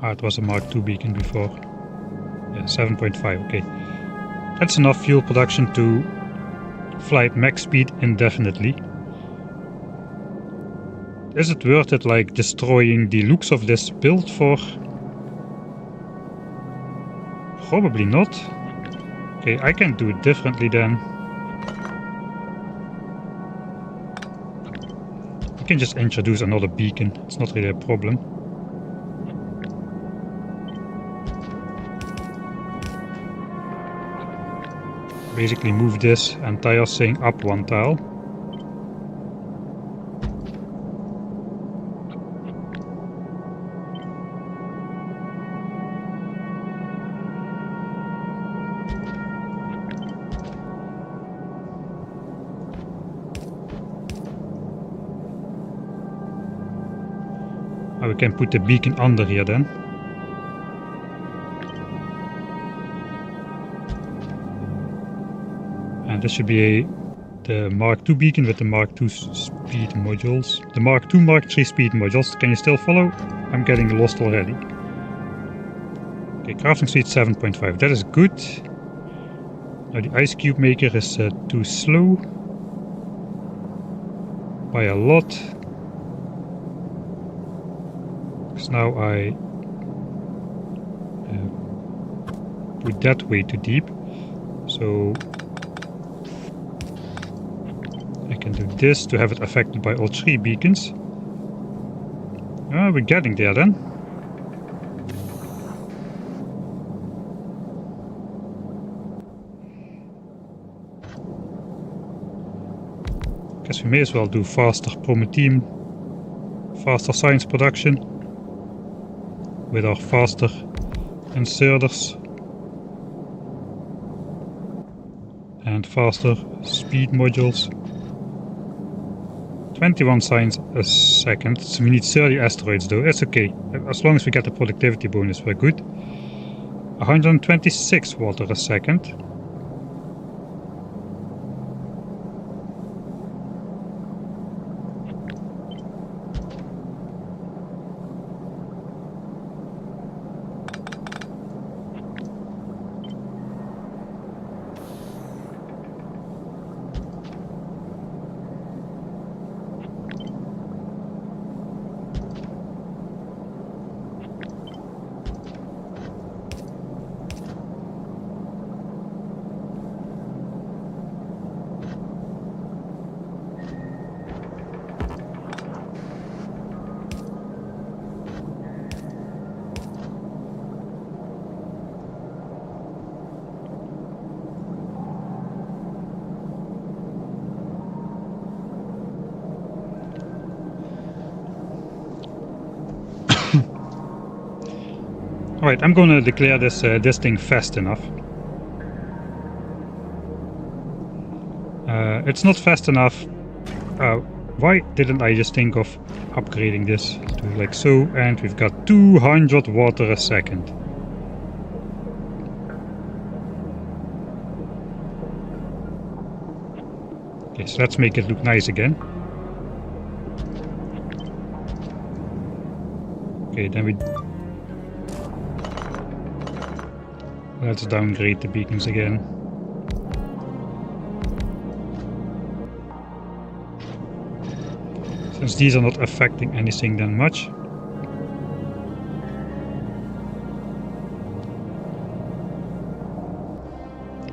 Ah, it was a Mark II beacon before. Yeah, 7.5, okay. That's enough fuel production to fly at max speed indefinitely. Is it worth it, like, destroying the looks of this build for... Probably not. Okay, I can do it differently then. I can just introduce another beacon, it's not really a problem. Basically move this entire thing up one tile. We can put the beacon under here then. And this should be the Mark II beacon with the Mark II speed modules. The Mark II, Mark III speed modules. Can you still follow? I'm getting lost already. Okay, crafting speed 7.5. That is good. Now the ice cube maker is too slow. By a lot. Because now I put that way too deep. So I can do this to have it affected by all 3 beacons. We're getting there then. Guess we may as well do faster Prometheum, faster science production with our faster inserters and faster speed modules. 21 science a second, so we need 30 asteroids though. It's okay, as long as we get the productivity bonus we're good. 126 water a second. Alright, I'm gonna declare this thing fast enough. It's not fast enough. Why didn't I just think of upgrading this to like so? And we've got 200 water a second. Okay, so let's make it look nice again. Okay, then we... Let's downgrade the beacons again. Since these are not affecting anything that much.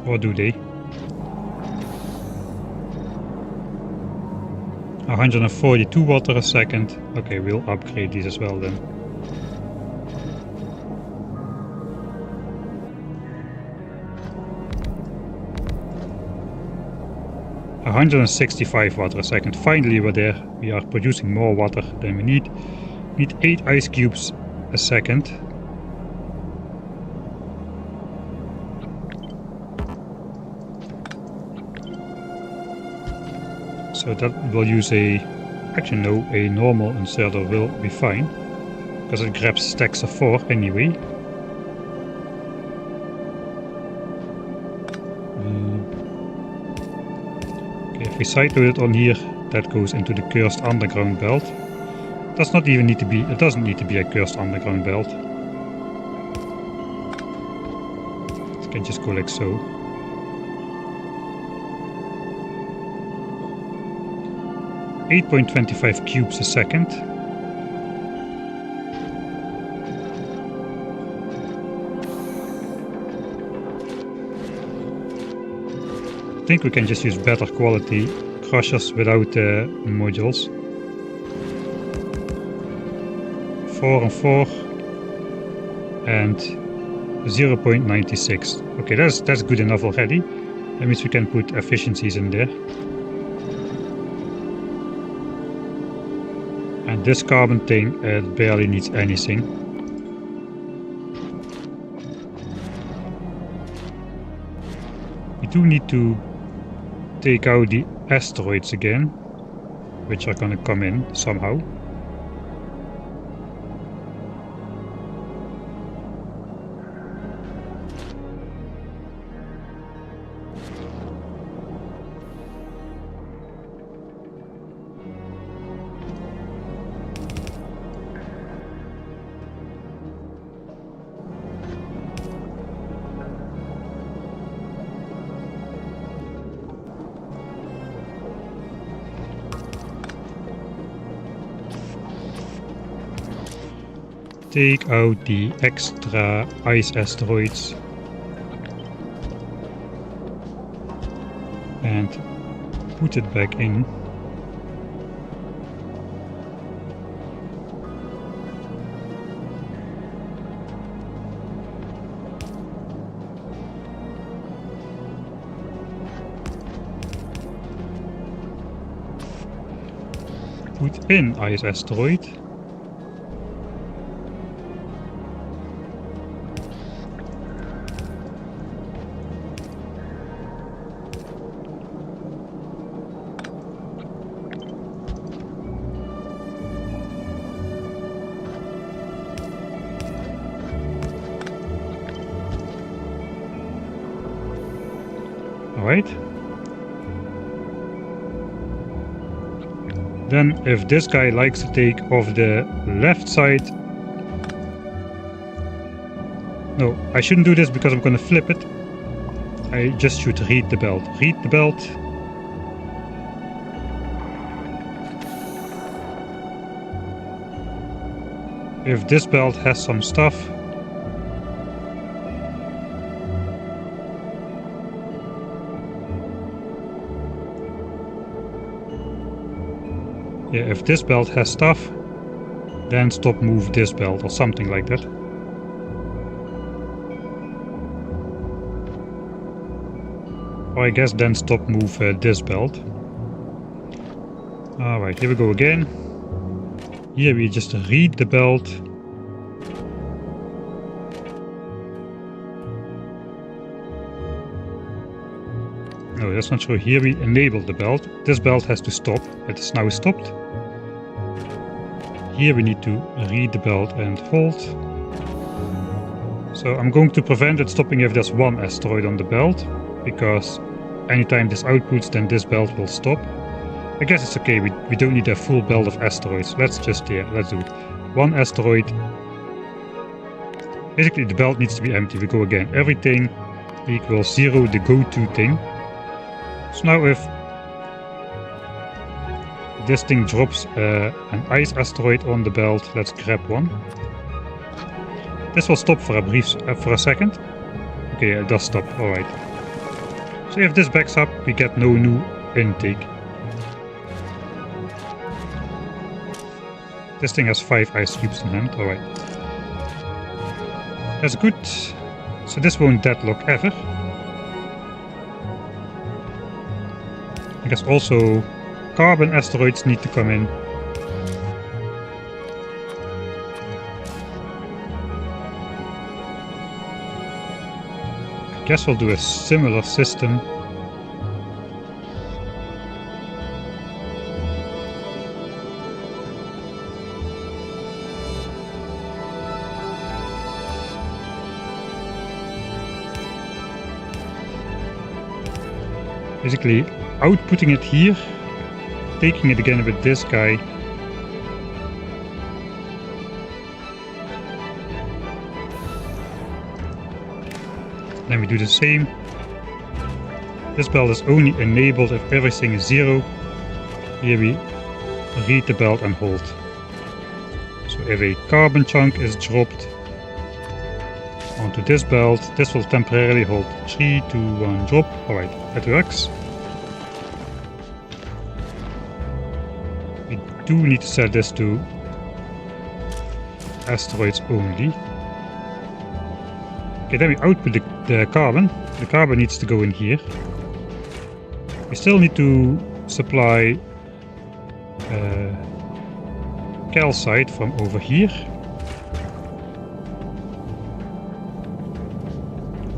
Or do they? 142 water a second. Okay, we'll upgrade these as well then. A 165 water a second. Finally we're there. We are producing more water than we need. We need 8 ice cubes a second. So that will use a... Actually no, a normal inserter will be fine. Because it grabs stacks of 4 anyway. If we sideload it on here, that goes into the cursed underground belt. Does not even need to be, it doesn't need to be a cursed underground belt. You can just go like so. .25 cubes a second. I think we can just use better quality crushers without the modules. 4 and 4 and 0.96. Okay, that's good enough already. That means we can put efficiencies in there. And this carbon thing, it barely needs anything. We do need to take out the asteroids again, which are gonna come in somehow. Take out the extra ice asteroids and put it back in. Put in ice asteroid. Alright. Then if this guy likes to take off the left side... No, I shouldn't do this because I'm gonna flip it. I just should read the belt. Read the belt. If this belt has some stuff, yeah, if this belt has stuff, then stop move this belt or something like that. Or I guess then stop move this belt. Alright, here we go again. Here we just read the belt. No, that's not true. Here we enable the belt. This belt has to stop. It is now stopped. Here we need to read the belt and hold. So I'm going to prevent it stopping if there's one asteroid on the belt, because anytime this outputs, then this belt will stop. I guess it's okay, we don't need a full belt of asteroids. Let's just, yeah, let's do it. One asteroid. Basically the belt needs to be empty. We go again. Everything equals 0, the go-to thing. So now if this thing drops an ice asteroid on the belt, let's grab one. This will stop for a second. Okay, it does stop, alright. So if this backs up, we get no new intake. This thing has 5 ice cubes in hand, alright. That's good. So this won't deadlock ever. I guess also carbon asteroids need to come in. I guess we'll do a similar system. Basically outputting it here, taking it again with this guy. Then we do the same. This belt is only enabled if everything is 0. Here we read the belt and hold. So if a carbon chunk is dropped onto this belt, this will temporarily hold 3, 2, 1, drop. Alright, that works. We do need to set this to asteroids only. Okay, then we output the carbon. The carbon needs to go in here. We still need to supply calcite from over here.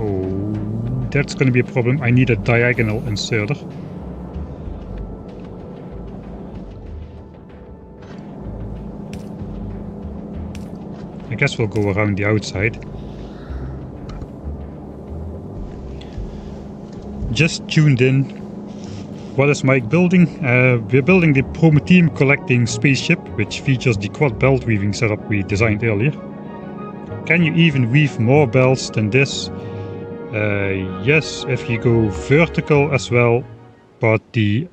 Oh, that's going to be a problem. I need a diagonal inserter. I guess we'll go around the outside. Just tuned in. What is Mike building? We're building the Prometheum collecting spaceship, which features the quad belt weaving setup we designed earlier. Can you even weave more belts than this? Yes, if you go vertical as well, but the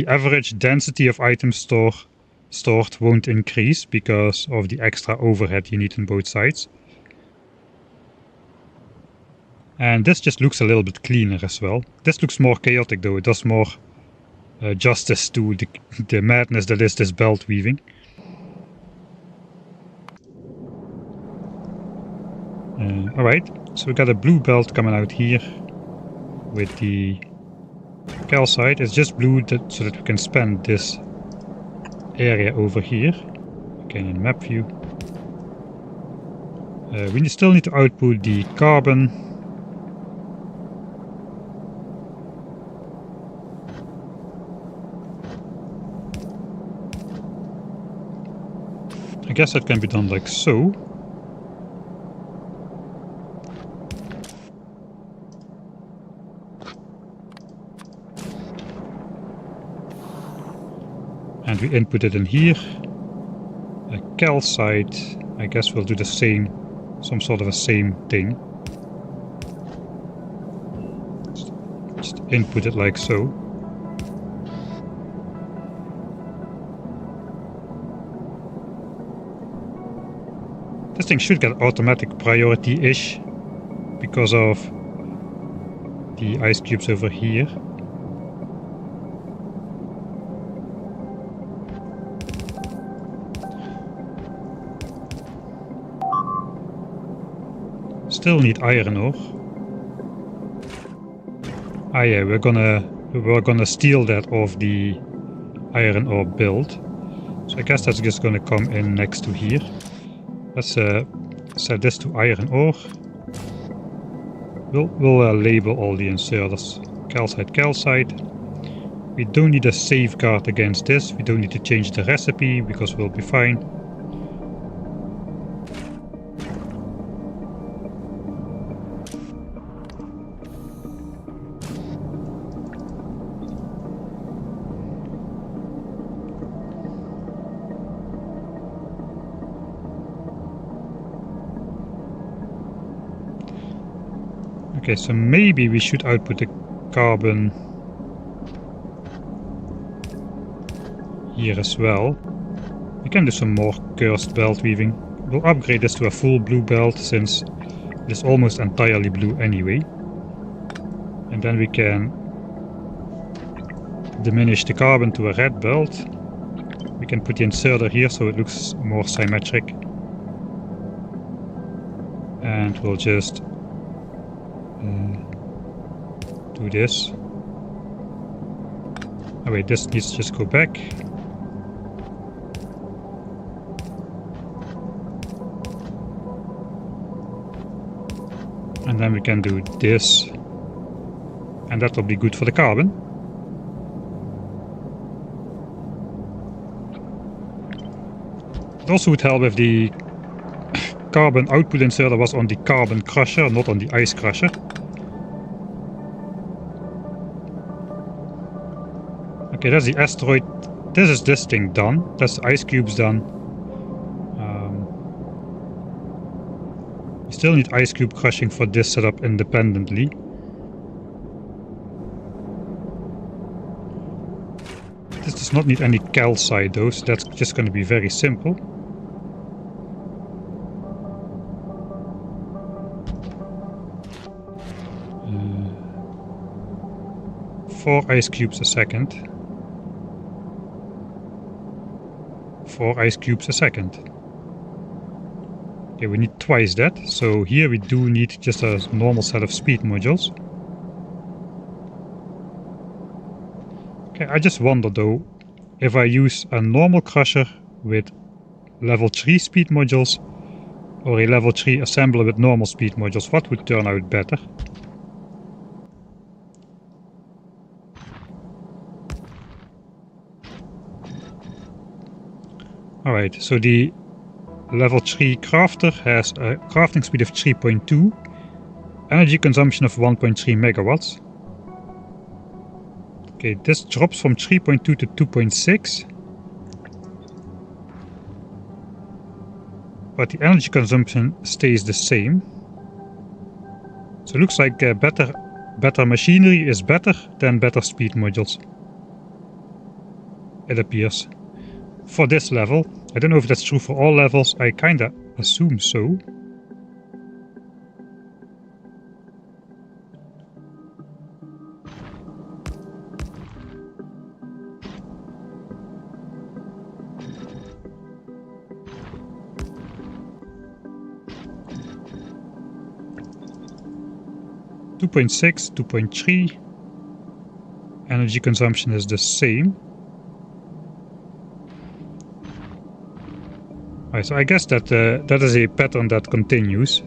average density of items stored won't increase because of the extra overhead you need on both sides. And this just looks a little bit cleaner as well. This looks more chaotic though, it does more justice to the madness that is this belt weaving. Alright, so we got a blue belt coming out here with the calcite. It's just blue so that we can span this area over here. Again in map view. We still need to output the carbon. I guess that can be done like so. And we input it in here. A calcite, I guess we'll do the same, some sort of a same thing. Just input it like so. This thing should get automatic priority-ish because of the ice cubes over here. Still need iron ore. Ah yeah, we're gonna steal that off the iron ore build. So I guess that's just gonna come in next to here. Let's set this to iron ore. We'll label all the inserters. Calcite, calcite. We don't need a safeguard against this. We don't need to change the recipe because we'll be fine. Okay, so maybe we should output the carbon here as well. We can do some more cursed belt weaving. We'll upgrade this to a full blue belt since it is almost entirely blue anyway. And then we can diminish the carbon to a red belt. We can put the inserter here so it looks more symmetric. And we'll just do this. Oh wait, this needs to just go back. And then we can do this. And that will be good for the carbon. It also would help if the carbon output inserter was on the carbon crusher, not on the ice crusher. Okay, that's the asteroid. This is this thing done. That's the ice cubes done. We still need ice cube crushing for this setup independently. This does not need any calcite though, so that's just going to be very simple. Four ice cubes a second. 4 ice cubes a second. Okay, we need twice that, so here we do need just a normal set of speed modules. Okay, I just wonder though, if I use a normal crusher with level 3 speed modules or a level 3 assembler with normal speed modules, what would turn out better? Alright, so the level 3 crafter has a crafting speed of 3.2, energy consumption of 1.3 megawatts. Okay, this drops from 3.2 to 2.6. But the energy consumption stays the same. So it looks like better machinery is better than better speed modules. It appears. For this level. I don't know if that's true for all levels, I kinda assume so. .6, 2.3. Energy consumption is the same. Right, so I guess that that is a pattern that continues.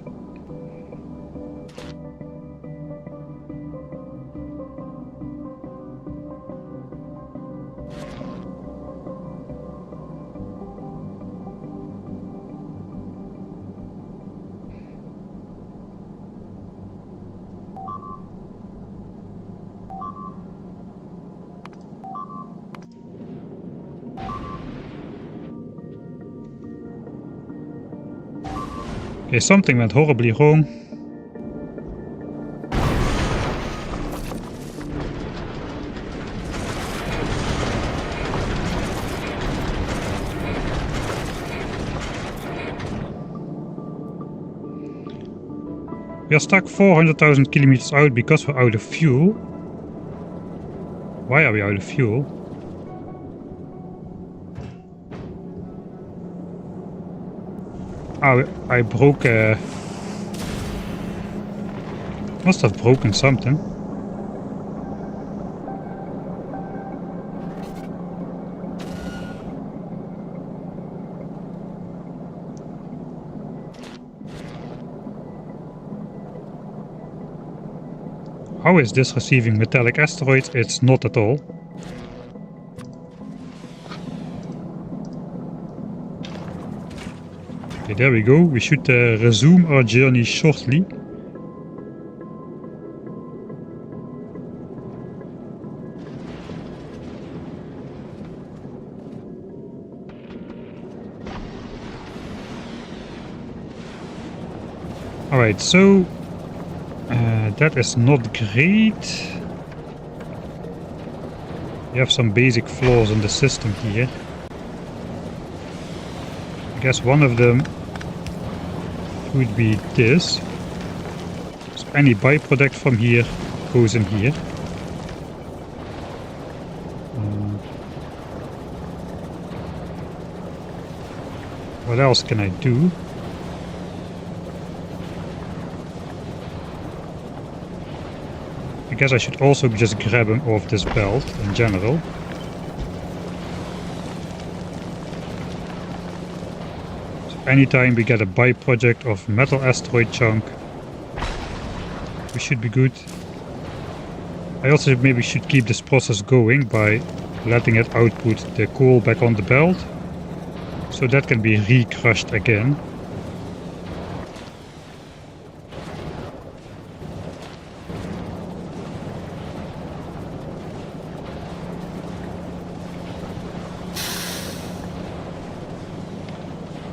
Okay, something went horribly wrong. We are stuck 400,000 kilometers out because we're out of fuel. Why are we out of fuel? Oh, I broke... must have broken something. How is this receiving metallic asteroids? It's not at all. Okay, there we go. We should resume our journey shortly. Alright, so that is not great. We have some basic flaws in the system here. I guess one of them would be this. So any byproduct from here goes in here. What else can I do? I guess I should also just grab him off this belt in general. So anytime we get a byproduct of metal asteroid chunk, we should be good. I also maybe should keep this process going by letting it output the coal back on the belt, so that can be re-crushed again.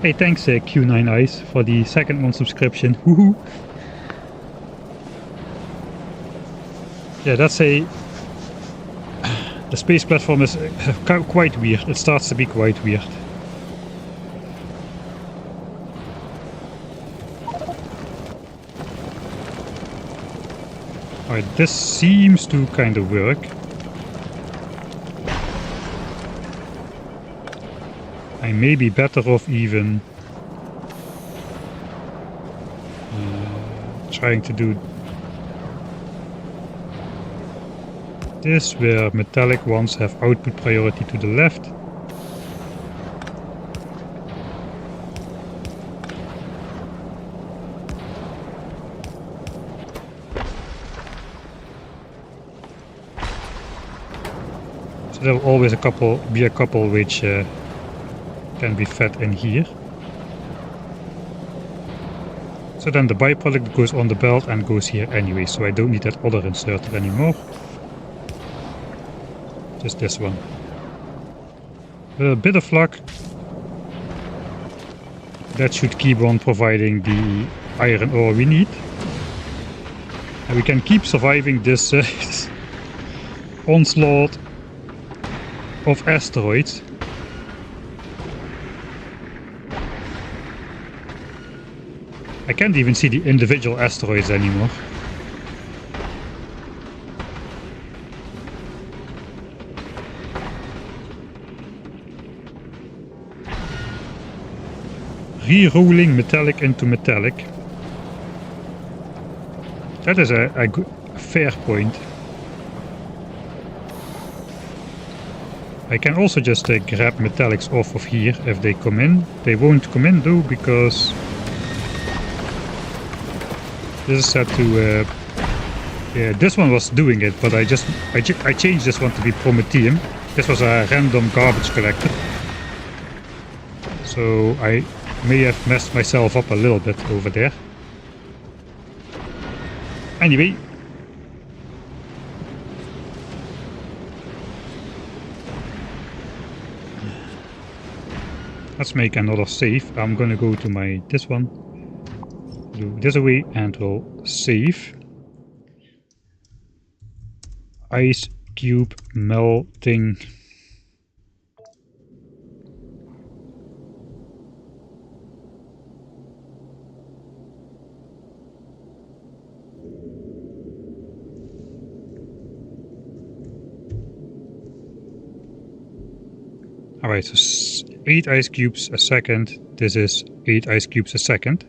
Hey, thanks Q9 Ice for the second month subscription. Woohoo! Yeah, that's the space platform is quite weird. It starts to be quite weird. Alright, this seems to kind of work. I may be better off even trying to do this, where metallic ones have output priority to the left. So there will always be a couple which can be fed in here. So then the byproduct goes on the belt and goes here anyway, so I don't need that other inserter anymore. Just this one. A bit of luck. That should keep on providing the iron ore we need. And we can keep surviving this onslaught of asteroids. I can't even see the individual asteroids anymore. Re-rolling metallic into metallic. That is a fair point. I can also just grab metallics off of here if they come in. They won't come in though, because this is set to yeah, this one was doing it, but I changed this one to be Prometheum. This was a random garbage collector, so I may have messed myself up a little bit over there. Anyway, let's make another save. I'm gonna go to this one, do this away, and we'll save. Ice cube melting. Alright, so 8 ice cubes a second. This is 8 ice cubes a second.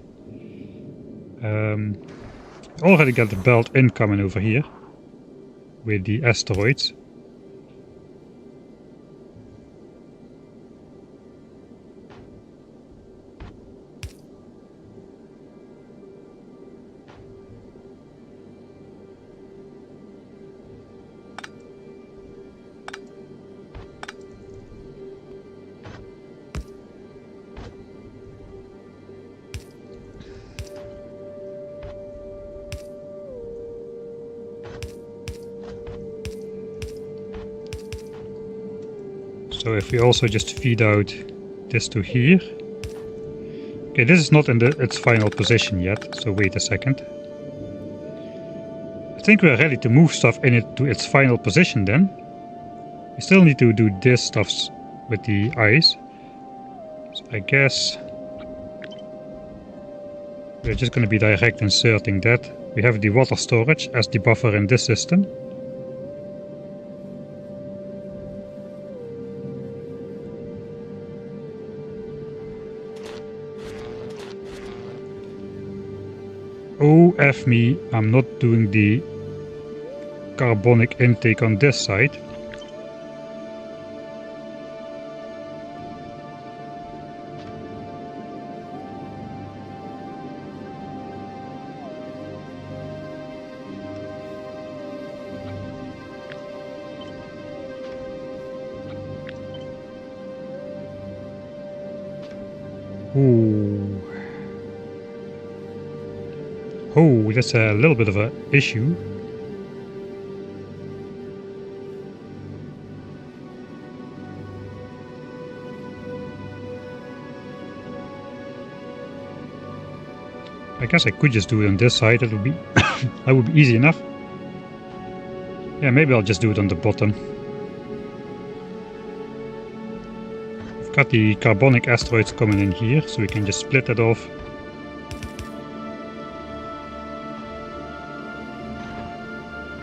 Already got the belt incoming over here with the asteroids. So if we also just feed out this to here. Okay, this is not in its final position yet, so wait a second. I think we're ready to move stuff in it to its final position then. We still need to do this stuff with the ice. So I guess we're just going to be direct inserting that. We have the water storage as the buffer in this system. Oh, F me, I'm not doing the carbonic intake on this side. Ooh. Oh, that's a little bit of an issue. I guess I could just do it on this side. That would be that would be easy enough. Yeah, maybe I'll just do it on the bottom. We've got the carbonic asteroids coming in here, so we can just split that off.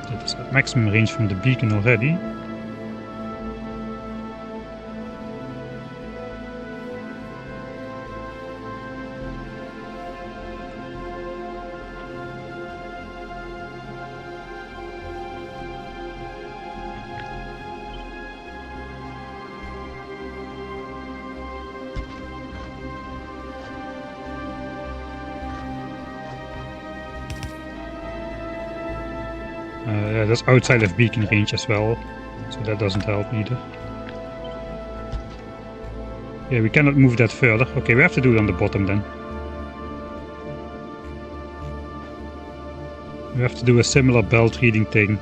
That is at maximum range from the beacon already. That's outside of beacon range as well, so that doesn't help either. Yeah, we cannot move that further. Okay, we have to do it on the bottom then. We have to do a similar belt reading thing.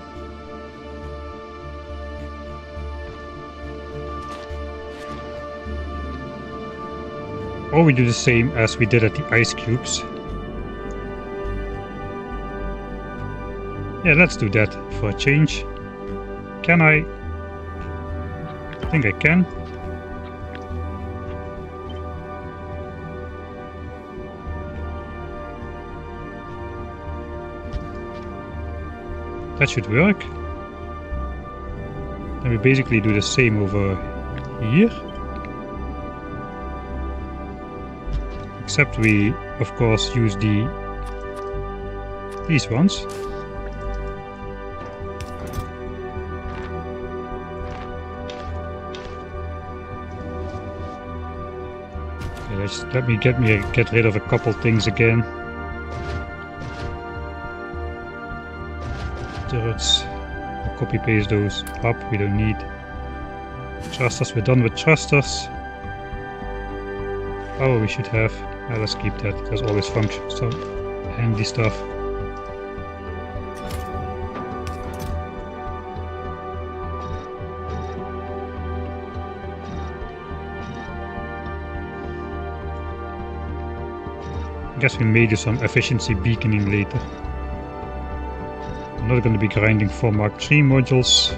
Or we do the same as we did at the ice cubes. Yeah, let's do that for a change. Can I? I think I can. That should work. Then we basically do the same over here. Except we, of course, use these ones. Let me get rid of a couple things again. Turrets. I'll copy paste those up. We don't need thrusters. We're done with thrusters. Oh, we should have. Let's keep that. There's always function stuff, handy stuff. I guess we may do some efficiency beaconing later. I'm not going to be grinding 4 Mark III modules.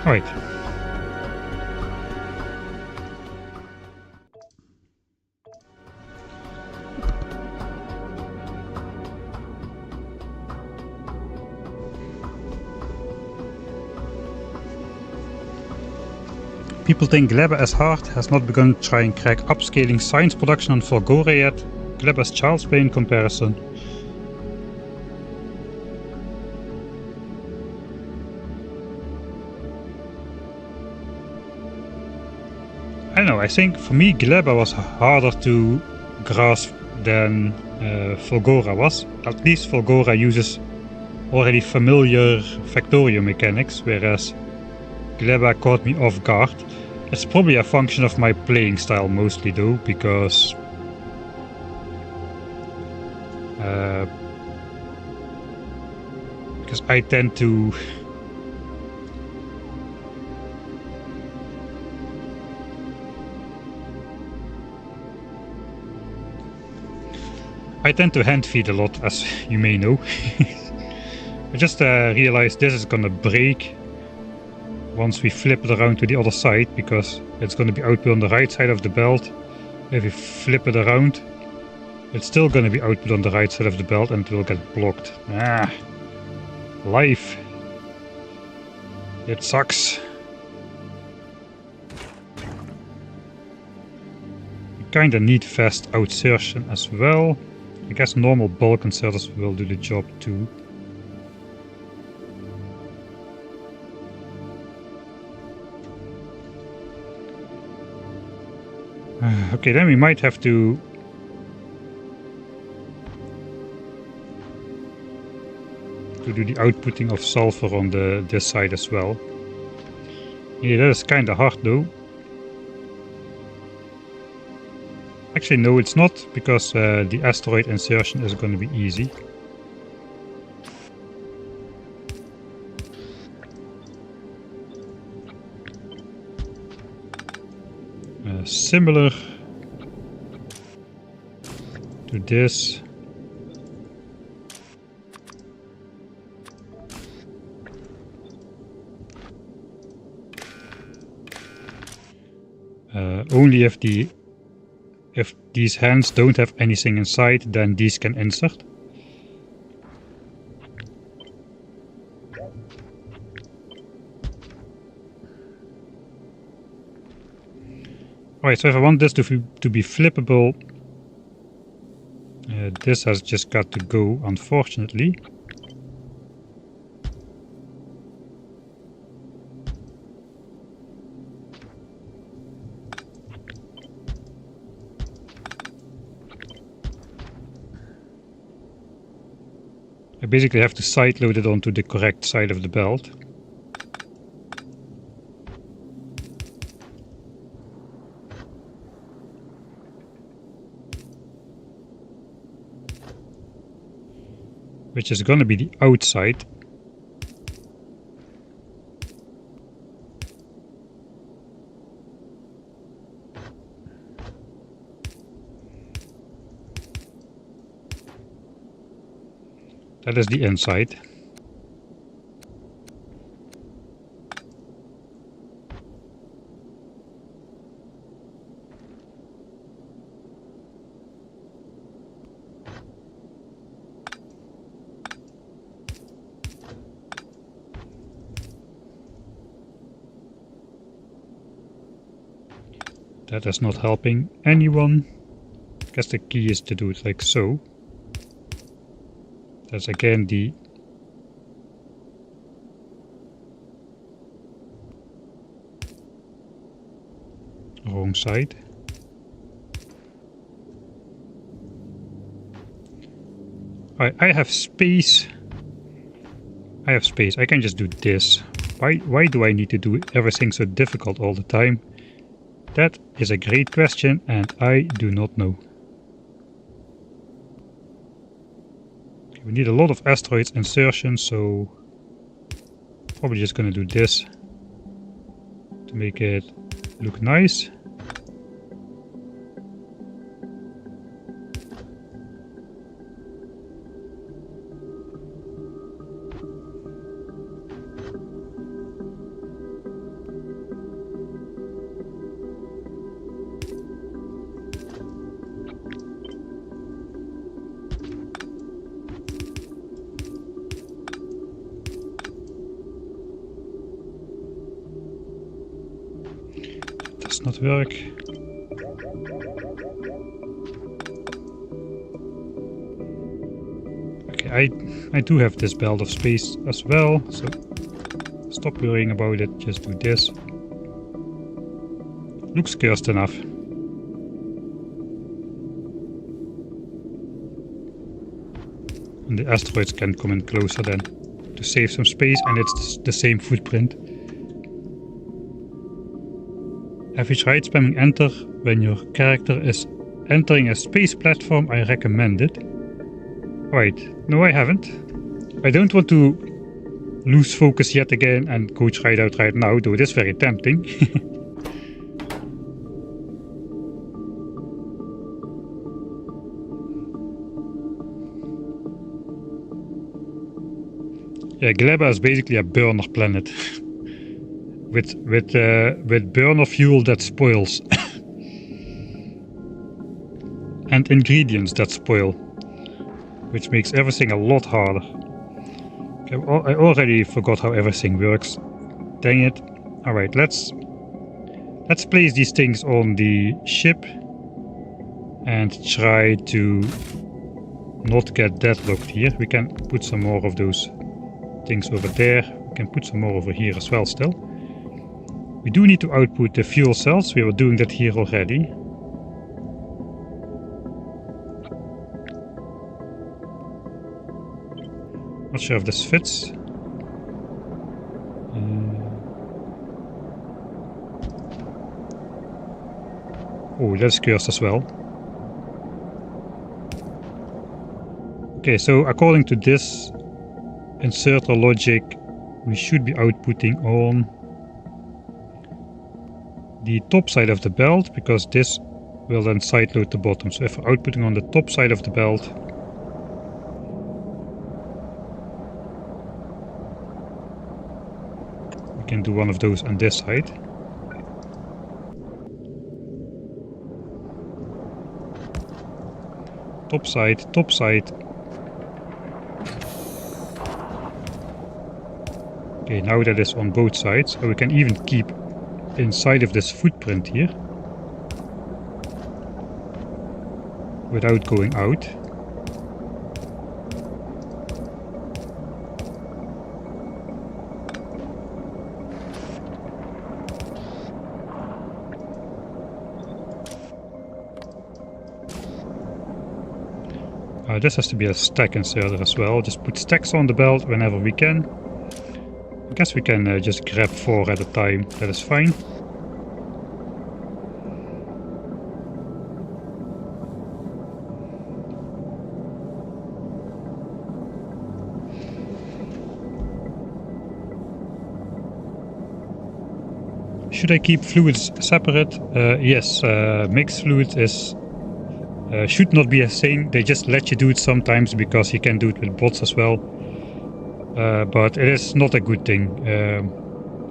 Right. People think Gleba as hard has not begun to try and crack upscaling science production on Fulgora yet. Gleba's child's play in comparison. I don't know, I think for me Gleba was harder to grasp than Fulgora was. At least Fulgora uses already familiar Factorio mechanics, whereas Gleba caught me off guard. It's probably a function of my playing style mostly though, because I tend to hand feed a lot, as you may know. I just realized this is gonna break once we flip it around to the other side, because it's gonna be output on the right side of the belt. If we flip it around, it's still gonna be output on the right side of the belt and it will get blocked. Life. It sucks. We kinda need fast outsertion as well. I guess normal bulk inserters will do the job too. Okay, then we might have to do the outputting of sulfur on this side as well. Yeah, that is kinda hard though. Actually no, it's not, because the asteroid insertion is gonna be easy. Similar to this. Only if these hands don't have anything inside, then these can insert. Alright, so if I want this to be flippable, this has just got to go, unfortunately. I basically have to side load it onto the correct side of the belt. Which is gonna be the outside. That is the inside. That is not helping anyone. I guess the key is to do it like so. That's again the wrong side. I have space. I have space. I can just do this. Why do I need to do everything so difficult all the time? That is a great question, and I do not know. Okay, we need a lot of asteroids insertion, so probably just gonna do this to make it look nice. Does not work. Okay, I do have this belt of space as well, so stop worrying about it, just do this. Looks cursed enough. And the asteroids can come in closer then to save some space, and it's the same footprint. Have you tried spamming enter when your character is entering a space platform? I recommend it. Right, no I haven't. I don't want to lose focus yet again and go try it out right now, though it is very tempting. Yeah, Gleba is basically a burner planet. with burner fuel that spoils. And ingredients that spoil. Which makes everything a lot harder. Okay, I already forgot how everything works. Dang it. Alright, let's place these things on the ship. And try to not get deadlocked here. We can put some more of those things over there. We can put some more over here as well still. We do need to output the fuel cells. We were doing that here already. Not sure if this fits. Oh, that's cursed as well. Okay, so according to this inserter logic, we should be outputting on the top side of the belt, because this will then sideload the bottom. So if we're outputting on the top side of the belt, we can do one of those on this side. Top side, top side. Okay, now that is on both sides, so we can even keep inside of this footprint here without going out. This has to be a stack inserter as well. Just put stacks on the belt whenever we can. I guess we can just grab 4 at a time, that is fine. Should I keep fluids separate? Yes, mixed fluid is should not be a thing. They just let you do it sometimes because you can do it with bots as well. But it is not a good thing.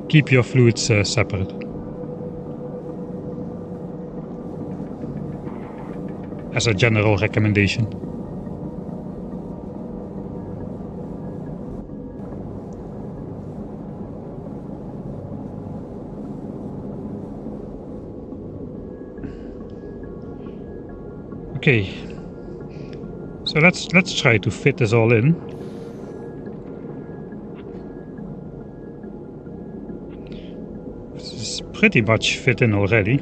Keep your fluids separate. As a general recommendation. Okay, so let's try to fit this all in. This is pretty much fit in already.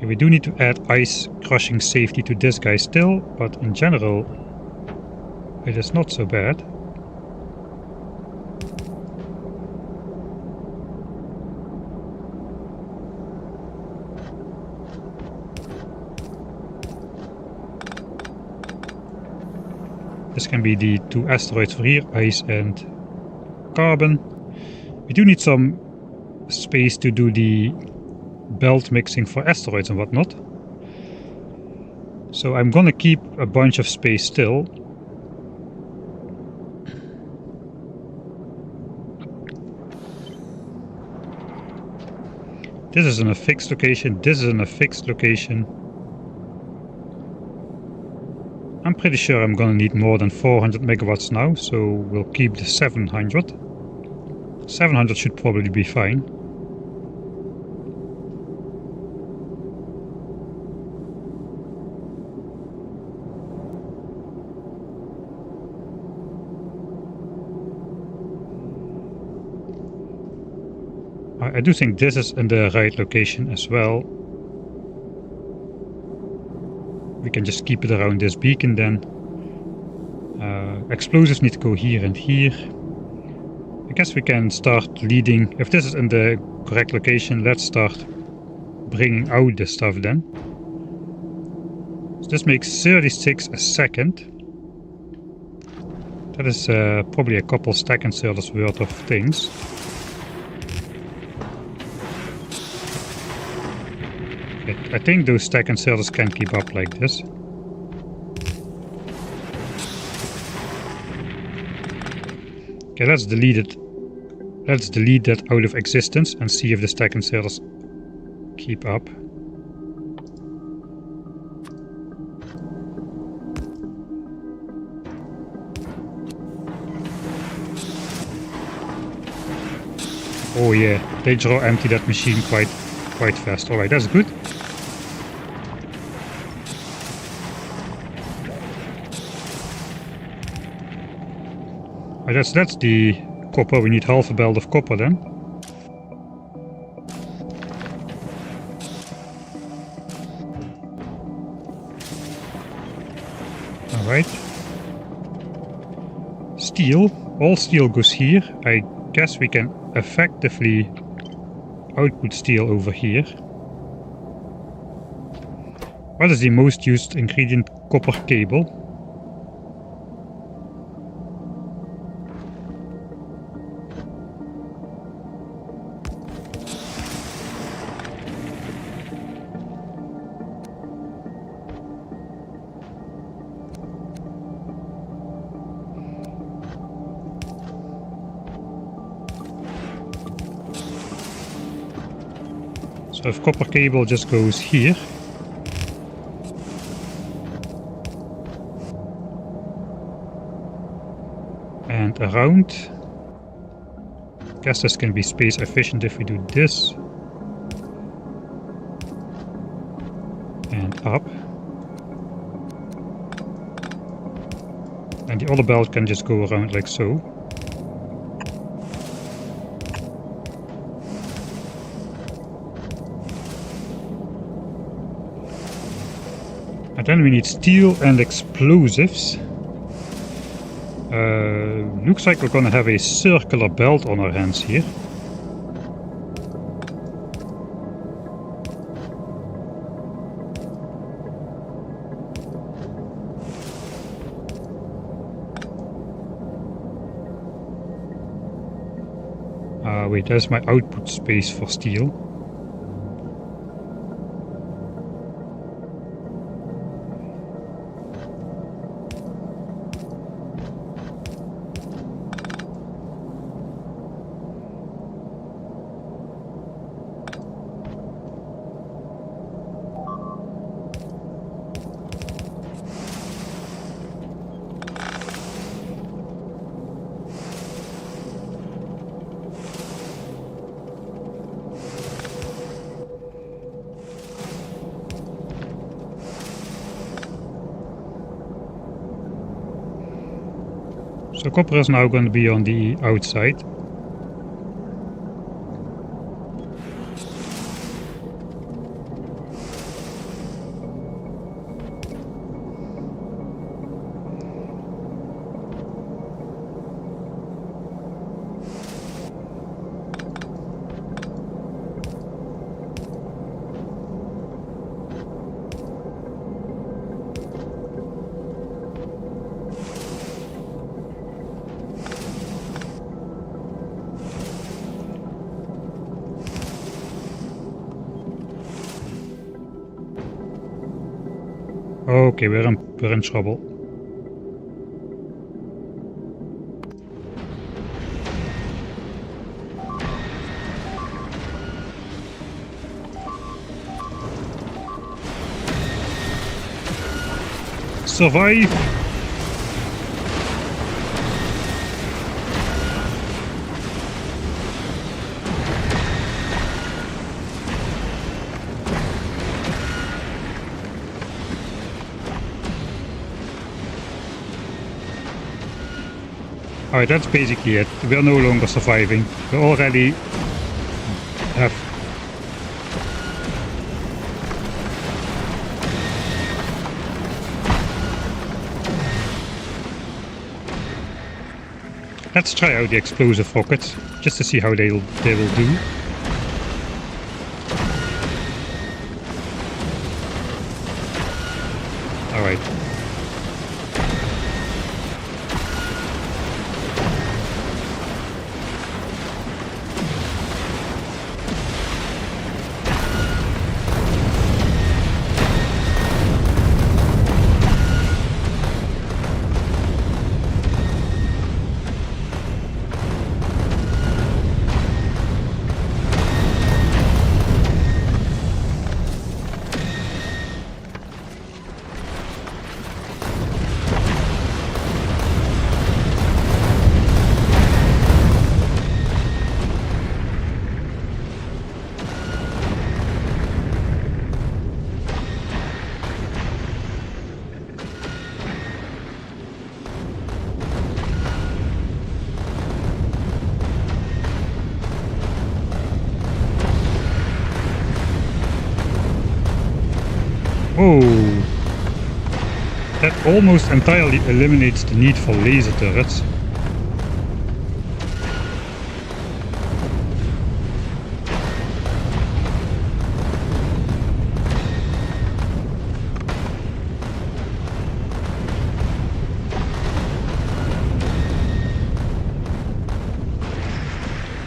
We do need to add ice crushing safety to this guy still, but in general it is not so bad. This can be the 2 asteroids for here, ice and carbon. We do need some space to do the belt mixing for asteroids and whatnot. So I'm gonna keep a bunch of space still. This is in a fixed location, this is in a fixed location. I'm pretty sure I'm gonna need more than 400 megawatts now, so we'll keep the 700. 700 should probably be fine. I do think this is in the right location as well. We can just keep it around this beacon then. Explosives need to go here and here. I guess we can start leading. If this is in the correct location, let's start bringing out the stuff then. So this makes 36 a second. That is probably a couple stack inserters worth of things. I think those stack inserters can keep up like this. Okay, let's delete it. Let's delete that out of existence and see if the stack inserters keep up. Oh yeah, they draw empty that machine quite fast. Alright, that's good. That's the copper. We need half a belt of copper then. Alright. Steel. All steel goes here. I guess we can effectively output steel over here. What is the most used ingredient? Copper cable. So if copper cable just goes here, and around, I guess this can be space efficient if we do this, and up, and the other belt can just go around like so. And then we need steel and explosives. Looks like we're gonna have a circular belt on our hands here. Wait, there's my output space for steel. So copper is now going to be on the outside. Okay, we're in trouble. Survive! Alright, that's basically it. We're no longer surviving. We already have... Let's try out the explosive rockets, just to see how they will do. Alright. Oh, that almost entirely eliminates the need for laser turrets.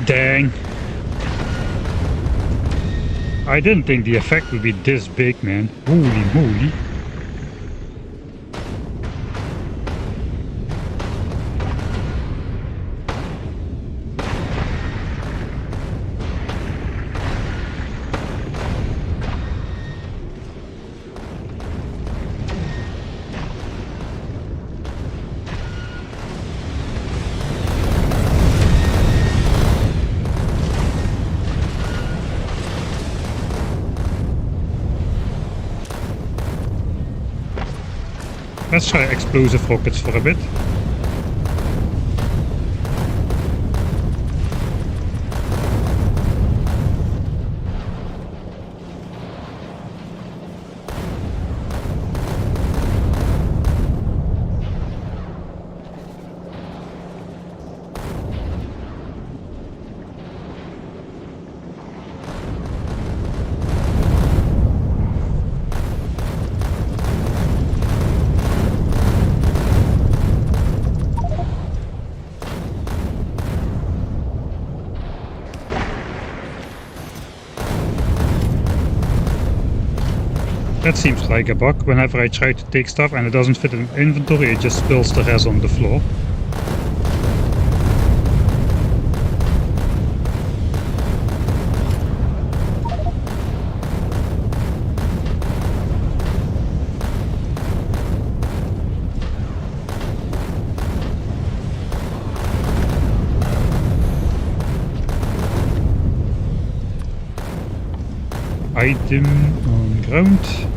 Dang. I didn't think the effect would be this big, man. Holy moly. Let's try explosive rockets for a bit. That seems like a bug. Whenever I try to take stuff and it doesn't fit in inventory, it just spills the rest on the floor. Item on ground.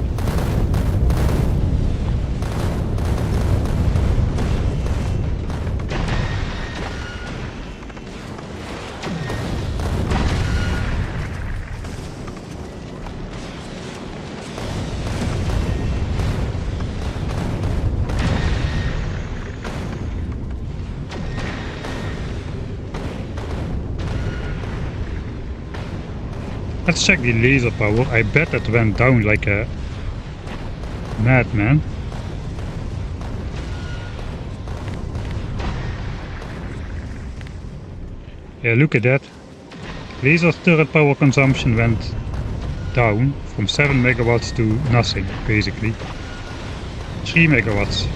Let's check the laser power. I bet that went down like a madman. Yeah, look at that. Laser turret power consumption went down from 7 megawatts to nothing, basically. 3 megawatts.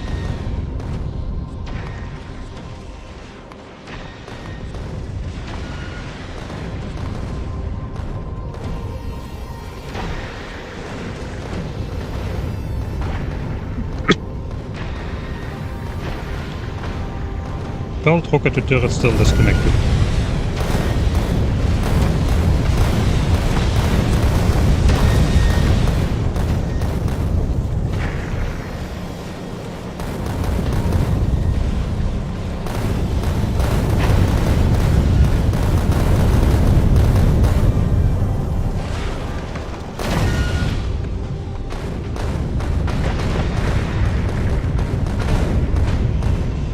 Belt rocket to turret still disconnected.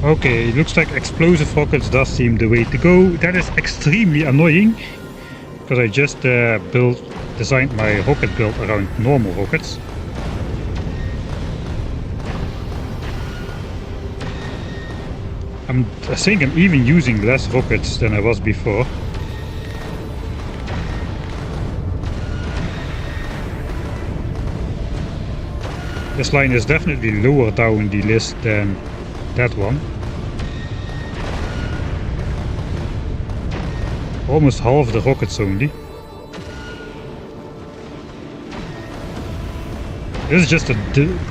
Okay, looks like explosive rockets does seem the way to go. That is extremely annoying, because I just designed my rocket build around normal rockets. I think I'm even using less rockets than I was before. This line is definitely lower down the list than that one. Almost half the rockets only. This is just a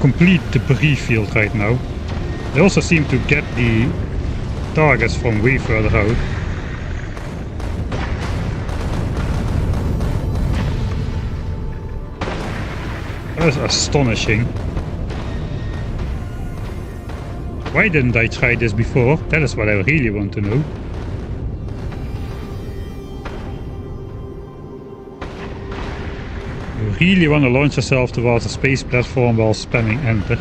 complete debris field right now. They also seem to get the targets from way further out. That is astonishing. Why didn't I try this before? That is what I really want to know. really want to launch yourself towards a space platform while spamming enter.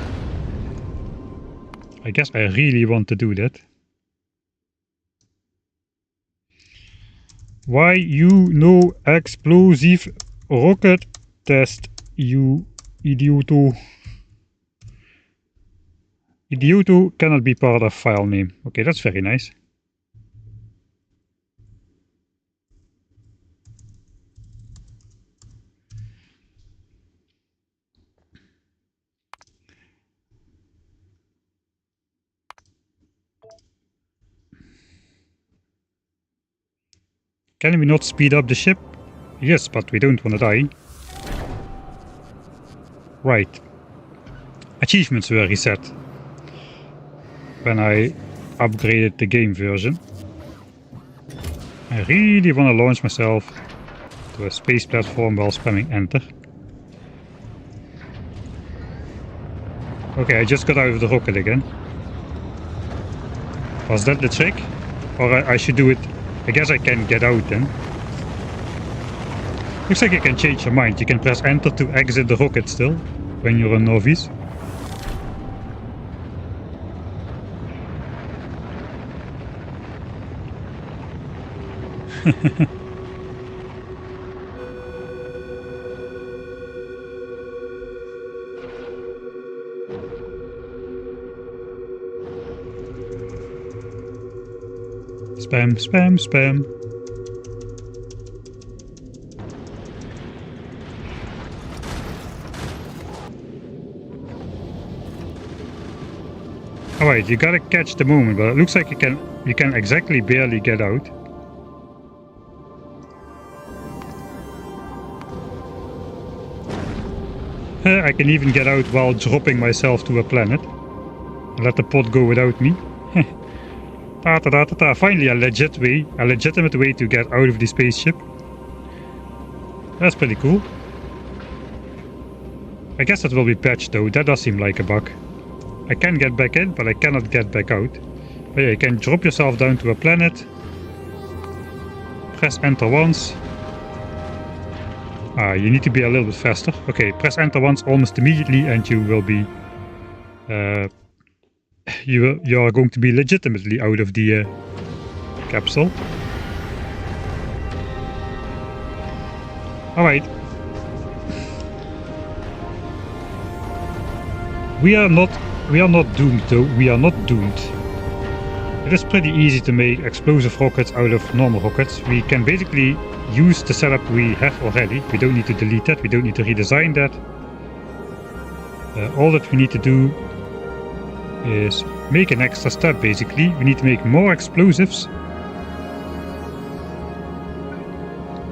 I guess I really want to do that. Why you no explosive rocket test, you idioto? Idioto cannot be part of file name. Okay, that's very nice. Can we not speed up the ship? Yes, but we don't want to die. Right. Achievements were reset when I upgraded the game version. I really want to launch myself to a space platform while spamming enter. Okay, I just got out of the rocket again. Was that the trick? Or I should do it... I guess I can get out then. Looks like you can change your mind. You can press enter to exit the rocket still, when you're a novice. Spam, spam, spam. Alright, you gotta catch the moment, but it looks like you can exactly barely get out. I can even get out while dropping myself to a planet. Let the pod go without me. Finally a legitimate way to get out of the spaceship. That's pretty cool. I guess that will be patched though, that does seem like a bug. I can get back in, but I cannot get back out. But yeah, you can drop yourself down to a planet. Press enter once. You need to be a little bit faster. Okay, press enter once almost immediately and you will be... you are going to be legitimately out of the capsule. Alright. We are not doomed though, we are not doomed. It is pretty easy to make explosive rockets out of normal rockets. We can basically use the setup we have already. We don't need to delete that, we don't need to redesign that. All that we need to do is make an extra step basically. We need to make more explosives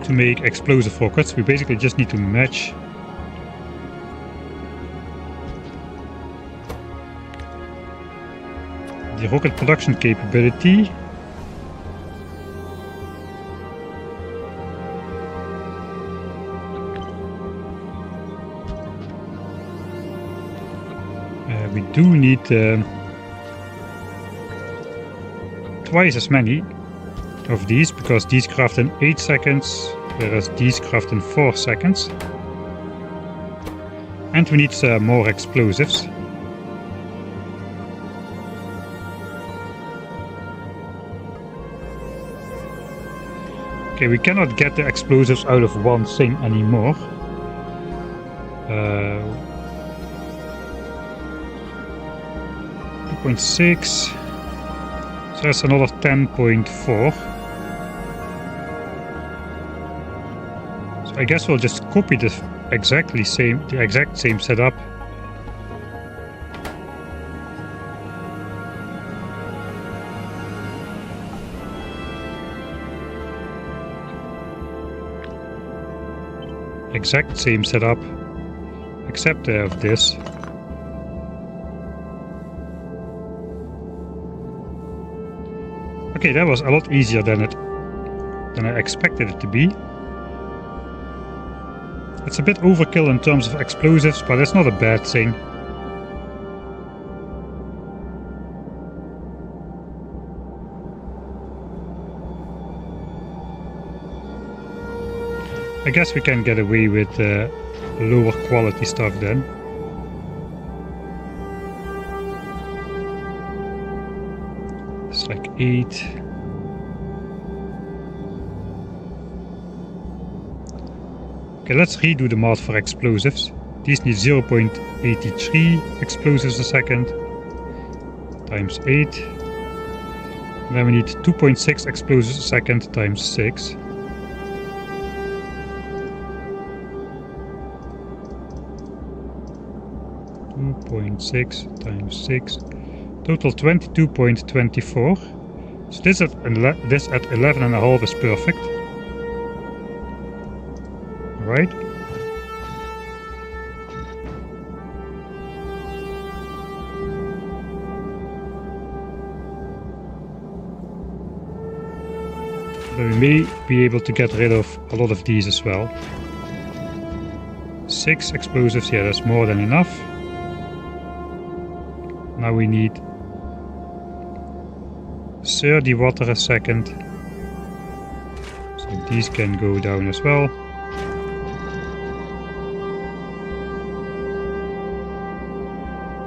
to make explosive rockets. We basically just need to match the rocket production capability. We do need twice as many of these, because these craft in 8 seconds, whereas these craft in 4 seconds. And we need more explosives. Okay, we cannot get the explosives out of one thing anymore. 2.6. So that's another 10.4. So I guess we'll just copy the exact same setup. Exact same setup, except I have this. Okay, that was a lot easier than I expected it to be. It's a bit overkill in terms of explosives, but it's not a bad thing. I guess we can get away with lower quality stuff then. It's like 8. Okay, let's redo the math for explosives. These need 0.83 explosives a second times 8. And then we need 2.6 explosives a second times 6. Times 6, total 22.24. So this at 11.5 is perfect. Right. Then we may be able to get rid of a lot of these as well. 6 explosives, yeah, that's more than enough. Now we need 30 water a second, so these can go down as well.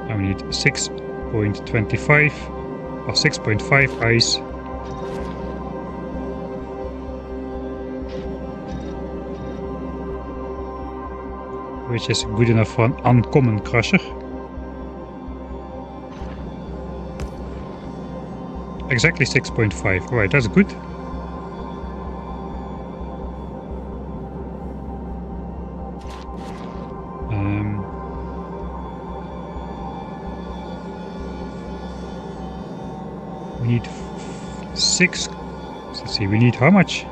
Now we need 6.25 or 6.5 ice. Which is good enough for an uncommon crusher. Exactly 6.5. Alright, that's good. We need 6. Let's see, we need how much?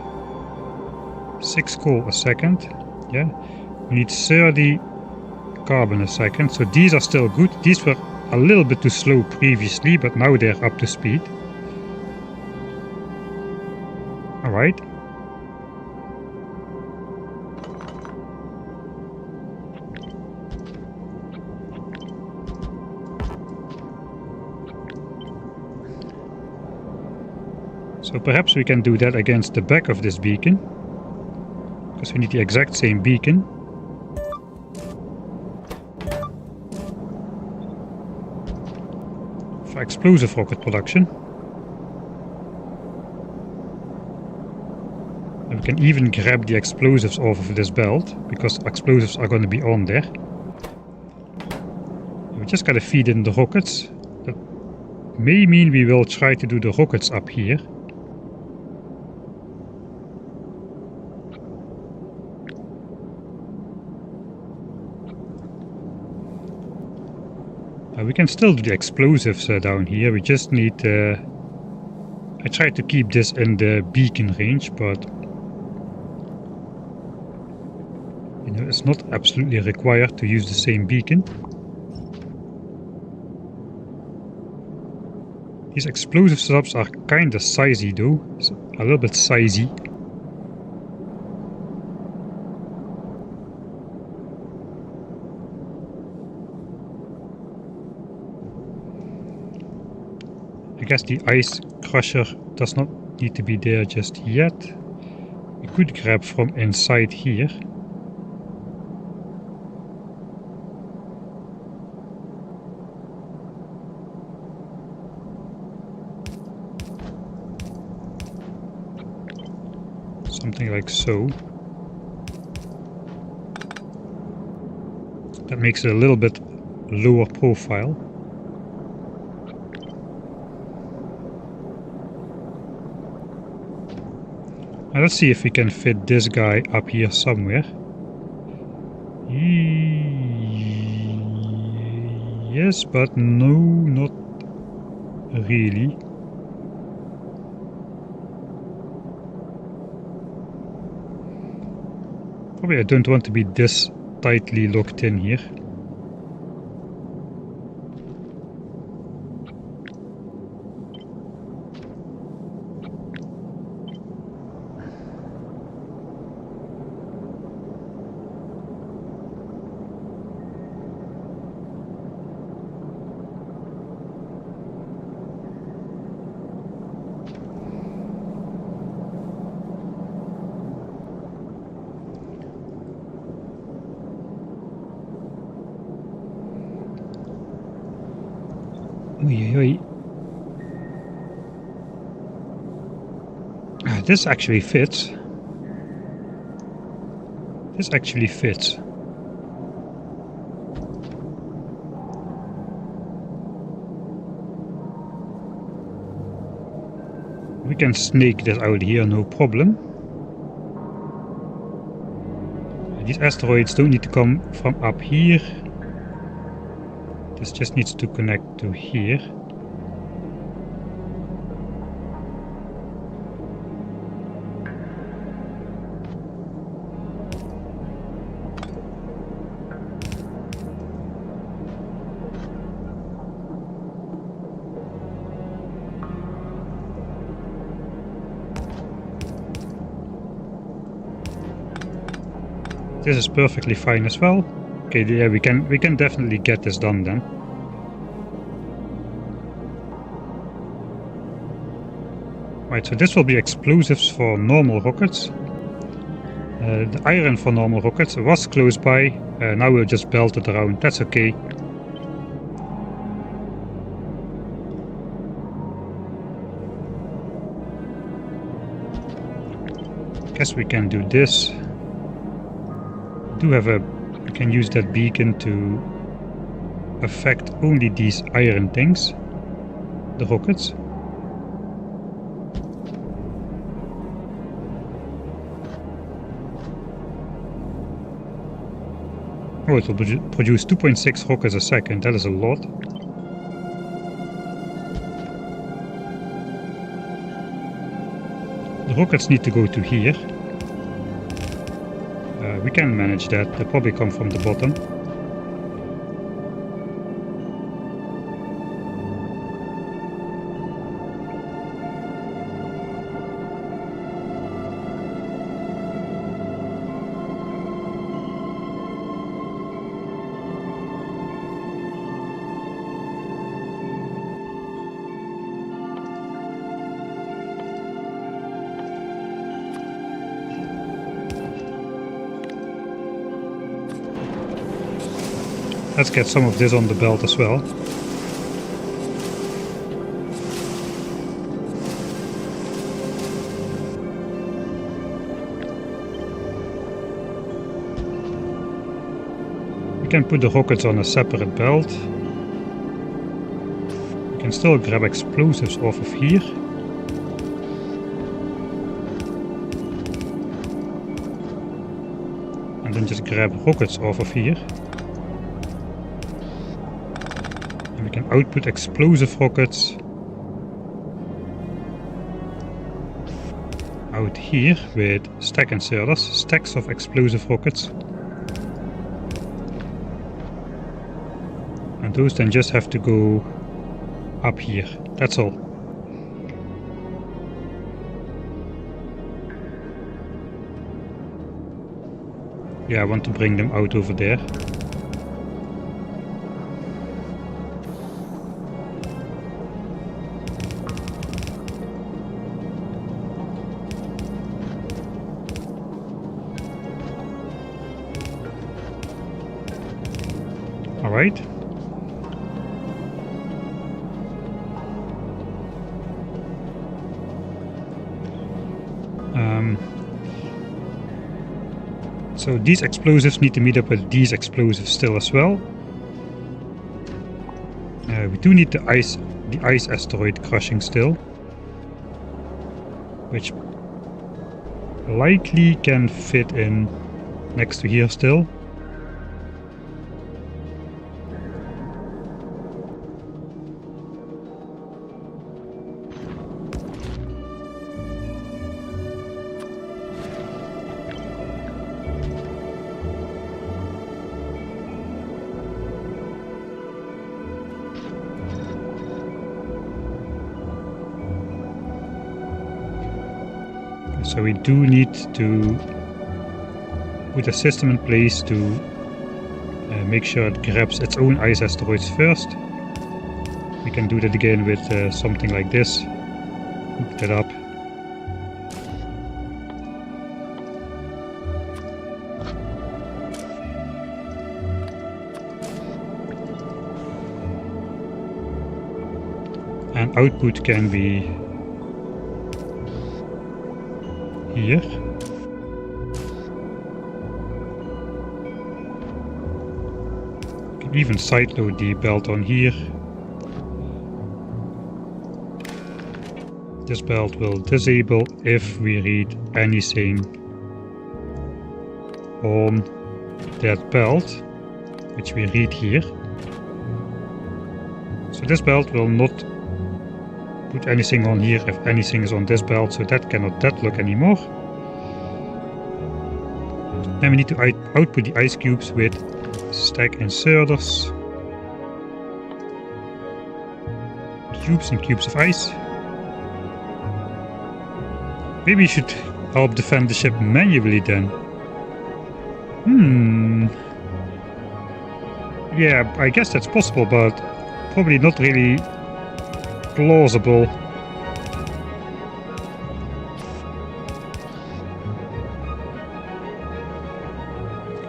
6 coal a second. Yeah. We need 30 carbon a second. So these are still good. These were a little bit too slow previously, but now they're up to speed. Alright. So perhaps we can do that against the back of this beacon, because we need the exact same beacon. For explosive rocket production. And we can even grab the explosives off of this belt, because explosives are going to be on there. And we just gotta feed in the rockets. That may mean we will try to do the rockets up here. We can still do the explosives down here. We just need... I try to keep this in the beacon range, but... you know, it's not absolutely required to use the same beacon. These explosive setups are kinda sizey though. It's a little bit sizey. I guess the ice crusher does not need to be there just yet. We could grab from inside here. Something like so. That makes it a little bit lower profile. Now let's see if we can fit this guy up here somewhere. Yes, but no, not really. Probably I don't want to be this tightly locked in here. Oei, oei. This actually fits. This actually fits. We can snake this out here, no problem. These asteroids don't need to come from up here. This just needs to connect to here. This is perfectly fine as well. Okay, yeah, we can definitely get this done then. Right, so this will be explosives for normal rockets. The iron for normal rockets was close by. Now we'll just belt it around. That's okay. Guess we can do this. We can use that beacon to affect only these iron things, the rockets. Oh, it will produce 2.6 rockets a second. That is a lot. The rockets need to go to here. We can manage that. They probably come from the bottom. Let's get some of this on the belt as well. We can put the rockets on a separate belt. We can still grab explosives off of here. And then just grab rockets off of here. We can output explosive rockets out here with stack inserters, stacks of explosive rockets. And those then just have to go up here, that's all. Yeah, I want to bring them out over there. Alright. So these explosives need to meet up with these explosives still as well. We do need the ice asteroid crushing still, which likely can fit in next to here still. So we do need to put a system in place to make sure it grabs its own ice asteroids first. We can do that again with something like this. Hook that up. And output can be here. You can even sideload the belt on here. This belt will disable if we read anything on that belt, which we read here. So this belt will not put anything on here if anything is on this belt, so that cannot deadlock anymore. Then we need to output the ice cubes with stack inserters. Cubes and cubes of ice. Maybe we should help defend the ship manually then. Yeah, I guess that's possible, but probably not really plausible.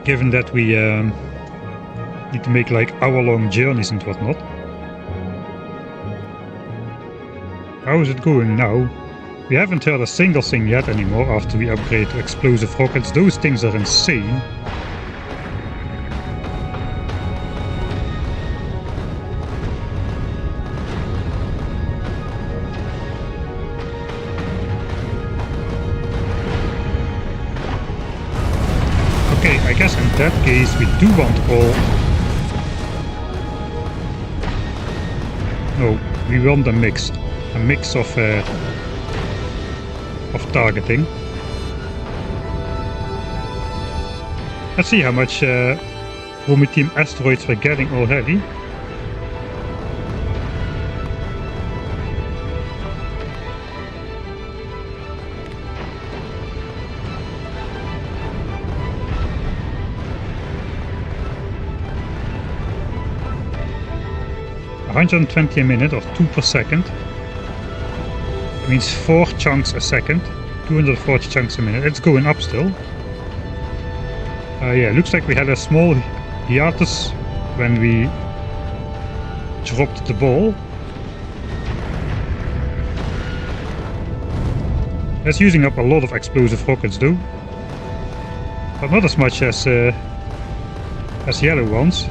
Given that we need to make like hour-long journeys and whatnot. How is it going now? We haven't heard a single thing yet anymore after we upgrade to explosive rockets. Those things are insane. Okay, I guess in that case we do want all... No, we want a mix of targeting. Let's see how much Prometheum asteroids we're getting already. $120 a minute or 2 per second. That means 4 chunks a second, 240 chunks a minute. It's going up still. Yeah, looks like we had a small hiatus when we dropped the ball. That's using up a lot of explosive rockets though, but not as much as yellow ones.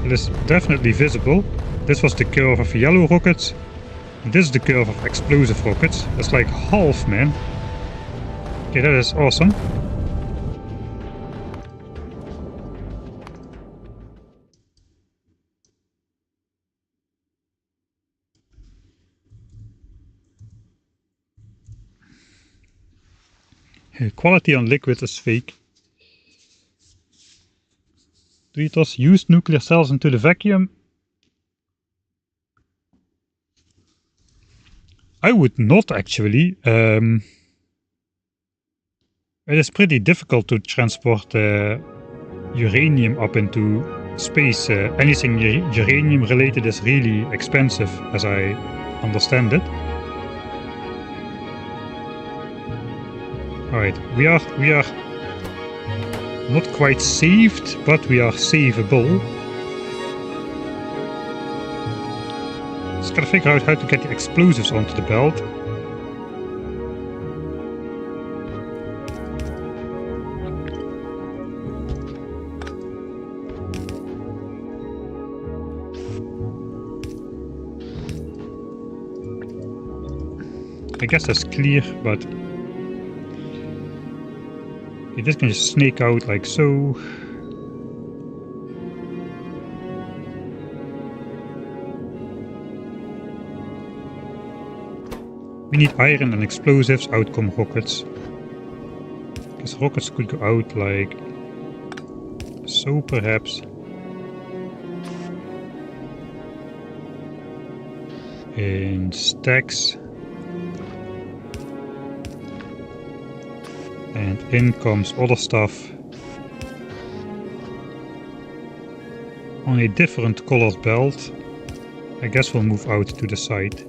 It is definitely visible. This was the curve of yellow rockets. This is the curve of explosive rockets. That's like half, man. Okay, that is awesome. Quality on liquid is fake. Do you toss used nuclear cells into the vacuum? I would not actually. It is pretty difficult to transport uranium up into space. Anything uranium related is really expensive, as I understand it. Alright, we are not quite saved, but we are savable. Just gotta figure out how to get the explosives onto the belt. I guess that's clear, but this can just snake out like so. We need iron and explosives, outcome rockets. Because rockets could go out like so, perhaps. In stacks. And in comes other stuff on a different colored belt. I guess we'll move out to the side.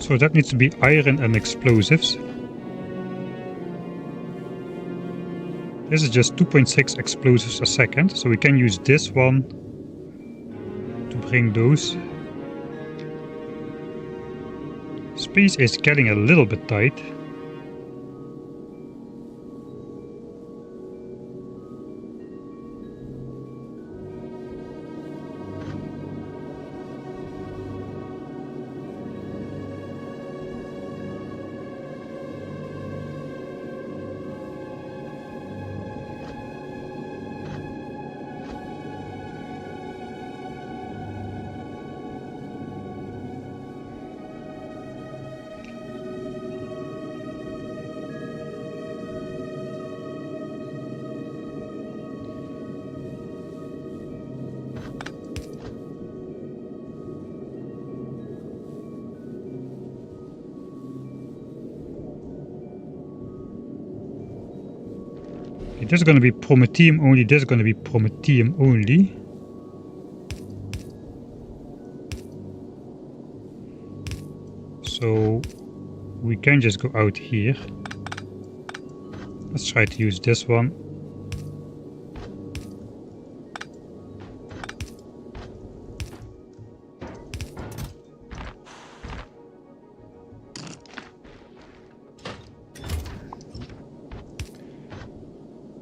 So that needs to be iron and explosives. This is just 2.6 explosives a second, so we can use this one to bring those. Space is getting a little bit tight. This is going to be Prometheum only, this is going to be Prometheum only. So we can just go out here. Let's try to use this one.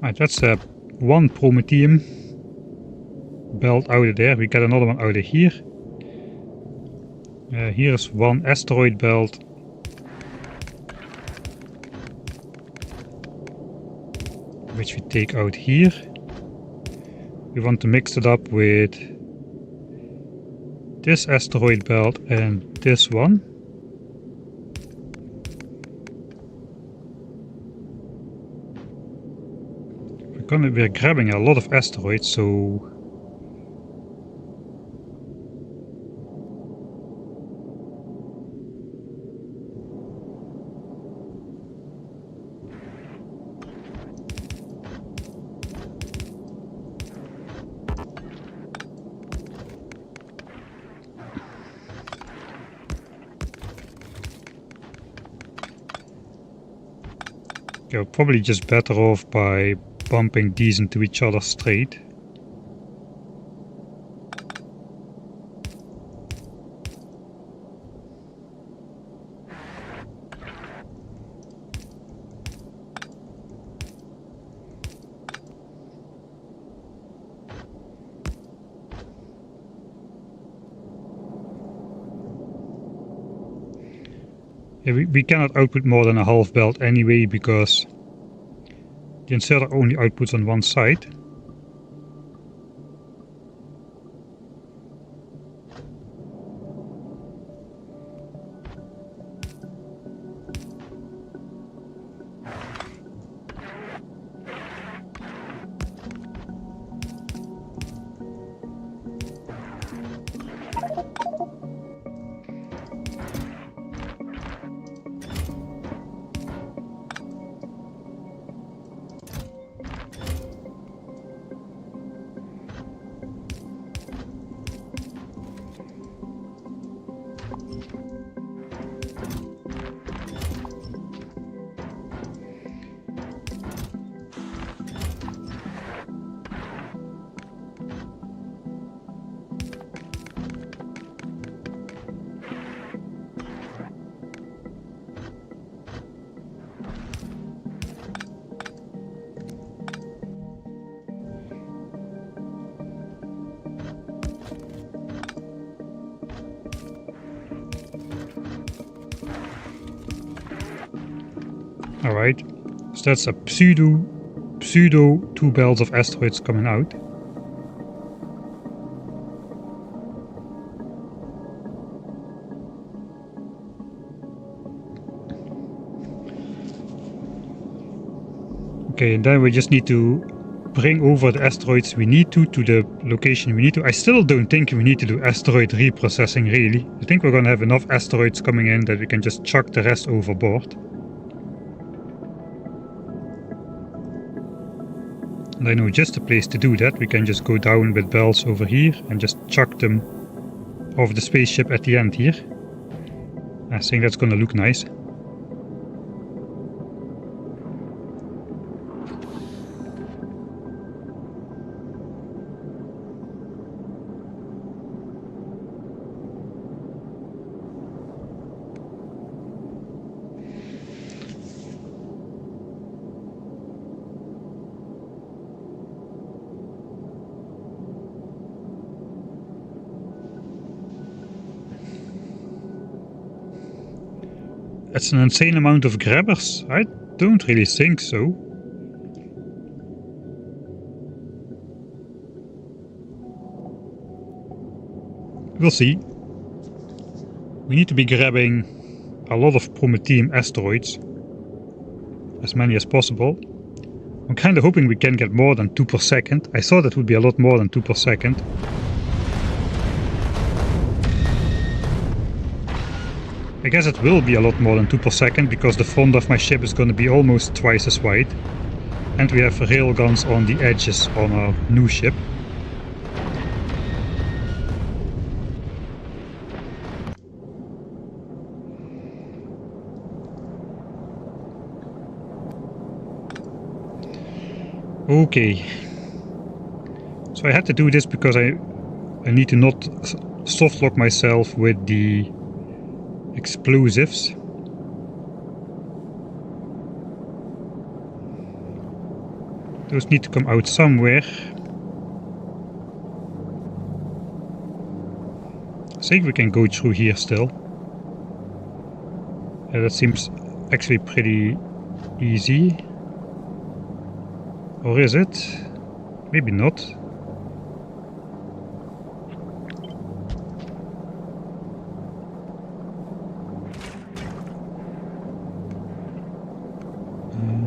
Right, that's one Prometheum belt out of there. We get another one out of here. Here's one asteroid belt. Which we take out here. We want to mix it up with this asteroid belt and this one. We're grabbing a lot of asteroids, so you're probably just better off by bumping these into each other straight. Yeah, we cannot output more than a half belt anyway, because the inserter only outputs on one side. Alright, so that's a pseudo 2 belts of asteroids coming out. Okay, and then we just need to bring over the asteroids we need to the location we need to. I still don't think we need to do asteroid reprocessing really. I think we're gonna have enough asteroids coming in that we can just chuck the rest overboard. And I know just a place to do that. We can just go down with bells over here and just chuck them over the spaceship at the end here. I think that's gonna look nice. That's an insane amount of grabbers. I don't really think so. We'll see. We need to be grabbing a lot of Prometheum asteroids. As many as possible. I'm kind of hoping we can get more than 2 per second. I thought it would be a lot more than 2 per second. I guess it will be a lot more than 2 per second, because the front of my ship is going to be almost twice as wide. And we have railguns on the edges on our new ship. Okay. So I had to do this because I need to not softlock myself with the explosives. Those need to come out somewhere. I think we can go through here still. Yeah, that seems actually pretty easy. Or is it? Maybe not.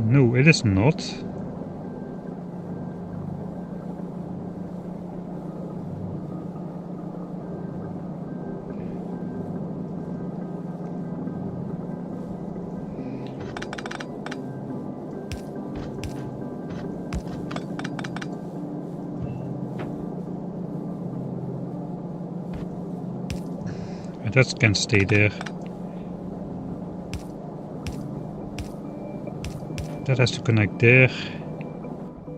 No, it is not. That can stay there. That has to connect there.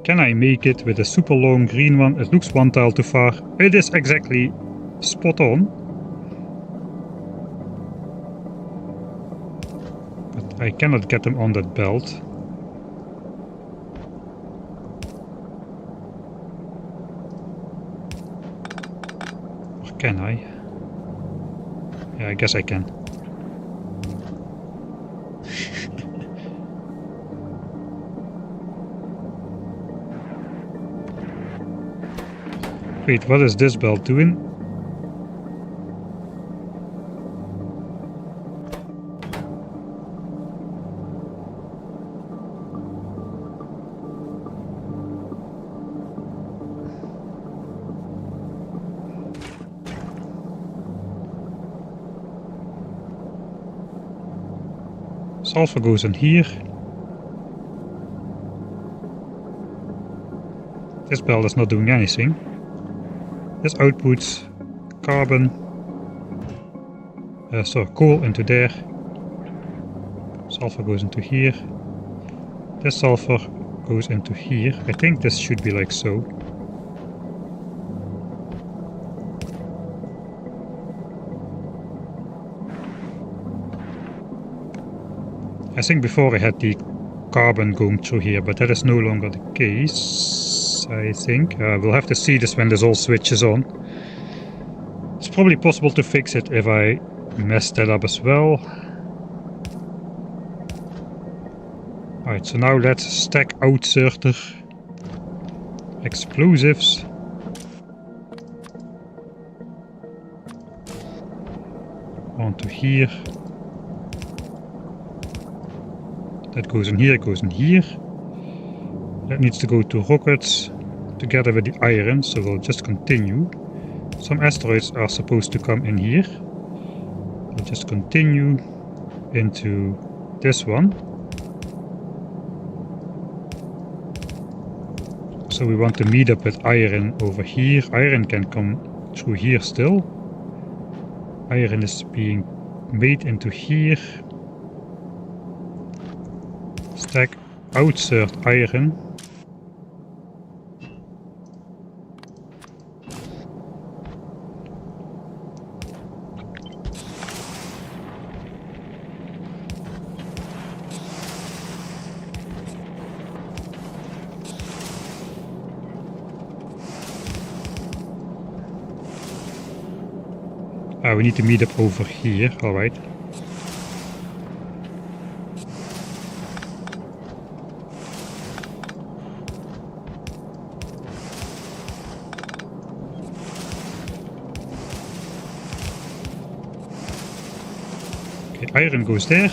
Can I make it with a super long green one? It looks one tile too far. It is exactly spot on. But I cannot get them on that belt. Or can I? Yeah, I guess I can. Wait, what is this belt doing? Sulfur goes in here. This belt is not doing anything. This outputs carbon, coal into there. Sulfur goes into here. This sulfur goes into here. I think this should be like so. I think before I had the carbon going through here, but that is no longer the case, I think. We'll have to see this when this all switches on. It's probably possible to fix it if I mess that up as well. Alright, so now let's stack outsider explosives. Onto here. That goes in here, goes in here. That needs to go to rockets together with the iron, so we'll just continue. Some asteroids are supposed to come in here. We'll just continue into this one. So we want to meet up with iron over here. Iron can come through here still. Iron is being made into here. Stack outsert iron. We need to meet up over here, alright. Okay, iron goes there.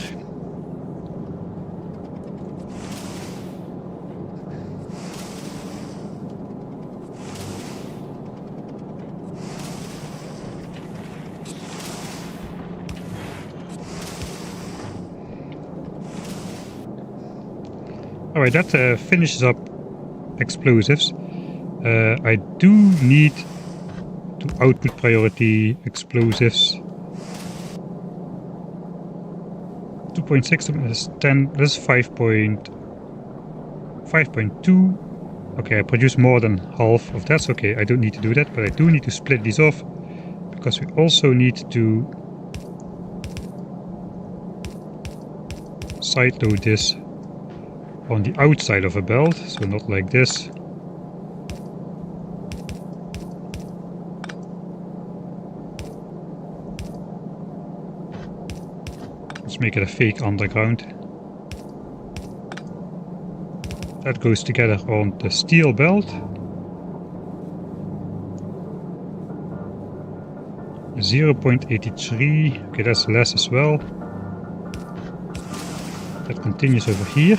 Alright, that finishes up explosives. I do need to output priority explosives. 2.6 is 10, that's 5.2. Okay, I produce more than half of that, okay, I don't need to do that, but I do need to split these off, because we also need to sideload this on the outside of a belt, so not like this. Let's make it a fake underground. That goes together on the steel belt. 0.83, okay, that's less as well. That continues over here.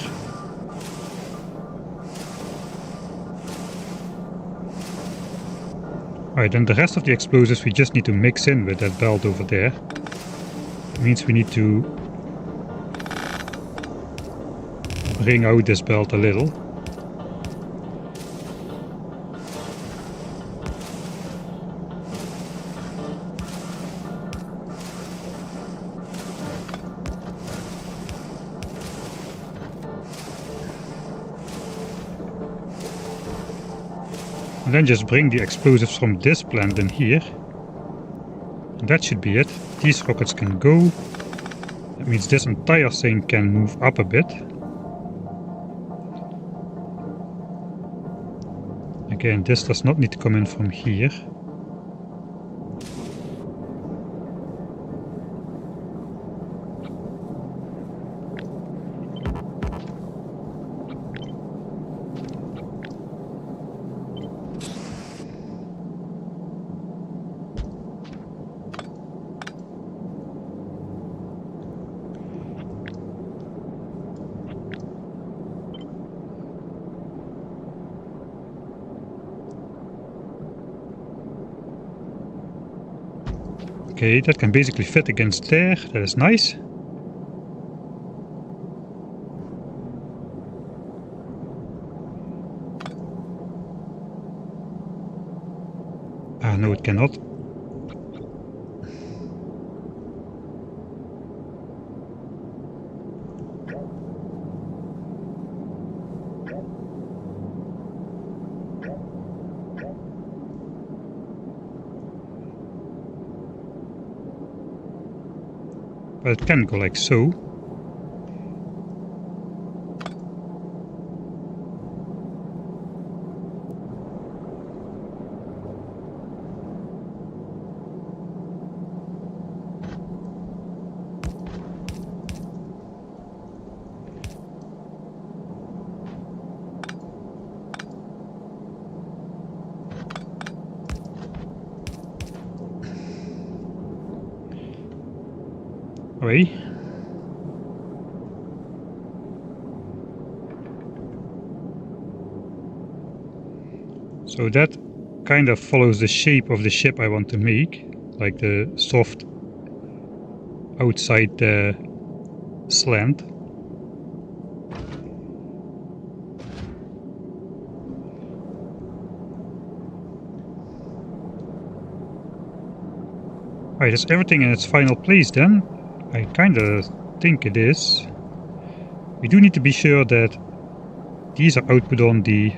Alright, then the rest of the explosives we just need to mix in with that belt over there. It means we need to bring out this belt a little. And then just bring the explosives from this plant in here. And that should be it. These rockets can go. That means this entire thing can move up a bit. Again, this does not need to come in from here. Okay, that can basically fit against there, that is nice. Ah, no, it cannot. But it can go like so. Away. So that kind of follows the shape of the ship I want to make, like the soft outside slant. Alright, that's everything in its final place then. I kinda think it is. We do need to be sure that these are output on the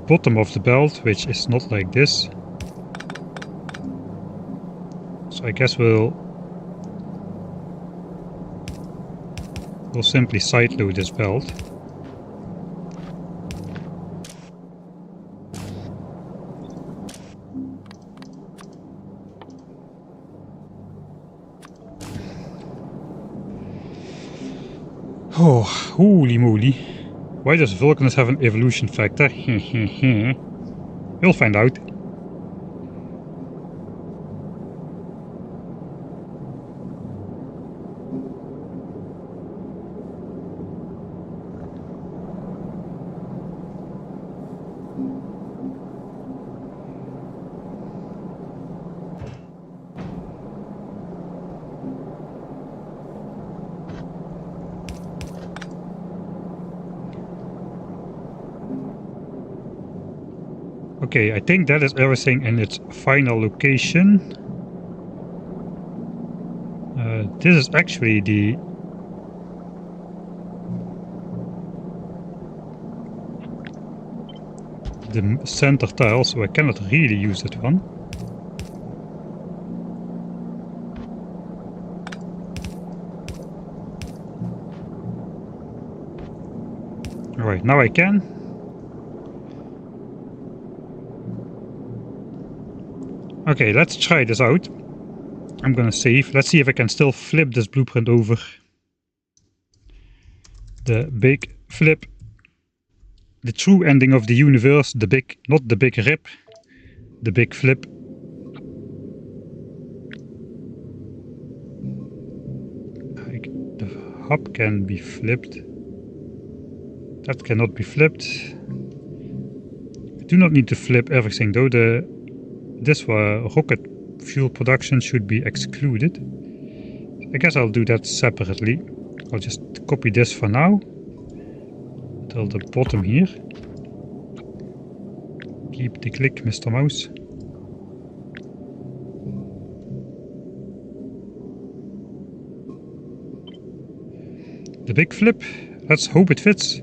bottom of the belt, which is not like this. So I guess we'll simply sideload this belt. Oh, holy moly. Why does Vulcanus have an evolution factor? We'll find out. Okay, I think that is everything in its final location. This is actually the center tile, so I cannot really use that one. Alright, now I can. Okay, let's try this out. I'm gonna save. Let's see if I can still flip this blueprint over. The big flip. The true ending of the universe. The big, not the big rip. The big flip. The hub can be flipped. That cannot be flipped. We do not need to flip everything though. This rocket fuel production should be excluded. I guess I'll do that separately. I'll just copy this for now till the bottom here. Keep the click, Mr. Mouse. The big flip. Let's hope it fits.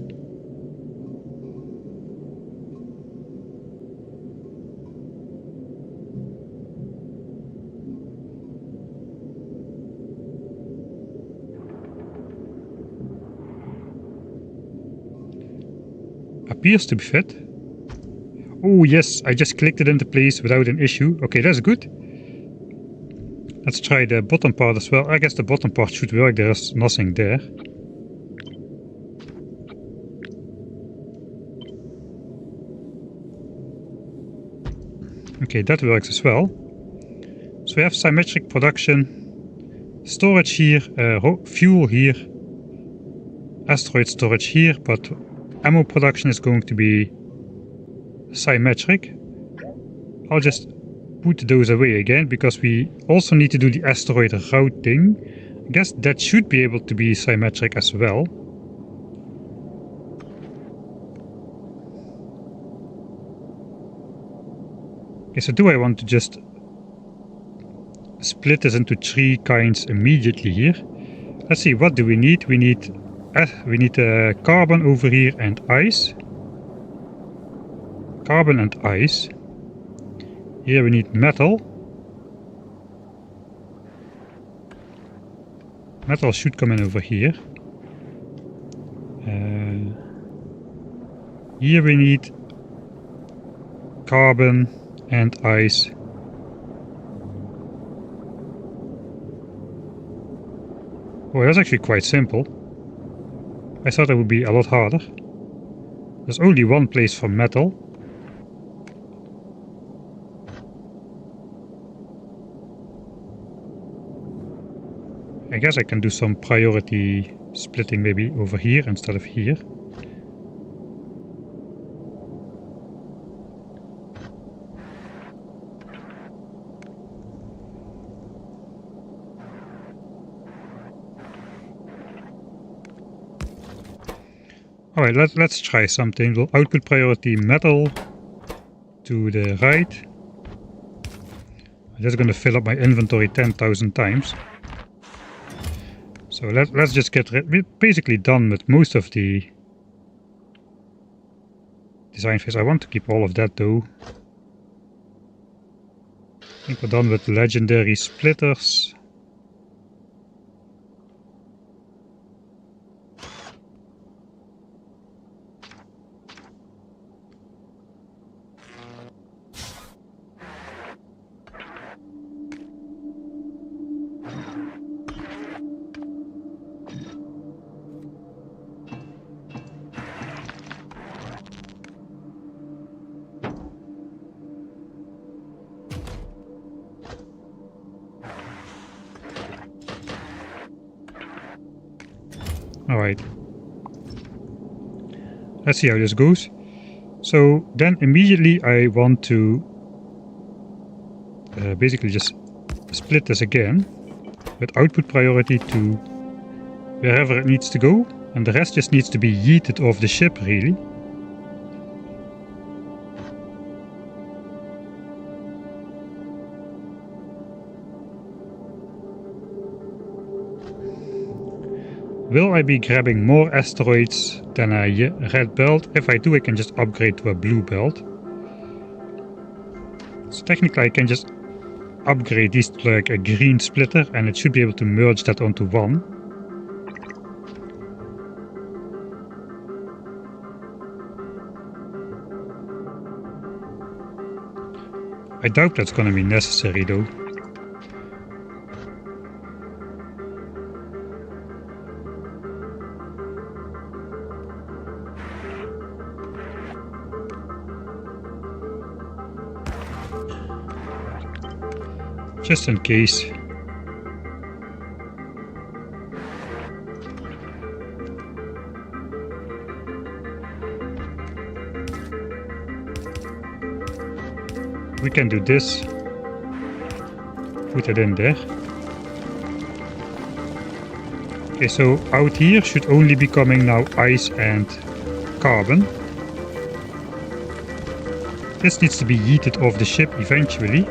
Appears to be fit. Oh yes, I just clicked it into place without an issue. Okay, that's good. Let's try the bottom part as well. I guess the bottom part should work. There's nothing there. Okay, that works as well. So we have symmetric production, storage here, fuel here, asteroid storage here, but ammo production is going to be symmetric. I'll just put those away again because we also need to do the asteroid routing. I guess that should be able to be symmetric as well. Okay, so do I want to just split this into three kinds immediately here? Let's see, what do we need? We need carbon over here and ice. Carbon and ice. Here we need metal. Metal should come in over here. Here we need carbon and ice. Oh, that's actually quite simple. I thought it would be a lot harder. There's only one place for metal. I guess I can do some priority splitting maybe over here instead of here. Alright, let's try something. We'll output priority metal to the right. That's going to fill up my inventory 10,000 times. So let's just get rid. We're basically done with most of the design phase. I want to keep all of that though. I think we're done with legendary splitters. Alright. Let's see how this goes. So then immediately I want to basically just split this again with output priority to wherever it needs to go, and the rest just needs to be yeeted off the ship really. Will I be grabbing more asteroids than a red belt? If I do, I can just upgrade to a blue belt. So technically I can just upgrade these to like a green splitter and it should be able to merge that onto one. I doubt that's gonna be necessary though. Just in case. We can do this. Put it in there. Okay, so out here should only be coming now ice and carbon. This needs to be yeeted off the ship eventually.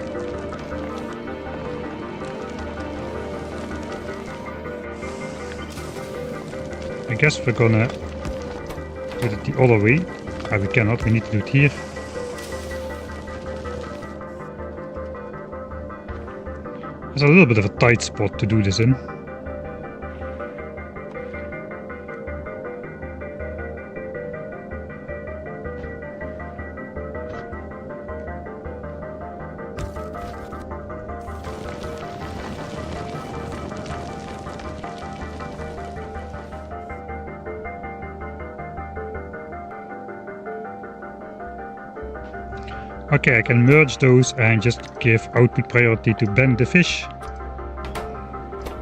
I guess we're gonna do it the other way. We cannot, we need to do it here. There's a little bit of a tight spot to do this in. Okay, I can merge those and just give output priority to bend the fish.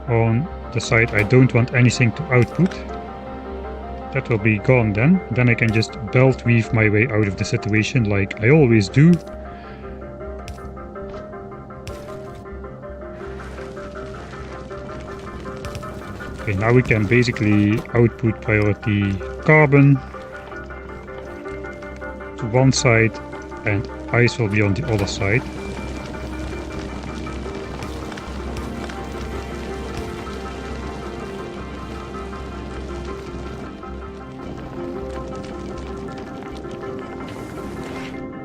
On the side I don't want anything to output. That will be gone then. Then I can just belt weave my way out of the situation like I always do. Okay, now we can basically output priority carbon to one side and ice will be on the other side.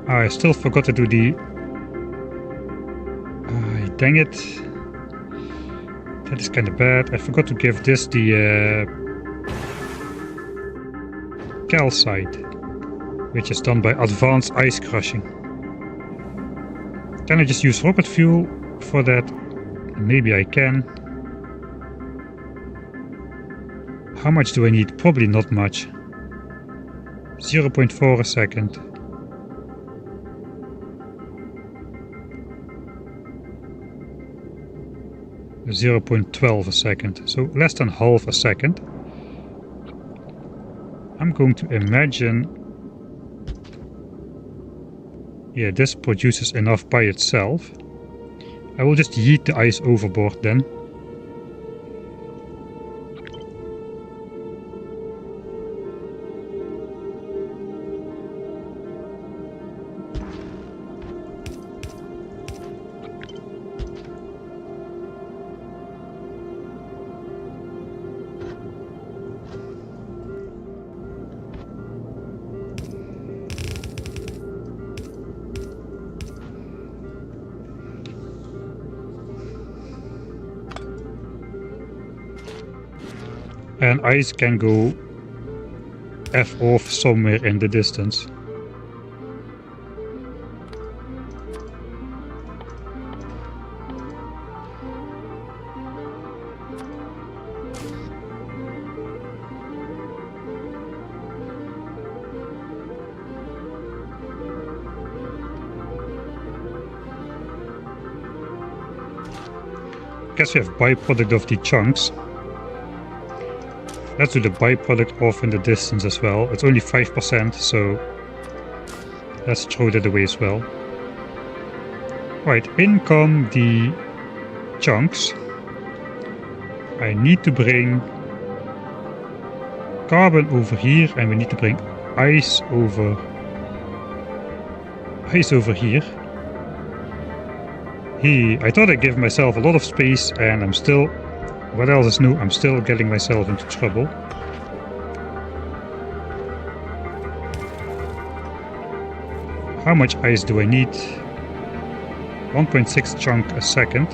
I still forgot to do the... dang it. That is kind of bad. I forgot to give this the calcite, which is done by advanced ice crushing. Can I just use rocket fuel for that? Maybe I can. How much do I need? Probably not much. 0.4 a second. .12 a second, so less than half a second. I'm going to imagine, yeah, this produces enough by itself. I will just yeet the ice overboard then. And ice can go F off somewhere in the distance. I guess we have byproduct of the chunks. Let's do the byproduct off in the distance as well. It's only 5%, so let's throw that away as well. Right, in come the chunks. I need to bring carbon over here, and we need to bring ice over here. I thought I'd give myself a lot of space, and I'm still, what else is new? I'm still getting myself into trouble. How much ice do I need? 1.6 chunk a second.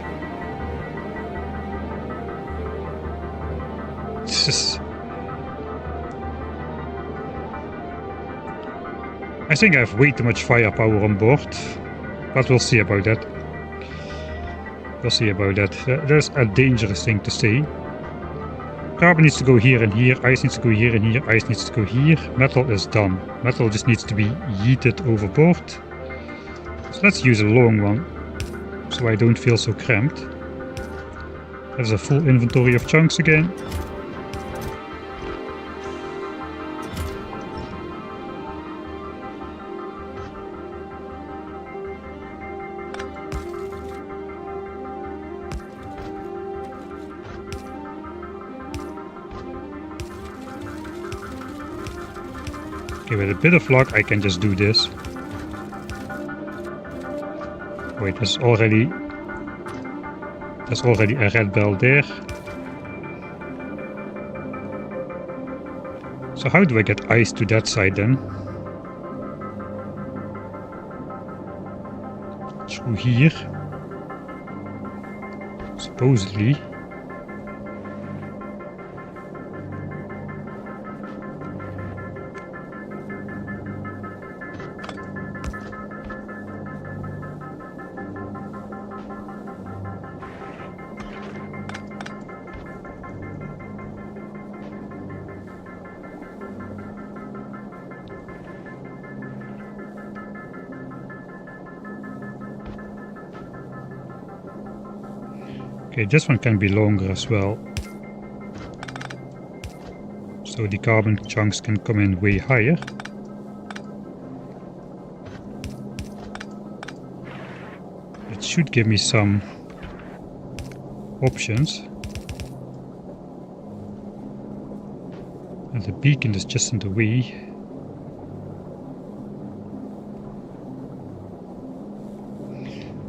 I think I have way too much firepower on board, but we'll see about that. We'll see about that. That's a dangerous thing to say. Carbon needs to go here and here, ice needs to go here and here, ice needs to go here. Metal is done. Metal just needs to be yeeted overboard. So let's use a long one, so I don't feel so cramped. There's a full inventory of chunks again. Okay, with a bit of luck I can just do this. Wait, there's already a red bell there. So how do I get ice to that side then? Through here. Supposedly. Okay, this one can be longer as well. So the carbon chunks can come in way higher. It should give me some options. And the beacon is just in the way.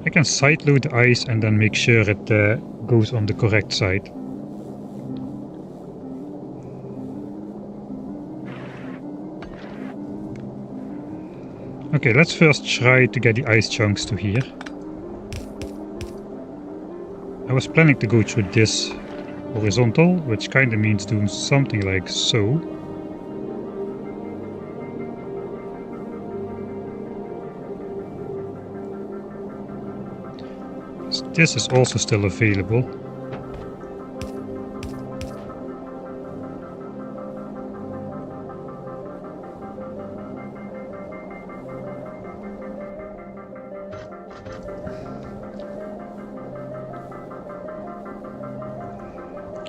I can side load the ice and then make sure it goes on the correct side. Okay, let's first try to get the ice chunks to here. I was planning to go through this horizontal, which kind of means doing something like so. This is also still available.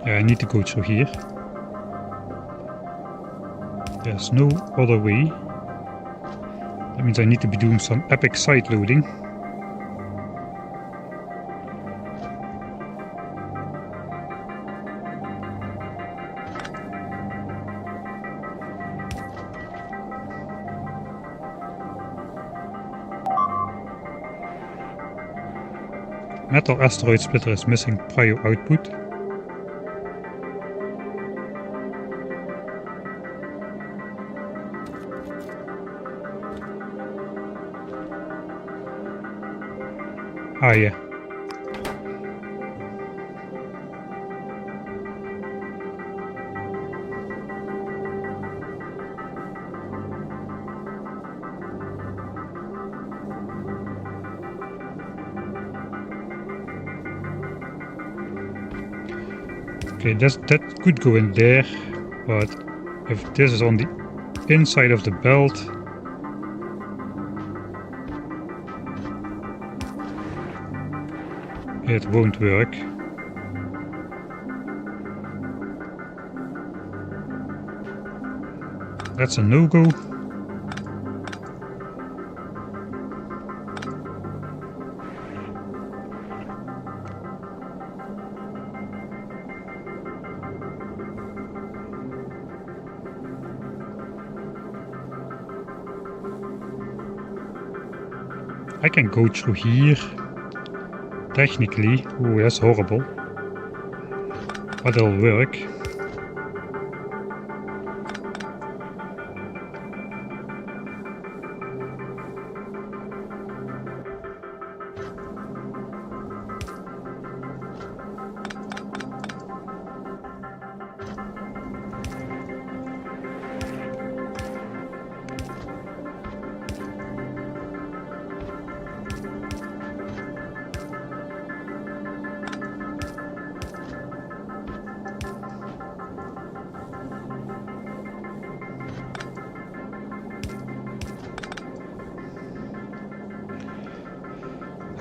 I need to go through here. There's no other way. That means I need to be doing some epic side loading. Metal asteroid splitter is missing prio output. Ah, yeah. Okay, that could go in there, but if this is on the inside of the belt, it won't work. That's a no-go. I can go through here. Technically, oh, that's horrible. But it'll work.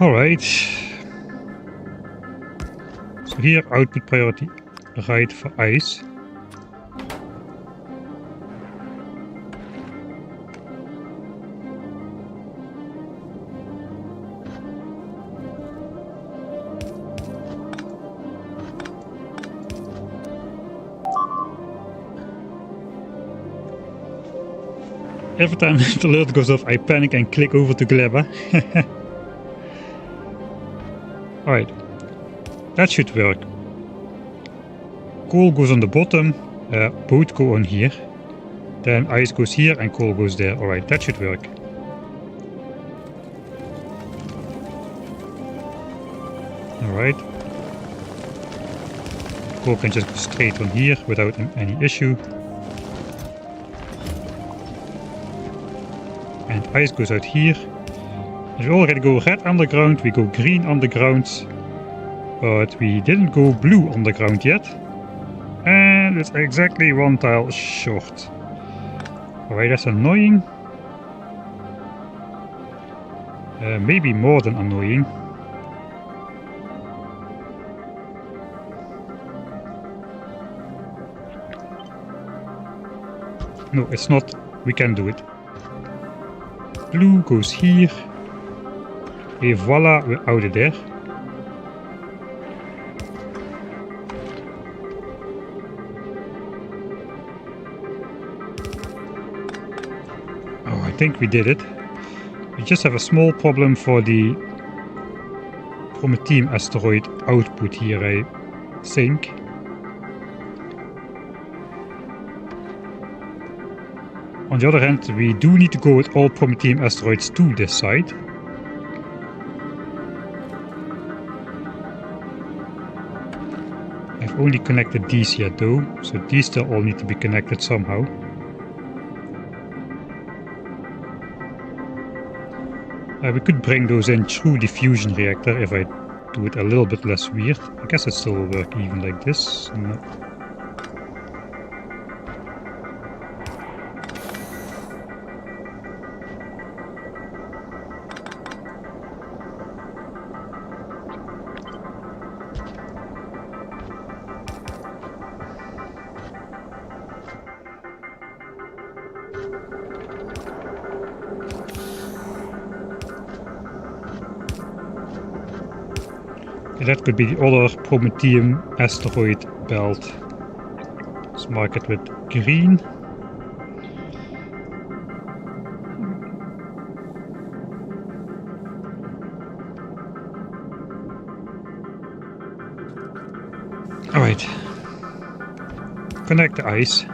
Alright. So here output priority right for ice. Every time the alert goes off, I panic and click over to Glabber. Alright, that should work. Coal goes on the bottom, both go on here. Then ice goes here and coal goes there. Alright, that should work. Alright. Coal can just go straight on here without any issue. And ice goes out here. We already go red underground, we go green underground, but we didn't go blue underground yet. And it's exactly one tile short. Alright, that's annoying. Maybe more than annoying. No, it's not. We can do it. Blue goes here. Et voila, we're out of there. Oh, I think we did it. We just have a small problem for the Prometheum asteroid output here, I think. On the other hand, we do need to go with all Prometheum asteroids to this side. I've only connected these yet though, so these still all need to be connected somehow. We could bring those in through the fusion reactor if I do it a little bit less weird. I guess it still will work even like this. No. That could be the other Prometheum asteroid belt. Let's mark it with green. Alright. Connect the ice.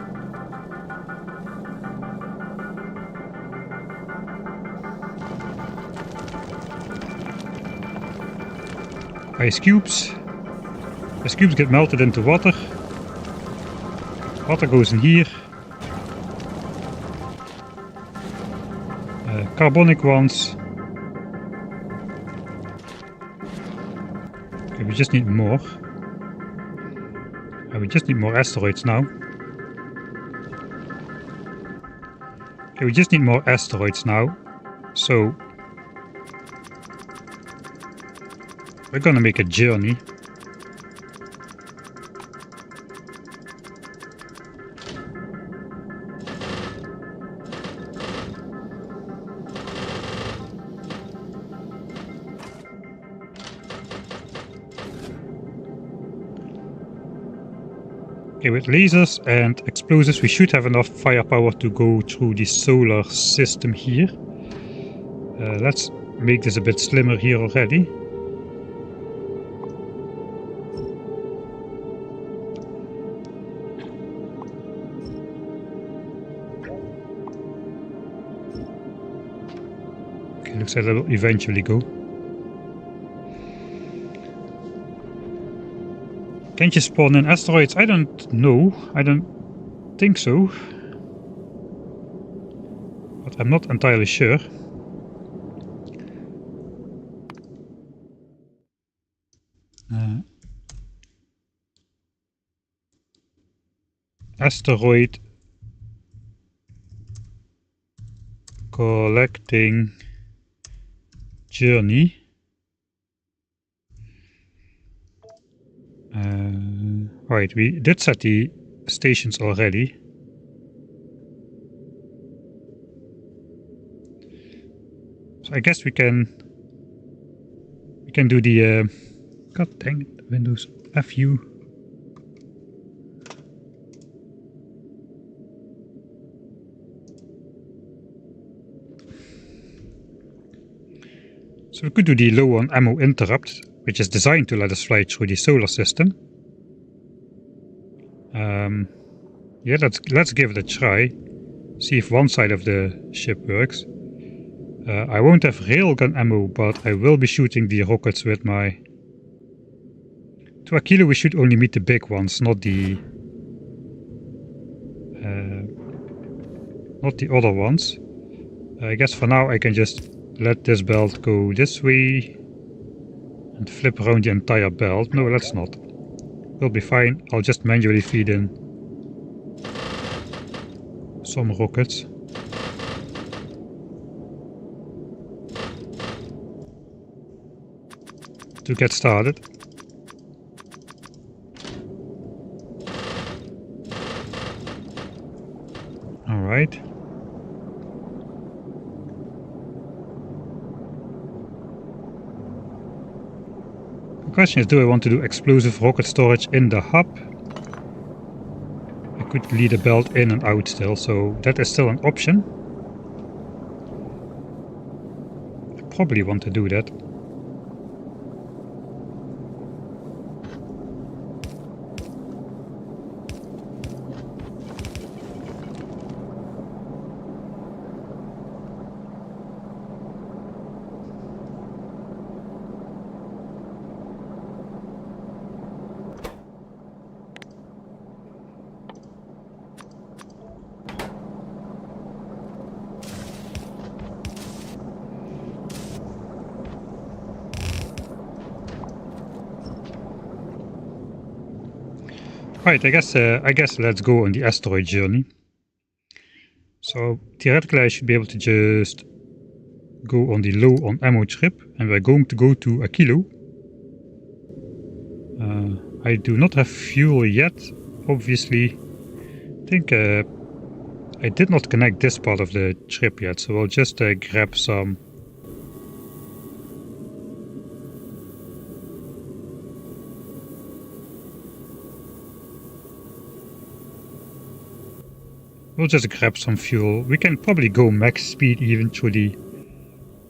Ice cubes. Ice cubes get melted into water. Water goes in here. Carbonic ones. Okay, we just need more. We just need more asteroids now. Okay, we just need more asteroids now. So we're gonna make a journey. Okay, with lasers and explosives we should have enough firepower to go through the solar system here. Let's make this a bit slimmer here already. Okay, looks like that will eventually go. Can you spawn in asteroids? I don't know. I don't think so. But I'm not entirely sure. Asteroid collecting journey. Right, we did set the stations already. So I guess we can do the god dang it, Windows FU. So we could do the low on ammo interrupt, which is designed to let us fly through the solar system. Yeah, let's give it a try. See if one side of the ship works. I won't have railgun ammo, but I will be shooting the rockets with my... To Aquilo we should only meet the big ones, not the other ones. I guess for now I can just let this belt go this way and flip around the entire belt. No, let's not. We'll be fine. I'll just manually feed in some rockets. To get started. Alright. The question is, do I want to do explosive rocket storage in the hub? I could lead a belt in and out still, so that is still an option. I probably want to do that. Right, I guess let's go on the asteroid journey. So theoretically I should be able to just go on the low on ammo trip, and we're going to go to Aquilo. I do not have fuel yet, obviously. I think I did not connect this part of the trip yet, so I'll just grab some. We'll just grab some fuel. We can probably go max speed even through the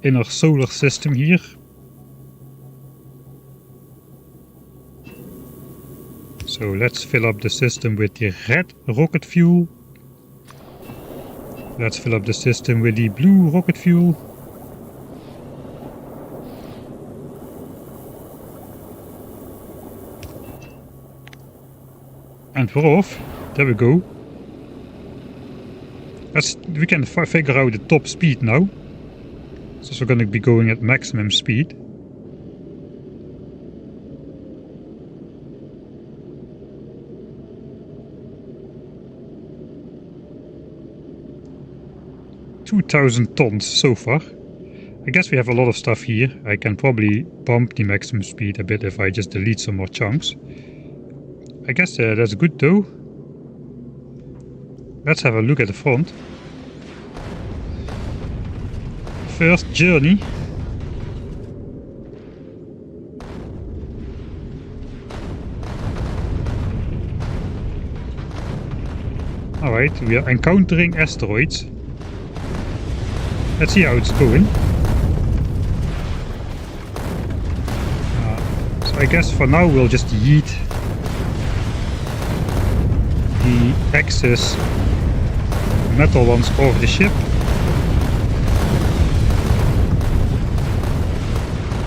inner solar system here. So let's fill up the system with the red rocket fuel. Let's fill up the system with the blue rocket fuel. And we're off. There we go. We can figure out the top speed now. So we're going to be going at maximum speed. 2,000 tons so far. I guess we have a lot of stuff here. I can probably bump the maximum speed a bit if I just delete some more chunks. I guess that's good though. Let's have a look at the front. First journey. Alright, we are encountering asteroids. Let's see how it's going. So I guess for now we'll just yeet the excess metal ones over the ship.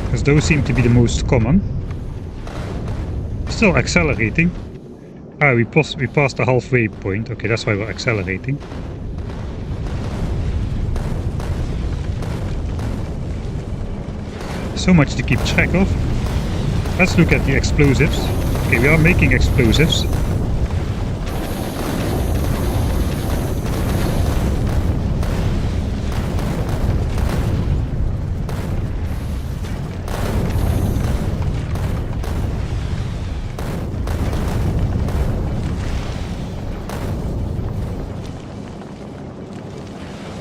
Because those seem to be the most common. Still accelerating. Ah, we passed the halfway point. Okay, that's why we're accelerating. So much to keep track of. Let's look at the explosives. Okay, we are making explosives.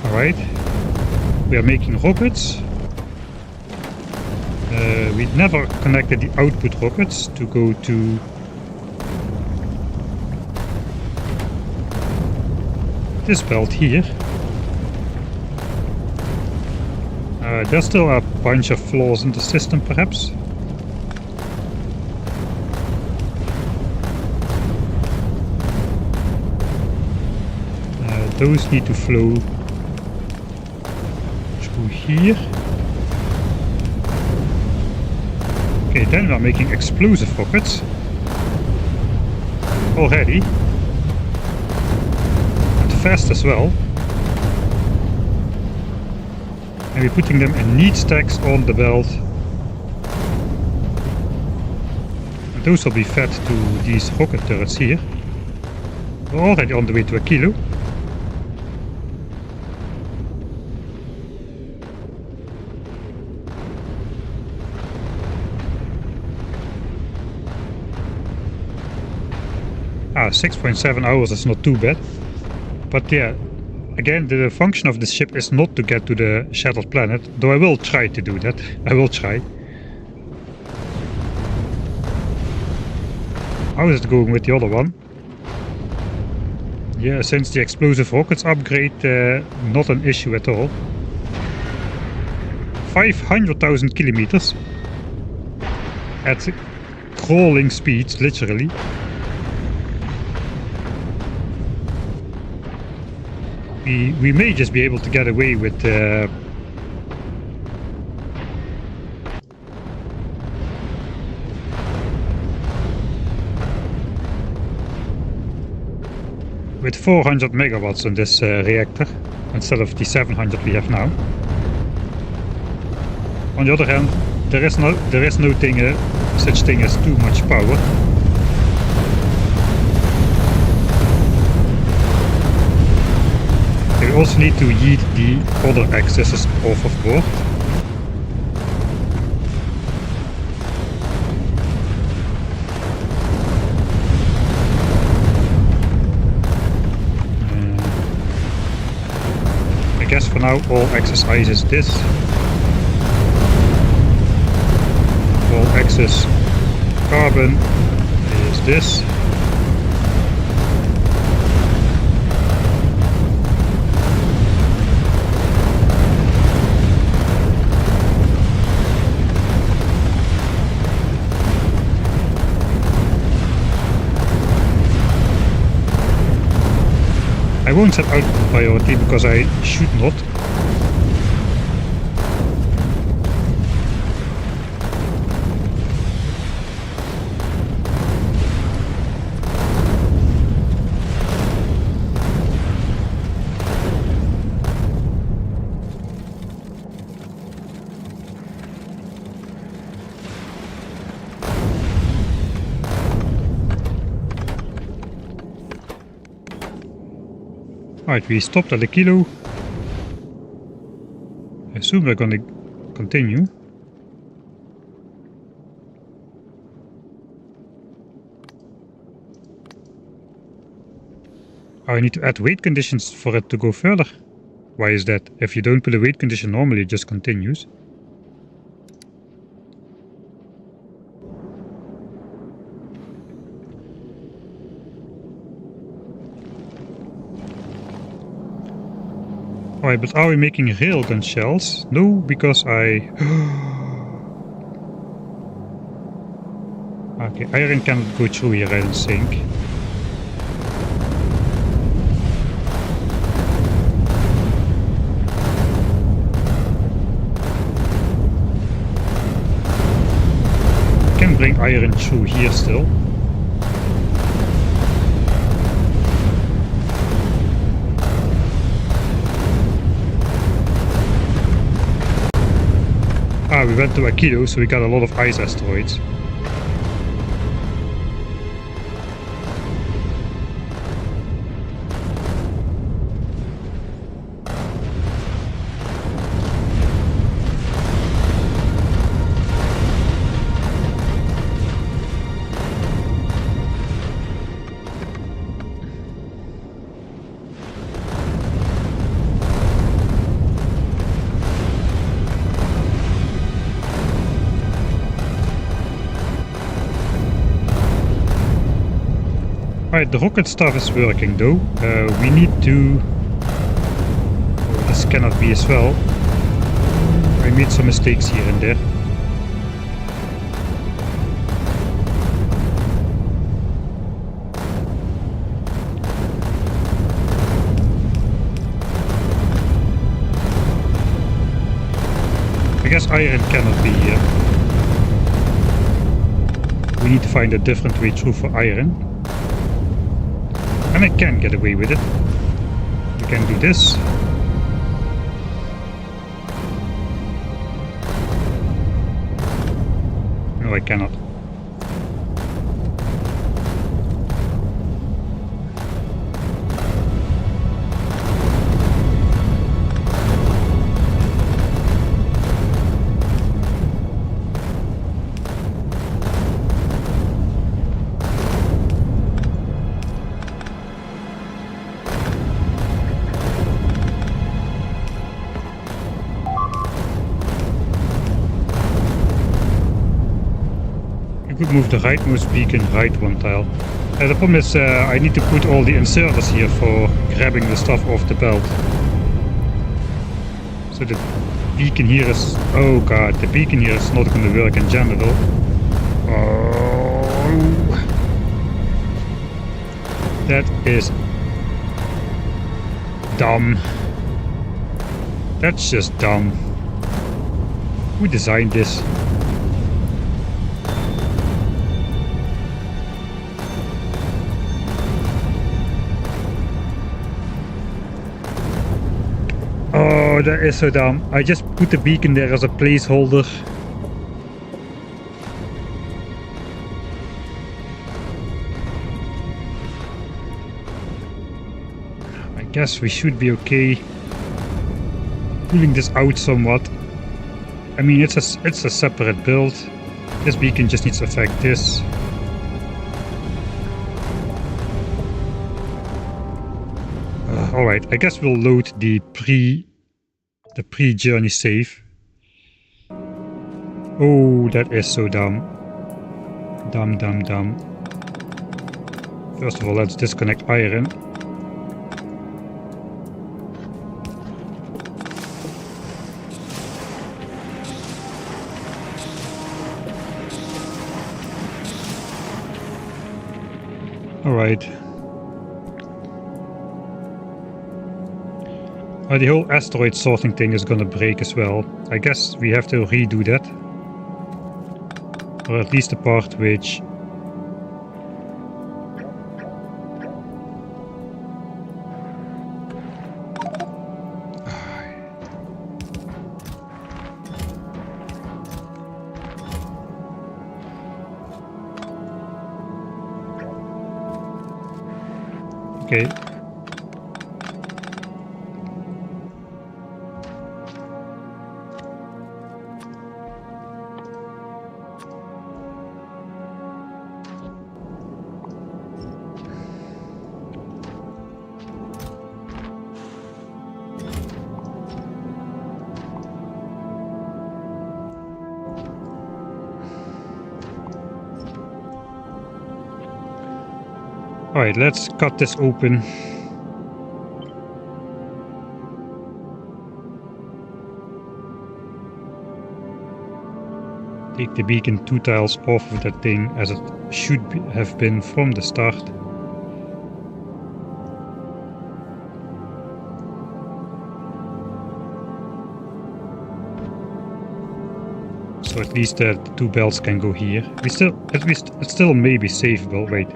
Alright, we are making rockets. We never connected the output rockets to go to this belt here. There's still a bunch of flaws in the system perhaps. Those need to flow through here. Okay, then we're making explosive rockets already, and fast as well. And we're putting them in neat stacks on the belt. And those will be fed to these rocket turrets here. We're already on the way to a kilo. Ah, 6.7 hours is not too bad. But yeah, again, the function of this ship is not to get to the shattered planet, though I will try to do that. I will try. How is it going with the other one? Yeah, since the explosive rockets upgrade, not an issue at all. 500,000 kilometers at crawling speeds, literally. We may just be able to get away with 400 megawatts on this reactor instead of the 700 we have now. On the other hand, there is no such thing as too much power. We also need to yeet the other accesses off of board. I guess for now all access ice is this. All access carbon is this. I won't set output priority because I should not. Alright, we stopped at the kilo. assume we're gonna continue. Oh, I need to add weight conditions for it to go further. Why is that? If you don't put a weight condition normally, it just continues. Alright, but are we making railgun shells? No, because I... Okay, iron cannot go through here, I don't think. I can bring iron through here still. Ah, we went to Aikido, so we got a lot of ice asteroids. Alright, the rocket stuff is working though. We need to... Oh, this cannot be as well. I made some mistakes here and there. I guess iron cannot be here. We need to find a different way through for iron. And I can get away with it. We can do this. No, I cannot. You could move the rightmost beacon right one tile. The problem is I need to put all the inserters here for grabbing the stuff off the belt. So the beacon here is... Oh god, the beacon here is not going to work in general. Oh. That is... dumb. That's just dumb. Who designed this? Oh, that is so dumb. I just put the beacon there as a placeholder. I guess we should be okay. Pulling this out somewhat. I mean, it's a separate build. This beacon just needs to affect this. Alright, I guess we'll load the pre-journey save. Oh, that is so dumb. Dumb. First of all, let's disconnect iron. Alright. The whole asteroid sorting thing is gonna break as well. I guess we have to redo that. Or at least the part which... Okay. Alright, let's cut this open. Take the beacon 2 tiles off of that thing as it should have been from the start. So at least the 2 belts can go here. It's still maybe saveable. Wait.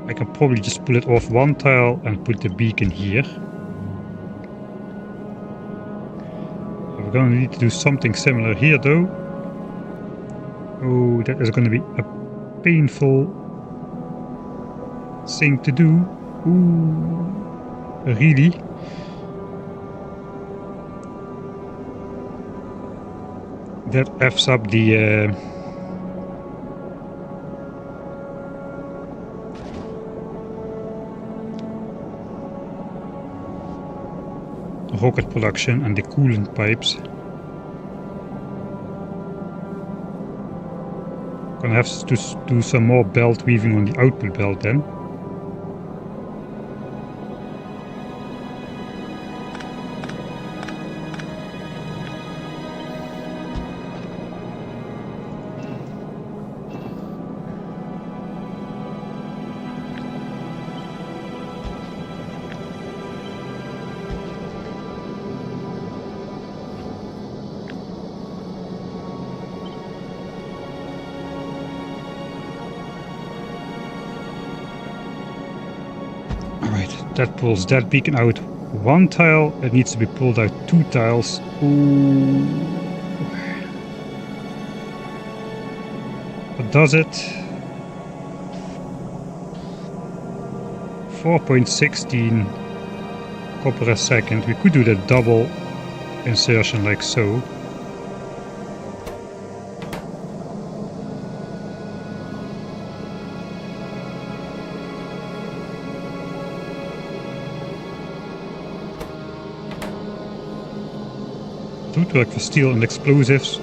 I can probably just pull it off 1 tile and put the beacon here. We're gonna need to do something similar here though. Oh, that is gonna be a painful thing to do. Ooh. Really? That F's up the rocket production and the coolant pipes. Gonna have to do some more belt weaving on the output belt then. That pulls that beacon out 1 tile. It needs to be pulled out 2 tiles. Ooh. What does it? 4.16 copper a second. We could do the double insertion like so. Would work for steel and explosives.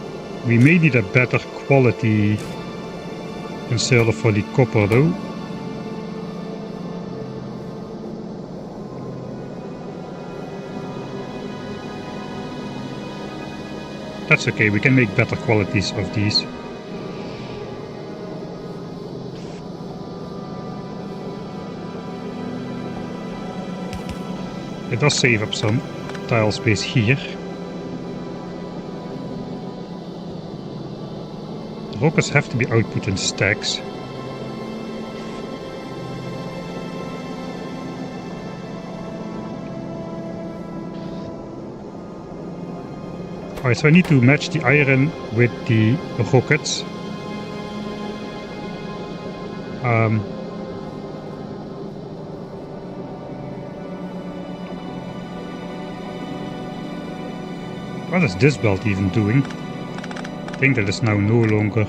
We may need a better quality inserter for the copper though. That's okay, we can make better qualities of these. It does save up some tile space here. Rockets have to be output in stacks. Alright, so I need to match the iron with the rockets. What is this belt even doing? I think that is now no longer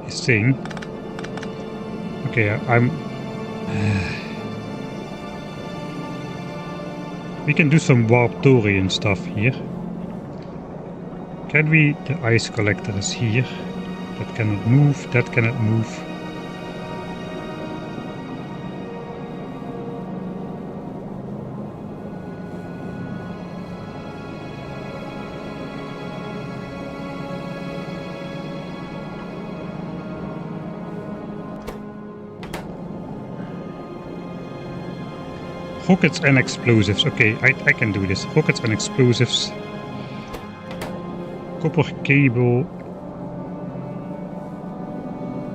a thing. Okay, we can do some warp-torian stuff here. Can we? The ice collector is here. That cannot move, that cannot move. Rockets and explosives. Okay, I can do this. Rockets and explosives. Copper cable.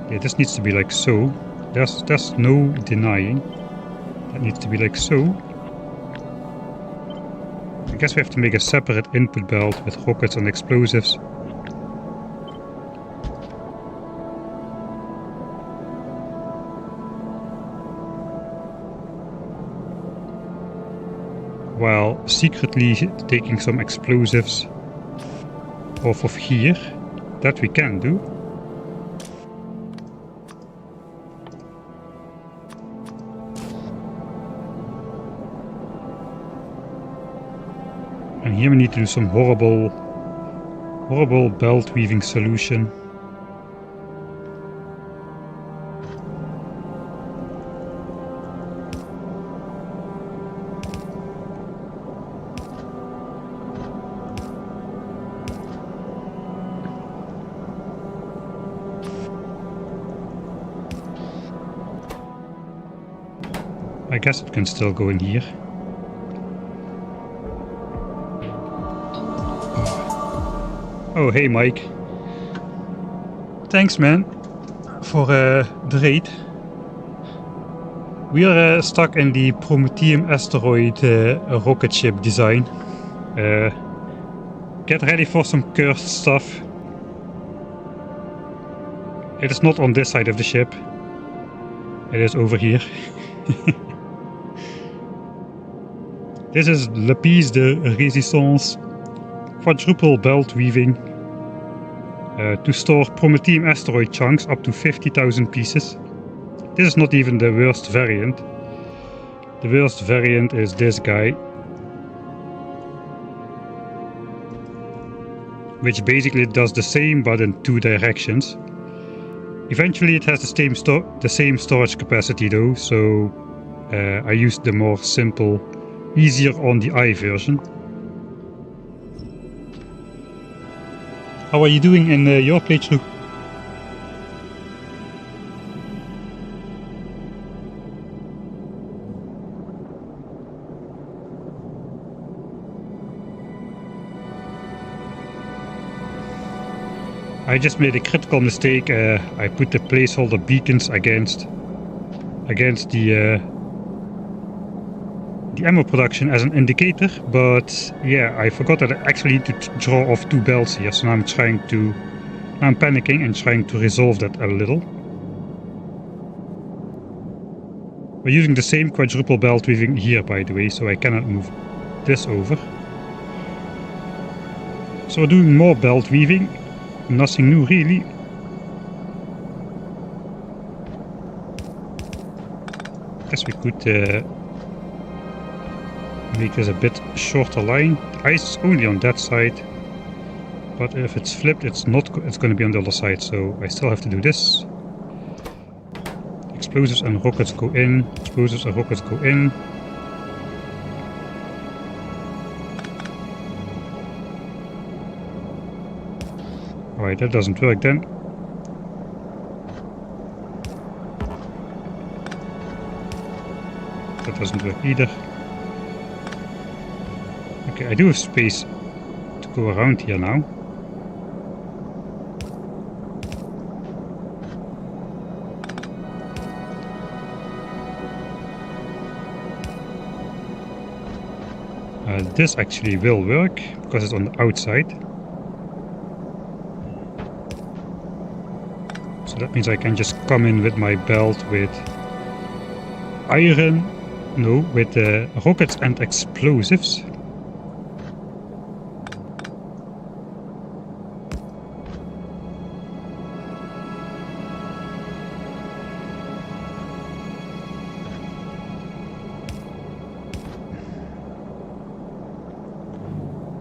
Yeah, this needs to be like so. There's no denying. That needs to be like so. I guess we have to make a separate input belt with rockets and explosives. While secretly taking some explosives off of here. That we can do. And here we need to do some horrible Horrible belt weaving solution. I guess it can still go in here. Oh, hey Mike. Thanks man for the raid. We are stuck in the Prometheum asteroid rocket ship design. Get ready for some cursed stuff. It is not on this side of the ship. It is over here. This is Le Piece de Résistance, quadruple belt weaving to store Prometheum asteroid chunks up to 50,000 pieces. This is not even the worst variant. The worst variant is this guy, which basically does the same but in two directions. Eventually it has the same storage capacity though, so I used the more simple, easier on the eye version. How are you doing in your playthrough? I just made a critical mistake. I put the placeholder beacons against the ammo production as an indicator, but yeah, I forgot that I actually need to draw off two belts here, so now I'm panicking and trying to resolve that a little. We're using the same quadruple belt weaving here, by the way, so I cannot move this over. So we're doing more belt weaving, nothing new really. Guess we could make this a bit shorter line. The ice is only on that side, but if it's flipped, it's going to be on the other side, so I still have to do this. Explosives and rockets go in, explosives and rockets go in. Alright, that doesn't work then. That doesn't work either. Okay, I do have space to go around here now. This actually will work because it's on the outside. So that means I can just come in with my belt with iron, no, with rockets and explosives.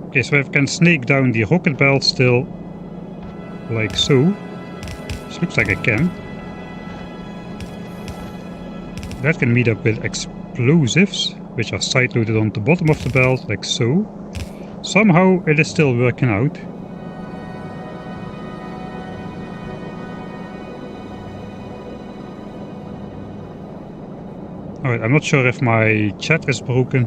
Okay, so I can snake down the rocket belt still, like so. This looks like I can. That can meet up with explosives, which are side-loaded on the bottom of the belt, like so. Somehow it is still working out. Alright, I'm not sure if my chat is broken.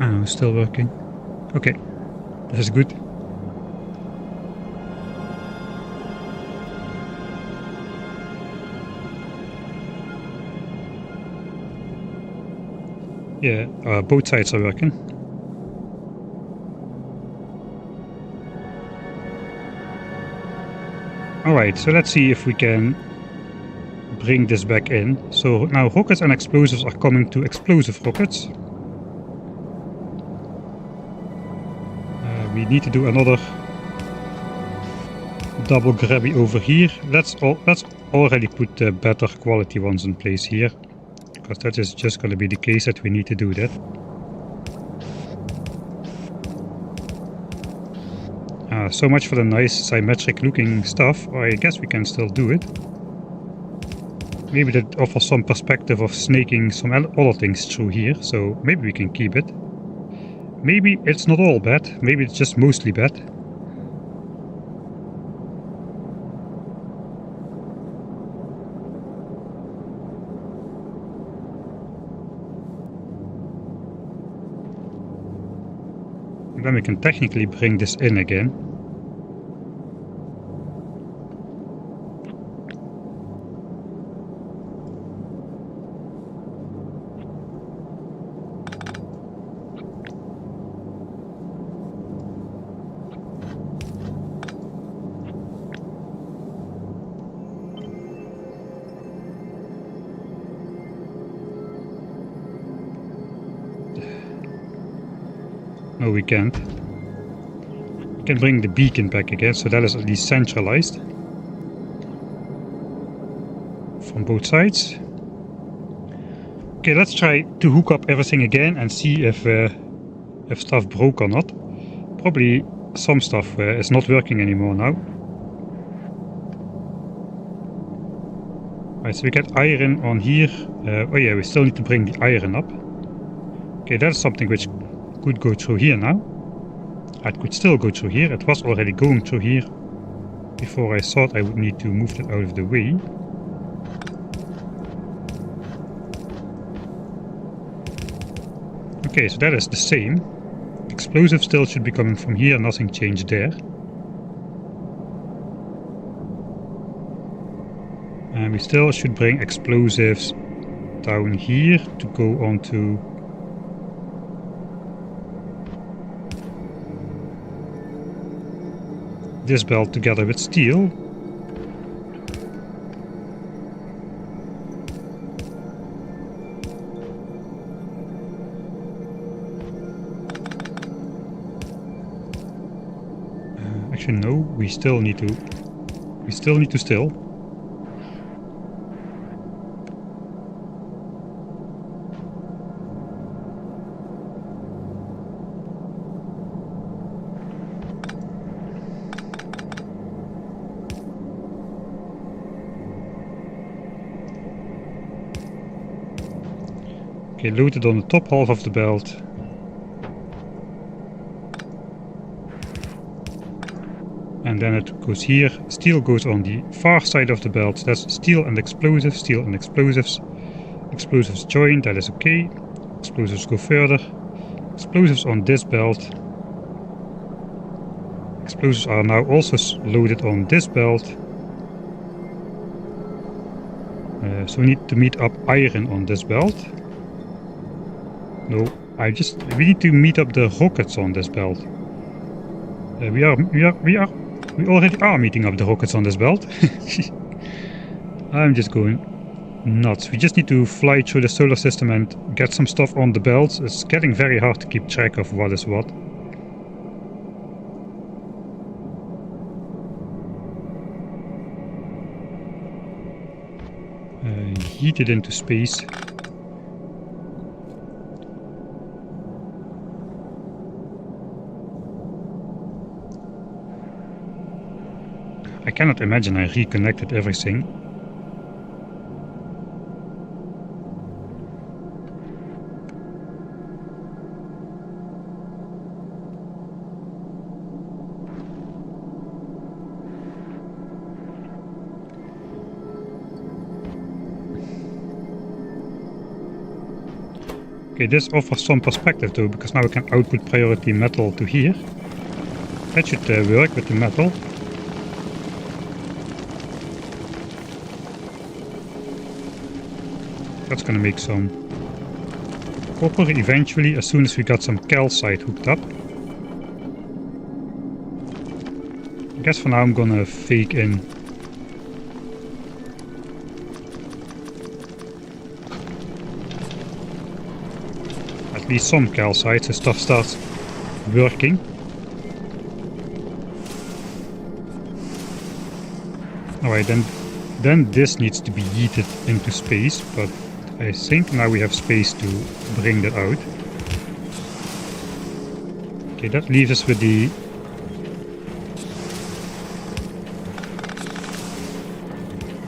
Oh, still working. Okay, this is good. Yeah, both sides are working. Alright, so let's see if we can bring this back in. So now rockets and explosives are coming to explosive rockets. We need to do another double grabby over here. Let's already put the better quality ones in place here, because that is just going to be the case that we need to do that. So much for the nice symmetric looking stuff. I guess we can still do it. Maybe that offers some perspective of snaking some other things through here, so maybe we can keep it. Maybe it's not all bad, maybe it's just mostly bad. And then we can technically bring this in again. No, we can't. We can bring the beacon back again, so that is at least centralized from both sides. Okay, let's try to hook up everything again and see if stuff broke or not. Probably some stuff is not working anymore now. Alright, so we get iron on here. Oh yeah, we still need to bring the iron up. Okay, that's something which could go through here now. It could still go through here. It was already going through here before I thought I would need to move that out of the way. Okay, so that is the same. Explosive still should be coming from here, nothing changed there. And we still should bring explosives down here to go onto this belt together with steel. Actually no, we still need to still. Okay, loaded on the top half of the belt. And then it goes here. Steel goes on the far side of the belt. That's steel and explosives, steel and explosives. Explosives join, that is okay. Explosives go further. Explosives on this belt. Explosives are now also loaded on this belt. So we need to meet up iron on this belt. No, we need to meet up the rockets on this belt. We already are meeting up the rockets on this belt. I'm just going nuts. We just need to fly through the solar system and get some stuff on the belts. It's getting very hard to keep track of what is what. Yeet it into space. I cannot imagine I reconnected everything. Okay, this offers some perspective though, because now we can output priority metal to here. That should work with the metal. That's gonna make some copper eventually, as soon as we got some calcite hooked up. I guess for now I'm gonna fake in at least some calcite so stuff starts working. Alright, then this needs to be yeeted into space, but I think now we have space to bring that out. Okay, that leaves us with the...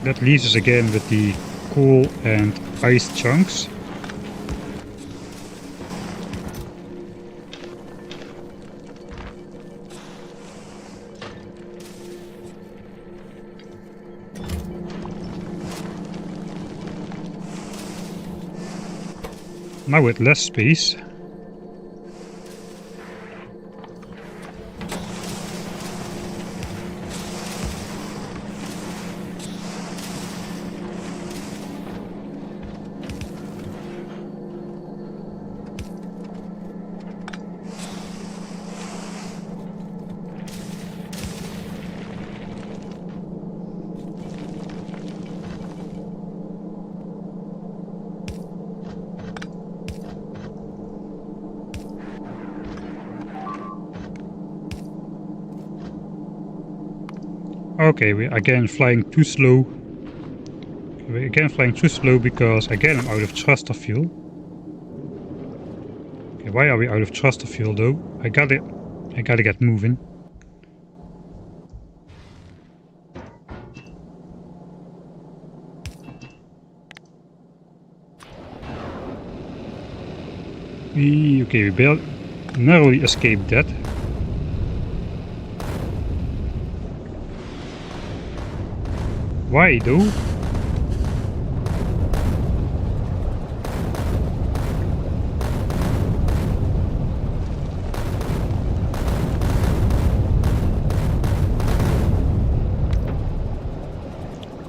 That leaves us again with the coal and ice chunks. Now with less space. Okay, we're again flying too slow. We're again flying too slow because again I'm out of thruster fuel. Okay, why are we out of thruster fuel though? I gotta get moving. Okay, we narrowly escaped that. Why though?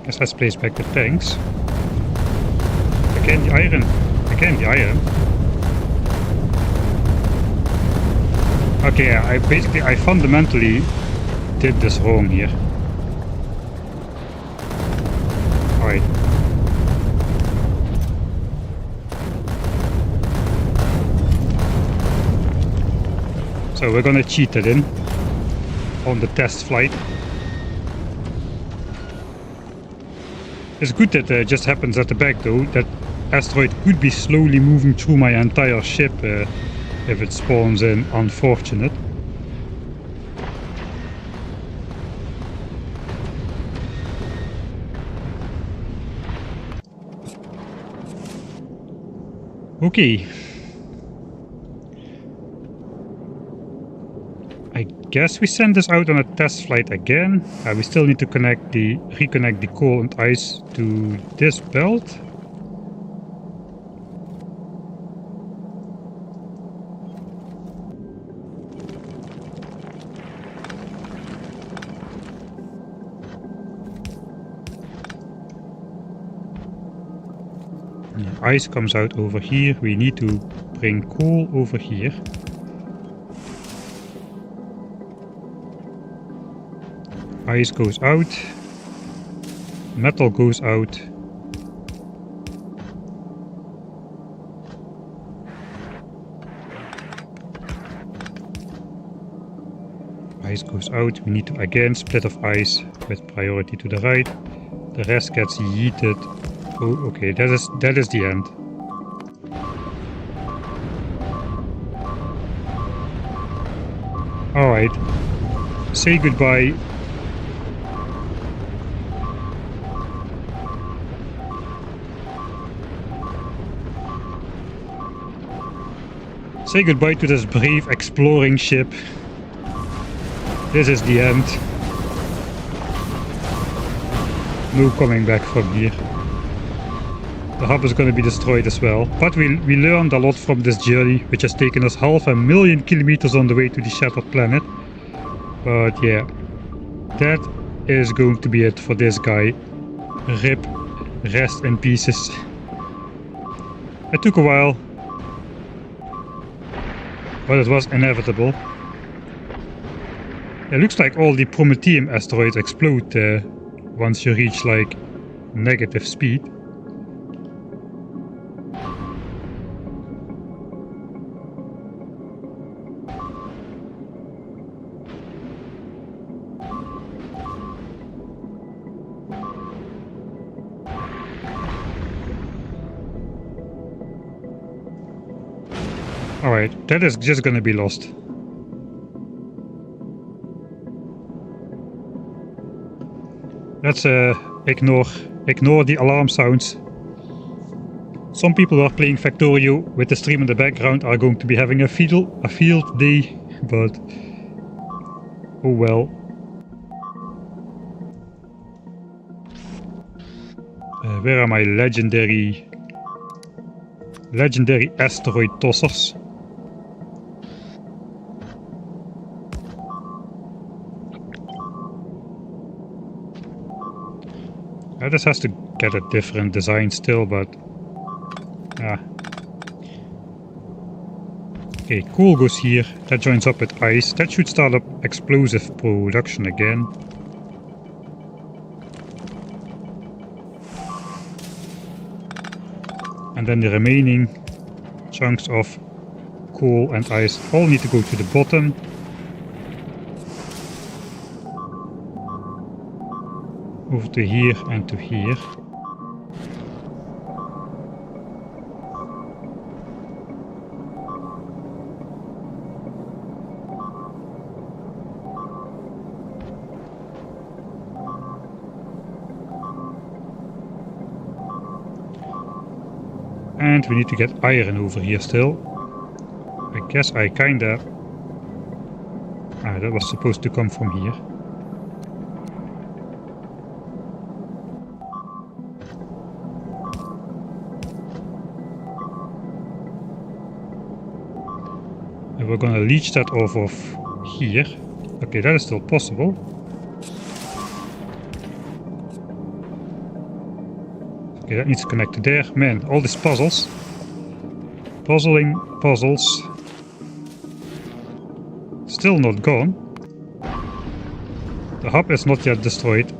Guess let's place back the tanks. Again the iron. Again the iron. Okay, yeah, I fundamentally did this wrong here. Alright. So we're gonna cheat it in on the test flight. It's good that it just happens at the back though. That asteroid could be slowly moving through my entire ship if it spawns in. Unfortunate. Okay. I guess we send this out on a test flight again. We still need to reconnect the coal and ice to this belt. Yeah, ice comes out over here. We need to bring coal over here. Ice goes out. Metal goes out. Ice goes out. We need to again split off ice with priority to the right. The rest gets yeeted. Oh, okay, that is the end. Alright. Say goodbye. Say goodbye to this brave exploring ship. This is the end. No coming back from here. The hub is going to be destroyed as well. But we learned a lot from this journey, which has taken us 500,000 kilometers on the way to the shattered planet. But yeah, that is going to be it for this guy. RIP, rest in pieces. It took a while, but it was inevitable. It looks like all the Prometheum asteroids explode once you reach like negative speed. Alright, that is just gonna be lost. Let's ignore the alarm sounds. Some people who are playing Factorio with the stream in the background are going to be having a field day, but oh well. Where are my legendary asteroid tossers? This has to get a different design still, but okay, coal goes here, that joins up with ice, that should start up explosive production again. And then the remaining chunks of coal and ice all need to go to the bottom. Over to here and to here. And we need to get iron over here still. I guess I kinda... that was supposed to come from here. And we're gonna leach that off of here. Okay, that is still possible. Okay, that needs to connect to there. Man, all these puzzles. Puzzles. Still not gone. The hub is not yet destroyed.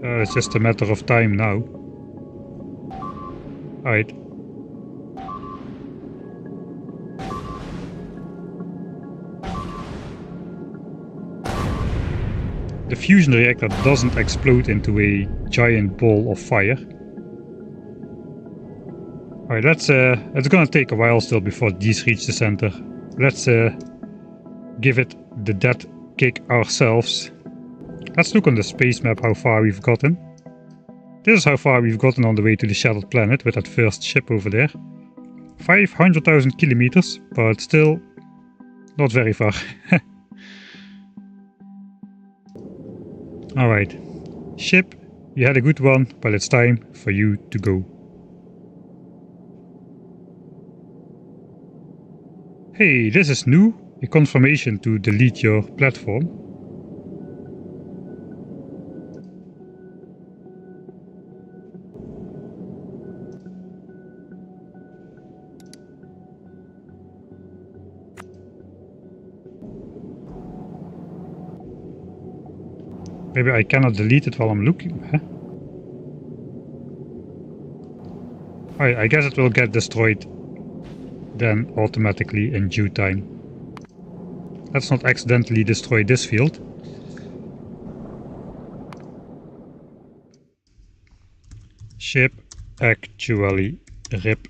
It's just a matter of time now. Alright. The fusion reactor doesn't explode into a giant ball of fire. Alright, it's gonna take a while still before these reach the center. Let's give it the death kick ourselves. Let's look on the space map how far we've gotten. This is how far we've gotten on the way to the shattered planet with that first ship over there. 500,000 kilometers, but still not very far. Alright, ship, you had a good one, but it's time for you to go. Hey, this is new, a confirmation to delete your platform. Maybe I cannot delete it while I'm looking, huh? Alright, I guess it will get destroyed then automatically in due time. Let's not accidentally destroy this field. Ship actually rip.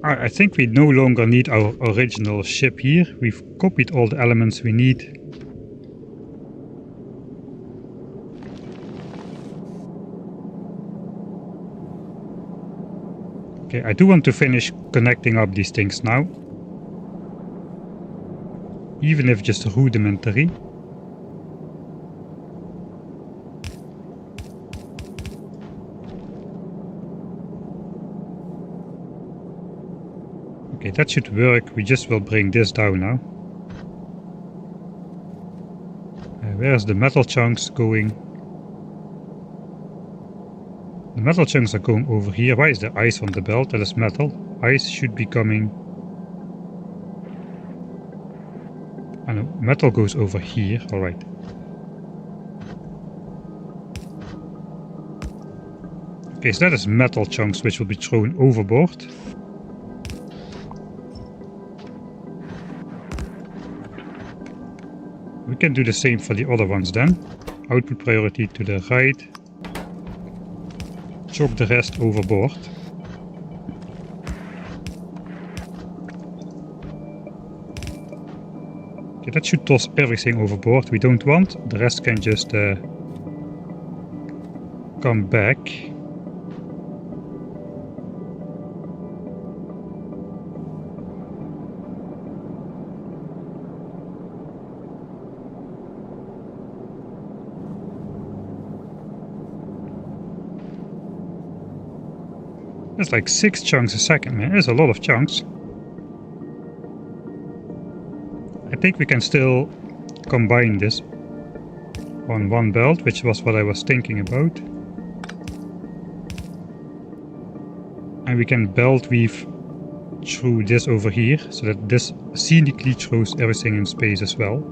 I think we no longer need our original ship here. We've copied all the elements we need. Okay, I do want to finish connecting up these things now. Even if just rudimentary. Okay, that should work. We just will bring this down now. Where's the metal chunks going? The metal chunks are going over here. Why is there ice on the belt? That is metal. Ice should be coming. I know, metal goes over here. Alright. Okay, so that is metal chunks which will be thrown overboard. We can do the same for the other ones then. Output priority to the right. Chop the rest overboard. Okay, that should toss everything overboard we don't want. The rest can just come back. That's like 6 chunks a second, man. That's a lot of chunks. I think we can still combine this on one belt, which was what I was thinking about. And we can belt weave through this over here, so that this scenically throws everything in space as well.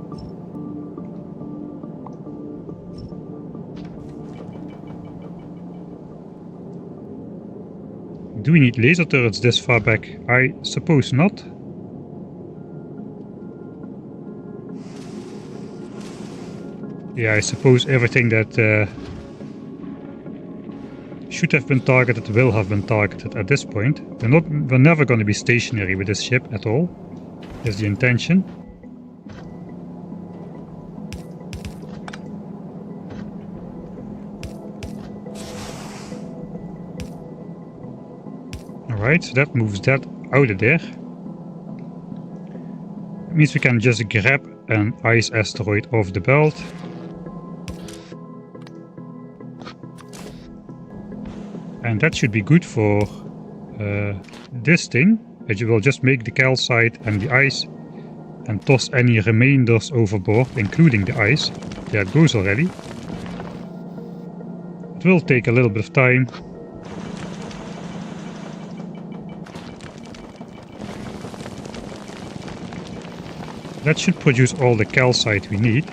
Do we need laser turrets this far back? I suppose not. Yeah, I suppose everything that should have been targeted will have been targeted at this point. We're never going to be stationary with this ship at all. That's the intention. Alright, so that moves that out of there. It means we can just grab an ice asteroid off the belt. And that should be good for this thing. That you will just make the calcite and the ice and toss any remainders overboard, including the ice. There it goes already. It will take a little bit of time. That should produce all the calcite we need.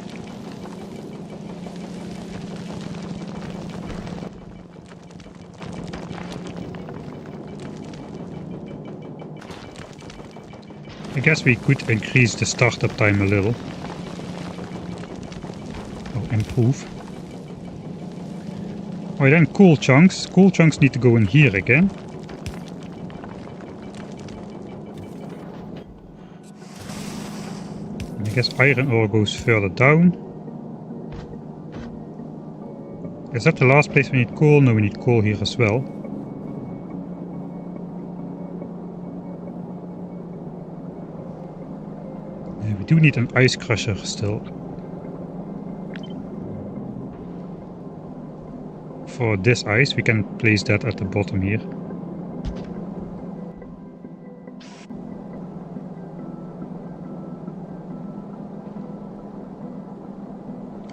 I guess we could increase the startup time a little. Or improve. Alright then, cool chunks. Cool chunks need to go in here again. I guess iron ore goes further down. Is that the last place we need coal? No, we need coal here as well. We do need an ice crusher still. For this ice, we can place that at the bottom here.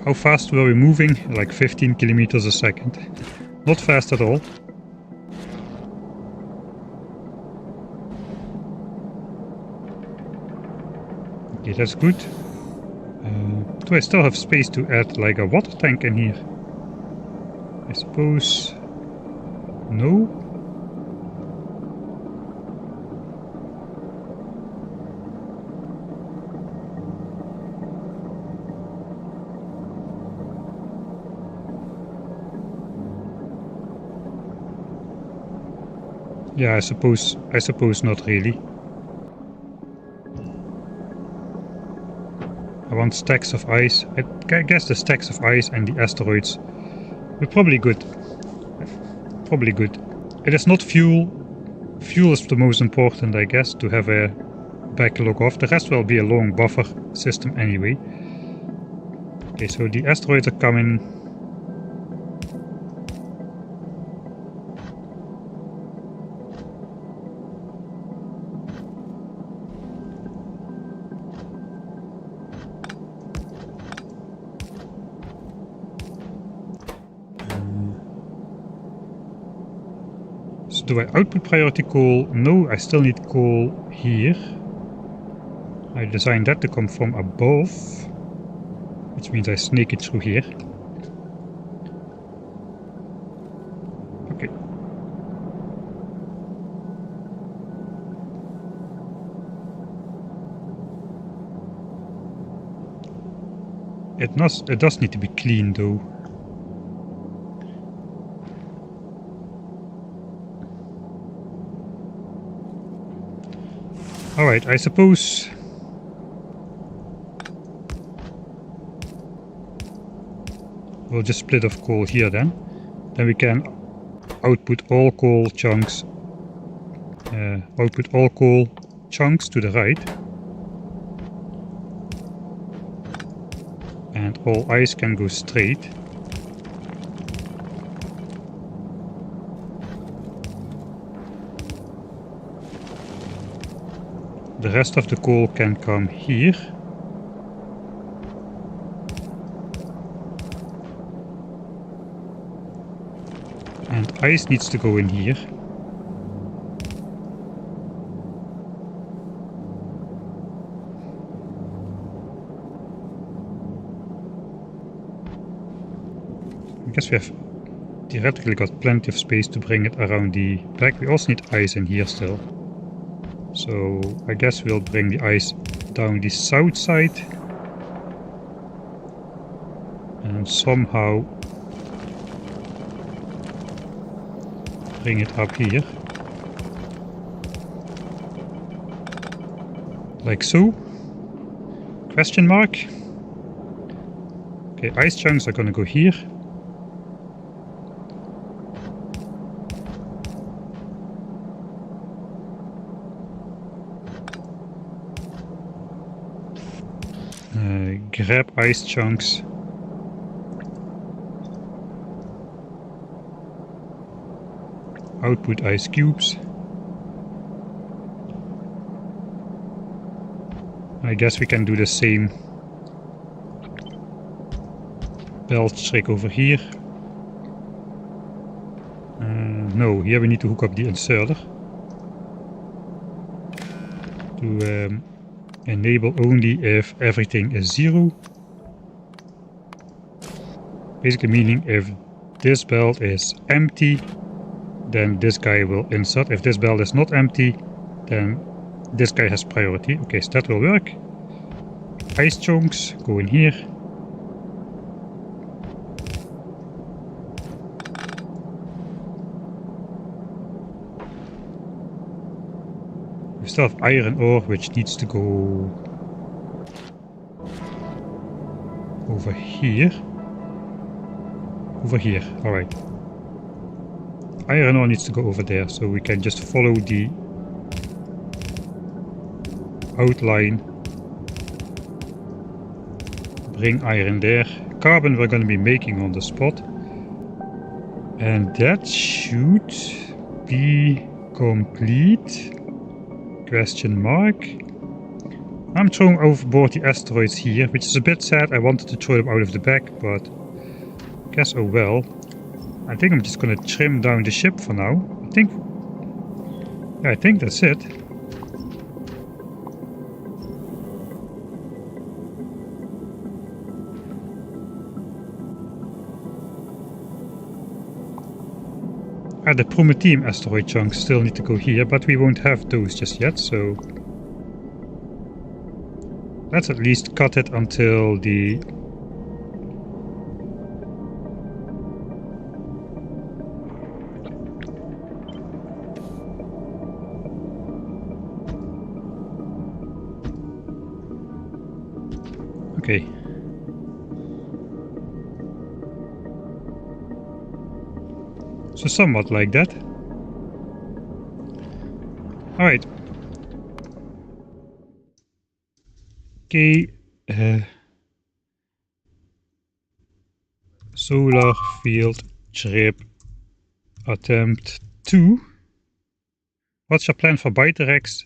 How fast were we moving? Like 15 kilometers a second. Not fast at all. Okay, that's good. Do I still have space to add like a water tank in here? I suppose... no? Yeah, I suppose not really. I want stacks of ice. I guess the stacks of ice and the asteroids are probably good. Probably good. It is not fuel. Fuel is the most important, I guess, to have a backlog of. The rest will be a long buffer system anyway. Okay, so the asteroids are coming. Do I output priority coal? No, I still need coal here. I designed that to come from above, which means I snake it through here. Okay, It does need to be clean though. Alright, I suppose we'll just split off coal here then. Then we can output all coal chunks to the right. And all ice can go straight. The rest of the coal can come here. And ice needs to go in here. I guess we have theoretically got plenty of space to bring it around the back. We also need ice in here still. So I guess we'll bring the ice down the south side. And somehow bring it up here. Like so. Question mark. Okay, ice chunks are gonna go here. Grab ice chunks. Output ice cubes. I guess we can do the same belt trick over here. No, here we need to hook up the inserter to enable only if everything is 0. Basically meaning if this belt is empty, then this guy will insert. If this belt is not empty, then this guy has priority. Okay, so that will work. Ice chunks go in here. We still have iron ore, which needs to go over here. Over here, alright. Iron ore needs to go over there, so we can just follow the outline. Bring iron there. Carbon we're going to be making on the spot. And that should be complete. Question mark. I'm throwing overboard the asteroids here, which is a bit sad. I wanted to throw them out of the back, but I guess oh well. I think I'm just gonna trim down the ship for now. I think that's it. The Prometheum asteroid chunks still need to go here, but we won't have those just yet, so let's at least cut it until the okay. So somewhat like that. Alright. Okay. Solar field trip attempt 2. What's your plan for Biterex?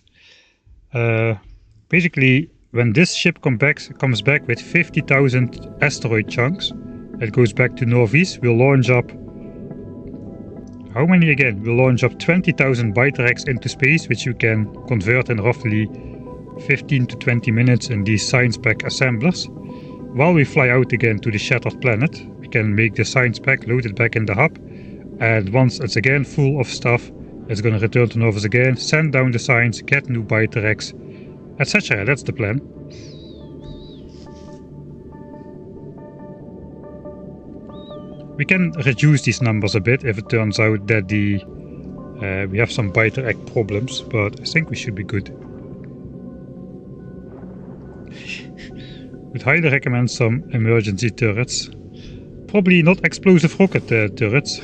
Basically, when this ship comes back with 50,000 asteroid chunks, it goes back to Norvis, we'll launch up. How many again? We'll launch up 20,000 Biterex into space, which you can convert in roughly 15 to 20 minutes in these science pack assemblers. While we fly out again to the shattered planet, we can make the science pack, load it back in the hub, and once it's again full of stuff, it's gonna return to Norvis again, send down the science, get new Biterex, etc. That's the plan. We can reduce these numbers a bit if it turns out that we have some biter egg problems, but I think we should be good. Would highly recommend some emergency turrets. Probably not explosive rocket turrets.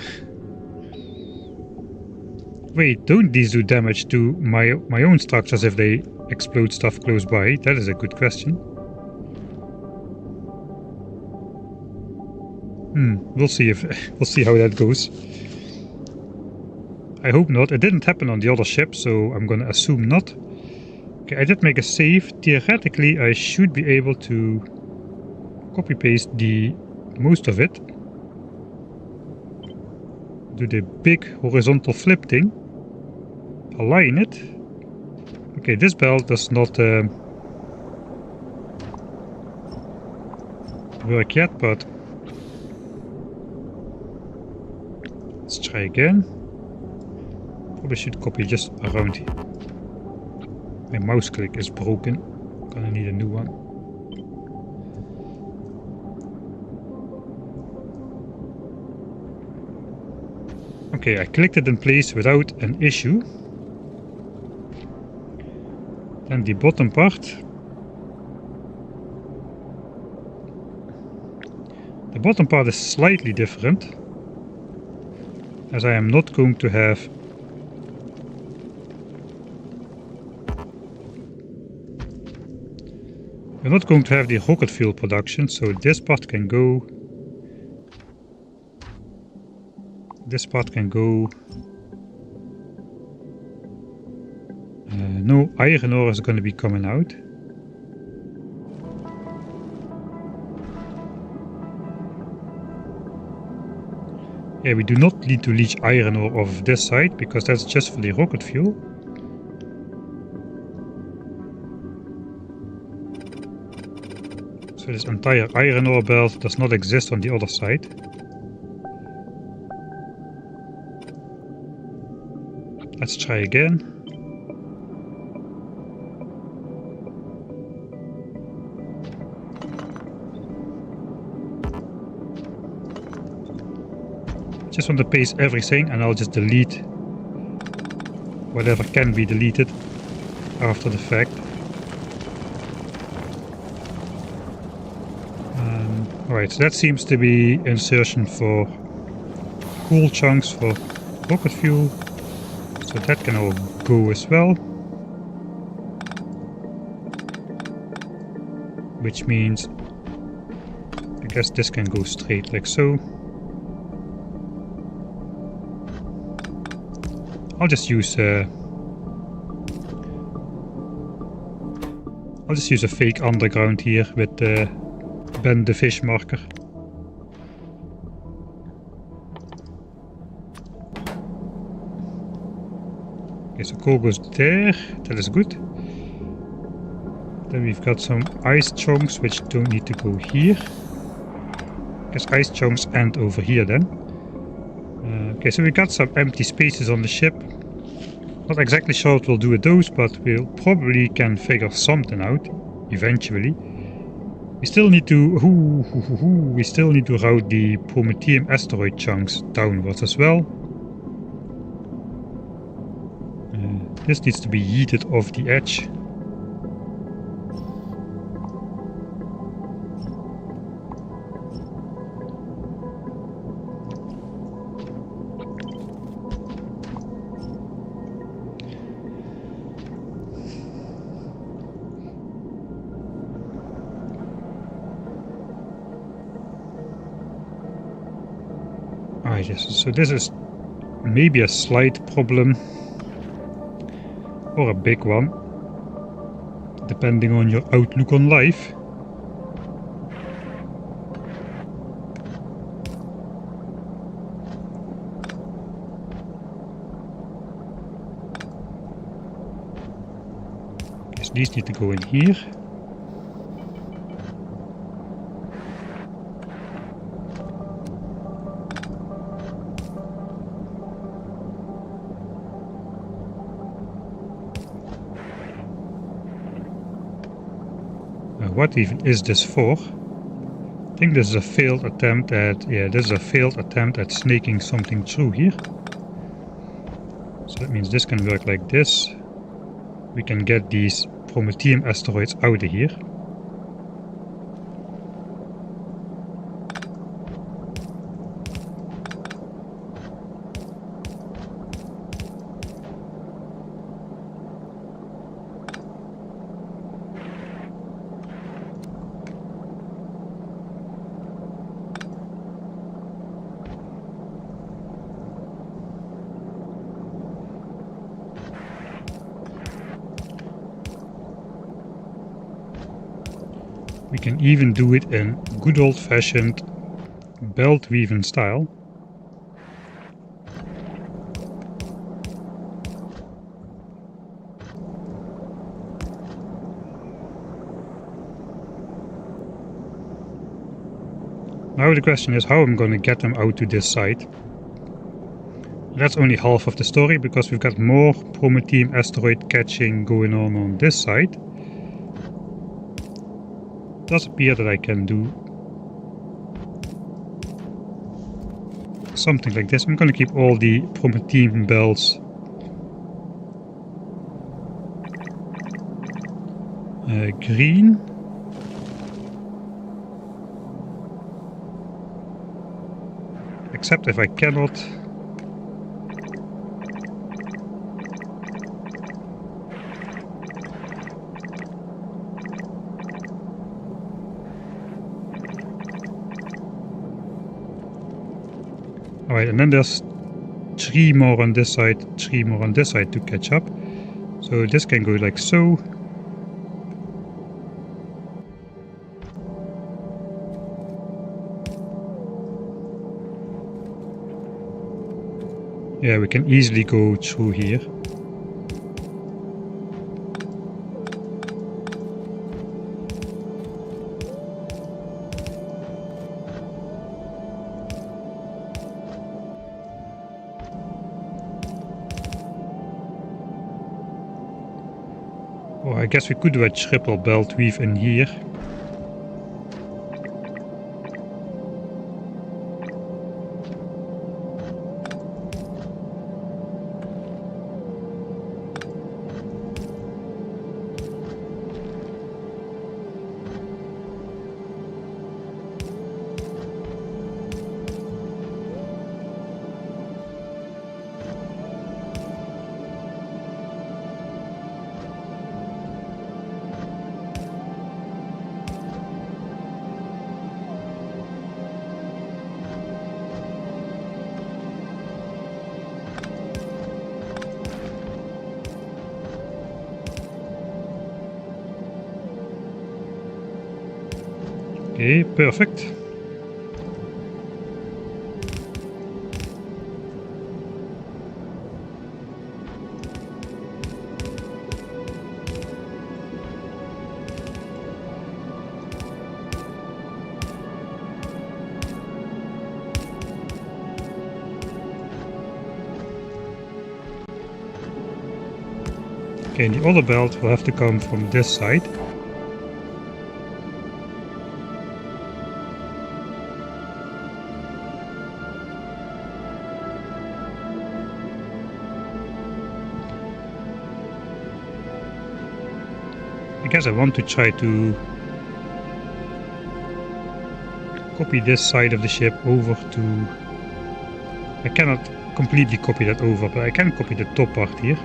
Wait, don't these do damage to my own structures if they explode stuff close by? That is a good question. We'll see how that goes. I hope not. It didn't happen on the other ship, so I'm gonna assume not. Okay, I did make a save. Theoretically, I should be able to copy paste most of it. Do the big horizontal flip thing. Align it. Okay, this belt does not work yet, but let's try again. Probably should copy just around here. My mouse click is broken. Gonna need a new one. Okay, I clicked it in place without an issue. Then the bottom part. The bottom part is slightly different, as I am not going to have we're not going to have the rocket fuel production, so this part can go. This part can go. No iron ore is going to be coming out. Yeah, we do not need to leach iron ore off this side because that's just for the rocket fuel. So this entire iron ore belt does not exist on the other side. Let's try again. Just want to paste everything and I'll just delete whatever can be deleted after the fact. Alright, so that seems to be insertion for cool chunks for rocket fuel. So that can all go as well. Which means I guess this can go straight like so. I'll just use a fake underground here with Ben the fish marker. Okay, so coal goes there, that is good. Then we've got some ice chunks which don't need to go here. I guess ice chunks end over here then. Okay, so we got some empty spaces on the ship. Not exactly sure what we'll do with those, but we'll probably can figure something out eventually. We still need to route the Prometheum asteroid chunks downwards as well. This needs to be yeeted off the edge. Yes, so this is maybe a slight problem or a big one, depending on your outlook on life. Guess these need to go in here. What even is this for? I think this is a failed attempt at, this is a failed attempt at snaking something through here. So that means this can work like this. We can get these Prometheum asteroids out of here. We can even do it in good old-fashioned belt weaving style. Now the question is how I'm going to get them out to this side. That's only half of the story, because we've got more Prometheum asteroid catching going on this side. It does appear that I can do something like this. I'm going to keep all the Prometheum belts green. Except if I cannot. Alright, and then there's 3 more on this side, 3 more on this side to catch up. So this can go like so. Yeah, we can easily go through here. Or I guess we could do a triple belt weave in here. Okay, perfect. Okay, and the other belt will have to come from this side. I guess I want to try to copy this side of the ship over to... I cannot completely copy that over, but I can copy the top part here.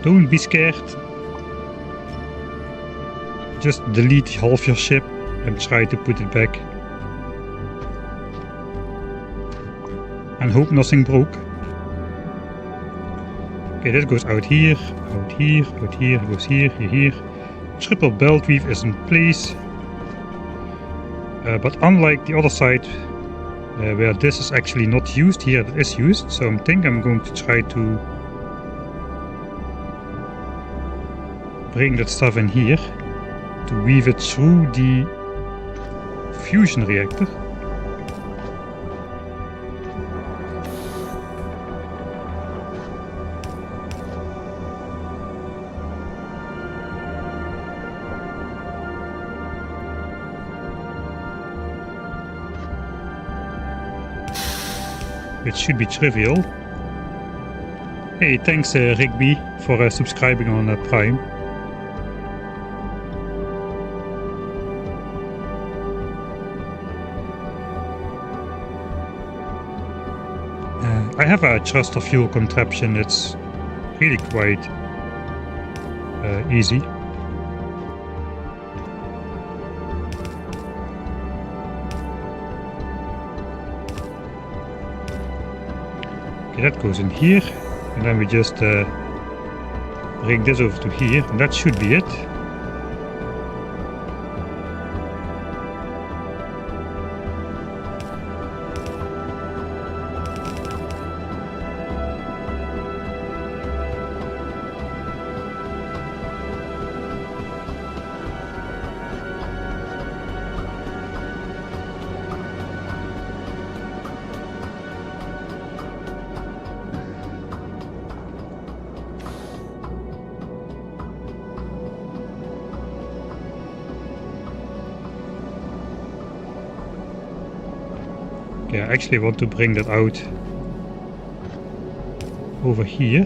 Don't be scared. Just delete half your ship and try to put it back. And hope nothing broke. Okay, that goes out here, out here, out here, goes here, here. Triple belt weave is in place. But unlike the other side, where this is actually not used, here it is used. So I think I'm going to try to bring that stuff in here to weave it through the fusion reactor. It should be trivial. Hey, thanks Rigby for subscribing on Prime. I have a thruster fuel contraption. It's really quite easy. Okay, that goes in here, and then we just bring this over to here, and that should be it. Okay, I actually want to bring that out over here.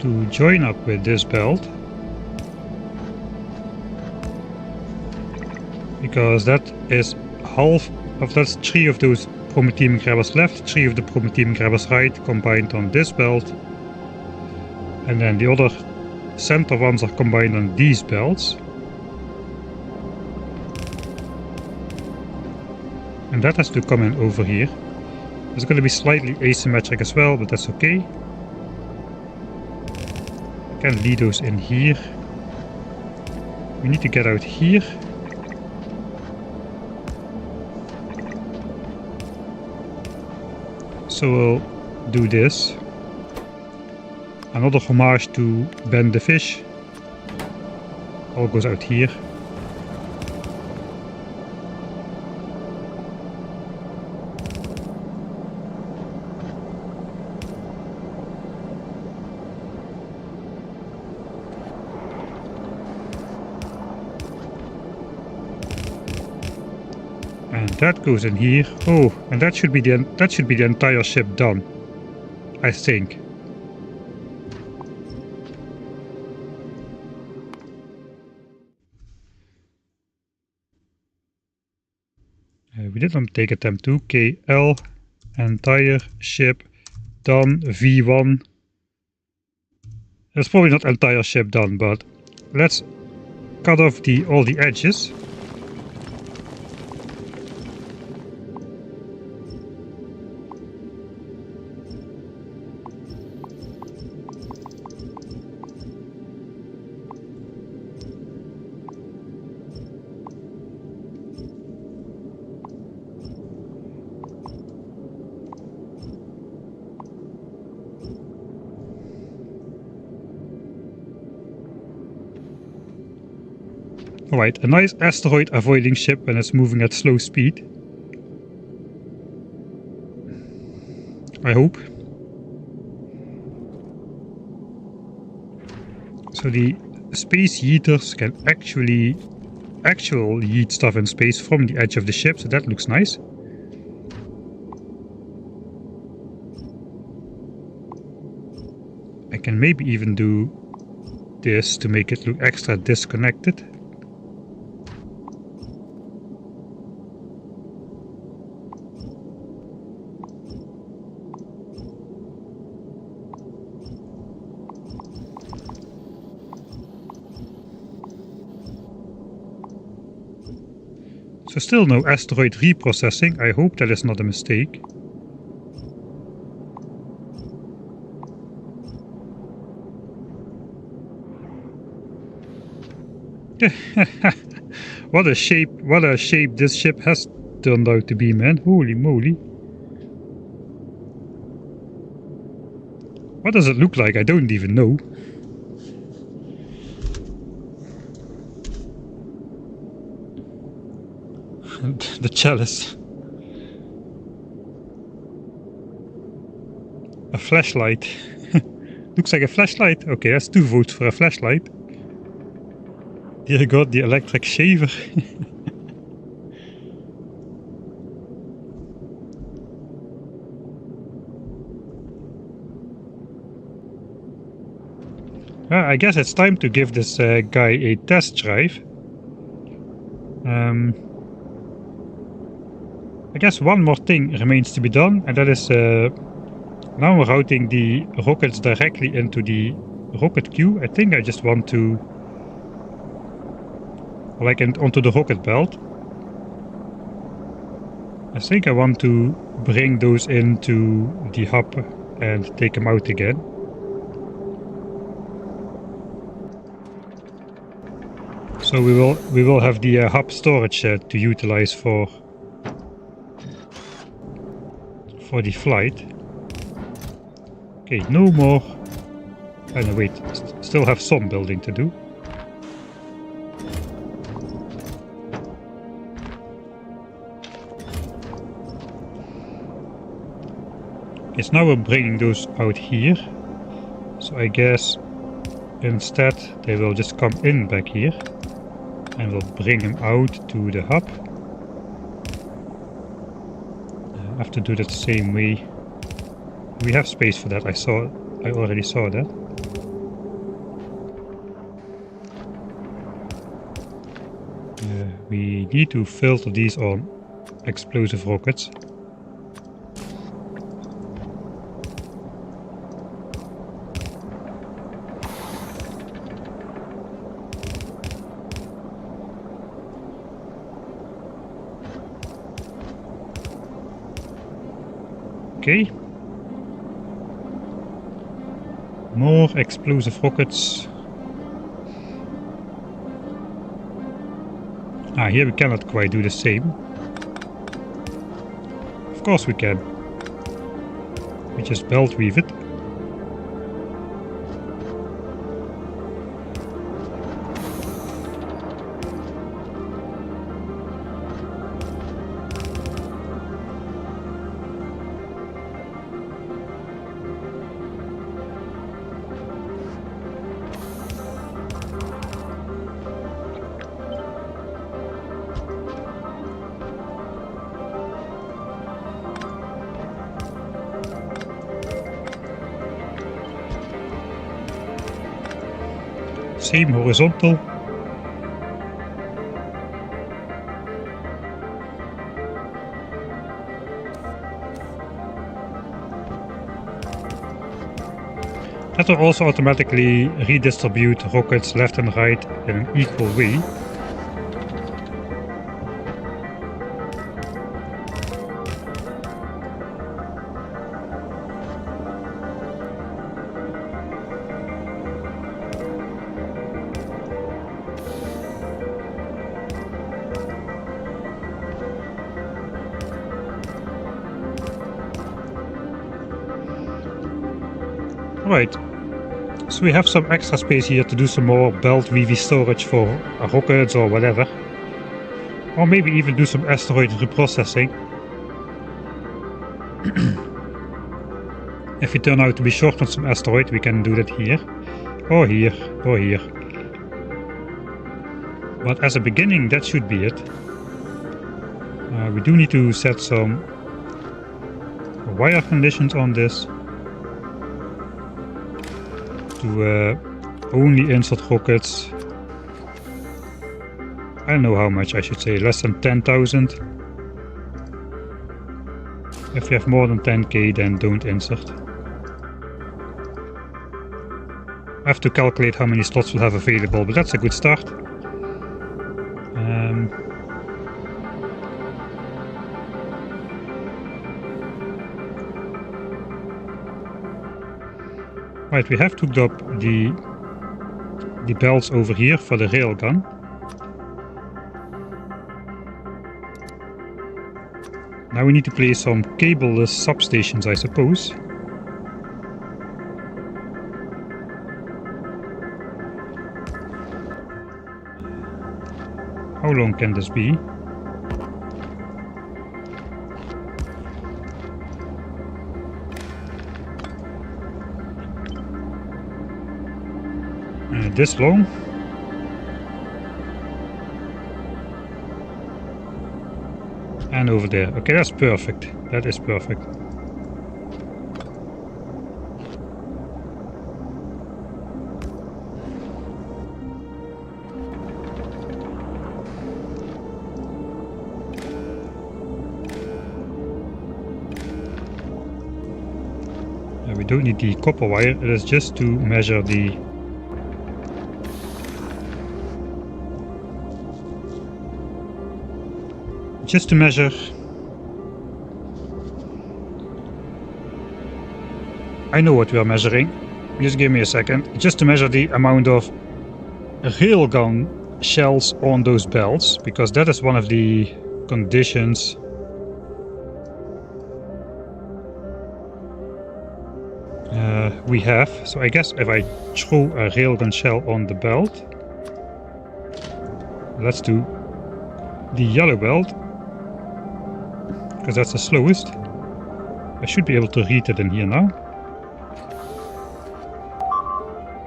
To join up with this belt. Because that is half of, that's 3 of those Prometheum grabbers left, 3 of the Prometheum grabbers right, combined on this belt. And then the other center ones are combined on these belts. And that has to come in over here. It's going to be slightly asymmetric as well, but that's okay. Can lead those in here. We need to get out here. So we'll do this. Another homage to Ben the Fish. All goes out here. And that goes in here. Oh, and that should be the entire ship done, I think. We did not take attempt 2. KL, entire ship done. V1. That's probably not entire ship done, but let's cut off all the edges. Alright, a nice asteroid avoiding ship when it's moving at slow speed. I hope. So the space yeeters can actually yeet stuff in space from the edge of the ship, so that looks nice. I can maybe even do this to make it look extra disconnected. So still no asteroid reprocessing. I hope that is not a mistake. What a shape this ship has turned out to be, man. Holy moly. What does it look like? I don't even know. The chalice. A flashlight. Looks like a flashlight. Okay, that's 2 votes for a flashlight. Dear God, the electric shaver. I guess it's time to give this guy a test drive. I guess one more thing remains to be done, and that is now we're routing the rockets directly into the rocket queue. I think I just want to, like, onto the rocket belt. I think I want to bring those into the hub and take them out again. So we will have the hub storage to utilize for the flight. Okay, no more. Oh no, wait, still have some building to do. Yes, now we're bringing those out here. So I guess instead they will just come in back here. And we'll bring them out to the hub. I have to do that the same way. We have space for that. I already saw that. We need to filter these on explosive rockets. Okay. More explosive rockets. Ah, here we cannot quite do the same. Of course we can. We just belt weave it. Same horizontal. That will also automatically redistribute rockets left and right in an equal way. Right, so we have some extra space here to do some more belt weavy storage for rockets or whatever. Or maybe even do some asteroid reprocessing. If we turn out to be short on some asteroid, we can do that here. Or here, or here. But as a beginning, that should be it. We do need to set some wire conditions on this. To only insert rockets. I don't know how much I should say, less than 10,000. If you have more than 10k, then don't insert. I have to calculate how many slots we'll have available, but that's a good start. Right, we have hooked up the belts over here for the railgun. Now we need to place some cableless substations, I suppose. How long can this be? This long? And over there. Okay, that's perfect. That is perfect. We don't need the copper wire, it is just to measure the I know what we are measuring, just give me a second, just to measure the amount of railgun shells on those belts, because that is one of the conditions. We have. So I guess if I throw a railgun shell on the belt, let's do the yellow belt, because that's the slowest. I should be able to read it in here now.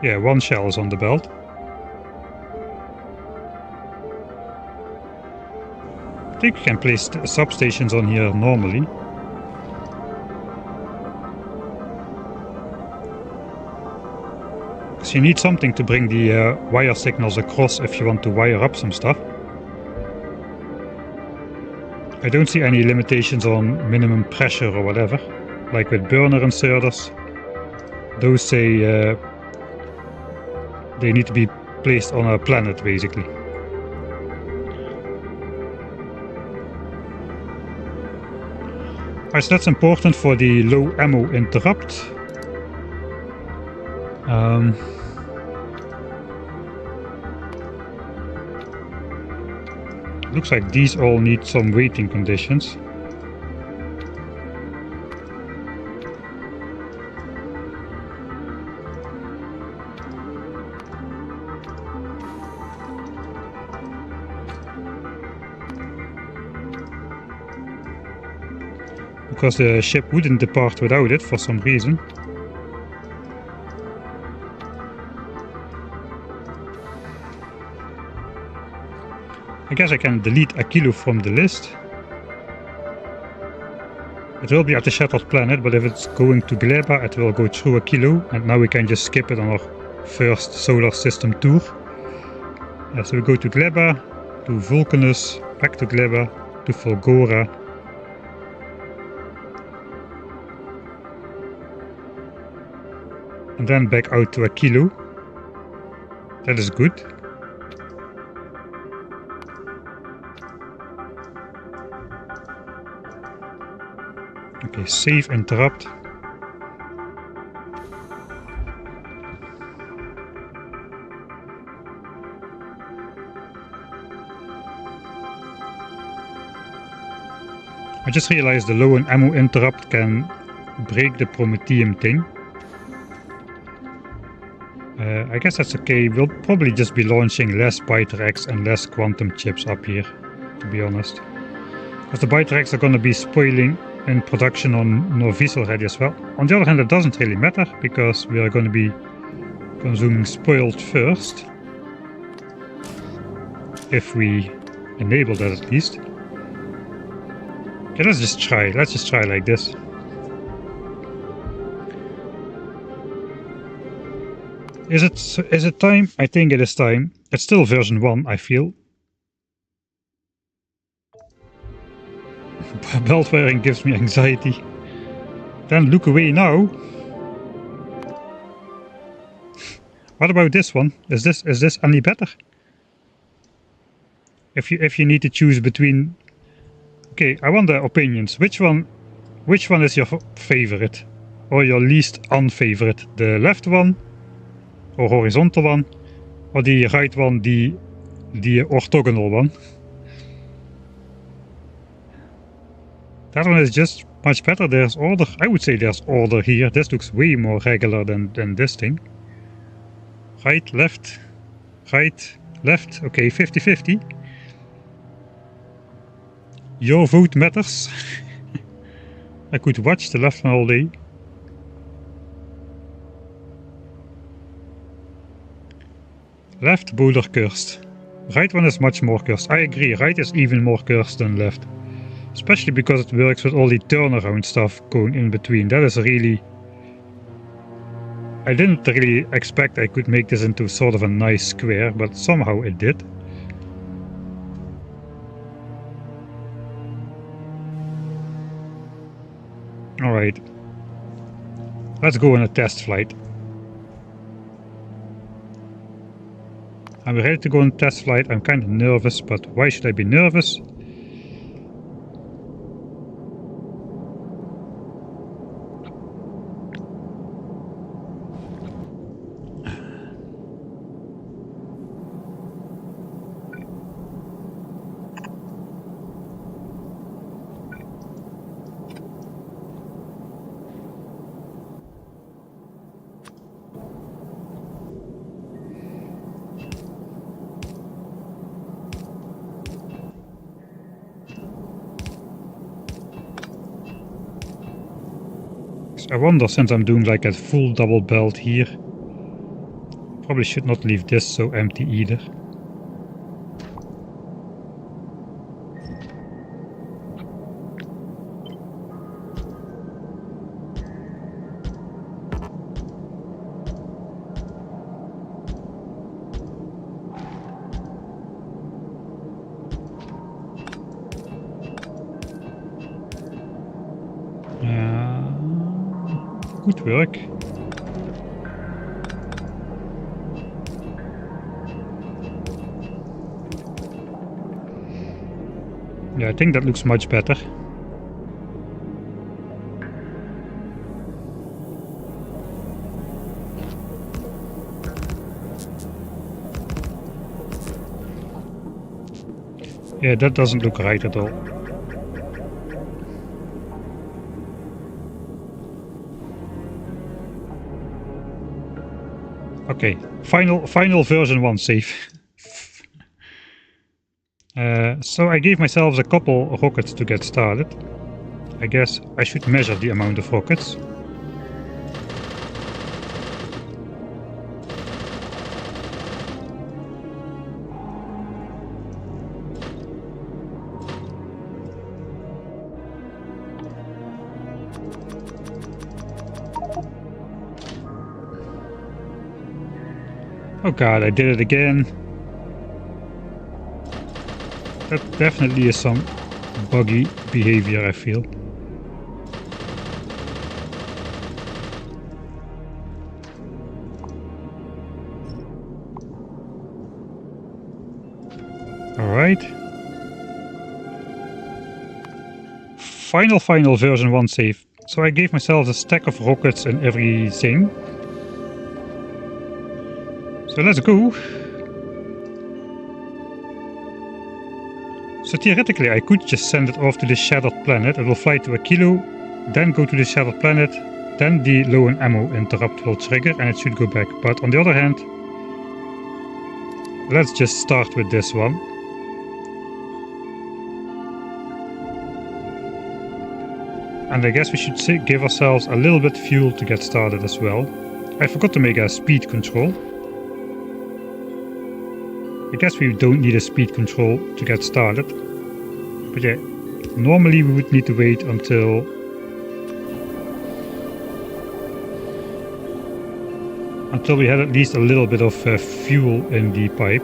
Yeah, one shell is on the belt. I think we can place substations on here normally. Because you need something to bring the wire signals across if you want to wire up some stuff. I don't see any limitations on minimum pressure or whatever, like with burner inserters. Those say they need to be placed on a planet, basically. Alright, so that's important for the low ammo interrupt. Looks like these all need some waiting conditions. Because the ship wouldn't depart without it for some reason. I guess I can delete a kilo from the list. It will be at the shattered planet, but if it's going to Gleba, it will go through a kilo, and now we can just skip it on our first solar system tour. So we go to Gleba, to Vulcanus, back to Gleba, to Fulgora. And then back out to a kilo. That is good. Okay, save interrupt. I just realized the low on ammo interrupt can break the Prometheum thing. I guess that's okay. We'll probably just be launching less Byte-Rex and less quantum chips up here, to be honest. Because the Byte-Rex are going to be spoiling in production on Norvis already as well. On the other hand, it doesn't really matter, because we are going to be consuming spoiled first. If we enable that at least. Okay, let's just try like this. Is it time? I think it is time. It's still version 1, I feel. Belt wearing gives me anxiety. Then look away now. What about this one? Is this any better? If you need to choose between. Okay, I want the opinions. Which one is your favorite? Or your least unfavorite? The left one? Or horizontal one? Or the right one, the orthogonal one? That one is just much better. There's order. I would say there's order here. This looks way more regular than this thing. Right, left, right, left. Okay, 50-50. Your vote matters. I could watch the left one all day. Left, boulder cursed. Right one is much more cursed. I agree, right is even more cursed than left. Especially because it works with all the turnaround stuff going in between. That is really... I didn't really expect I could make this into sort of a nice square, but somehow it did. Alright. Let's go on a test flight. I'm ready to go on a test flight. I'm kind of nervous, but why should I be nervous? I wonder, since I'm doing like a full double belt here, probably should not leave this so empty either. Good work. Yeah, I think that looks much better. Yeah, that doesn't look right at all. Okay, final version 1 save. So I gave myself a couple rockets to get started. I guess I should measure the amount of rockets. Oh god, I did it again. That definitely is some buggy behavior, I feel. Alright. Final version 1 save. So I gave myself a stack of rockets and everything. So let's go. So theoretically I could just send it off to the shattered planet. It will fly to a kilo, then go to the shattered planet, then the low on ammo interrupt will trigger and it should go back. But on the other hand, let's just start with this one. And I guess we should give ourselves a little bit fuel to get started as well. I forgot to make a speed control. I guess we don't need a speed control to get started. But yeah, normally we would need to wait until we had at least a little bit of fuel in the pipe.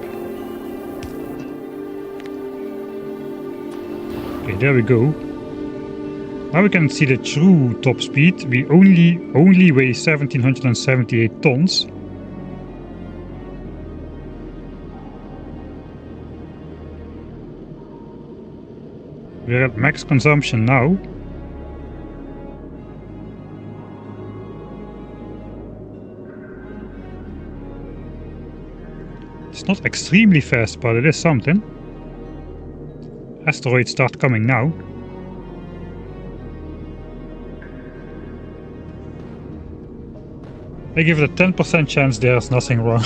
Okay, there we go. Now we can see the true top speed. We only weigh 1778 tons. We're at max consumption now. It's not extremely fast, but it is something. Asteroids start coming now. I give it a 10% chance there's nothing wrong.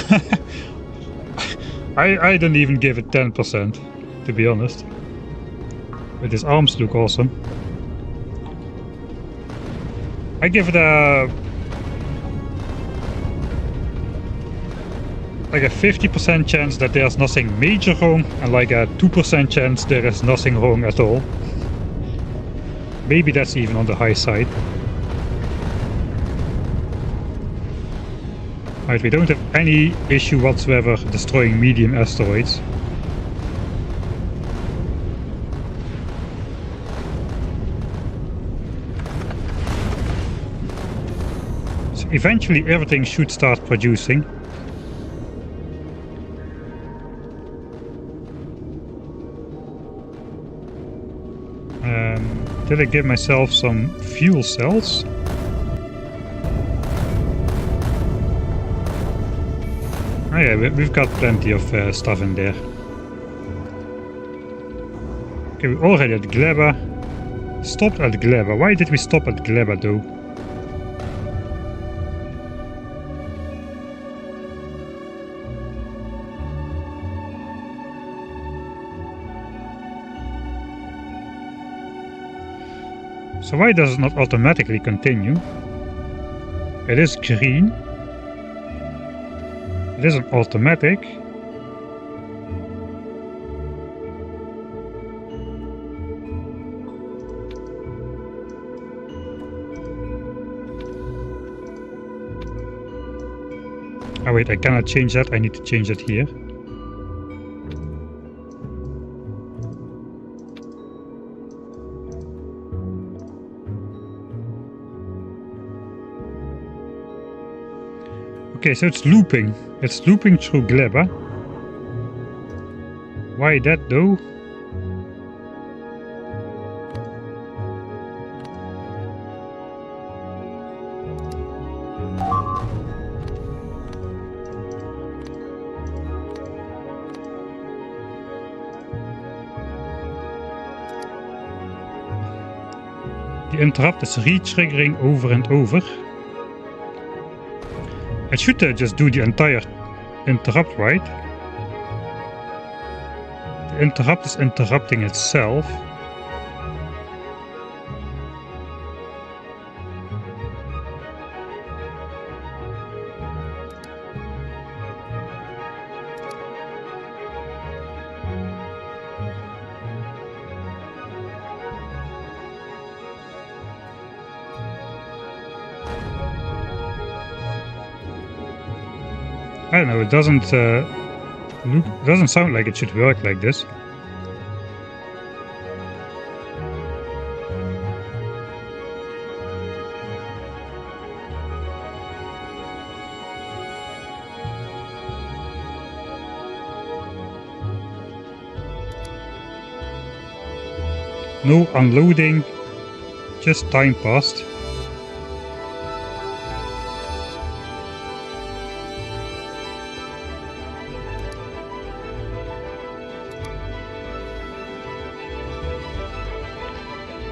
I don't even give it 10%, to be honest. But his arms look awesome. I give it a... like a 50% chance that there's nothing major wrong, and like a 2% chance there is nothing wrong at all. Maybe that's even on the high side. Right, we don't have any issue whatsoever destroying medium asteroids. So eventually everything should start producing. Did I give myself some fuel cells? Oh yeah, we've got plenty of stuff in there. Okay, we're already at Gleba. Stopped at Gleba. Why did we stop at Gleba though? So why does it not automatically continue? It is green. It isn't automatic. Oh wait, I cannot change that. I need to change it here. Okay, so it's looping. It's looping through Gleba. Why that though? The interrupt is re-triggering over and over. It should just do the entire interrupt, right? The interrupt is interrupting itself. I don't know, it doesn't sound like it should work like this. No unloading, just time passed.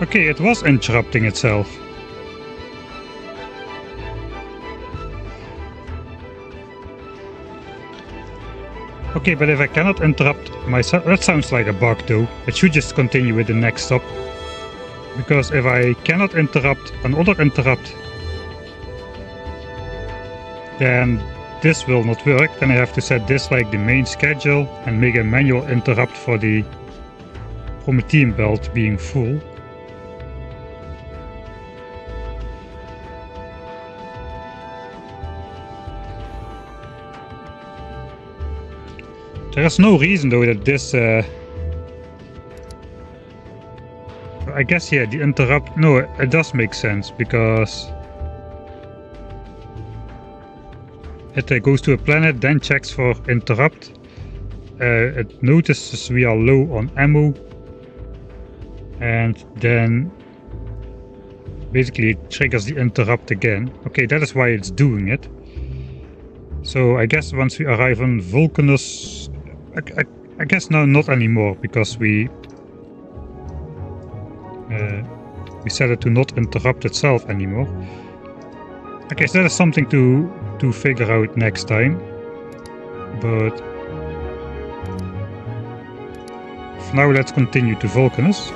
Okay, it was interrupting itself. Okay, but if I cannot interrupt myself, that sounds like a bug though. It should just continue with the next stop. Because if I cannot interrupt another interrupt, then this will not work. Then I have to set this like the main schedule and make a manual interrupt for the Prometheum belt being full. There is no reason though that this I guess yeah, the interrupt, no, it does make sense because it goes to a planet, then checks for interrupt. It notices we are low on ammo, and then basically it triggers the interrupt again. Okay, that is why it's doing it. So I guess once we arrive on Vulcanus, I guess no, not anymore, because we set it to not interrupt itself anymore. Okay, so that is something to figure out next time. But for now, let's continue to Vulcanus.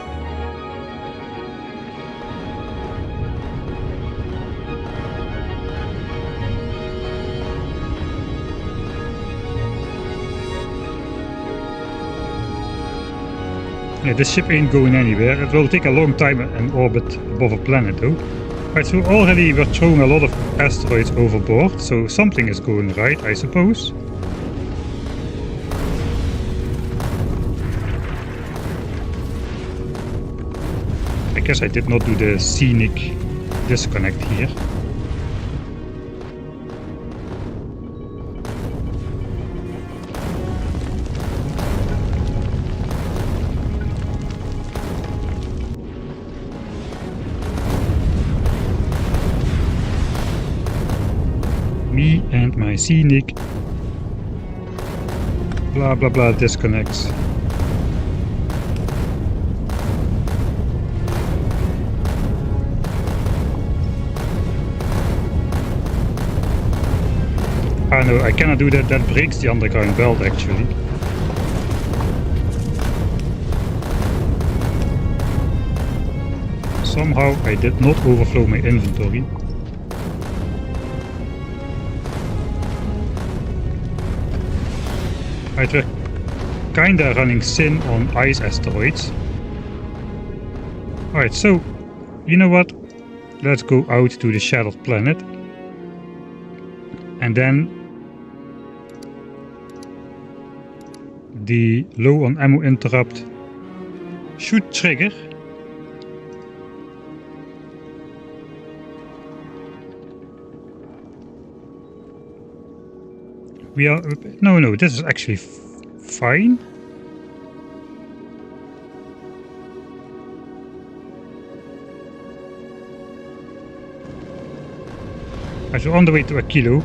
Yeah, this ship ain't going anywhere. It will take a long time in orbit above a planet though. Right, so already we're throwing a lot of asteroids overboard, so something is going right, I suppose. I guess I did not do the scenic disconnect here. Me and my scenic blah blah blah disconnects. Ah no, I cannot do that, that breaks the underground belt actually. Somehow I did not overflow my inventory. Right, we're kinda running thin on ice asteroids. Alright, so, you know what? Let's go out to the shattered planet. And then the low on ammo interrupt should trigger. We are... No, this is actually fine. So on the way to a kilo.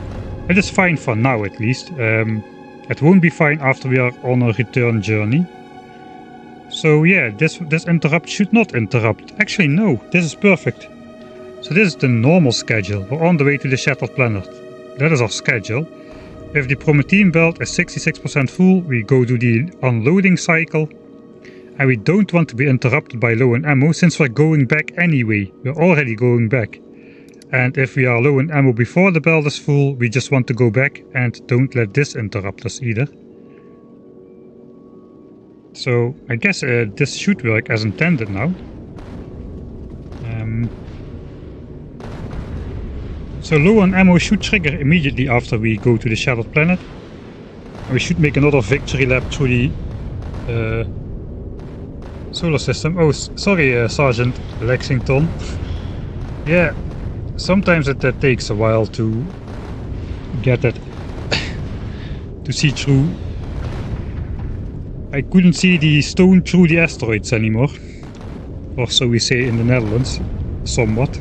It is fine for now at least. It won't be fine after we are on a return journey. So yeah, this interrupt should not interrupt. Actually no, this is perfect. So this is the normal schedule. We're on the way to the shattered planet. That is our schedule. If the Prometheum belt is 66% full, we go to the unloading cycle. And we don't want to be interrupted by low on ammo since we're going back anyway. We're already going back. And if we are low on ammo before the belt is full, we just want to go back and don't let this interrupt us either. So I guess this should work as intended now. So low on ammo should trigger immediately after we go to the shattered planet. And we should make another victory lap through the solar system. Oh, sorry Sergeant Lexington. Yeah. Sometimes it takes a while to get it to see through. I couldn't see the stone through the asteroids anymore, or so we say in the Netherlands, somewhat.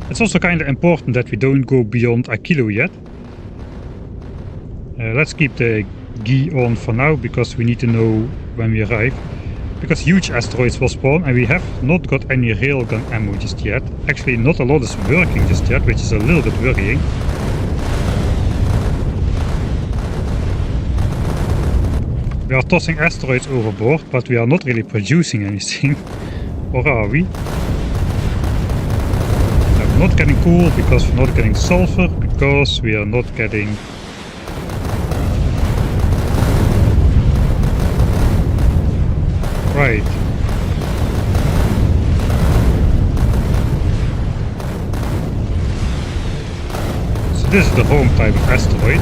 It's also kind of important that we don't go beyond a kilo yet. Let's keep the GI on for now, because we need to know when we arrive. Because huge asteroids will spawn and we have not got any railgun ammo just yet. Actually not a lot is working just yet, which is a little bit worrying. We are tossing asteroids overboard, but we are not really producing anything. Or are we? We're not getting coal because we're not getting sulfur, because we are not getting... Right. So this is the wrong type of asteroid.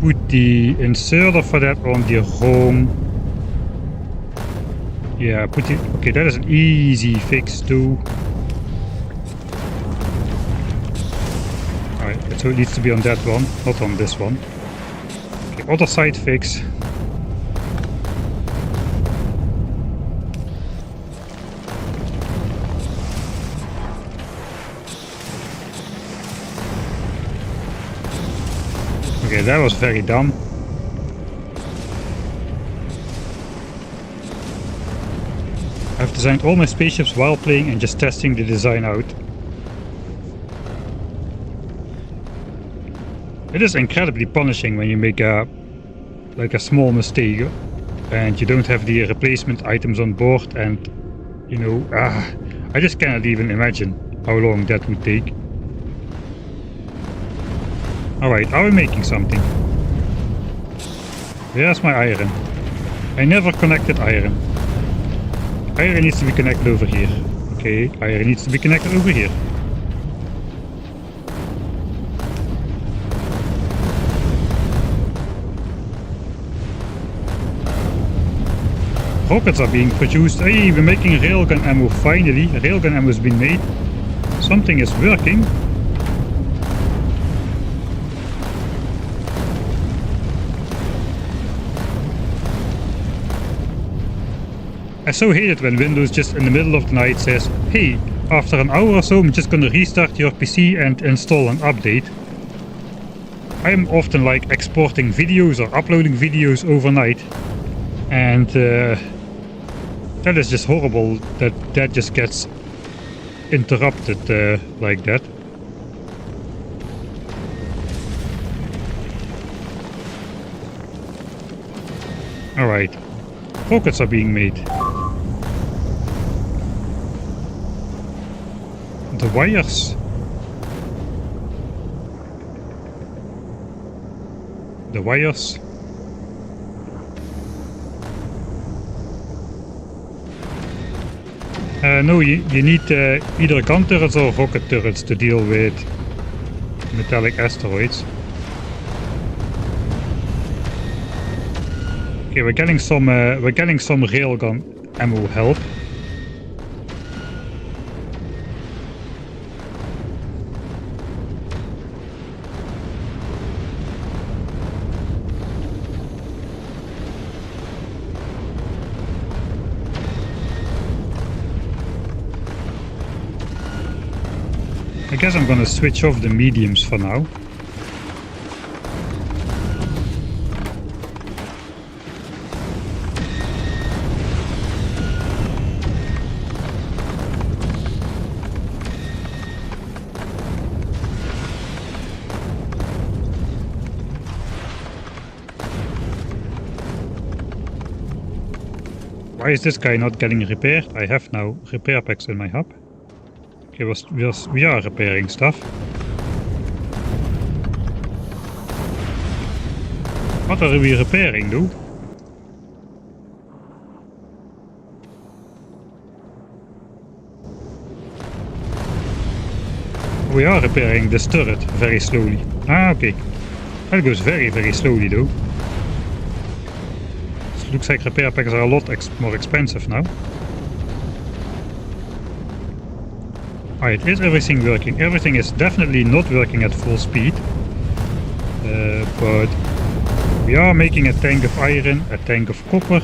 put the inserter for that on the wrong. Yeah, put it. Okay, that is an easy fix too. Alright, so it needs to be on that one, not on this one. Okay, other side fix. Okay, that was very dumb. I've designed all my spaceships while playing and just testing the design out. It is incredibly punishing when you make a small mistake and you don't have the replacement items on board, and you know, I just cannot even imagine how long that would take. Alright, are we making something? Where's my iron? I never connected iron. Iron needs to be connected over here. Okay, iron needs to be connected over here. Rockets are being produced. Hey, we're making railgun ammo finally. Railgun ammo has been made. Something is working. I so hate it when Windows just in the middle of the night says, hey, after an hour or so I'm just gonna restart your PC and install an update. I'm often like exporting videos or uploading videos overnight, and that is just horrible that just gets interrupted like that. Alright, rockets are being made. The wires. The wires. No, you need either gun turrets or rocket turrets to deal with metallic asteroids. Okay, we're getting some railgun ammo help. I guess I'm gonna switch off the mediums for now. Why is this guy not getting repaired? I have now repair packs in my hub. Okay, we are repairing stuff. What are we repairing, though? We are repairing this turret very slowly. Ah, okay. That goes very, very slowly, though. It looks like repair packs are a lot more expensive now. Alright, is everything working? Everything is definitely not working at full speed. But we are making a tank of iron, a tank of copper.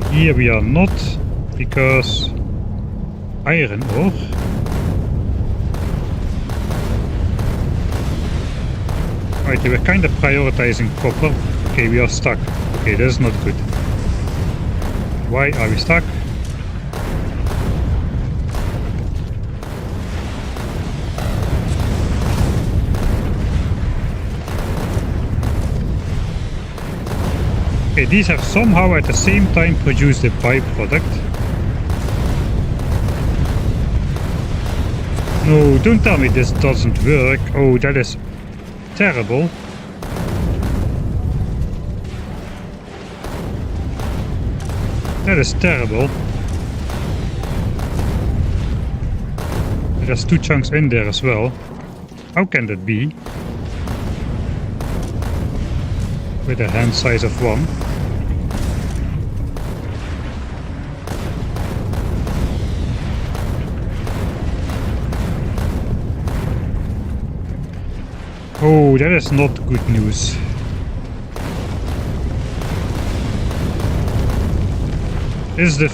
Here we are not, because iron ore. Alright, we're kind of prioritizing copper. Okay, we are stuck. Okay, that is not good. Why are we stuck? Okay, these have somehow at the same time produced a byproduct. No, don't tell me this doesn't work. Oh, that is terrible. That is terrible. There's two chunks in there as well. How can that be? with a hand size of 1. Oh, that is not good news. This is a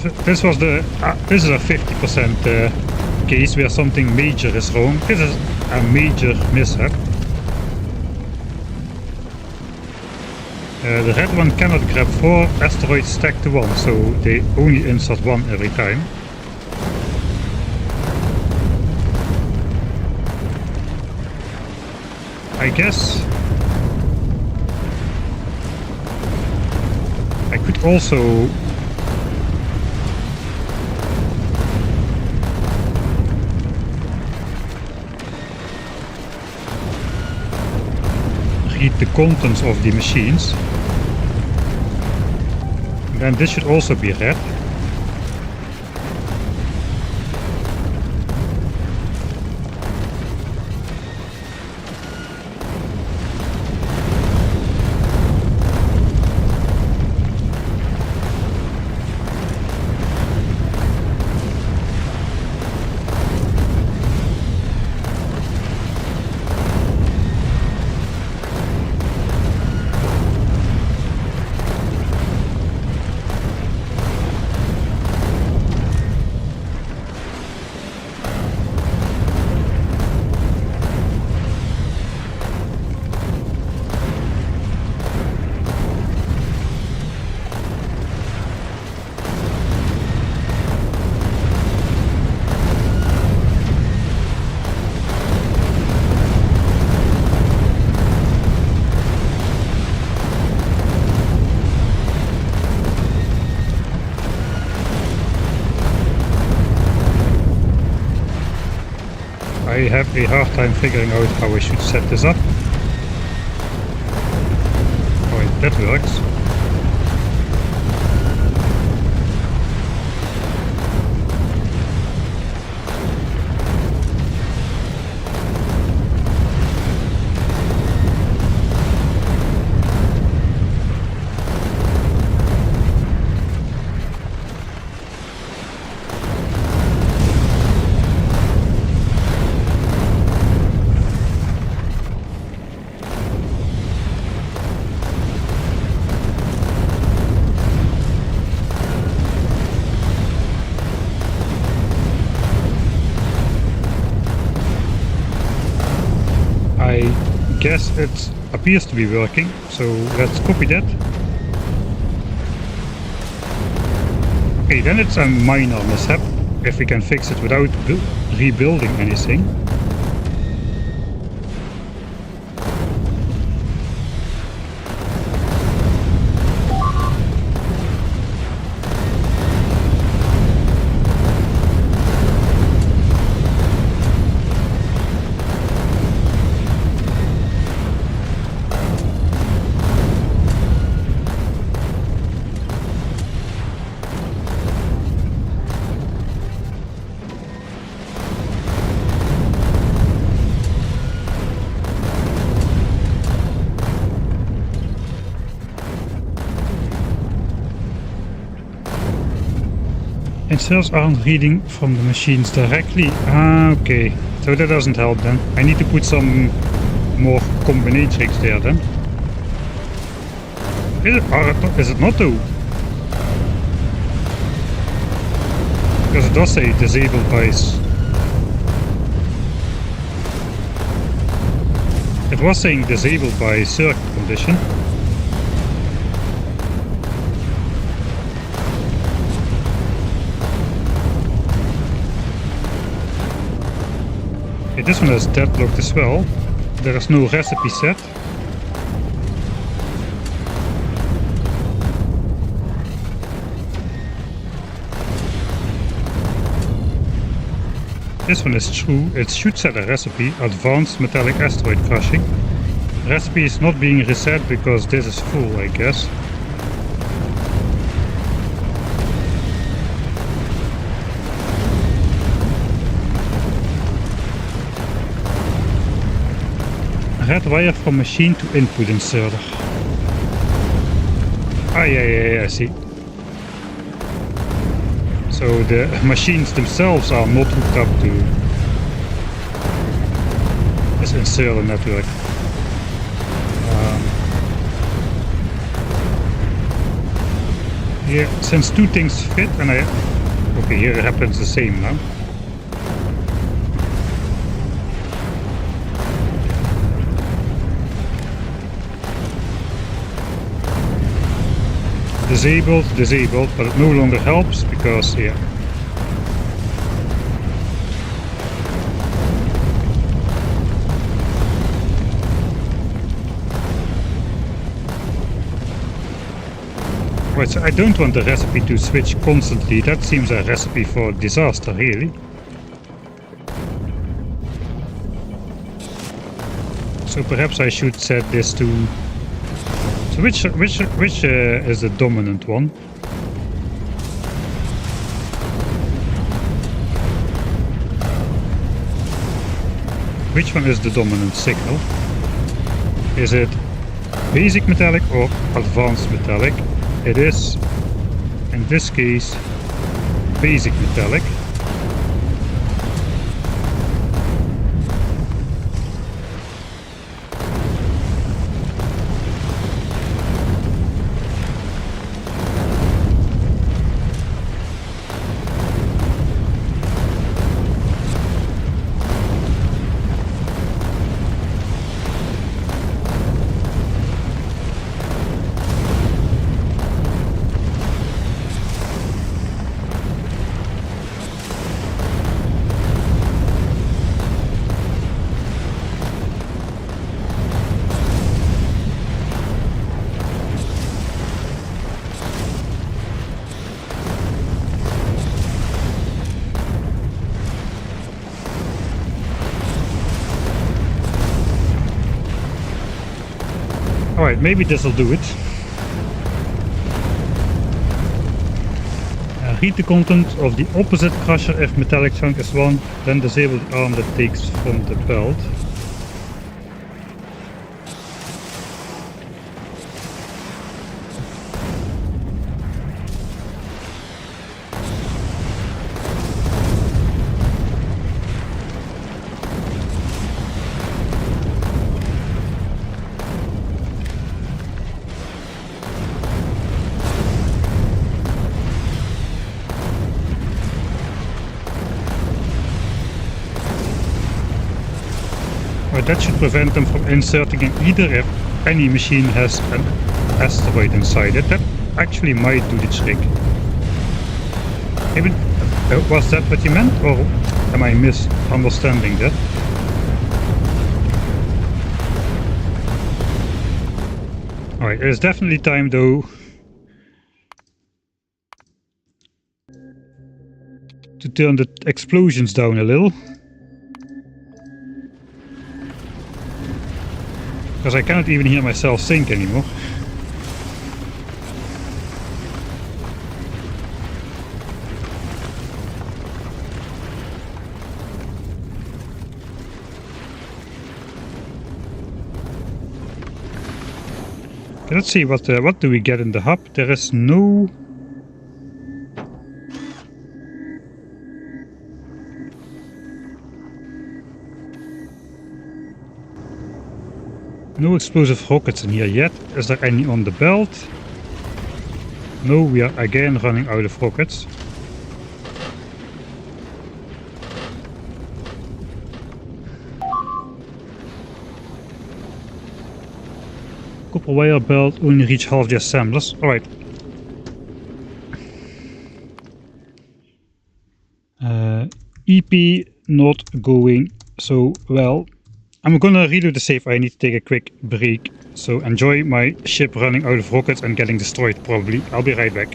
50% case where something major is wrong. This is a major mishap. The red one cannot grab 4 asteroids stacked to 1, so they only insert 1 every time. I guess I could also read the contents of the machines. Then this should also be read. I have a hard time figuring out how I should set this up. Oh, that works. I guess it appears to be working, so let's copy that. Okay, then it's a minor mishap, if we can fix it without rebuilding anything. Inserts aren't reading from the machines directly. Okay, so that doesn't help then. I need to put some more combinatrix there then. Is it not though? Because it does say disabled by... It was saying disabled by circuit condition. Okay, this one is deadlocked as well. There is no recipe set. This one is true. It should set a recipe, advanced metallic asteroid crushing. Recipe is not being reset because this is full, I guess. Red wire from machine to input inserter. Ah, yeah, I see. So the machines themselves are not hooked up to this insular network. Yeah, since two things fit, and okay, here it happens the same now. Disabled, but it no longer helps because, yeah. Right, so I don't want the recipe to switch constantly. That seems a recipe for disaster, really. So perhaps I should set this to... So which is the dominant one? Which one is the dominant signal? Is it basic metallic or advanced metallic? It is, in this case, basic metallic. Alright, maybe this'll do it. Read the content of the opposite crusher if metallic chunk is 1, then disable the arm that takes from the belt. That should prevent them from inserting in either if any machine has an asteroid inside it. That actually might do the trick. Maybe, was that what you meant, or am I misunderstanding that? Alright, it is definitely time though to turn the explosions down a little. Because I cannot even hear myself think anymore. Okay, let's see what do we get in the hub. There is no... No explosive rockets in here yet. Is there any on the belt? No, we are again running out of rockets. Copper wire belt only reach half the assemblers. Alright. EP not going so well. I'm gonna reload the save. I need to take a quick break. So enjoy my ship running out of rockets and getting destroyed probably. I'll be right back.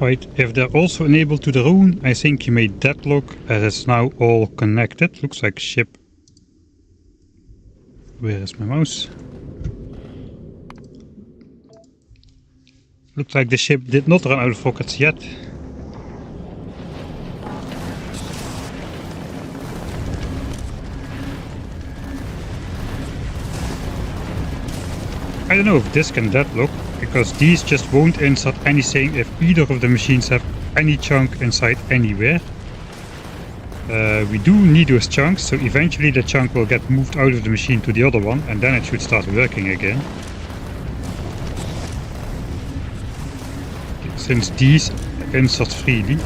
Right, if they're also enabled to their own, I think you made deadlock as it's now all connected. Looks like ship. Where is my mouse? Looks like the ship did not run out of rockets yet. I don't know if this can deadlock, because these just won't insert anything if either of the machines have any chunk inside anywhere. We do need those chunks, so eventually the chunk will get moved out of the machine to the other one, and then it should start working again. Since these insert freely.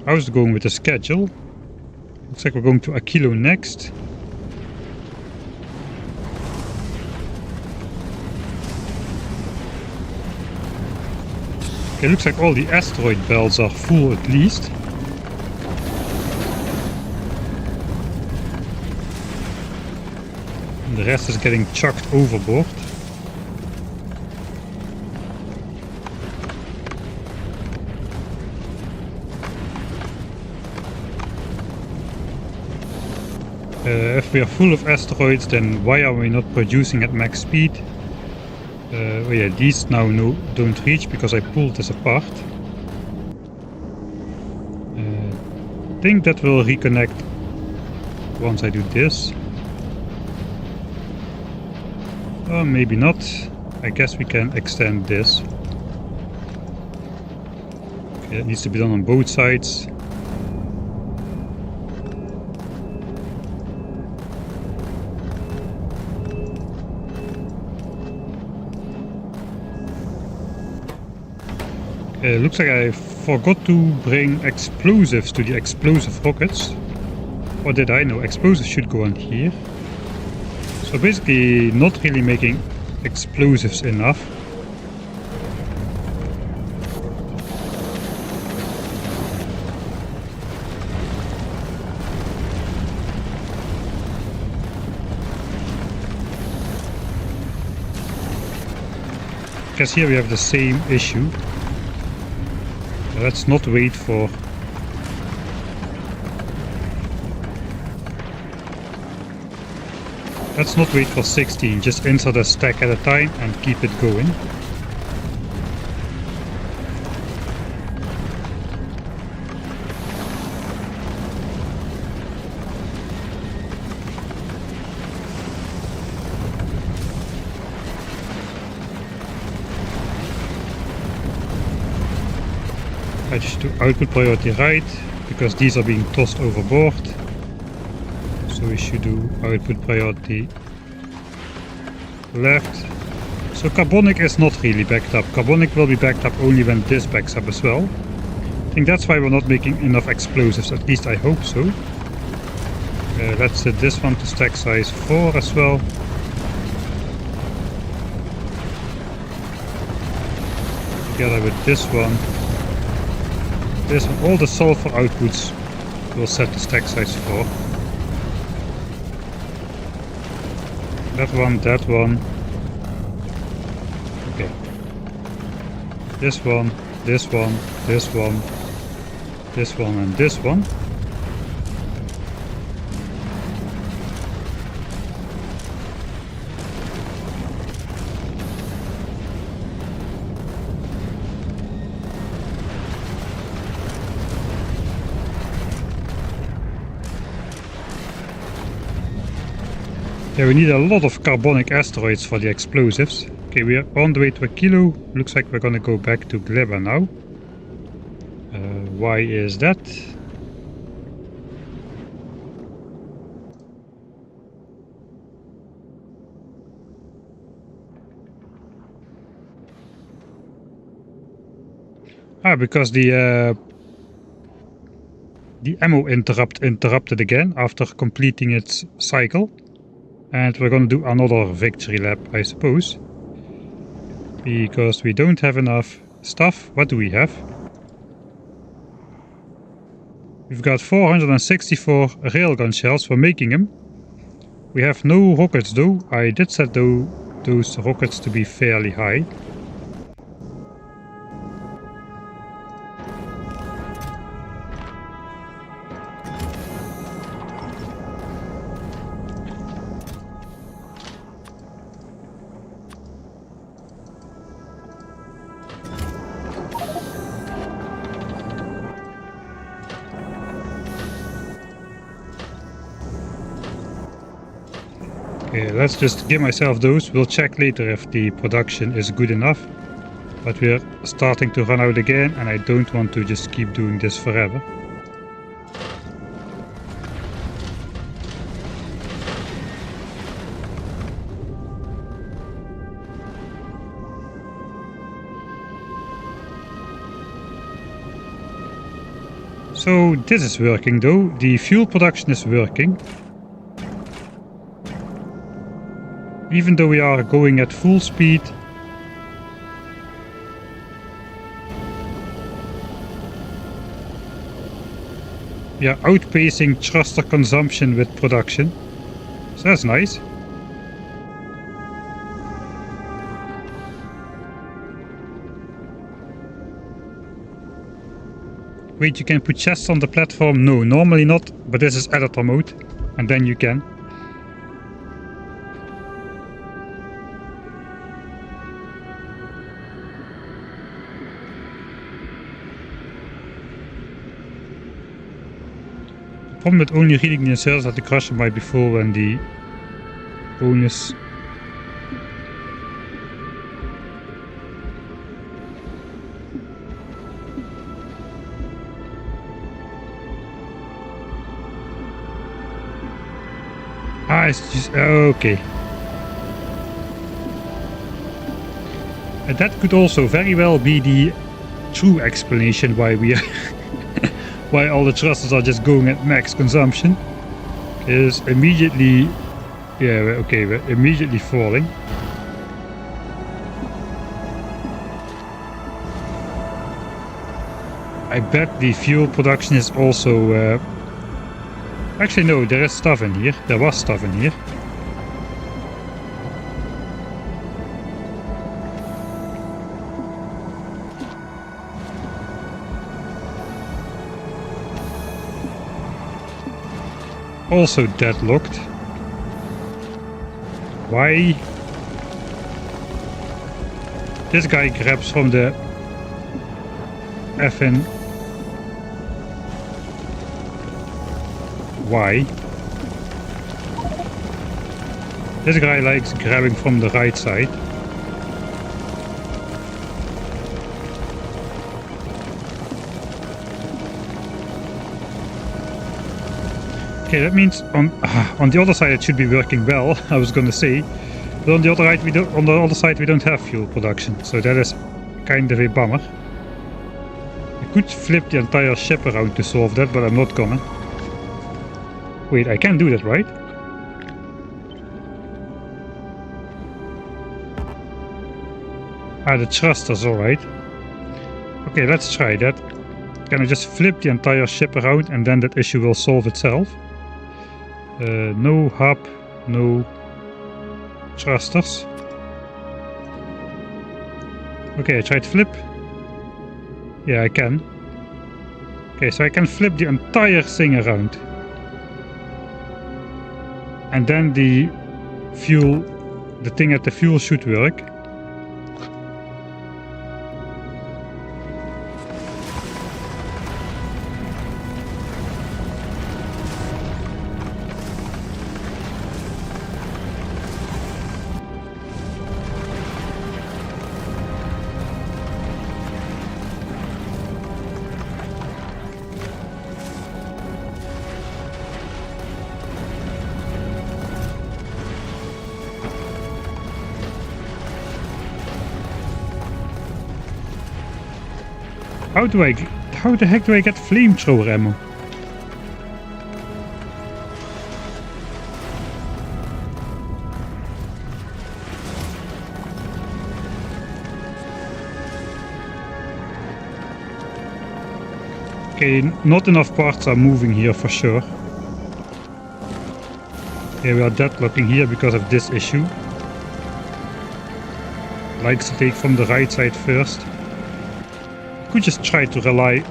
How's it going with the schedule? Looks like we're going to Aquilo next. Okay, looks like all the asteroid belts are full at least. And the rest is getting chucked overboard. If we are full of asteroids, then why are we not producing at max speed? Oh yeah, these now don't reach because I pulled this apart. I think that will reconnect once I do this. Or maybe not. I guess we can extend this. Okay, it needs to be done on both sides. Looks like I forgot to bring explosives to the explosive rockets. Or did I? No, explosives should go on here. So basically not really making explosives enough. Because here we have the same issue. Let's not wait for... Let's not wait for 16, just insert a stack at a time and keep it going. I just do output priority right, because these are being tossed overboard. So we should do output priority left. So carbonic is not really backed up. Carbonic will be backed up only when this backs up as well. I think that's why we're not making enough explosives, at least I hope so. Let's set this one to stack size 4 as well. Together with this one. This one, all the sulfur outputs will set to stack size 4. That one, that one. Okay. This one, this one, this one, this one, and this one. Yeah, we need a lot of carbonic asteroids for the explosives. Okay, we are on the way to Aquilo. Looks like we're gonna go back to Gleba now. Why is that? Because the ammo interrupted again after completing its cycle. And we're gonna do another victory lap, I suppose. Because we don't have enough stuff. What do we have? We've got 464 railgun shells for making them. We have no rockets though. I did set those rockets to be fairly high. Okay, let's just give myself those. We'll check later if the production is good enough. But we're starting to run out again, and I don't want to just keep doing this forever. So this is working though. The fuel production is working. Even though we are going at full speed, we are outpacing thruster consumption with production. So that's nice. Wait, you can put chests on the platform? No, normally not, but this is editor mode, and then you can. The problem with only reading the inserts that the crusher might be full when the bonus it's just okay. And that could also very well be the true explanation why we are why all the thrusters are just going at max consumption. Is immediately, yeah, okay, we're immediately falling. I bet the fuel production is also actually no, there is stuff in here. There was stuff in here. Also deadlocked. Why? This guy grabs from the effing. Why? This guy likes grabbing from the right side. Okay, that means on the other side it should be working well. I was gonna say, but on the other side we don't have fuel production, so that is kind of a bummer. I could flip the entire ship around to solve that, but I'm not gonna. Wait, I can do that, right? Ah, the thrusters, alright. Okay, let's try that. Can I just flip the entire ship around and then that issue will solve itself? No hub, no thrusters. Okay, I tried flip. Yeah, I can. Okay, so I can flip the entire thing around. And then the thing at the fuel should work. How the heck do I get flamethrower ammo? Okay, not enough parts are moving here for sure. Yeah, we are deadlocking here because of this issue. Likes to take from the right side first. Could just try to rely.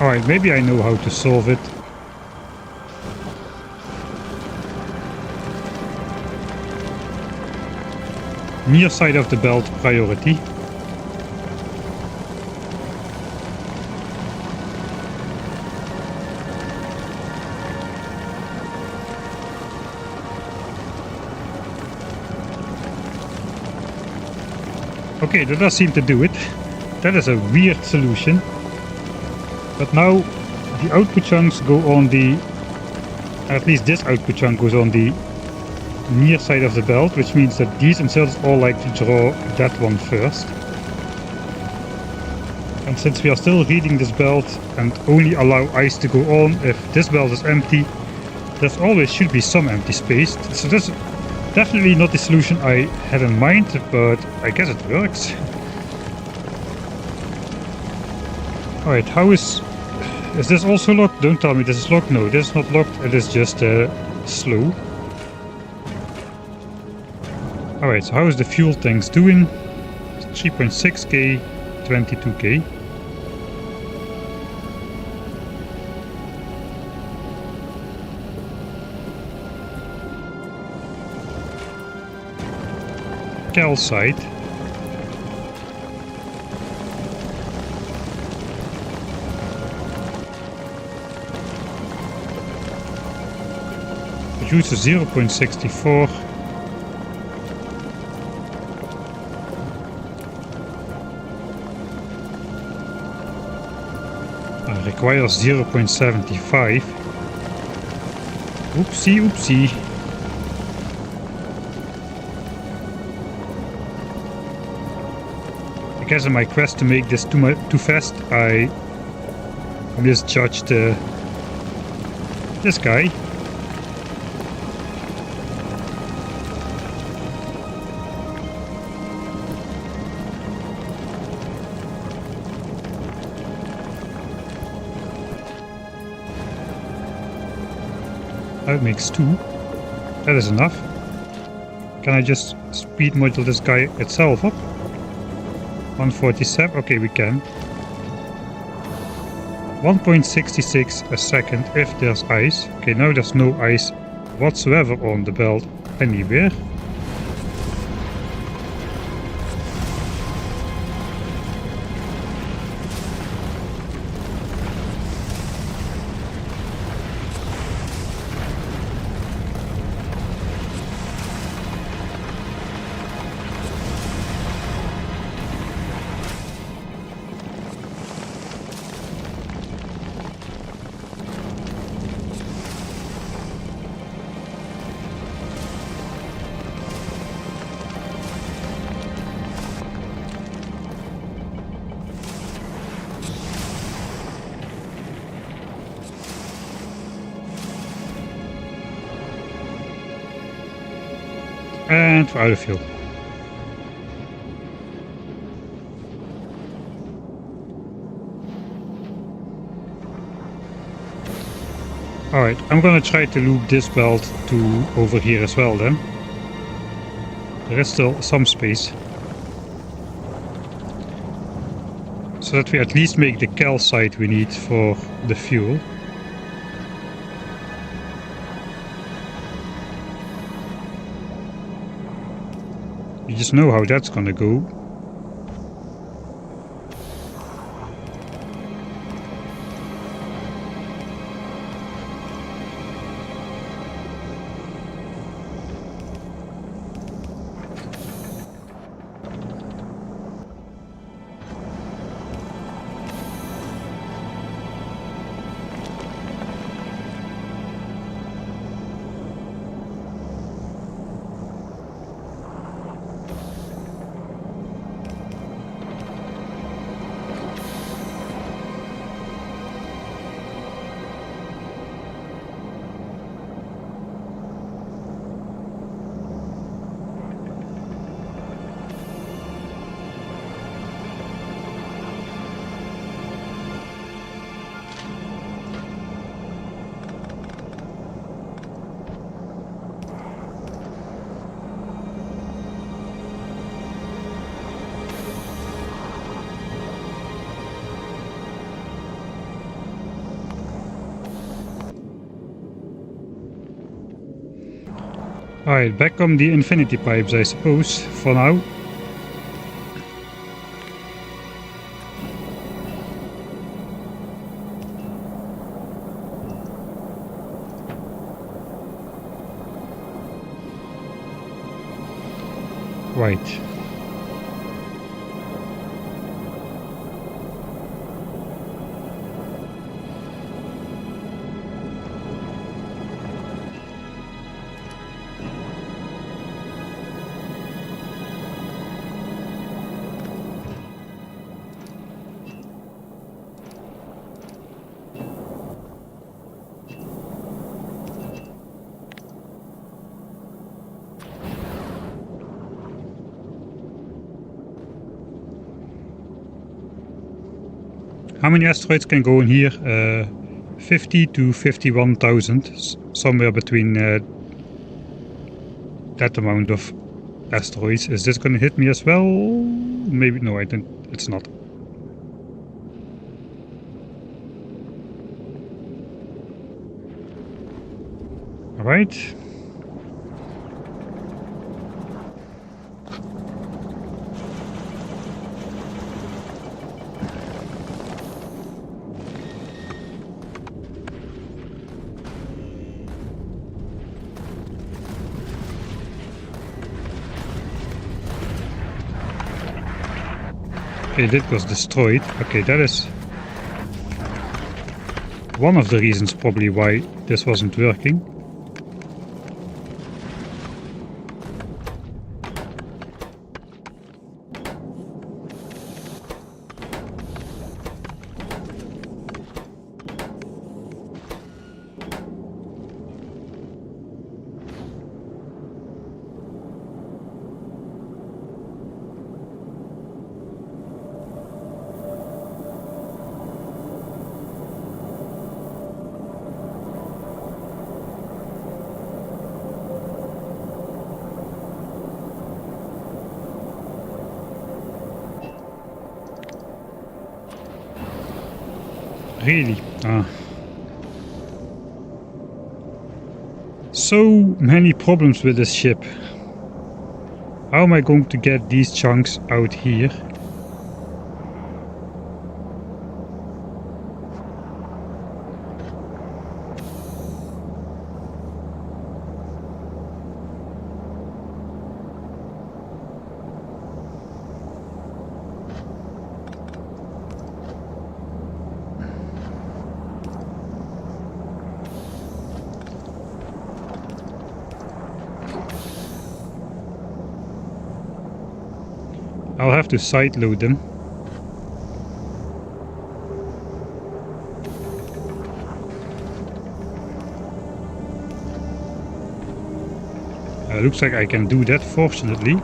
Alright, maybe I know how to solve it. Near side of the belt priority. Okay, that does seem to do it. That is a weird solution. But now the output chunks go on the, at least this output chunk goes on the near side of the belt, which means that these inserters all like to draw that one first. And since we are still reading this belt and only allow ice to go on if this belt is empty, there always should be some empty space. So that's definitely not the solution I had in mind, but I guess it works. Alright, how is this also locked? Don't tell me this is locked. No, this is not locked. It is just slow. Alright, so how is the fuel tanks doing? 3.6k, 22k. Calcite. Produces 0.64. Requires 0.75. Oopsie, oopsie. I guess in my quest to make this too fast, I misjudged this guy. That makes 2. That is enough. Can I just speed module this guy itself up? 147. Okay, we can. 1.66 a second if there's ice. Okay, now there's no ice whatsoever on the belt anywhere. And we're out of fuel. Alright, I'm gonna try to loop this belt to over here as well then. There is still some space. So that we at least make the calcite we need for the fuel. You just know how that's gonna go. Alright, back on the infinity pipes, I suppose, for now. Right. How many asteroids can go in here? 50 to 51,000, somewhere between that amount of asteroids. Is this gonna hit me as well? Maybe, no, I don't, it's not. Alright. Okay, that was destroyed. Okay, that is one of the reasons probably why this wasn't working. Really? So many problems with this ship. How am I going to get these chunks out here? I'll have to side load them. Looks like I can do that, fortunately.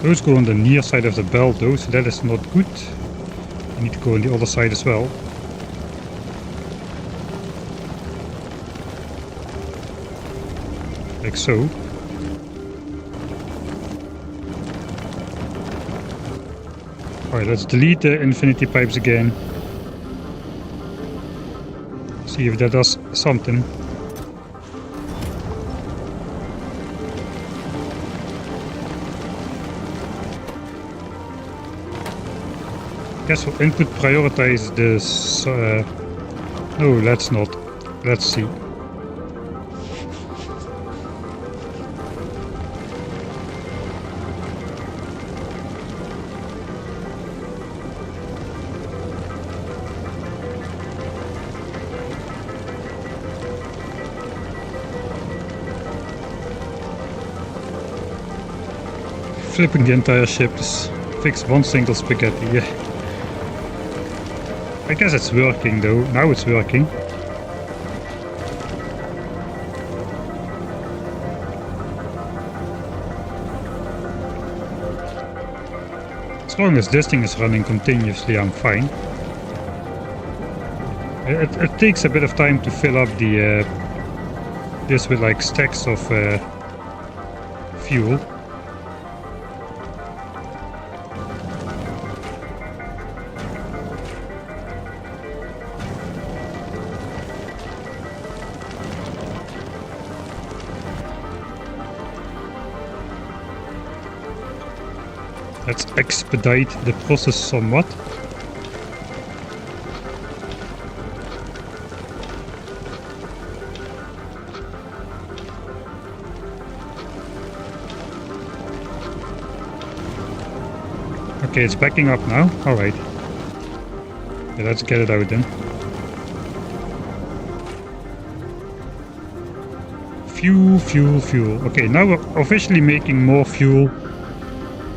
Those go on the near side of the belt though, so that is not good. I need to go on the other side as well. Like so. Alright, let's delete the infinity pipes again. See if that does something. Guess we'll input prioritize this. No, let's not. Let's see. Flipping the entire ship to fix one single spaghetti, yeah. I guess it's working though, now it's working. As long as this thing is running continuously, I'm fine. It takes a bit of time to fill up the this with like stacks of fuel. Let's expedite the process somewhat. Okay, it's backing up now. Alright. Yeah, let's get it out then. Fuel, fuel, fuel. Okay, now we're officially making more fuel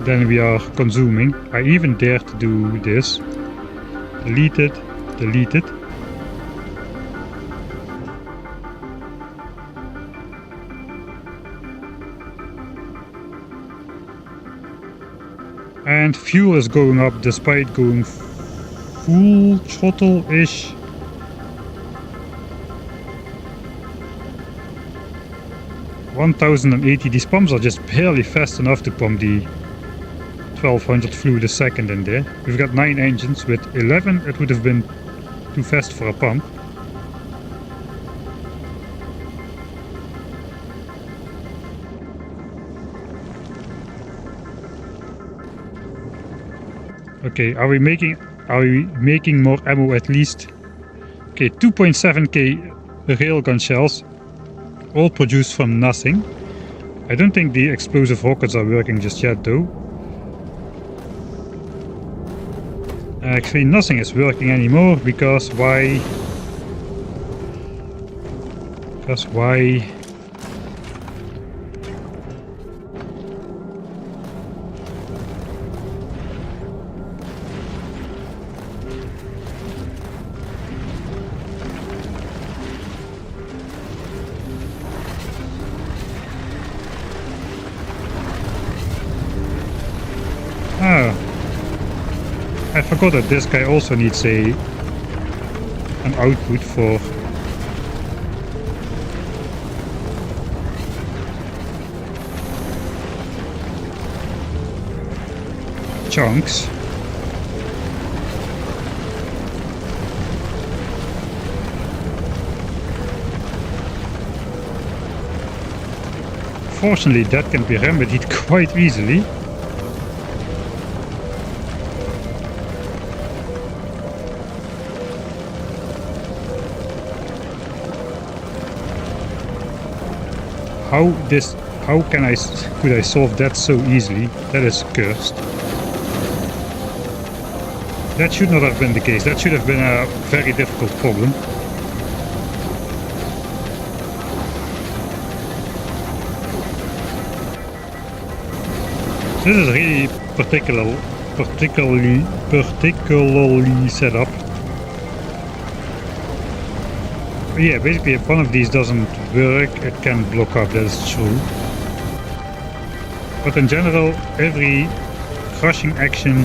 than we are consuming. I even dare to do this. Delete it, delete it. And fuel is going up despite going full throttle-ish. (1080). These pumps are just barely fast enough to pump the 1200 fluid a second in there. We've got 9 engines. With 11 it would have been too fast for a pump. Okay, are we making more ammo at least? Okay, 2.7k railgun shells, all produced from nothing. I don't think the explosive rockets are working just yet though. Actually, nothing is working anymore because why? Because why? I forgot that this guy also needs an output for chunks. Fortunately, that can be remedied quite easily. Could I solve that so easily? That is cursed. That should not have been the case. That should have been a very difficult problem. This is really particularly set up. Yeah, basically if one of these doesn't work, it can block up, that is true. But in general, every crushing action,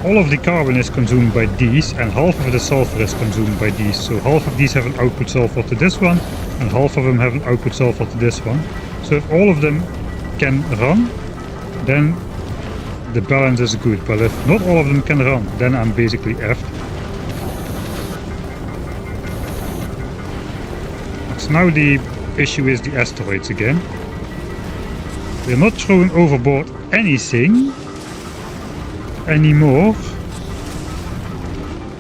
all of the carbon is consumed by these, and half of the sulfur is consumed by these. So half of these have an output sulfur to this one, and half of them have an output sulfur to this one. So if all of them can run, then the balance is good. But if not all of them can run, then I'm basically effed. So now the issue is the asteroids again. We're not throwing overboard anything anymore.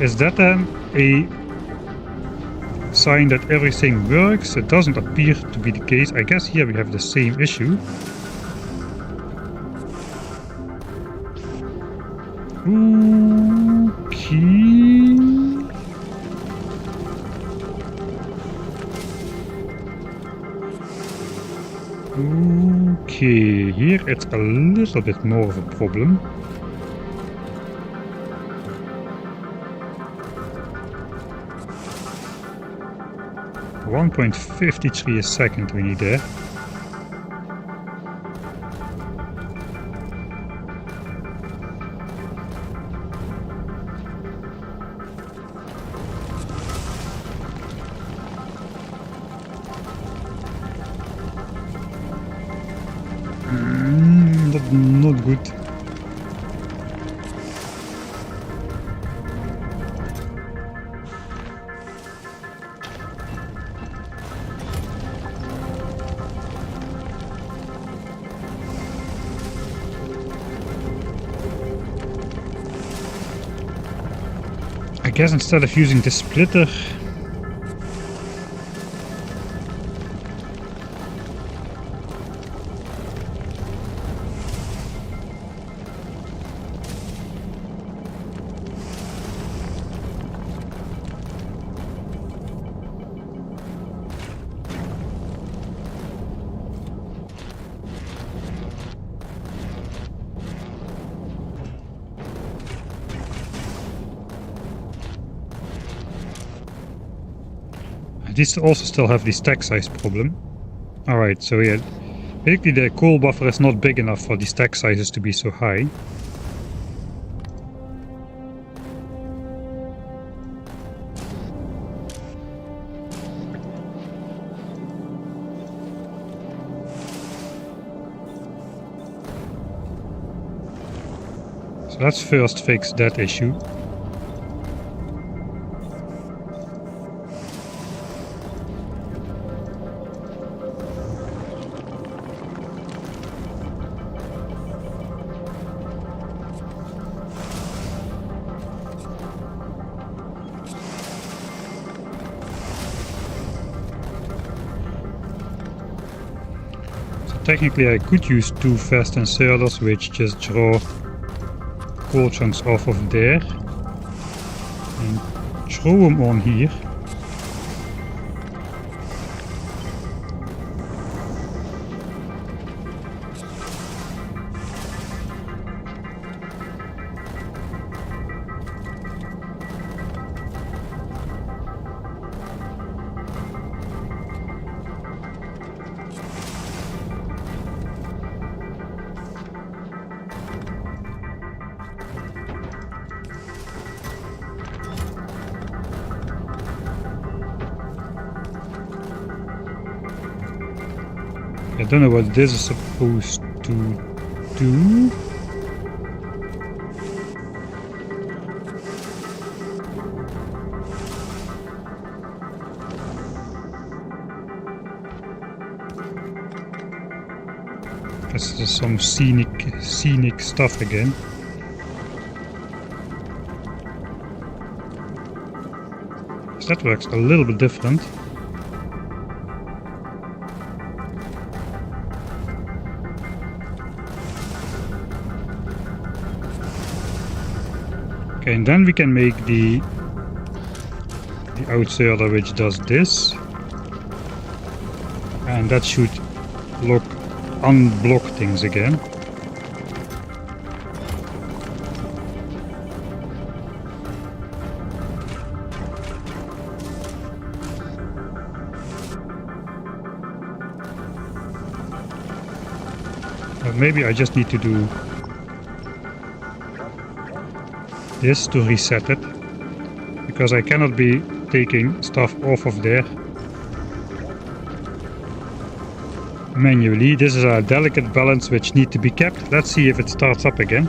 Is that then a sign that everything works? It doesn't appear to be the case. I guess here we have the same issue. Okay, here it's a little bit more of a problem. $1.53 a second we need there. not good. I guess instead of using the splitter, these also still have the stack size problem. Alright, so yeah, basically the coal buffer is not big enough for the stack sizes to be so high. So let's first fix that issue. Technically I could use two fast inserters which just draw coal chunks off of there and throw them on here. I don't know what this is supposed to do. This is some scenic stuff again. So that works a little bit different. Okay, and then we can make the outsider which does this, and that should unblock things again. Maybe I just need to do this to reset it, because I cannot be taking stuff off of there manually. This is a delicate balance which needs to be kept. Let's see if it starts up again.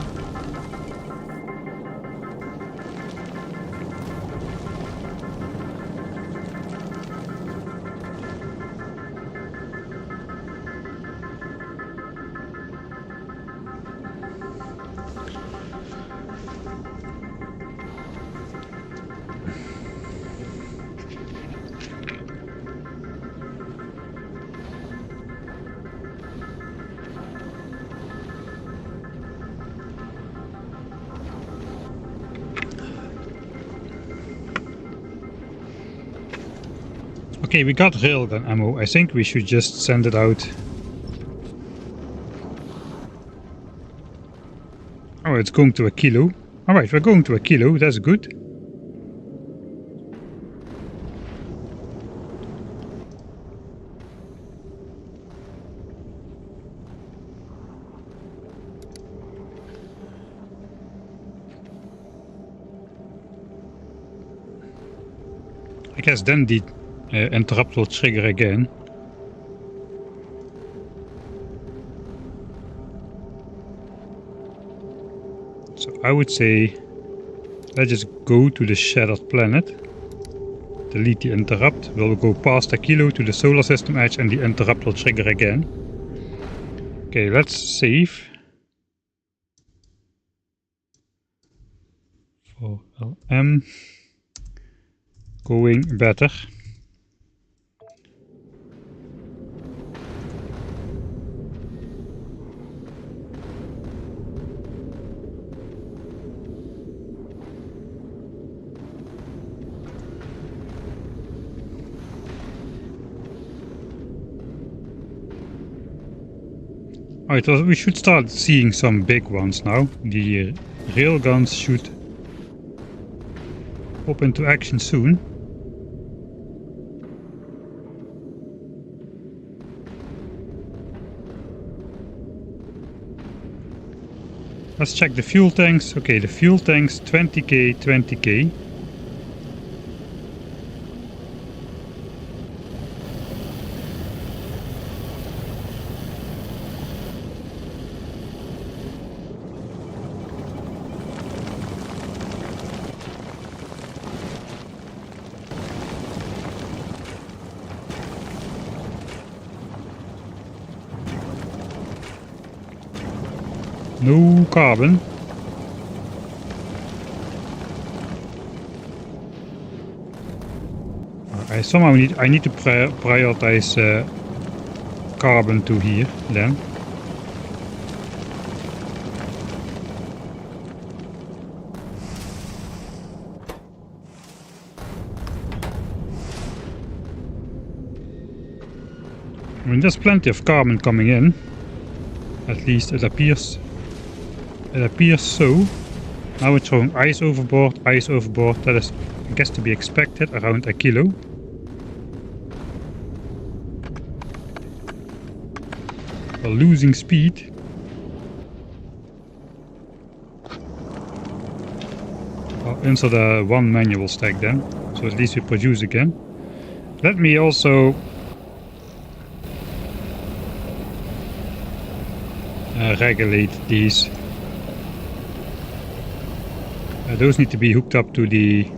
Okay, we got railgun ammo. I think we should just send it out. Oh, it's going to a kilo. Alright, we're going to a kilo. That's good. I guess then the interrupt will trigger again. So I would say let's just go to the shattered planet. Delete the interrupt. We'll go past a kilo to the solar system edge and the interrupt will trigger again. Okay, let's save. For LM. Going better. Alright, well, we should start seeing some big ones now. The railguns should pop into action soon. Let's check the fuel tanks. Okay, the fuel tanks 20k, 20k. No carbon. I need to prioritize carbon to here then. I mean, there's plenty of carbon coming in. At least it appears. It appears so. Now we're throwing ice overboard, ice overboard. That is, I guess, to be expected, around a kilo. We're losing speed. I'll insert one manual stack then, so at least we produce again. Let me also regulate these. Those need to be hooked up to the...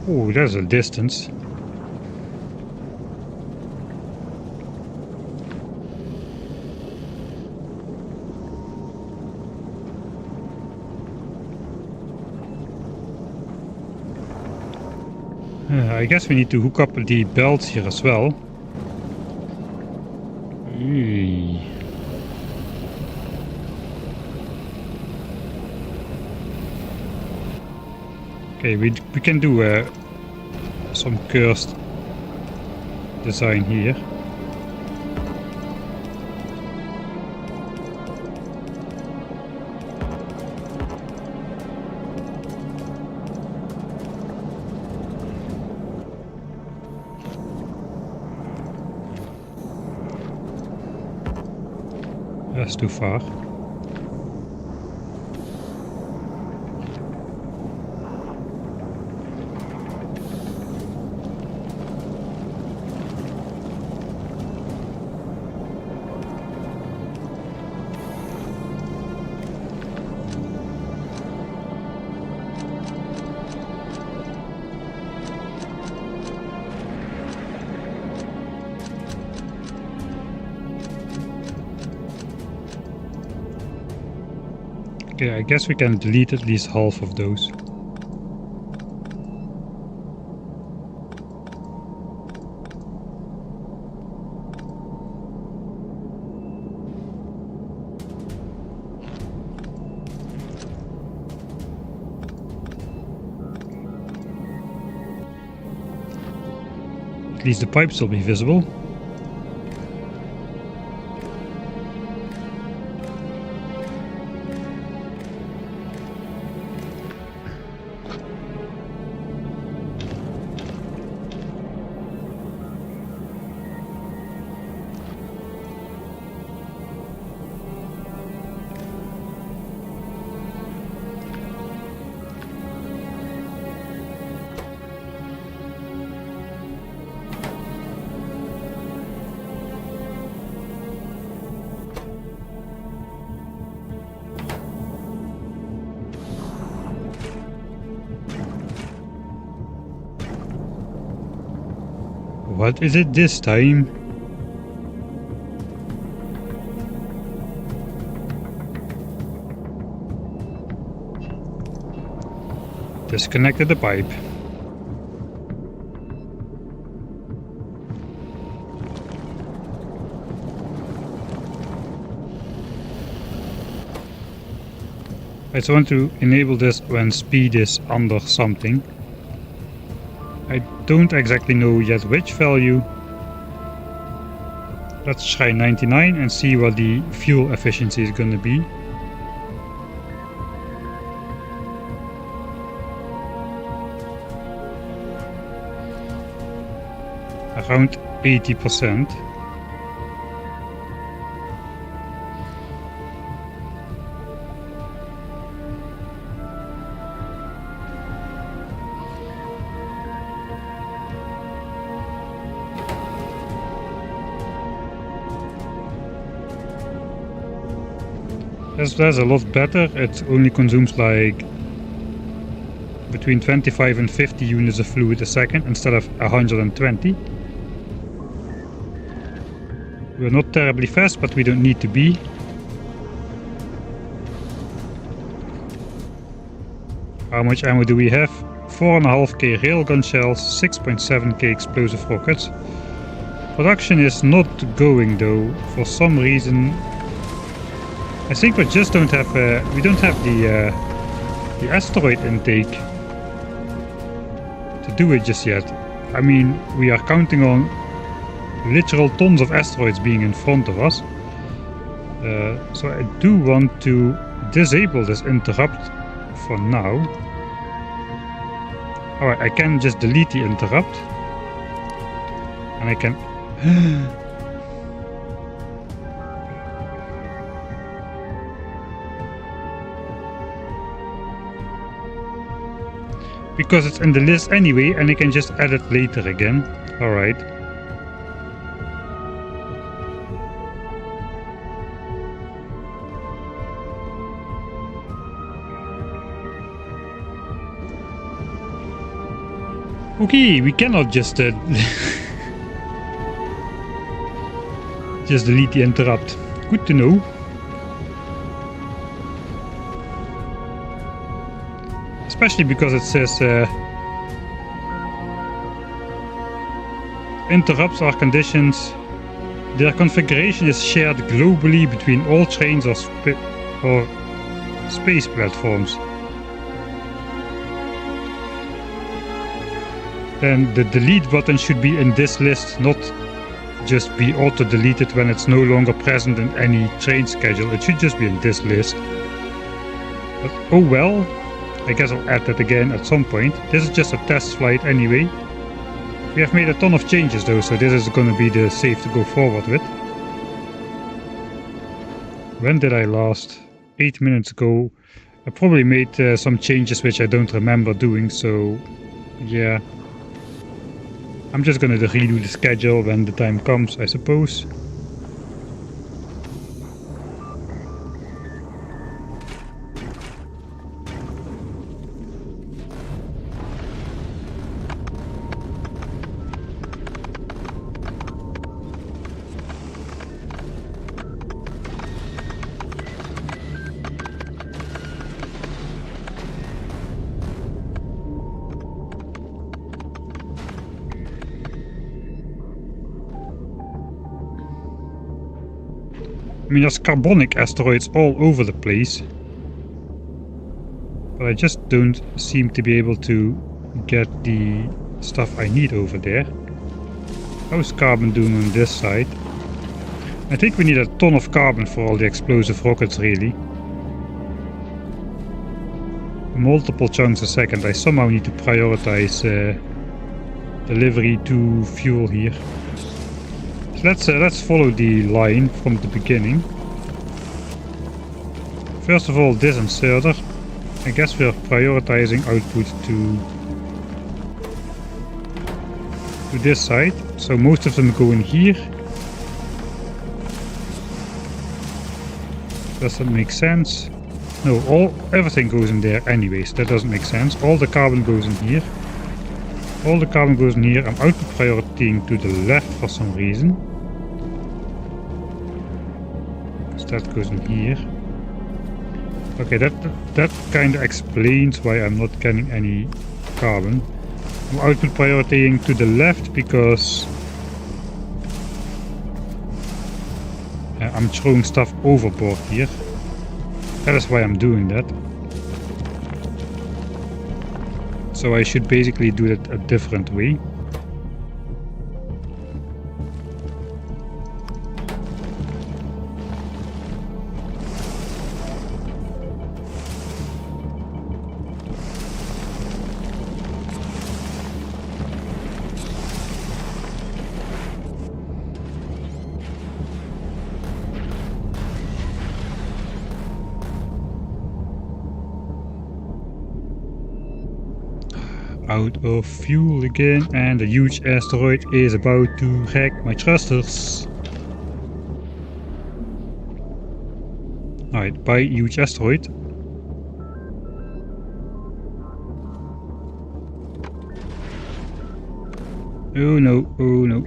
Oh, there's a distance. I guess we need to hook up the belts here as well. Okay, we can do some cursed design here. That's too far. Okay, I guess we can delete at least half of those. At least the pipes will be visible. What is it this time? Disconnected the pipe. I just want to enable this when speed is under something. I don't exactly know yet which value. Let's try 99 and see what the fuel efficiency is going to be. Around 80%. That's a lot better. It only consumes like between 25 and 50 units of fluid a second instead of 120. We're not terribly fast, but we don't need to be. How much ammo do we have? 4.5k railgun shells, 6.7k explosive rockets. Production is not going though, for some reason. I think we just don't have we don't have the asteroid intake to do it just yet. I mean, we are counting on literal tons of asteroids being in front of us. So I do want to disable this interrupt for now. Alright, I can just delete the interrupt. And I can... because it's in the list anyway, and I can just add it later again. Alright. Okay, we cannot just just delete the interrupt. Good to know. Especially because it says interrupts are conditions. Their configuration is shared globally between all trains or space platforms. Then the delete button should be in this list, not just be auto-deleted when it's no longer present in any train schedule. It should just be in this list. But oh well, I guess I'll add that again at some point. This is just a test flight anyway. We have made a ton of changes though, so this is going to be the safe to go forward with. When did I last? 8 minutes ago. I probably made some changes which I don't remember doing, so yeah. I'm just going to redo the schedule when the time comes, I suppose. I mean, there's carbonic asteroids all over the place, but I just don't seem to be able to get the stuff I need over there. How's carbon doing on this side? I think we need a ton of carbon for all the explosive rockets, really. Multiple chunks a second. I somehow need to prioritize delivery to fuel here. So let's follow the line from the beginning. First of all, this inserter. I guess we're prioritizing output to this side. So most of them go in here. Does that make sense? No, everything goes in there anyways. That doesn't make sense. All the carbon goes in here. All the carbon goes in here. I'm output priority to the left for some reason. So that goes in here. Okay, that kind of explains why I'm not getting any carbon. I'm output priority to the left because I'm throwing stuff overboard here. That is why I'm doing that. So I should basically do it a different way. Out of fuel again, and a huge asteroid is about to wreck my thrusters. Alright, bye huge asteroid. Oh no, oh no.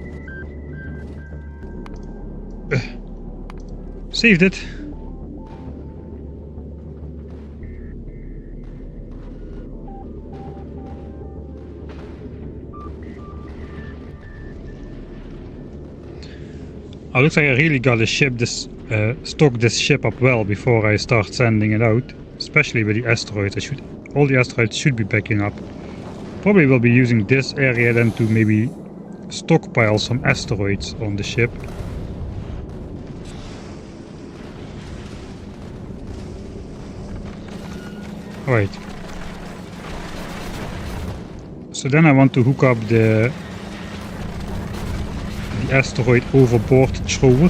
Saved it. Oh, looks like I really gotta ship this, stock this ship up well before I start sending it out. Especially with the asteroids. All the asteroids should be backing up. Probably will be using this area then to maybe stockpile some asteroids on the ship. Alright. So then I want to hook up the asteroid overboard thrower.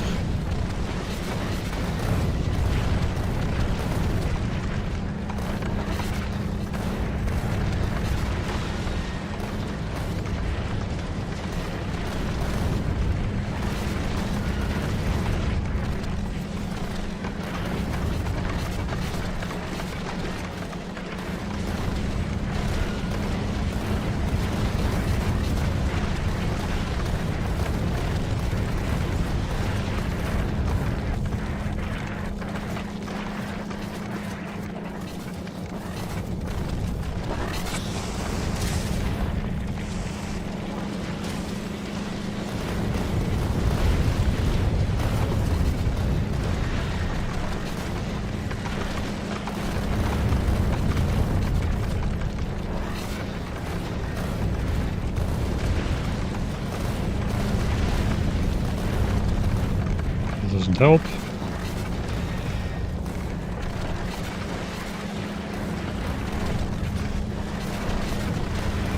Doesn't help.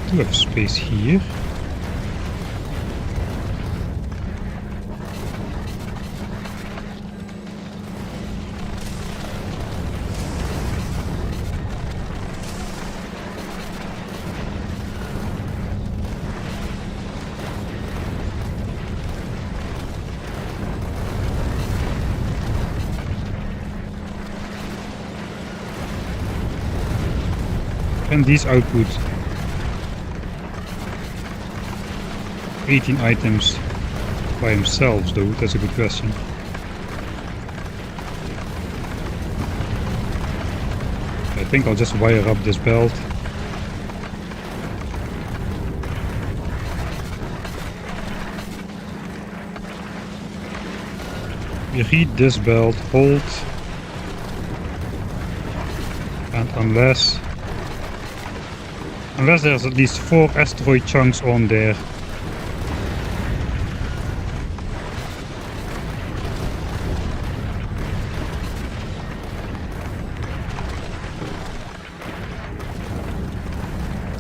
Do have space here. And these output 18 items by themselves though? That's a good question. I think I'll just wire up this belt. You read this belt, hold, and unless there's at least 4 asteroid chunks on there.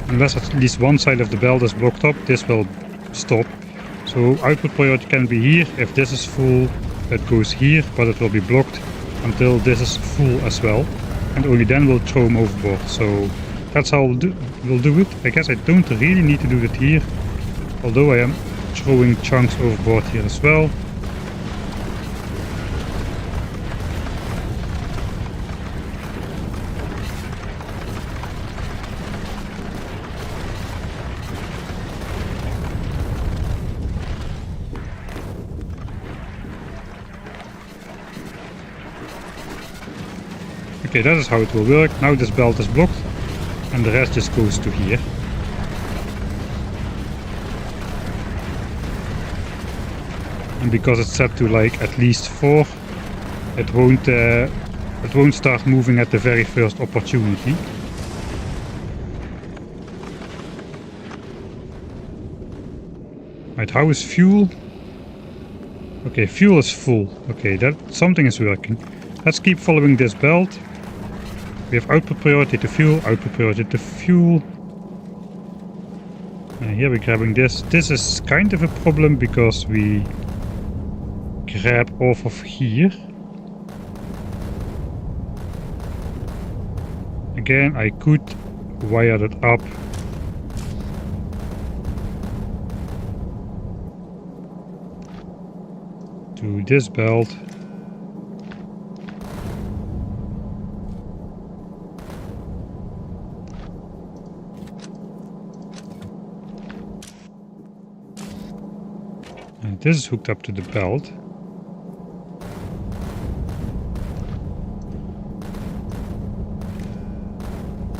Unless at least one side of the belt is blocked up, this will stop. So output priority can be here. If this is full, it goes here, but it will be blocked until this is full as well. And only then we'll throw them overboard. So that's how we'll do it. I guess I don't really need to do it here, although I am throwing chunks overboard here as well. Okay, that is how it will work. Now this belt is blocked and the rest just goes to here. And because it's set to like at least 4, it won't start moving at the very first opportunity. Right, how is fuel? Okay, fuel is full. Okay, that something is working. Let's keep following this belt. We have output priority to fuel, output priority to fuel. Here we're grabbing this. This is kind of a problem because we grab off of here. Again, I could wire that up. To this belt. And this is hooked up to the belt.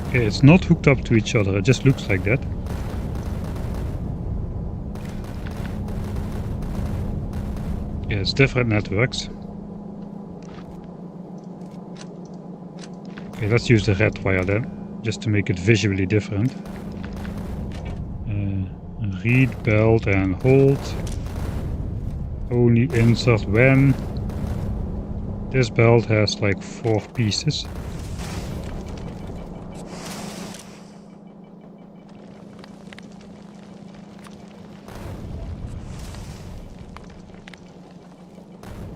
Okay, it's not hooked up to each other, it just looks like that. Yeah, it's different networks. Okay, let's use the red wire then, just to make it visually different. Read, belt and hold. Only insert when. This belt has like 4 pieces.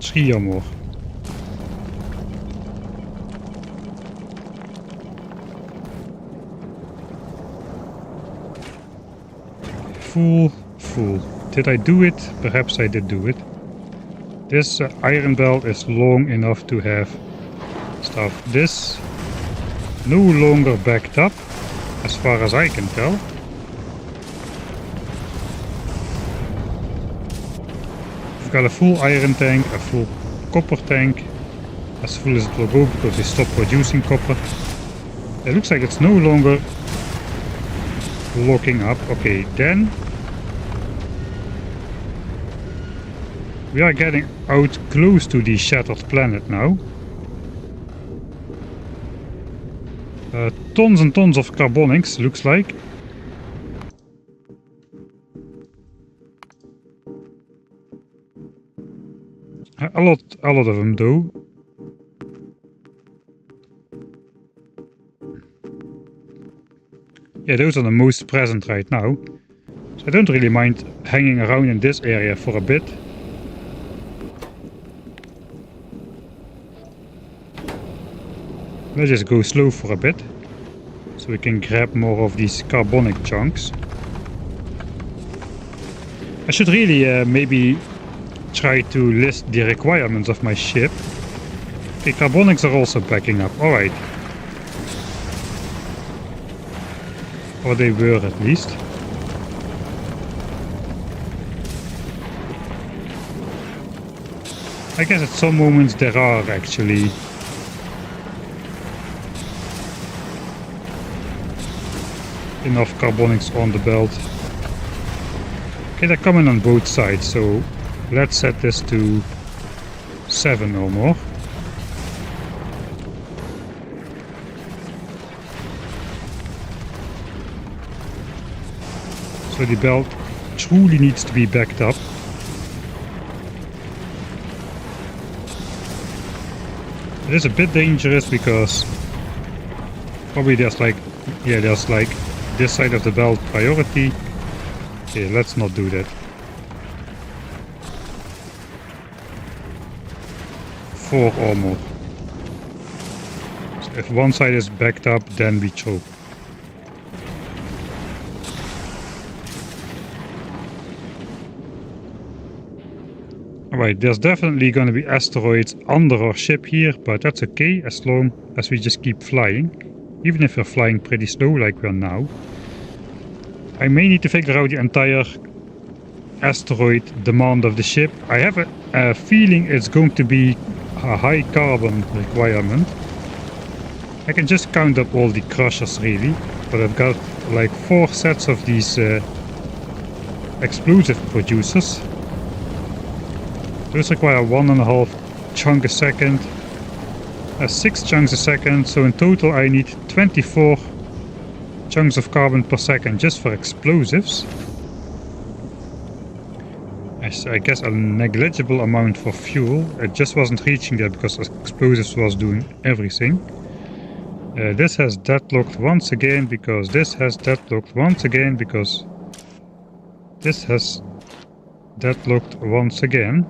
Three or more. Full. Did I do it? Perhaps I did do it. This iron belt is long enough to have stuff. This no longer backed up, as far as I can tell. We've got a full iron tank, a full copper tank, as full as it will go because we stopped producing copper. It looks like it's no longer locking up. Okay, then we are getting out close to the shattered planet now. Tons and tons of carbonics, looks like. A lot of them though. Yeah, those are the most present right now. So I don't really mind hanging around in this area for a bit. Let's just go slow for a bit, so we can grab more of these carbonic chunks. I should really maybe try to list the requirements of my ship. Okay, carbonics are also backing up, alright. Or they were at least. I guess at some moments there are actually enough carbonics on the belt. Okay, they're coming on both sides, so let's set this to 7 or more. So the belt truly needs to be backed up. It is a bit dangerous because probably there's like this side of the belt priority. Okay, let's not do that. 4 or more. So if one side is backed up, then we choke. Alright, there's definitely going to be asteroids under our ship here, but that's okay as long as we just keep flying. Even if we're flying pretty slow like we are now. I may need to figure out the entire asteroid demand of the ship. I have a feeling it's going to be a high carbon requirement. I can just count up all the crushers really, but I've got like 4 sets of these explosive producers. Those require 1.5 chunk a second, 6 chunks a second, so in total I need 24 chunks of carbon per second just for explosives. I guess a negligible amount for fuel. It just wasn't reaching that because explosives was doing everything. This has deadlocked once again because this has deadlocked once again because this has deadlocked once again.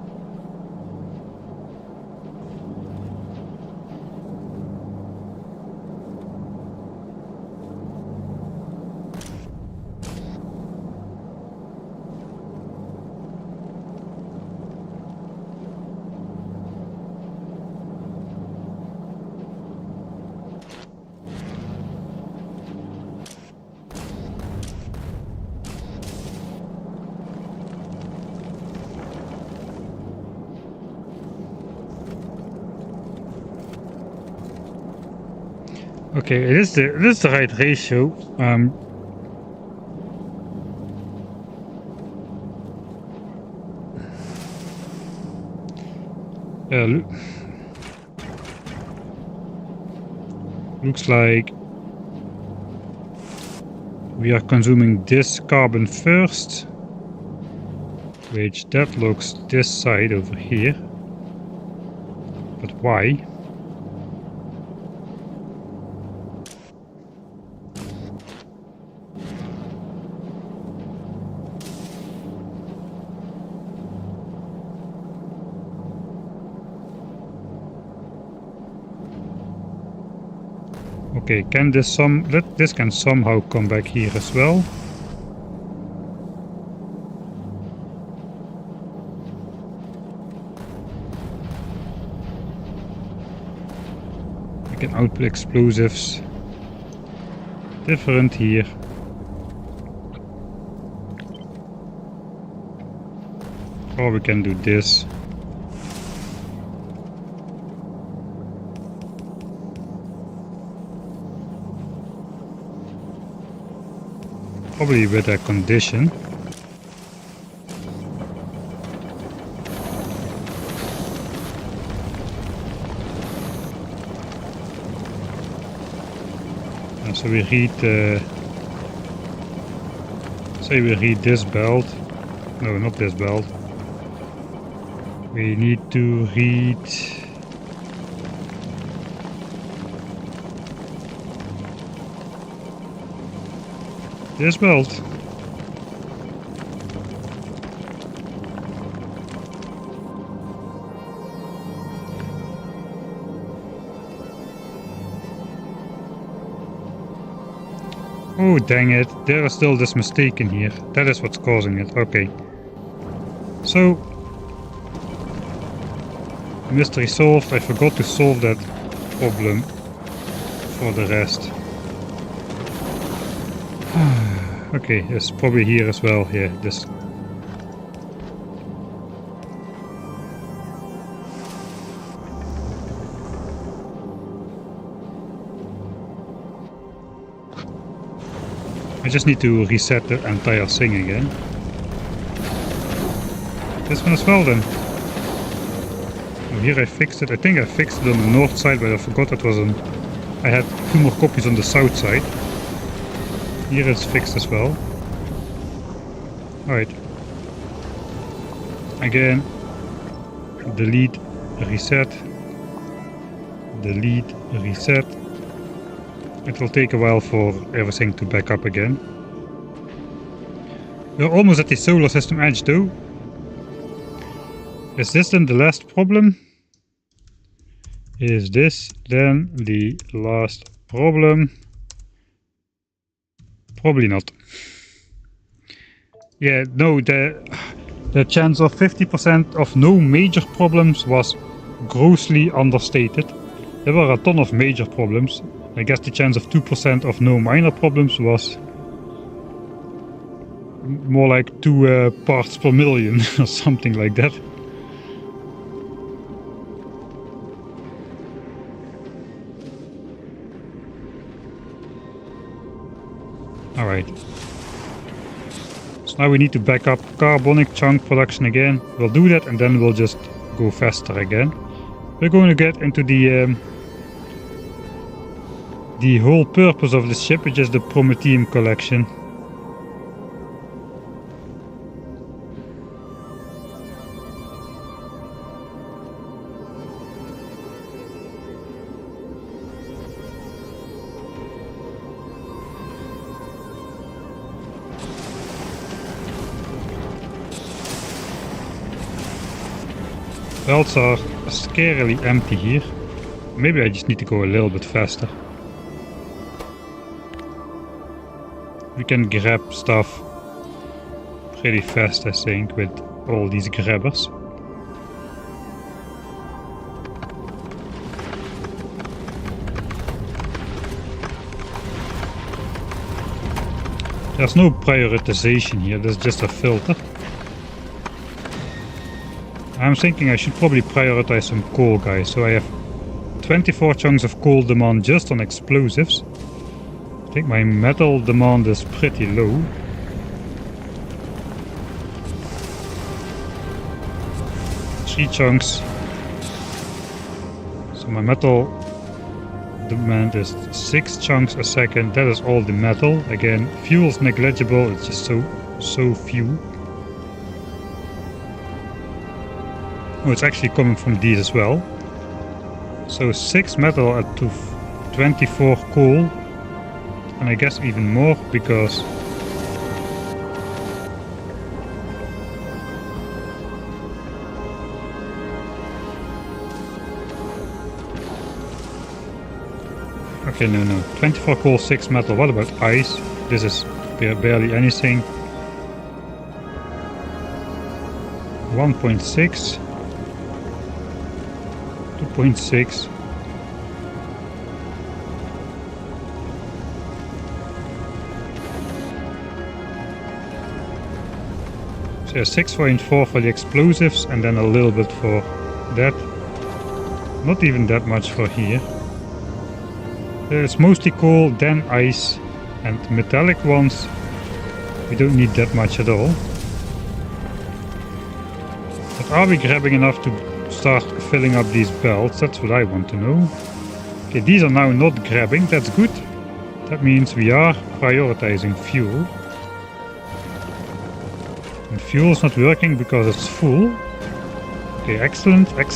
Okay, it is the right ratio. Looks like we are consuming this carbon first, which deadlocks this side over here. But why? Okay, can this this can somehow come back here as well. We can output explosives. Different here. Or we can do this. Probably with a condition. And so we read say we read this belt. No, not this belt. We need to read this belt. Oh dang it, there is still this mistake in here. That is what's causing it. Okay. So, mystery solved. I forgot to solve that problem for the rest. Okay, it's probably here as well. Yeah, this. I just need to reset the entire thing again. This one as well then. Oh, here I fixed it. I think I fixed it on the north side, but I forgot it was on. I had 2 more copies on the south side. Here it's fixed as well. Alright. Again, delete, reset. Delete, reset. It will take a while for everything to back up again. We're almost at the solar system edge though. Is this then the last problem? Is this then the last problem? Probably not. Yeah, no, the chance of 50% of no major problems was grossly understated. There were a ton of major problems. I guess the chance of 2% of no minor problems was more like 2 parts per million or something like that. Alright. So now we need to back up carbonic chunk production again. We'll do that and then we'll just go faster again. We're going to get into the whole purpose of this ship, which is the Prometheum collection. Belts are scarily empty here. Maybe I just need to go a little bit faster. We can grab stuff pretty fast, I think, with all these grabbers. There's no prioritization here, there's just a filter. I'm thinking I should probably prioritize some coal, guys. So I have 24 chunks of coal demand just on explosives. I think my metal demand is pretty low. Three chunks. So my metal demand is 6 chunks a second. That is all the metal. Again, fuel's negligible. It's just so few. Oh, it's actually coming from these as well. So 6 metal at 24 coal. And I guess even more because okay, no. 24 coal, 6 metal. What about ice? This is barely anything. 1.6 2.6. So 6.4 for the explosives and then a little bit for that. Not even that much for here. It's mostly coal, then ice, and metallic ones. We don't need that much at all. But are we grabbing enough to start filling up these belts? That's what I want to know. Okay, these are now not grabbing, that's good. That means we are prioritizing fuel. And fuel is not working because it's full. Okay, excellent. Okay,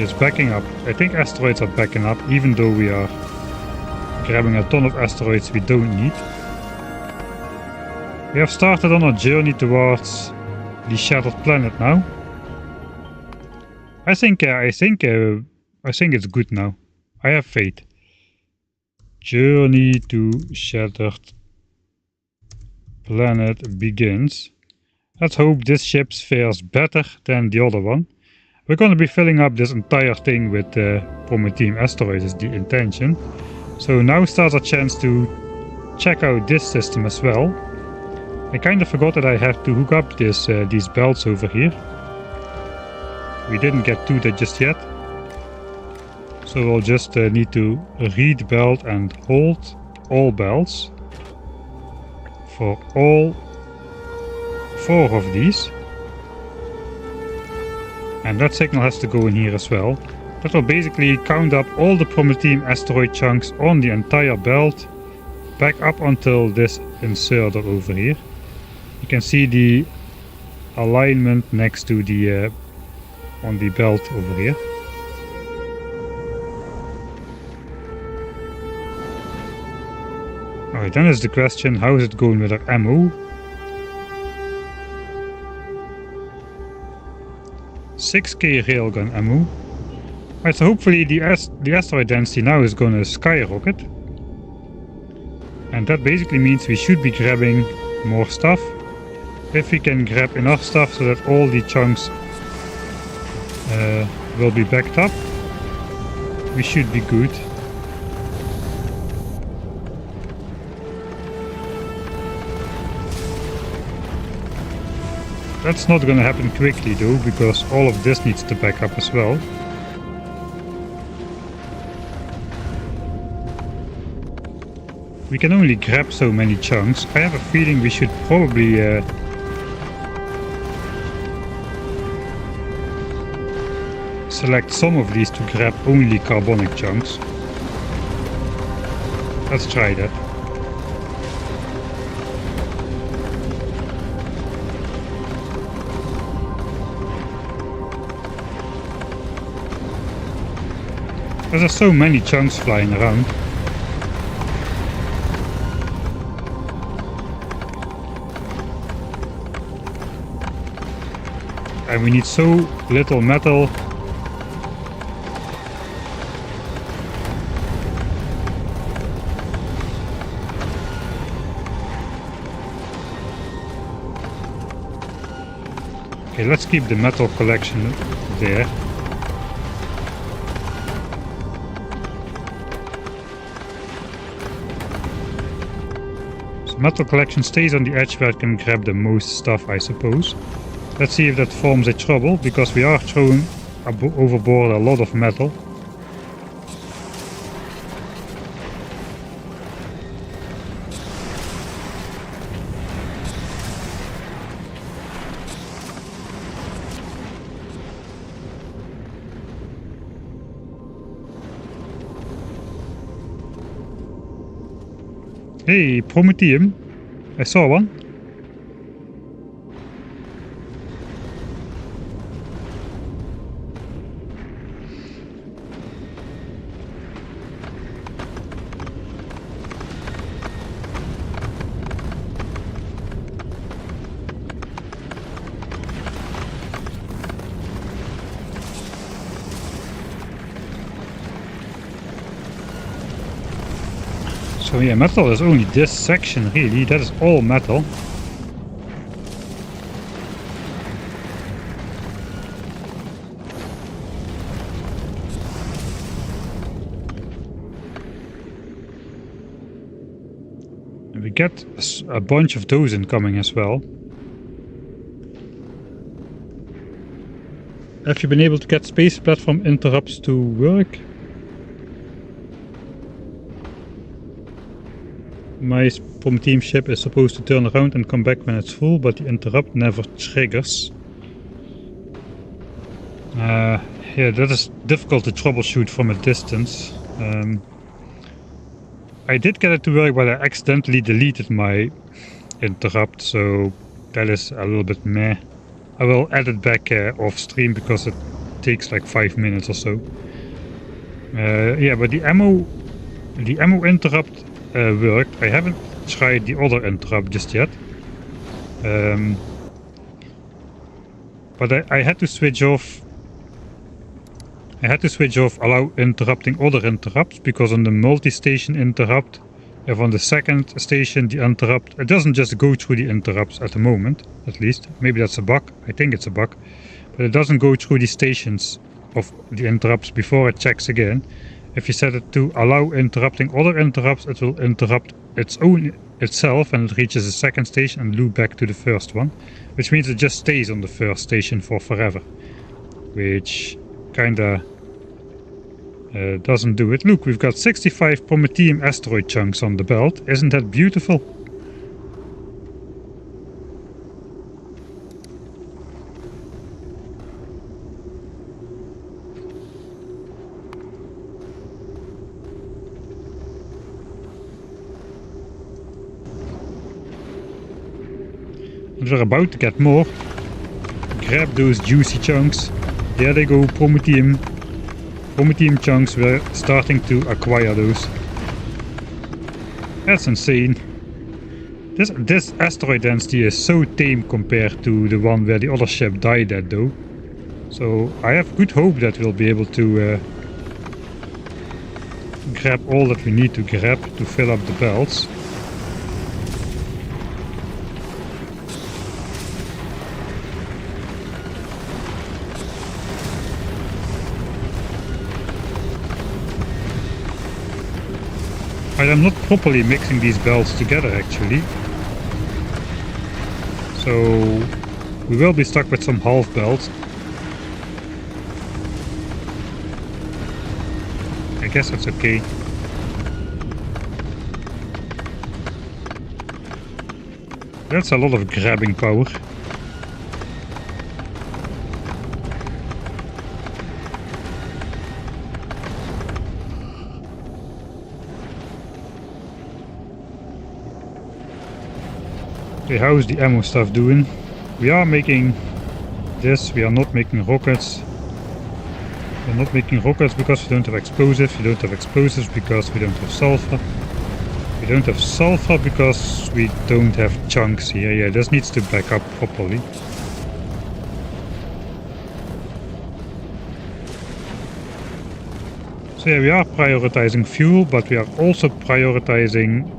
it's backing up. I think asteroids are backing up, even though we are grabbing a ton of asteroids we don't need. We have started on our journey towards the shattered planet now. I think it's good now. I have faith. Journey to shattered planet begins. Let's hope this ship fares better than the other one. We're going to be filling up this entire thing with Prometheum asteroids is the intention. So now starts a chance to check out this system as well. I kind of forgot that I have to hook up these belts over here. We didn't get to that just yet. So we'll just need to read belt and hold all belts for all 4 of these. And that signal has to go in here as well. That will basically count up all the Prometheum asteroid chunks on the entire belt, back up until this inserter over here. You can see the alignment next to the on the belt over here. Alright, then is the question, how is it going with our ammo? 6k railgun ammo. Alright, so hopefully the asteroid density now is going to skyrocket. And that basically means we should be grabbing more stuff. If we can grab enough stuff so that all the chunks will be backed up, we should be good. That's not going to happen quickly though, because all of this needs to back up as well. we can only grab so many chunks. I have a feeling we should probably select some of these to grab only carbonic chunks. Let's try that. There are so many chunks flying around. And we need so little metal. Okay, let's keep the metal collection there. So metal collection stays on the edge where it can grab the most stuff, I suppose. Let's see if that forms a trouble, because we are throwing overboard a lot of metal. Hey, Prometheum. I saw one. So yeah, metal is only this section really, that is all metal. And we get a bunch of those incoming as well. Have you been able to get space platform interrupts to work? My Prometheum ship is supposed to turn around and come back when it's full, but the interrupt never triggers. Yeah, that is difficult to troubleshoot from a distance. I did get it to work, but I accidentally deleted my interrupt, so that is a little bit meh. I will add it back off stream because it takes like 5 minutes or so. Yeah, but the ammo interrupt worked. I haven't tried the other interrupt just yet. But I had to switch off. I had to switch off allow interrupting other interrupts, because on the multi-station interrupt, if on the second station the interrupt, it doesn't just go through the interrupts at the moment, at least. Maybe that's a bug. I think it's a bug. But it doesn't go through the stations of the interrupts before it checks again. If you set it to allow interrupting other interrupts, it will interrupt itself when it reaches the second station and loop back to the first one, which means it just stays on the first station for forever, which kinda doesn't do it. Look, we've got 65 Prometheum asteroid chunks on the belt. Isn't that beautiful? And we're about to get more. Grab those juicy chunks. There they go, Prometheum. Prometheum chunks, we're starting to acquire those. That's insane. This asteroid density is so tame compared to the one where the other ship died at though. So I have good hope that we'll be able to grab all that we need to grab to fill up the belts. I am not properly mixing these belts together actually. So we will be stuck with some half belts. I guess that's okay. That's a lot of grabbing power. Okay, how is the ammo stuff doing? We are making this, we are not making rockets. We're not making rockets because we don't have explosives. We don't have explosives because we don't have sulfur. We don't have sulfur because we don't have chunks here. Yeah, this needs to back up properly. So yeah, we are prioritizing fuel, but we are also prioritizing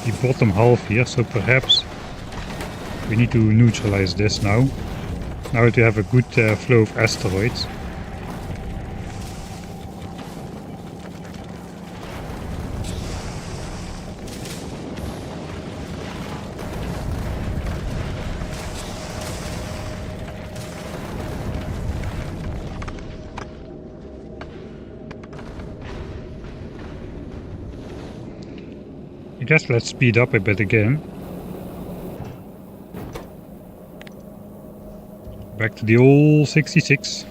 the bottom half here. So perhaps we need to neutralize this now. Now that we have a good flow of asteroids. I guess let's speed up a bit again. Back to the old 66.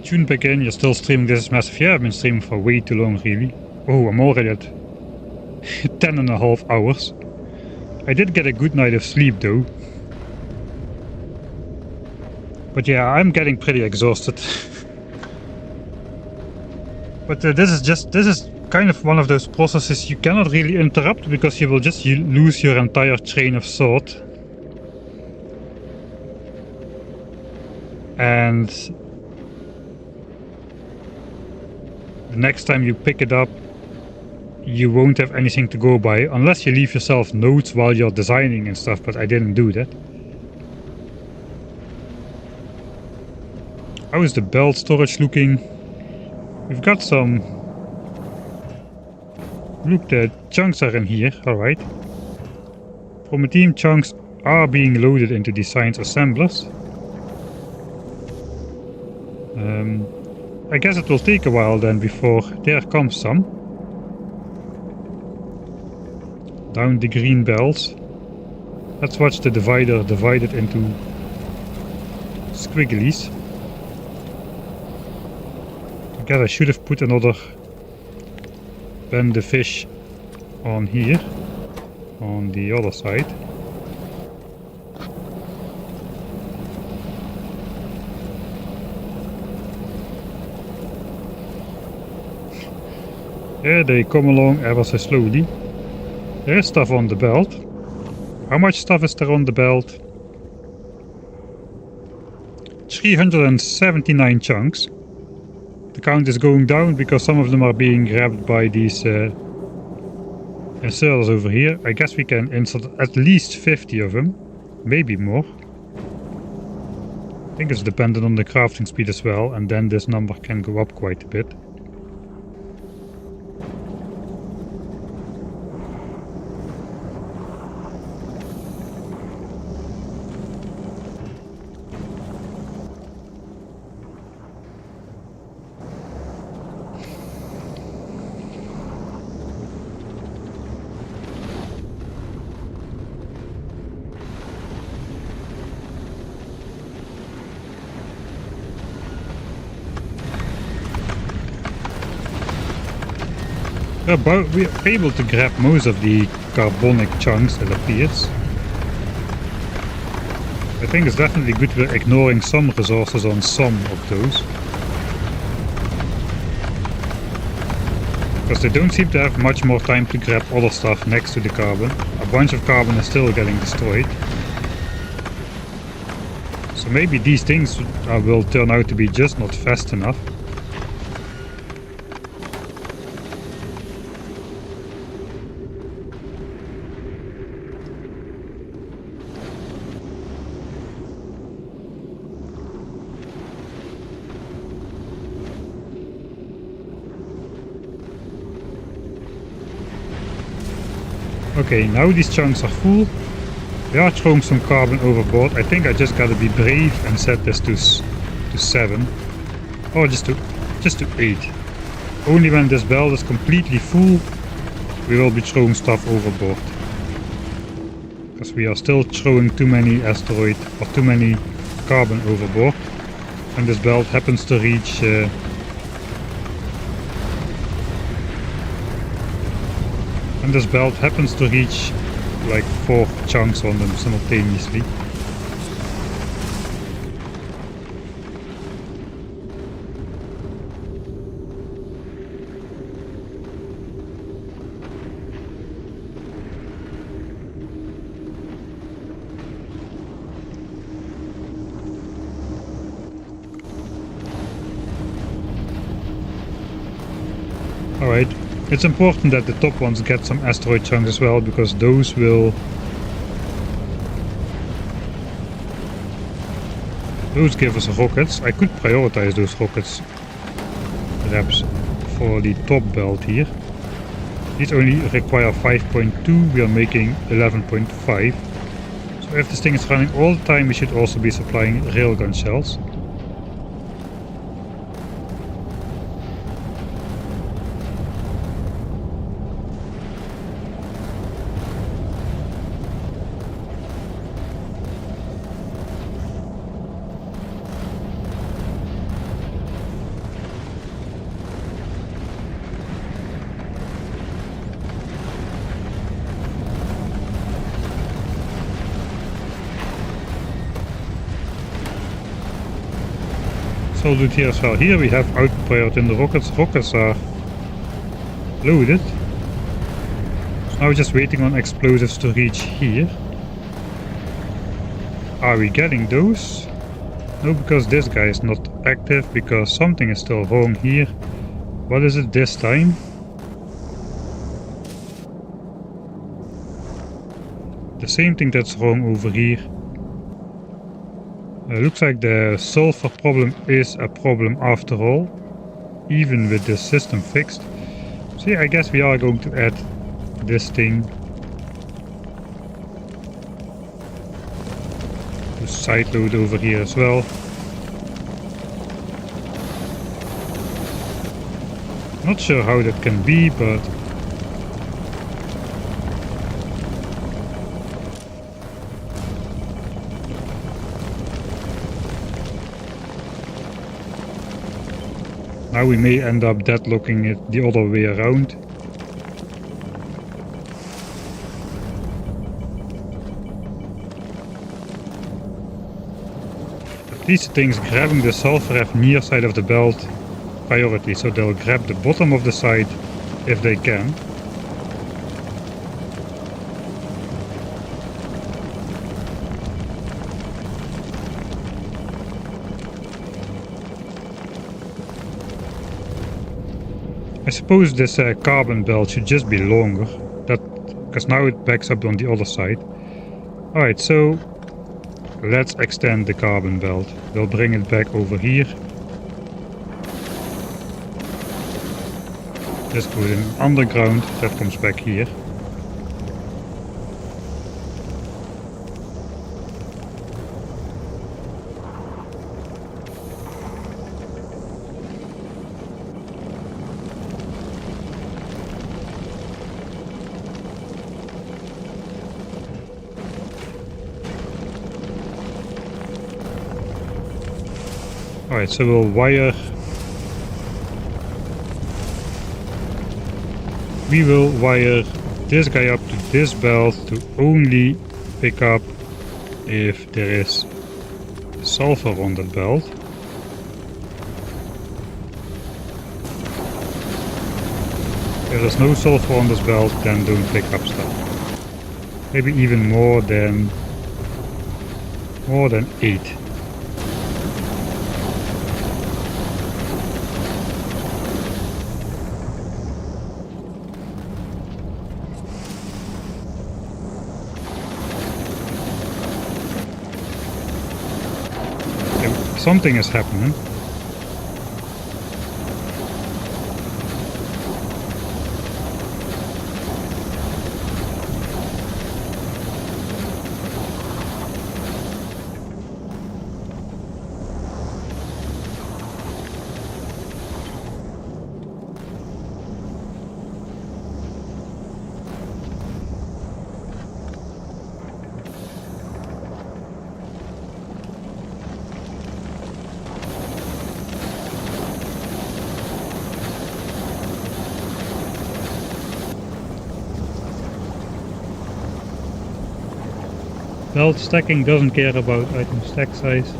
Tune back in, you're still streaming, this is massive. Yeah, I've been streaming for way too long really. Oh, I'm already at 10.5 hours. I did get a good night of sleep though. But yeah, I'm getting pretty exhausted. But this is kind of one of those processes you cannot really interrupt because you will just lose your entire train of thought. And the next time you pick it up, you won't have anything to go by unless you leave yourself notes while you're designing and stuff, but I didn't do that. How is the belt storage looking? We've got some... Look, the chunks are in here, alright. Prometheum chunks are being loaded into the science assemblers. I guess it will take a while then before there comes some. Down the green belts. Let's watch the divider divided into squigglies. I guess I should have put another bend the fish on here, on the other side. Yeah, they come along ever so slowly. There's stuff on the belt. How much stuff is there on the belt? 379 chunks. The count is going down because some of them are being grabbed by these inserters over here. I guess we can insert at least 50 of them, maybe more. I think it's dependent on the crafting speed as well, and then this number can go up quite a bit. We're able to grab most of the carbonic chunks, it appears. I think it's definitely good we're ignoring some resources on some of those. Because they don't seem to have much more time to grab other stuff next to the carbon. A bunch of carbon is still getting destroyed. So maybe these things will turn out to be just not fast enough. Okay, now these chunks are full. We are throwing some carbon overboard. I think I just gotta be brave and set this to 7. Or just to 8. Only when this belt is completely full, we will be throwing stuff overboard. Because we are still throwing too many asteroid or too many carbon overboard. And this belt happens to reach like 4 chunks on them simultaneously. Alright, it's important that the top ones get some asteroid chunks as well, because those give us rockets. I could prioritize those rockets perhaps for the top belt here. These only require 5.2, we are making 11.5. So if this thing is running all the time, we should also be supplying railgun shells. So I'll do it here as well. Here we have outpowered in the rockets. Rockets are loaded. So now we're just waiting on explosives to reach here. Are we getting those? No, because this guy is not active, because something is still wrong here. What is it this time? The same thing that's wrong over here. Looks like the sulfur problem is a problem after all, even with this system fixed. So yeah, I guess we are going to add this thing to side load over here as well. Not sure how that can be, but now we may end up deadlocking it the other way around. These things grabbing the sulfur have near side of the belt priority, so they'll grab the bottom of the side if they can. I suppose this carbon belt should just be longer, because now it backs up on the other side. Alright, so let's extend the carbon belt. We'll bring it back over here. This goes in underground, that comes back here. Alright, so we'll wire this guy up to this belt to only pick up if there is sulfur on that belt. If there's no sulfur on this belt, then don't pick up stuff. Maybe even more than 8. Something is happening. Belt stacking doesn't care about item stack size.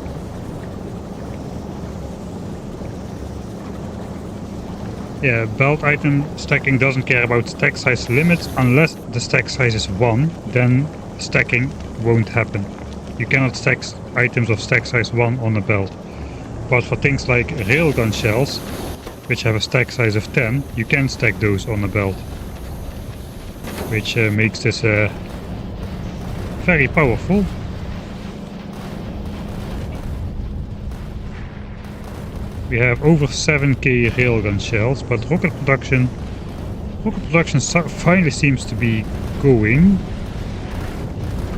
Yeah, belt item stacking doesn't care about stack size limits unless the stack size is 1, then stacking won't happen. You cannot stack items of stack size 1 on a belt. But for things like railgun shells, which have a stack size of 10, you can stack those on a belt. Which makes this very powerful. We have over 7k railgun shells, but rocket production finally seems to be going.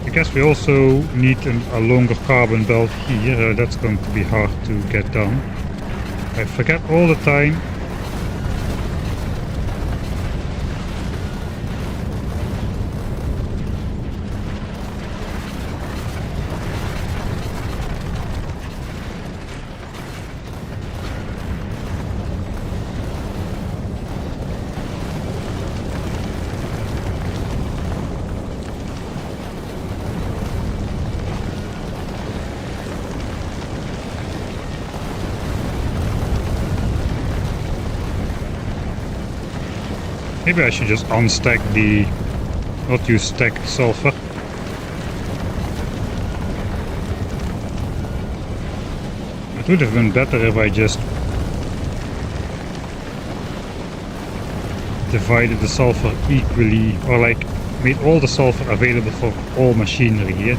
I guess we also need a longer carbon belt here. That's going to be hard to get done. I forget all the time. Maybe I should just unstack the... not use stacked sulfur. It would have been better if I just divided the sulfur equally, or like made all the sulfur available for all machinery here.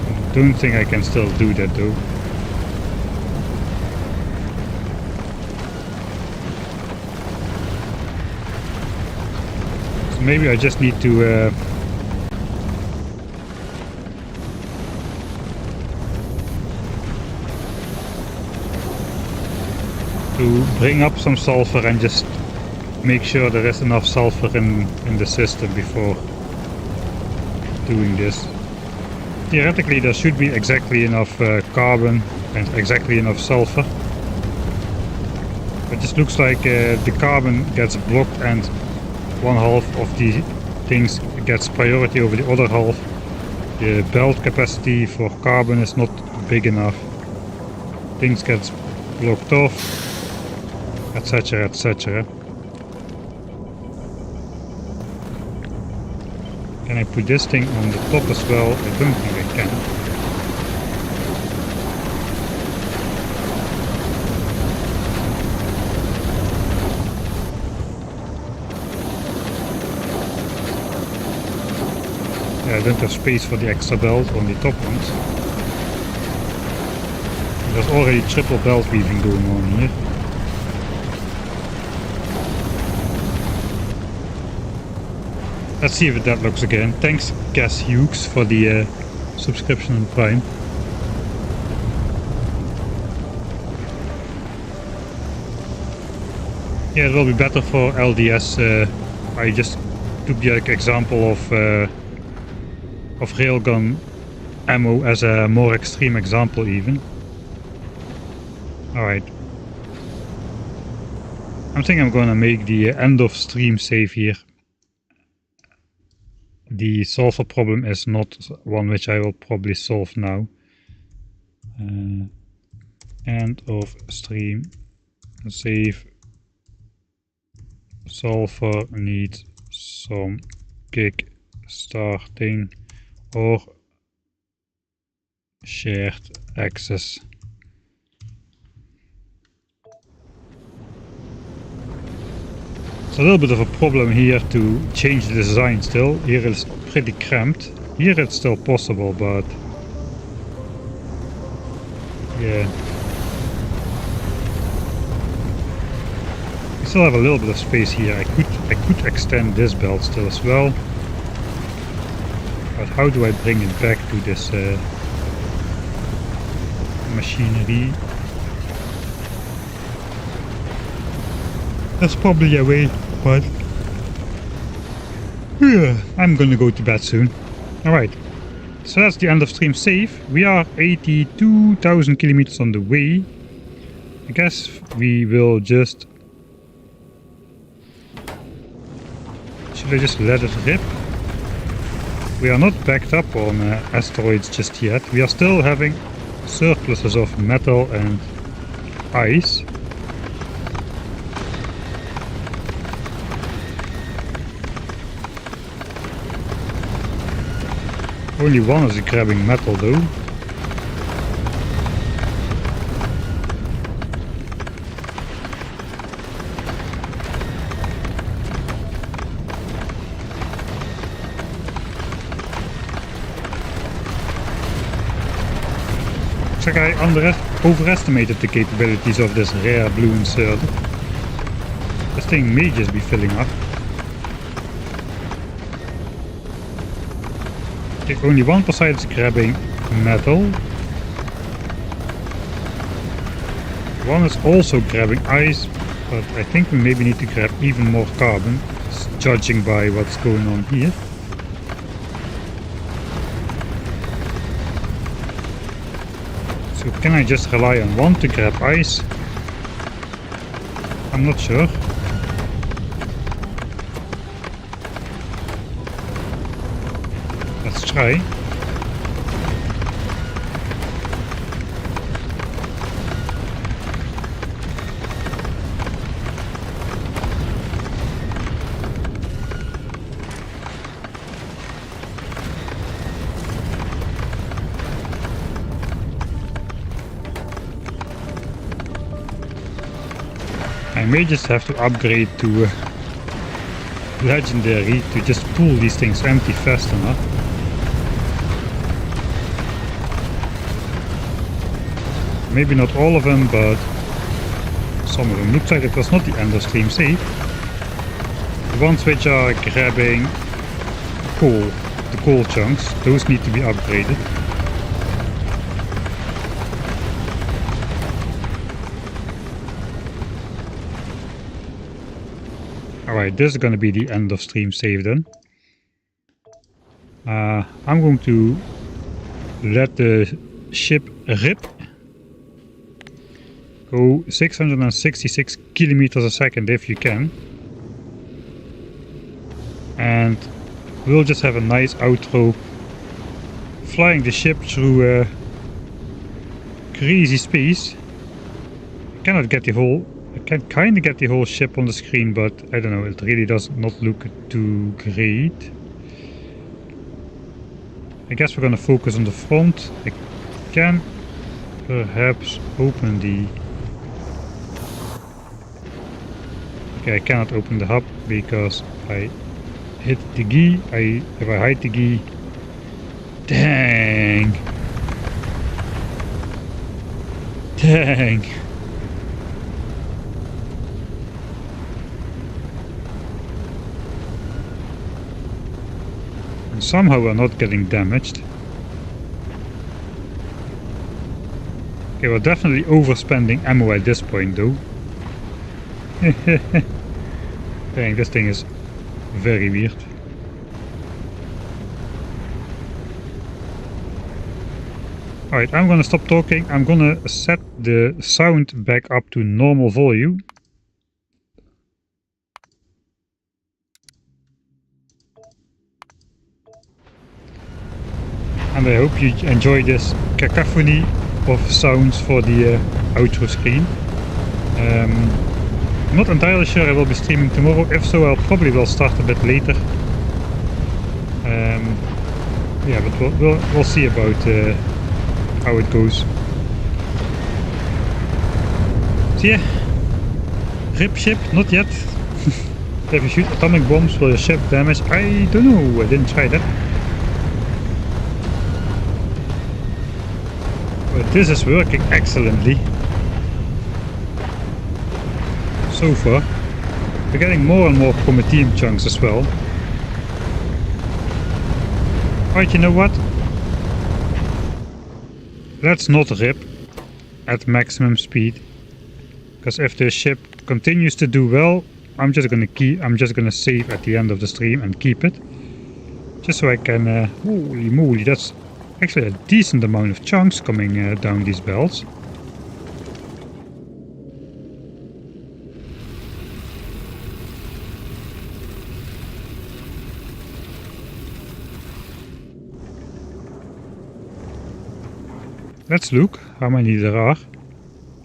I don't think I can still do that though. Maybe I just need to bring up some sulfur and just make sure there is enough sulfur in the system before doing this. Theoretically there should be exactly enough carbon and exactly enough sulfur. It just looks like the carbon gets blocked and one half of the things gets priority over the other half. The belt capacity for carbon is not big enough. Things get blocked off, etc, etc. Can I put this thing on the top as well? I don't think I can. I don't have space for the extra belt on the top ones. There's already triple belt weaving going on here. Let's see if that looks again. Thanks Cass Hughes for the subscription on Prime. Yeah, it will be better for LDS. I just took the example of railgun ammo as a more extreme example even. Alright. I think I'm gonna make the end of stream save here. The sulfur problem is not one which I will probably solve now. End of stream save. Sulfur needs some kick starting or shared access. It's a little bit of a problem here to change the design still. Here it's pretty cramped. Here it's still possible, but yeah. We still have a little bit of space here. I could extend this belt still as well. But how do I bring it back to this machinery? That's probably a way, but yeah, I'm gonna go to bed soon. Alright, so that's the end of stream save. We are 82,000 kilometers on the way. I guess we will just... should I just let it rip? We are not backed up on asteroids just yet. We are still having surpluses of metal and ice. Only one is grabbing metal though. Looks like I overestimated the capabilities of this rare blue inserter. This thing may just be filling up. Okay, only one side is grabbing metal. One is also grabbing ice, but I think we maybe need to grab even more carbon, judging by what's going on here. So can I just rely on one to grab ice? I'm not sure. Let's try. I may just have to upgrade to legendary to just pull these things empty fast enough. Maybe not all of them, but some of them. Looks like it was not the end of stream save. The ones which are grabbing coal, the coal chunks, those need to be upgraded. Alright, this is going to be the end of stream save then. I'm going to let the ship rip. Go 666 kilometers a second if you can. And we'll just have a nice outro flying the ship through crazy space. I cannot get the whole... I can kind of get the whole ship on the screen, but I don't know, it really does not look too great. I guess we're gonna focus on the front. I can perhaps open the... Okay, I cannot open the hub because I hit the key. If I hide the key... Dang! Dang! And somehow we're not getting damaged. Okay, we're definitely overspending ammo at this point though. Dang, this thing is very weird. Alright, I'm gonna stop talking. I'm gonna set the sound back up to normal volume. And I hope you enjoy this cacophony of sounds for the outro screen. I'm not entirely sure I will be streaming tomorrow. If so, I'll probably will start a bit later. Yeah, but we'll see about how it goes. So yeah, rip ship, not yet. If you shoot atomic bombs, will your ship damage? I don't know. I didn't try that. But this is working excellently. So far. We're getting more and more Prometheum chunks as well. Right, you know what? Let's not rip at maximum speed. Because if the ship continues to do well, I'm just gonna save at the end of the stream and keep it. Just so I can holy moly, that's actually a decent amount of chunks coming down these belts. Let's look how many there are.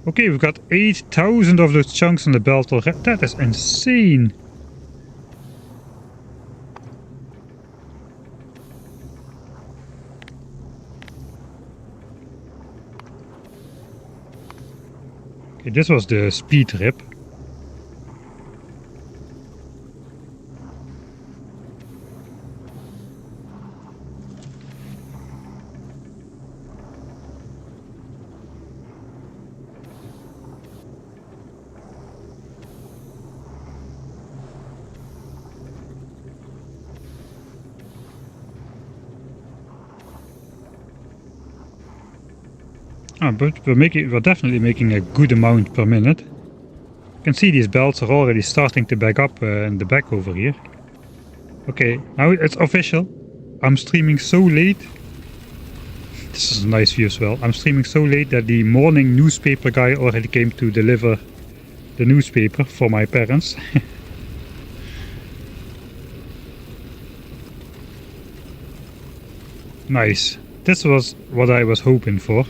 Okay, we've got 8,000 of those chunks on the belt already. That is insane. Okay, this was the speed rip. But we're definitely making a good amount per minute. You can see these belts are already starting to back up in the back over here. Okay, now it's official. I'm streaming so late. This is a nice view as well. I'm streaming so late that the morning newspaper guy already came to deliver the newspaper for my parents. Nice. This was what I was hoping for.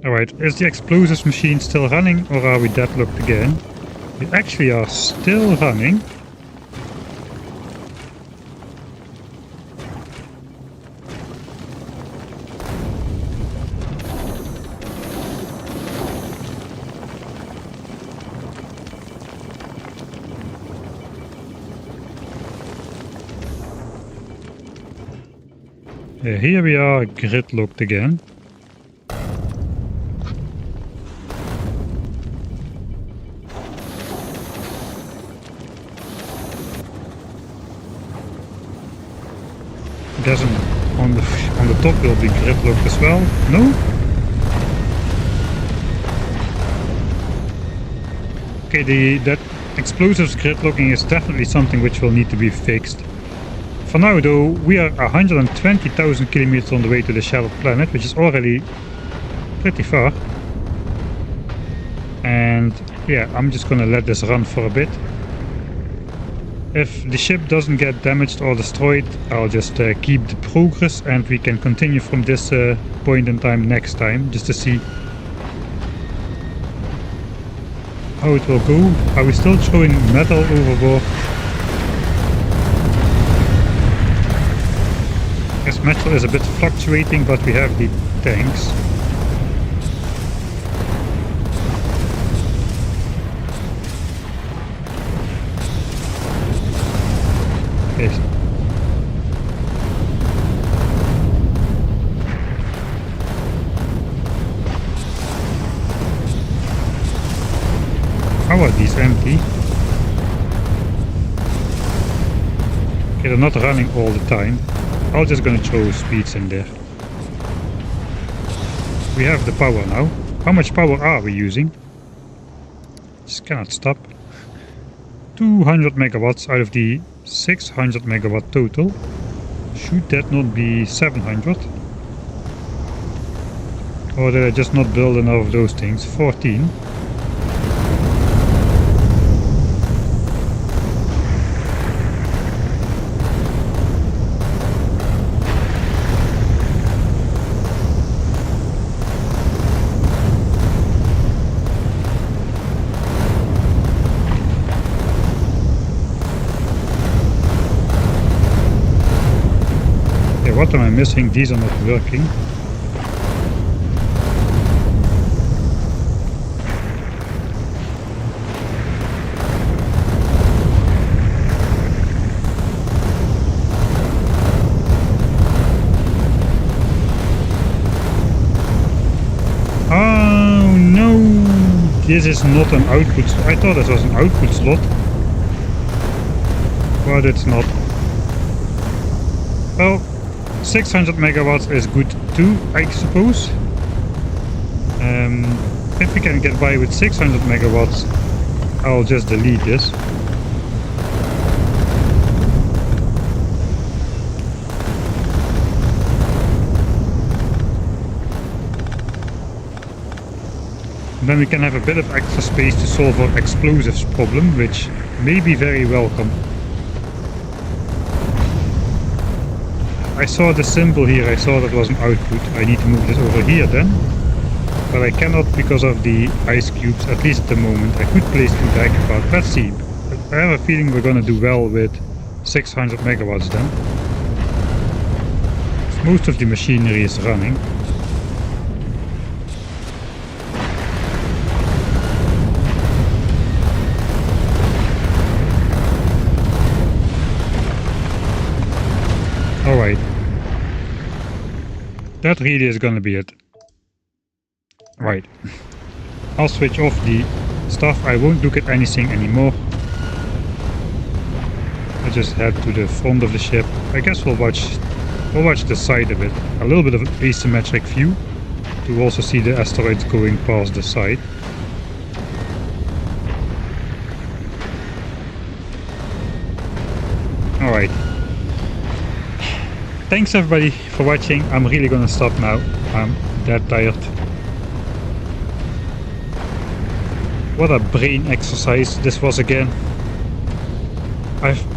Alright, is the explosives machine still running or are we deadlocked again? We actually are still running. Here we are gridlocked again. There's on the top will be gridlocked as well. No? Okay, that explosives gridlocking is definitely something which will need to be fixed. For now though, we are 120,000 kilometers on the way to the shattered planet, which is already pretty far. And yeah, I'm just gonna let this run for a bit. If the ship doesn't get damaged or destroyed, I'll just keep the progress and we can continue from this point in time next time, just to see how it will go. Are we still throwing metal overboard? Yes, metal is a bit fluctuating, but we have the tanks. Okay. How are these empty? Okay, they're not running all the time. I'm just gonna throw speeds in there. We have the power now. How much power are we using? Just cannot stop. 200 megawatts out of the 600 megawatt total. Should that not be 700? Or did I just not build enough of those things? 14. What am I missing? These are not working. Oh no! This is not an output. I thought this was an output slot. But it's not. Well, 600 megawatts is good too, I suppose. If we can get by with 600 megawatts, I'll just delete this. And then we can have a bit of extra space to solve our explosives problem, which may be very welcome. I saw the symbol here, I saw that was an output. I need to move this over here then. But I cannot because of the ice cubes, at least at the moment. I could place 2 back, but let's see. I have a feeling we're gonna do well with 600 megawatts then. Most of the machinery is running. Alright. That really is gonna be it. Right. I'll switch off the stuff. I won't look at anything anymore. I'll just head to the front of the ship. I guess we'll watch the side of it. A little bit of an asymmetric view to also see the asteroids going past the side. Alright. Thanks everybody for watching. I'm really gonna stop now. I'm that tired. What a brain exercise this was again.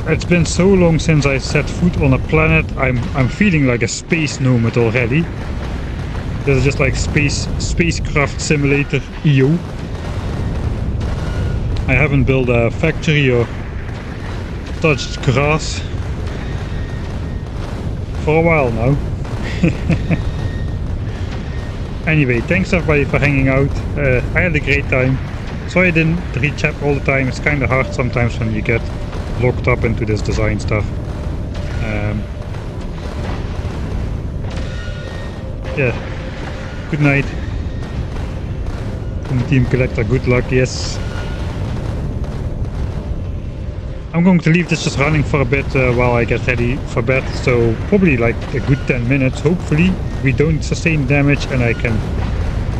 It's been so long since I set foot on a planet. I'm feeling like a space nomad already. This is just like spacecraft simulator EO. I haven't built a factory or touched grass for a while now. Anyway, thanks everybody for hanging out. I had a great time. Sorry I didn't read chat all the time. It's kind of hard sometimes when you get locked up into this design stuff. Yeah. Good night. Team Collector, good luck, yes. I'm going to leave this just running for a bit while I get ready for bed, so probably like a good 10 minutes. Hopefully we don't sustain damage and I can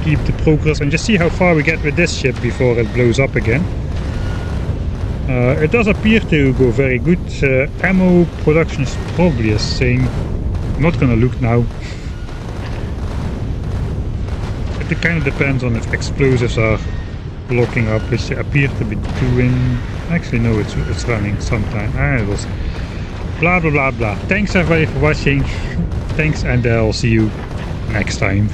keep the progress and just see how far we get with this ship before it blows up again. It does appear to go very good. Ammo production is probably a thing. I'm not gonna look now. It kind of depends on if explosives are blocking up, which they appear to be doing. Actually no, it's running sometime. It was blah blah blah blah. Thanks everybody for watching. Thanks, and I'll see you next time.